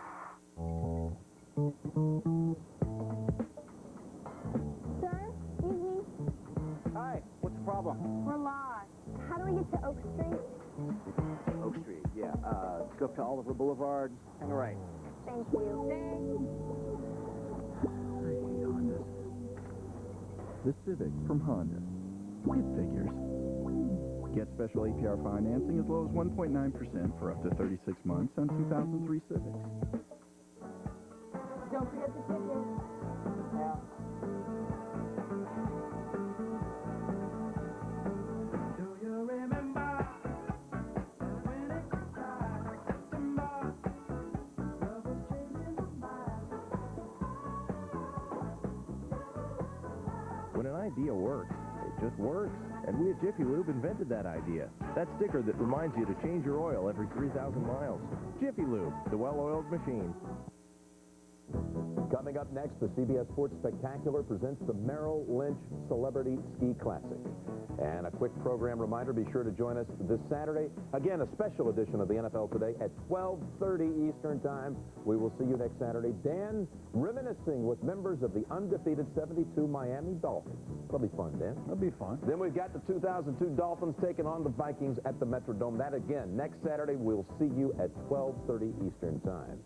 Sir, excuse me. Hi, what's the problem? We're lost. How do we get to Oak Street? Oak Street, yeah. Go up to Oliver Boulevard, hang a right. Thank you. The Civic from Honda. It figures. Get special APR financing as low as 1.9% for up to 36 months on 2003 Civics. Don't forget the ticket. Yeah. Do you remember when it was September? Love was changing my mind. When an idea works, it just works. And we at Jiffy Lube invented that idea. That sticker that reminds you to change your oil every 3,000 miles. Jiffy Lube, the well-oiled machine. Coming up next, the CBS Sports Spectacular presents the Merrill Lynch Celebrity Ski Classic. And a quick program reminder, be sure to join us this Saturday. Again, a special edition of the NFL Today at 12:30 Eastern Time. We will see you next Saturday. Dan reminiscing with members of the undefeated 72 Miami Dolphins. That'll be fun, Dan. That'll be fun. Then we've got the 2002 Dolphins taking on the Vikings at the Metrodome. That again, next Saturday. We'll see you at 12:30 Eastern Time.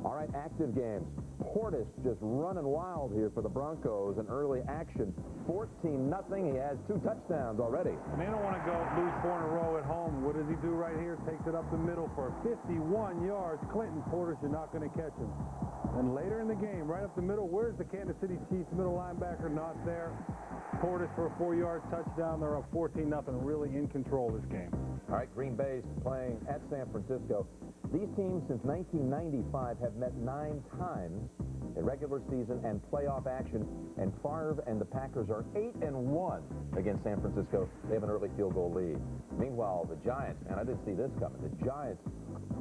All right, active games. Portis just running wild here for the Broncos in early action. 14-0. He has 2 touchdowns already. And they don't want to go lose 4 in a row at home. What does he do right here? Takes it up the middle for 51 yards. Clinton Portis, you're not going to catch him. And later in the game, right up the middle, where's the Kansas City Chiefs middle linebacker? Not there. Portis for a 4-yard touchdown. They're up 14-0. Really in control this game. All right, Green Bay's playing at San Francisco. These teams since 1995 have met 9 times in regular season and playoff action, and Favre and the Packers are 8-1 against San Francisco. They have an early field goal lead. Meanwhile, the Giants, and I didn't see this coming, the Giants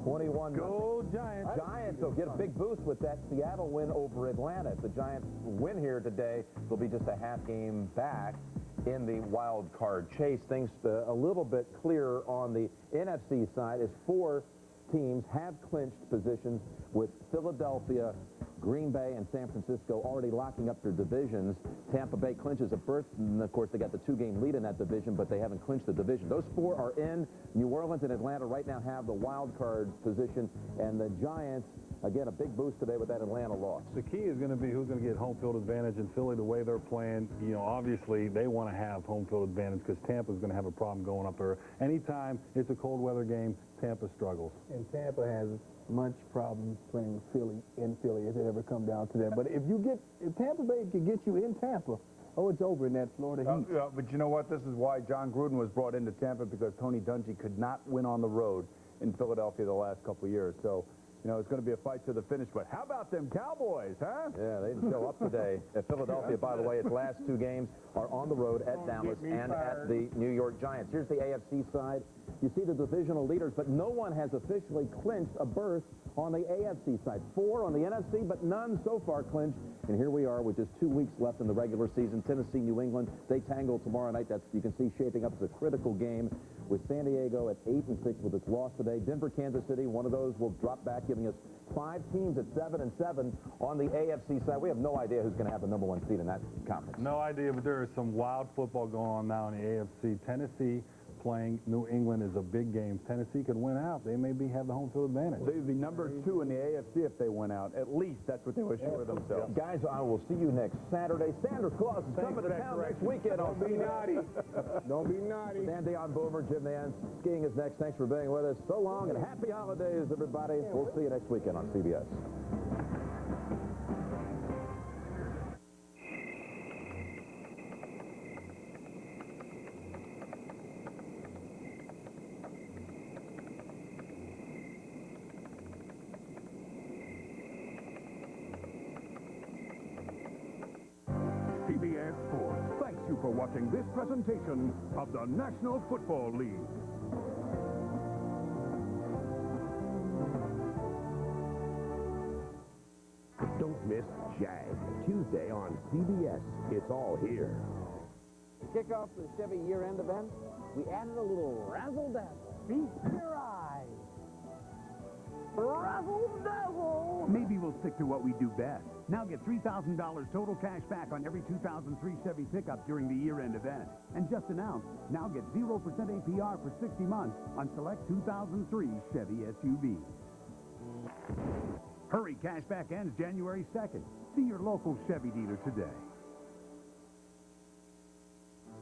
21. Go Giants. Giants will get a big boost with that Seattle win over Atlanta. If the Giants win here today, they'll be just a half game back in the wild card chase. Things a little bit clearer on the NFC side as 4 teams have clinched positions with Philadelphia, Green Bay, and San Francisco already locking up their divisions. Tampa Bay clinches a berth, and of course they got the 2-game lead in that division, but they haven't clinched the division. Those 4 are in. New Orleans and Atlanta right now have the wild card position, and the Giants, again, a big boost today with that Atlanta loss. The key is going to be who's going to get home field advantage in Philly. The way they're playing, you know, obviously they want to have home field advantage because Tampa's going to have a problem going up there. Anytime it's a cold weather game, Tampa struggles. And Tampa has much problems playing Philly in Philly if it ever come down to that. But if Tampa Bay can get you in Tampa, oh, it's over in that Florida heat. But you know what? This is why John Gruden was brought into Tampa, because Tony Dungy could not win on the road in Philadelphia the last couple of years. So, you know, it's going to be a fight to the finish. But how about them Cowboys, huh? Yeah, they didn't show up today. At Philadelphia, by the way, its last 2 games are on the road at Dallas and at the New York Giants. Here's the AFC side. You see the divisional leaders, but no one has officially clinched a berth on the AFC side. 4 on the NFC, but none so far clinched. And here we are with just 2 weeks left in the regular season. Tennessee, New England, they tangle tomorrow night. That's, you can see, shaping up as a critical game with San Diego at 8-6 with its loss today. Denver, Kansas City, one of those will drop back, giving us 5 teams at 7-7 on the AFC side. We have no idea who's going to have the #1 seed in that conference. No idea, but there is some wild football going on now in the AFC. Tennessee playing New England is a big game. Tennessee could win out. They maybe have the home field advantage. They'd be number 2 in the AFC if they went out. At least that's what they would assure themselves. Guys, I will see you next Saturday. Santa Claus is coming to town next weekend. Don't be naughty. Don't be naughty. Sandy on Boomer, Jim Nance. Skiing is next. Thanks for being with us. So long and happy holidays, everybody. We'll see you next weekend on CBS. CBS Sports thanks you for watching this presentation of the National Football League. Don't miss Jag, Tuesday on CBS. It's all here. To kick off the Chevy year-end event, we added a little razzle-dazzle. Feast your eyes. Razzle-dazzle! Maybe we'll stick to what we do best. Now get $3,000 total cash back on every 2003 Chevy pickup during the year-end event. And just announced, now get 0% APR for 60 months on select 2003 Chevy SUVs. Hurry, cashback ends January 2nd. See your local Chevy dealer today.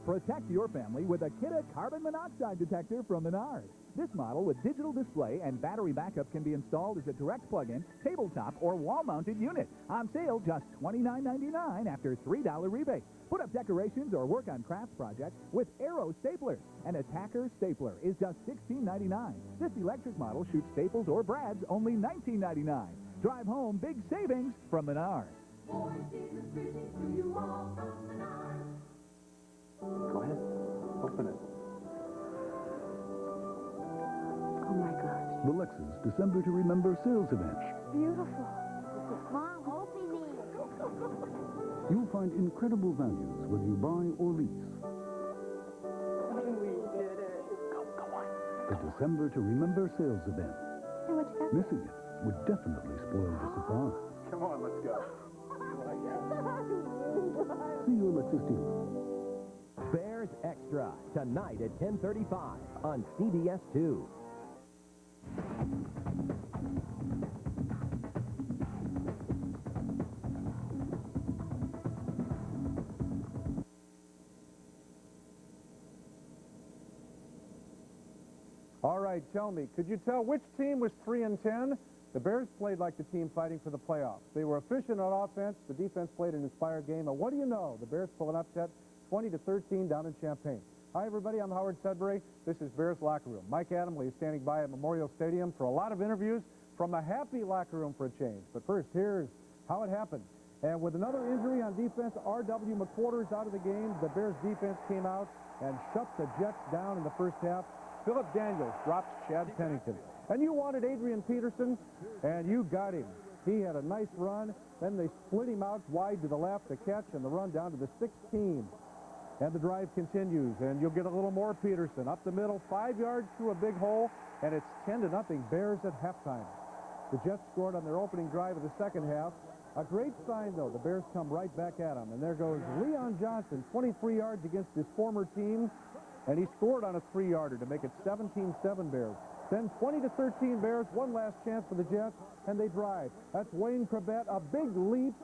Protect your family with a Kidda carbon monoxide detector from Menards. This model with digital display and battery backup can be installed as a direct plug-in, tabletop, or wall-mounted unit. On sale just $29.99 after $3 rebate. Put up decorations or work on crafts projects with Aero staplers. An Attacker stapler is just $16.99. This electric model shoots staples or brads only $19.99. Drive home big savings from Menards. Go ahead. Open it. Oh, my gosh. The Lexus December to Remember sales event. Beautiful. Mom, open it. You'll find incredible values whether you buy or lease. We did it. Go on. The December to Remember sales event. Hey, what you got? Missing it would definitely spoil the surprise. Come on, let's go. See your Lexus dealer. Bears Extra, tonight at 10:35 on CBS 2. All right, tell me, could you tell which team was 3-10? The Bears played like the team fighting for the playoffs. They were efficient on offense. The defense played an inspired game. And what do you know? The Bears pull an upset 20-13 down in Champaign. Hi, everybody. I'm Howard Sudbury. This is Bears Locker Room. Mike Adamle is standing by at Memorial Stadium for a lot of interviews from a happy locker room for a change. But first, here's how it happened. And with another injury on defense, R.W. McQuarters out of the game, the Bears defense came out and shut the Jets down in the first half. Philip Daniels drops Chad Pennington. And you wanted Adrian Peterson, and you got him. He had a nice run. Then they split him out wide to the left, the catch, and the run down to the 16. And the drive continues, and you'll get a little more Peterson. Up the middle, 5 yards through a big hole, and it's 10-0 Bears at halftime. The Jets scored on their opening drive of the second half. A great sign, though. The Bears come right back at them. And there goes Leon Johnson, 23 yards against his former team, and he scored on a 3-yarder to make it 17-7 Bears. Then 20-13 Bears, one last chance for the Jets, and they drive. That's Wayne Chrebet, a big leap,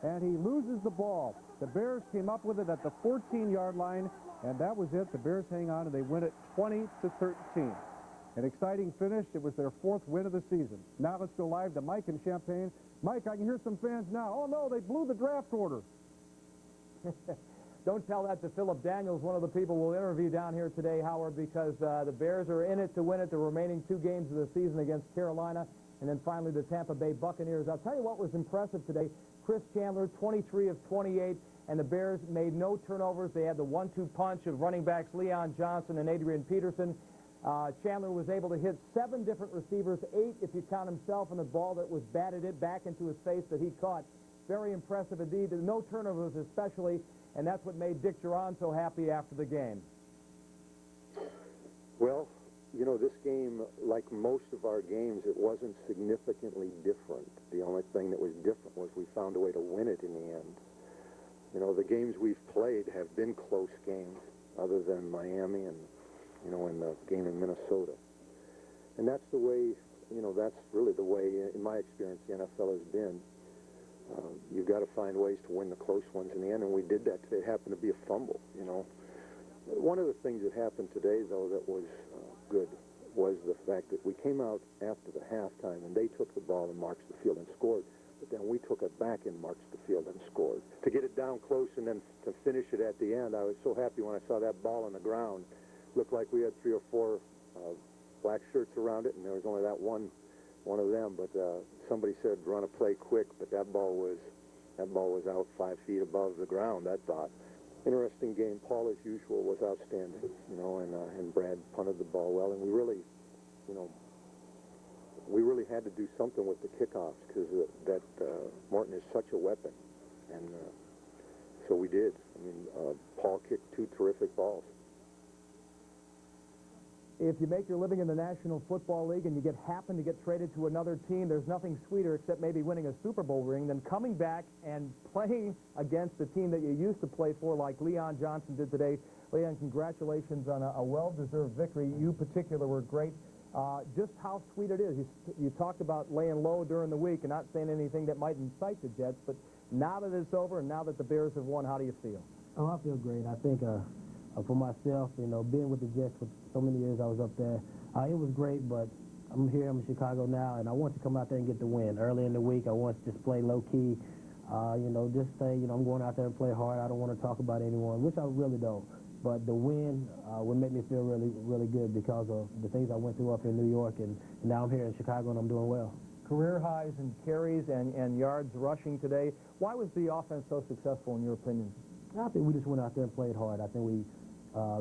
and he loses the ball. The Bears came up with it at the 14-yard line, and that was it. The Bears hang on, and they win it 20-13. An exciting finish. It was their 4th win of the season. Now let's go live to Mike in Champaign. Mike, I can hear some fans now. Oh, no, they blew the draft order. Don't tell that to Philip Daniels, one of the people we'll interview down here today, Howard, because the Bears are in it to win it, the remaining 2 games of the season against Carolina, and then finally the Tampa Bay Buccaneers. I'll tell you what was impressive today. Chris Chandler, 23 of 28, and the Bears made no turnovers. They had the 1-2 punch of running backs Leon Johnson and Adrian Peterson. Chandler was able to hit 7 different receivers, 8 if you count himself, and the ball that was batted it back into his face that he caught. Very impressive indeed. No turnovers especially, and that's what made Dick Duran so happy after the game. Well, you know, this game, like most of our games, it wasn't significantly different. The only thing that was different was we found a way to win it in the end. You know, the games we've played have been close games, other than Miami and you know, in the game in Minnesota. And that's the way, you know, that's really the way, in my experience, the NFL has been. You've got to find ways to win the close ones in the end, and we did that today. It happened to be a fumble, you know. One of the things that happened today, though, that was good was the fact that we came out after the halftime, and they took the ball and marched the field and scored. But then we took it back and marched the field and scored. To get it down close and then to finish it at the end, I was so happy when I saw that ball on the ground. Looked like we had 3 or 4 black shirts around it, and there was only that one of them. But somebody said run a play quick, but that ball was out 5 feet above the ground, I thought. Interesting game. Paul, as usual, was outstanding, you know, and Brad punted the ball well, and we really, you know, we really had to do something with the kickoffs because Morton is such a weapon, and so we did. I mean, Paul kicked 2 terrific balls. If you make your living in the National Football League and you happen to get traded to another team, there's nothing sweeter except maybe winning a Super Bowl ring than coming back and playing against the team that you used to play for, like Leon Johnson did today. Leon, congratulations on a well-deserved victory. You particular were great. Just how sweet it is. You talked about laying low during the week and not saying anything that might incite the Jets, but now that it's over and now that the Bears have won, how do you feel? Oh, I feel great. I think for myself, you know, being with the Jets for so many years I was up there, it was great, but I'm here, I'm in Chicago now, and I want to come out there and get the win. Early in the week, I want to just play low-key, you know, just say, you know, I'm going out there and play hard. I don't want to talk about anyone, which I really don't. But the win would make me feel really, really good because of the things I went through up in New York, and now I'm here in Chicago, and I'm doing well. Career highs in carries and yards rushing today. Why was the offense so successful, in your opinion? I think we just went out there and played hard. I think we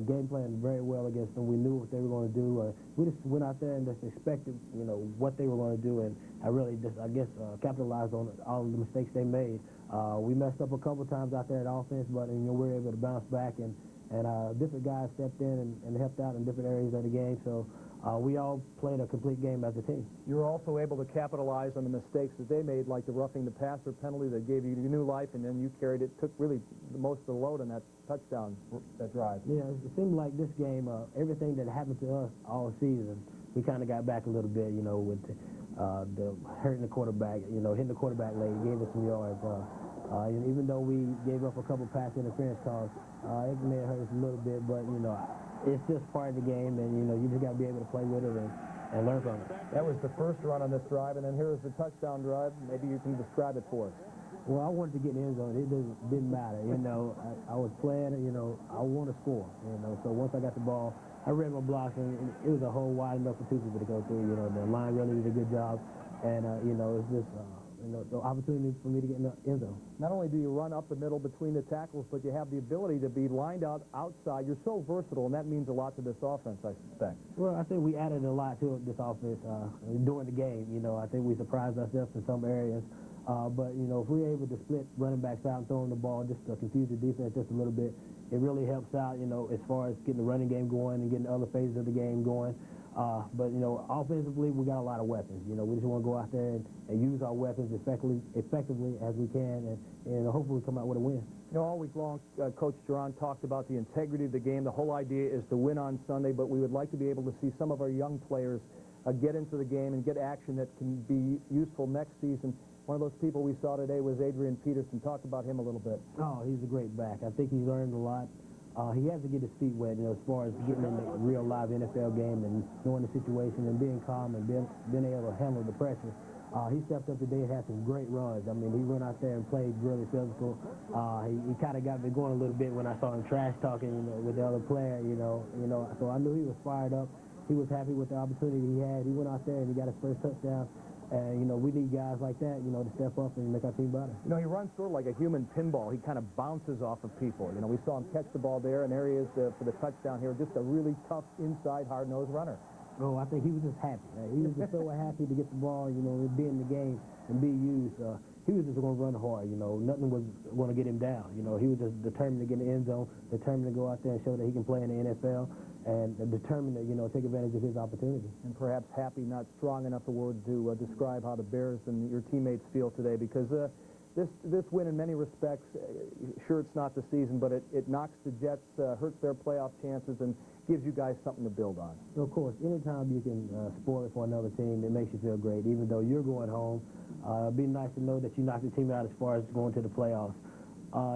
game planned very well against them. We knew what they were going to do. We just went out there and just expected, you know, what they were going to do, and I really just, I guess, capitalized on all of the mistakes they made. We messed up a couple times out there at offense, but, you know, we were able to bounce back, and different guys stepped in and helped out in different areas of the game, so we all played a complete game as a team. You were also able to capitalize on the mistakes that they made, like the roughing the passer penalty that gave you new life, and then you carried it, took really most of the load on that touchdown, that drive. Yeah, it seemed like this game, everything that happened to us all season, we kind of got back a little bit, you know, with the hurting the quarterback, you know, hitting the quarterback late, gave us some yards. Even though we gave up a couple pass interference calls, it may have hurt us a little bit, but, you know, it's just part of the game, and, you know, you just got to be able to play with it and learn from it. That was the first run on this drive, and then here's the touchdown drive. Maybe you can describe it for us. Well, I wanted to get in the end zone. It didn't matter. You know, I was playing, you know, I want to score, you know. So once I got the ball, I read my blocks, and it was a hole wide enough for 2 people to go through. You know, the line really did a good job, and, you know, it's just, you know, the opportunity for me to get in the end zone. Not only do you run up the middle between the tackles, but you have the ability to be lined out outside. You're so versatile, and that means a lot to this offense, I suspect. Well, I think we added a lot to this offense during the game. You know, I think we surprised ourselves in some areas. But, you know, if we're able to split running backs out and throwing the ball just to confuse the defense just a little bit, it really helps out, you know, as far as getting the running game going and getting other phases of the game going. But, you know, offensively, we got a lot of weapons. You know, we just want to go out there and use our weapons effectively as we can and hopefully come out with a win. You know, all week long, Coach Duran talked about the integrity of the game. The whole idea is to win on Sunday, but we would like to be able to see some of our young players get into the game and get action that can be useful next season. One of those people we saw today was Adrian Peterson. Talk about him a little bit. Oh, he's a great back. I think he's learned a lot. He has to get his feet wet, you know, as far as getting in the real live NFL game and knowing the situation and being calm and being able to handle the pressure. He stepped up today and had some great runs. I mean, he went out there and played really physical. He kind of got me going a little bit when I saw him trash talking, you know, with the other player, you know. So I knew he was fired up. He was happy with the opportunity he had. He went out there and he got his first touchdown. And, you know, we need guys like that, you know, to step up and make our team better. You know, he runs sort of like a human pinball. He kind of bounces off of people. You know, we saw him catch the ball there, and there he is for the touchdown here. Just a really tough, inside, hard-nosed runner. Oh, I think he was just happy. He was just so happy to get the ball, you know, and be in the game and be used. He was just going to run hard, you know. Nothing was going to get him down. You know, he was just determined to get in the end zone, determined to go out there and show that he can play in the NFL, and determined to, you know, take advantage of his opportunity. And perhaps happy, not strong enough a word to describe how the Bears and your teammates feel today, because This win in many respects, sure it's not the season, but it knocks the Jets, hurts their playoff chances, and gives you guys something to build on. Of course, anytime you can spoil it for another team, it makes you feel great. Even though you're going home, it'd be nice to know that you knocked the team out as far as going to the playoffs.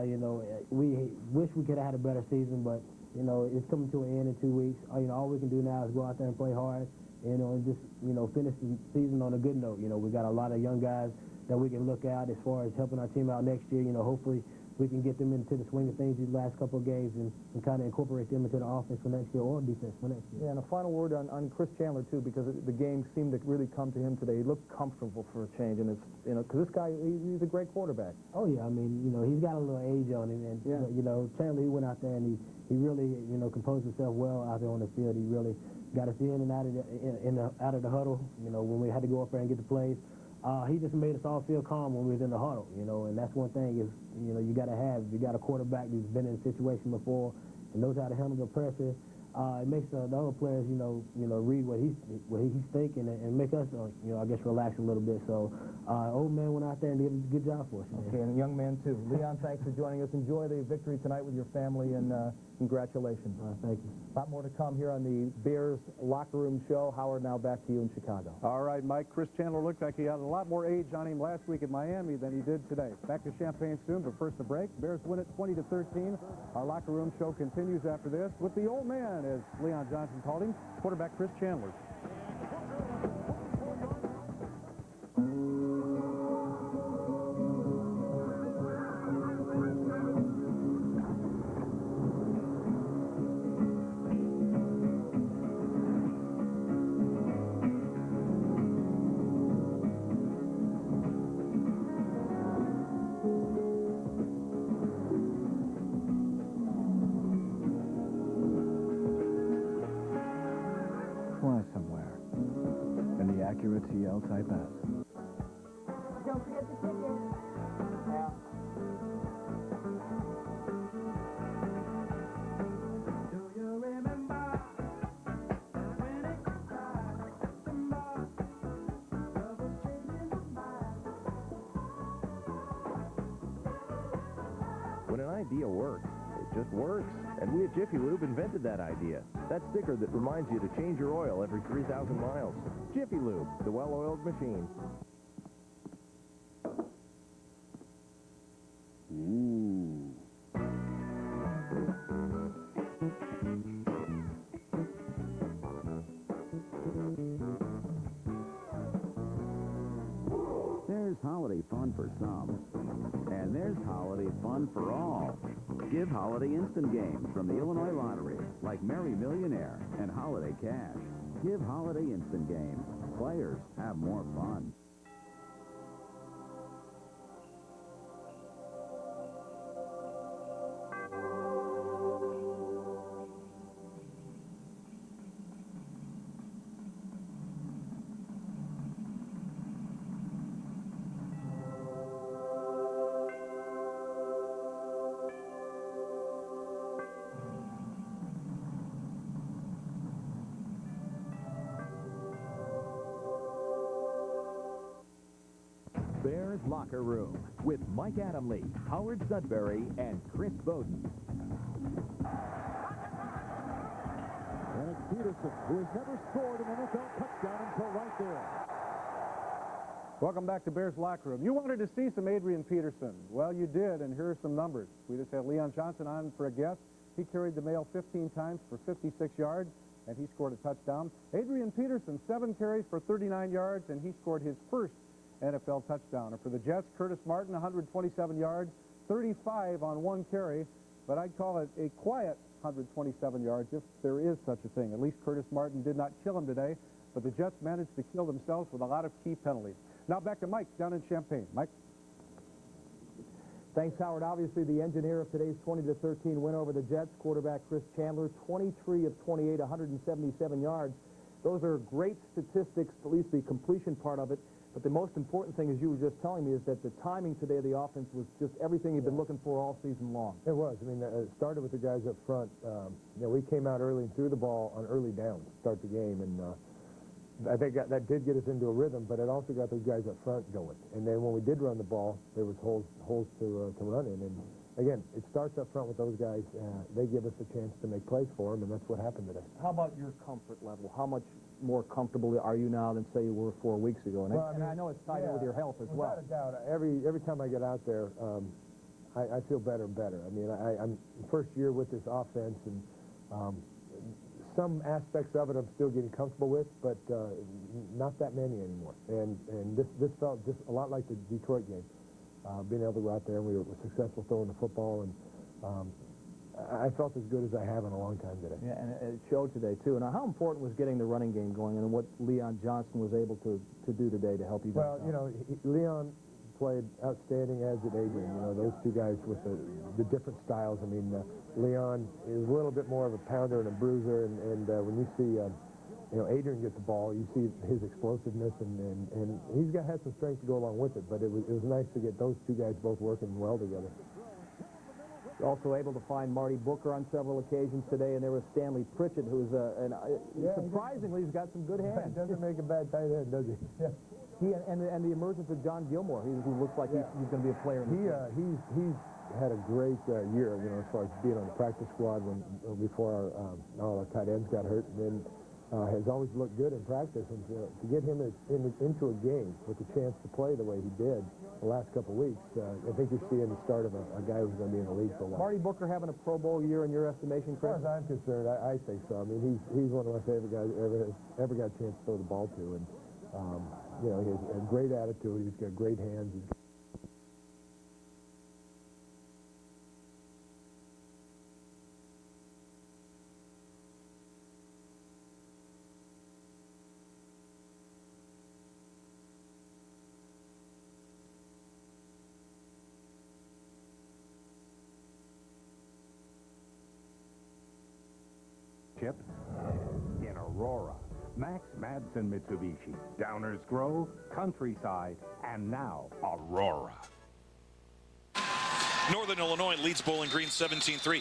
You know, we wish we could have had a better season, but, you know, it's coming to an end in 2 weeks. You know, all we can do now is go out there and play hard, you know, and just, you know, finish the season on a good note. You know, we got a lot of young guys that we can look at as far as helping our team out next year. You know, hopefully we can get them into the swing of things these last couple of games and kind of incorporate them into the offense for next year or defense for next year. Yeah, and a final word on Chris Chandler, too, because the game seemed to really come to him today. He looked comfortable for a change, and it's, you know, because this guy, he's a great quarterback. Oh, yeah, I mean, you know, he's got a little age on him, and, yeah. You know, Chandler, he went out there and he really, you know, composed himself well out there on the field. He really got us in and out of the huddle, you know, when we had to go up there and get the plays. He just made us all feel calm when we was in the huddle, you know, and that's one thing is, you know, you got a quarterback who's been in a situation before and knows how to handle the pressure. It makes the other players, you know, read what he's thinking and make us, you know, I guess relax a little bit. So, old man went out there and did a good job for us. Man. Okay, and a young man too. Leon, thanks for joining us. Enjoy the victory tonight with your family, and congratulations. Thank you. A lot more to come here on the Bears Locker Room Show. Howard, now back to you in Chicago. All right, Mike. Chris Chandler looked like he had a lot more age on him last week in Miami than he did today. Back to Champaign soon, but first a break. Bears win it 20-13. Our Locker Room Show continues after this with the old man, as Leon Johnson called him, quarterback Chris Chandler. Type S. Don't forget the ticket. Yeah. Do you remember when it was September? Love was changing my mind. When an idea works, it just works. And we at Jiffy Lube invented that idea. That sticker that reminds you to change your oil every 3,000 miles. Jiffy Lube, the well-oiled machine. Ooh. There's holiday fun for some, and there's holiday fun for all. Give holiday instant games from the Illinois Lottery, like Merry Millionaire and Holiday Cash. Give holiday instant games. Players have more fun. Bears Locker Room with Mike Adamle, Howard Sudbury, and Chris Bowden. And it's Peterson, who has never scored an NFL touchdown until right there. Welcome back to Bears Locker Room. You wanted to see some Adrian Peterson. Well, you did, and here are some numbers. We just had Leon Johnson on for a guest. He carried the mail 15 times for 56 yards, and he scored a touchdown. Adrian Peterson, 7 carries for 39 yards, and he scored his first NFL touchdown. And for the Jets, Curtis Martin, 127 yards, 35 on 1 carry, but I'd call it a quiet 127 yards, if there is such a thing. At least Curtis Martin did not kill him today, but the Jets managed to kill themselves with a lot of key penalties. Now back to Mike down in Champaign. Mike? Thanks, Howard. Obviously, the engineer of today's 20-13 win over the Jets, quarterback Chris Chandler, 23 of 28, 177 yards. Those are great statistics, at least the completion part of it. But the most important thing, as you were just telling me, is that the timing today of the offense was just everything you've been looking for all season long. It was. I mean, it started with the guys up front. You know, we came out early and threw the ball on early downs to start the game, and I think that did get us into a rhythm, but it also got those guys up front going. And then when we did run the ball, there was holes to run in. And again, it starts up front with those guys. They give us a chance to make plays for them, and that's what happened today. How about your comfort level? How much more comfortable are you now than, say, you were 4 weeks ago? And, Well, I know it's tied in with your health as well. Without a doubt, every time I get out there, I feel better and better. I mean, I'm first year with this offense, and some aspects of it I'm still getting comfortable with, but not that many anymore. And this felt just a lot like the Detroit game. Being able to go out there, and we were successful throwing the football, and I felt as good as I have in a long time today. Yeah, and it showed today, too. Now, how important was getting the running game going, and what Leon Johnson was able to do today to help you guys? Well, you know, Leon played outstanding, as did Adrian. You know, those two guys with the different styles. I mean, Leon is a little bit more of a pounder and a bruiser, and when you see, you know, Adrian get the ball, you see his explosiveness, and he's has some strength to go along with it. But it was nice to get those two guys both working well together. Also able to find Marty Booker on several occasions today, and there was Stanley Pritchett, who's surprisingly he's got some good hands. He doesn't make a bad tight end, does he? Yeah. He and the emergence of John Gilmore, who looks like he's going to be a player. He's had a great year, you know, as far as being on the practice squad before all our tight ends got hurt, and then has always looked good in practice. And to get him into a game with a chance to play the way he did the last couple of weeks, I think you're seeing the start of a guy who's going to be in the league for a while. Marty Booker having a Pro Bowl year in your estimation, Chris? As far as I'm concerned, I think so. I mean, he's one of my favorite guys ever got a chance to throw the ball to, and you know, he has a great attitude. He's got great hands. Chip, in Aurora, Max Madsen Mitsubishi, Downers Grove, Countryside, and now Aurora. Northern Illinois leads Bowling Green 17-3.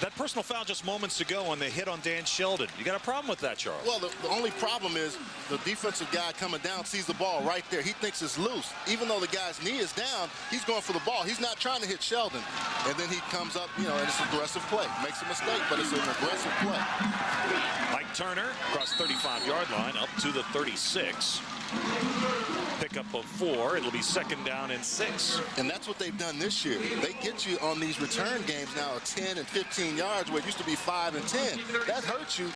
That personal foul just moments ago on the hit on Dan Sheldon. You got a problem with that, Charles? Well, the only problem is the defensive guy coming down sees the ball right there. He thinks it's loose. Even though the guy's knee is down, he's going for the ball. He's not trying to hit Sheldon. And then he comes up, you know, and it's an aggressive play. Makes a mistake, but it's an aggressive play. Mike Turner across 35-yard line up to the 36. Pickup of 4. It'll be 2nd down and 6. And that's what they've done this year. They get you on these return games now of 10 and 15 yards where it used to be 5 and 10. That hurts you.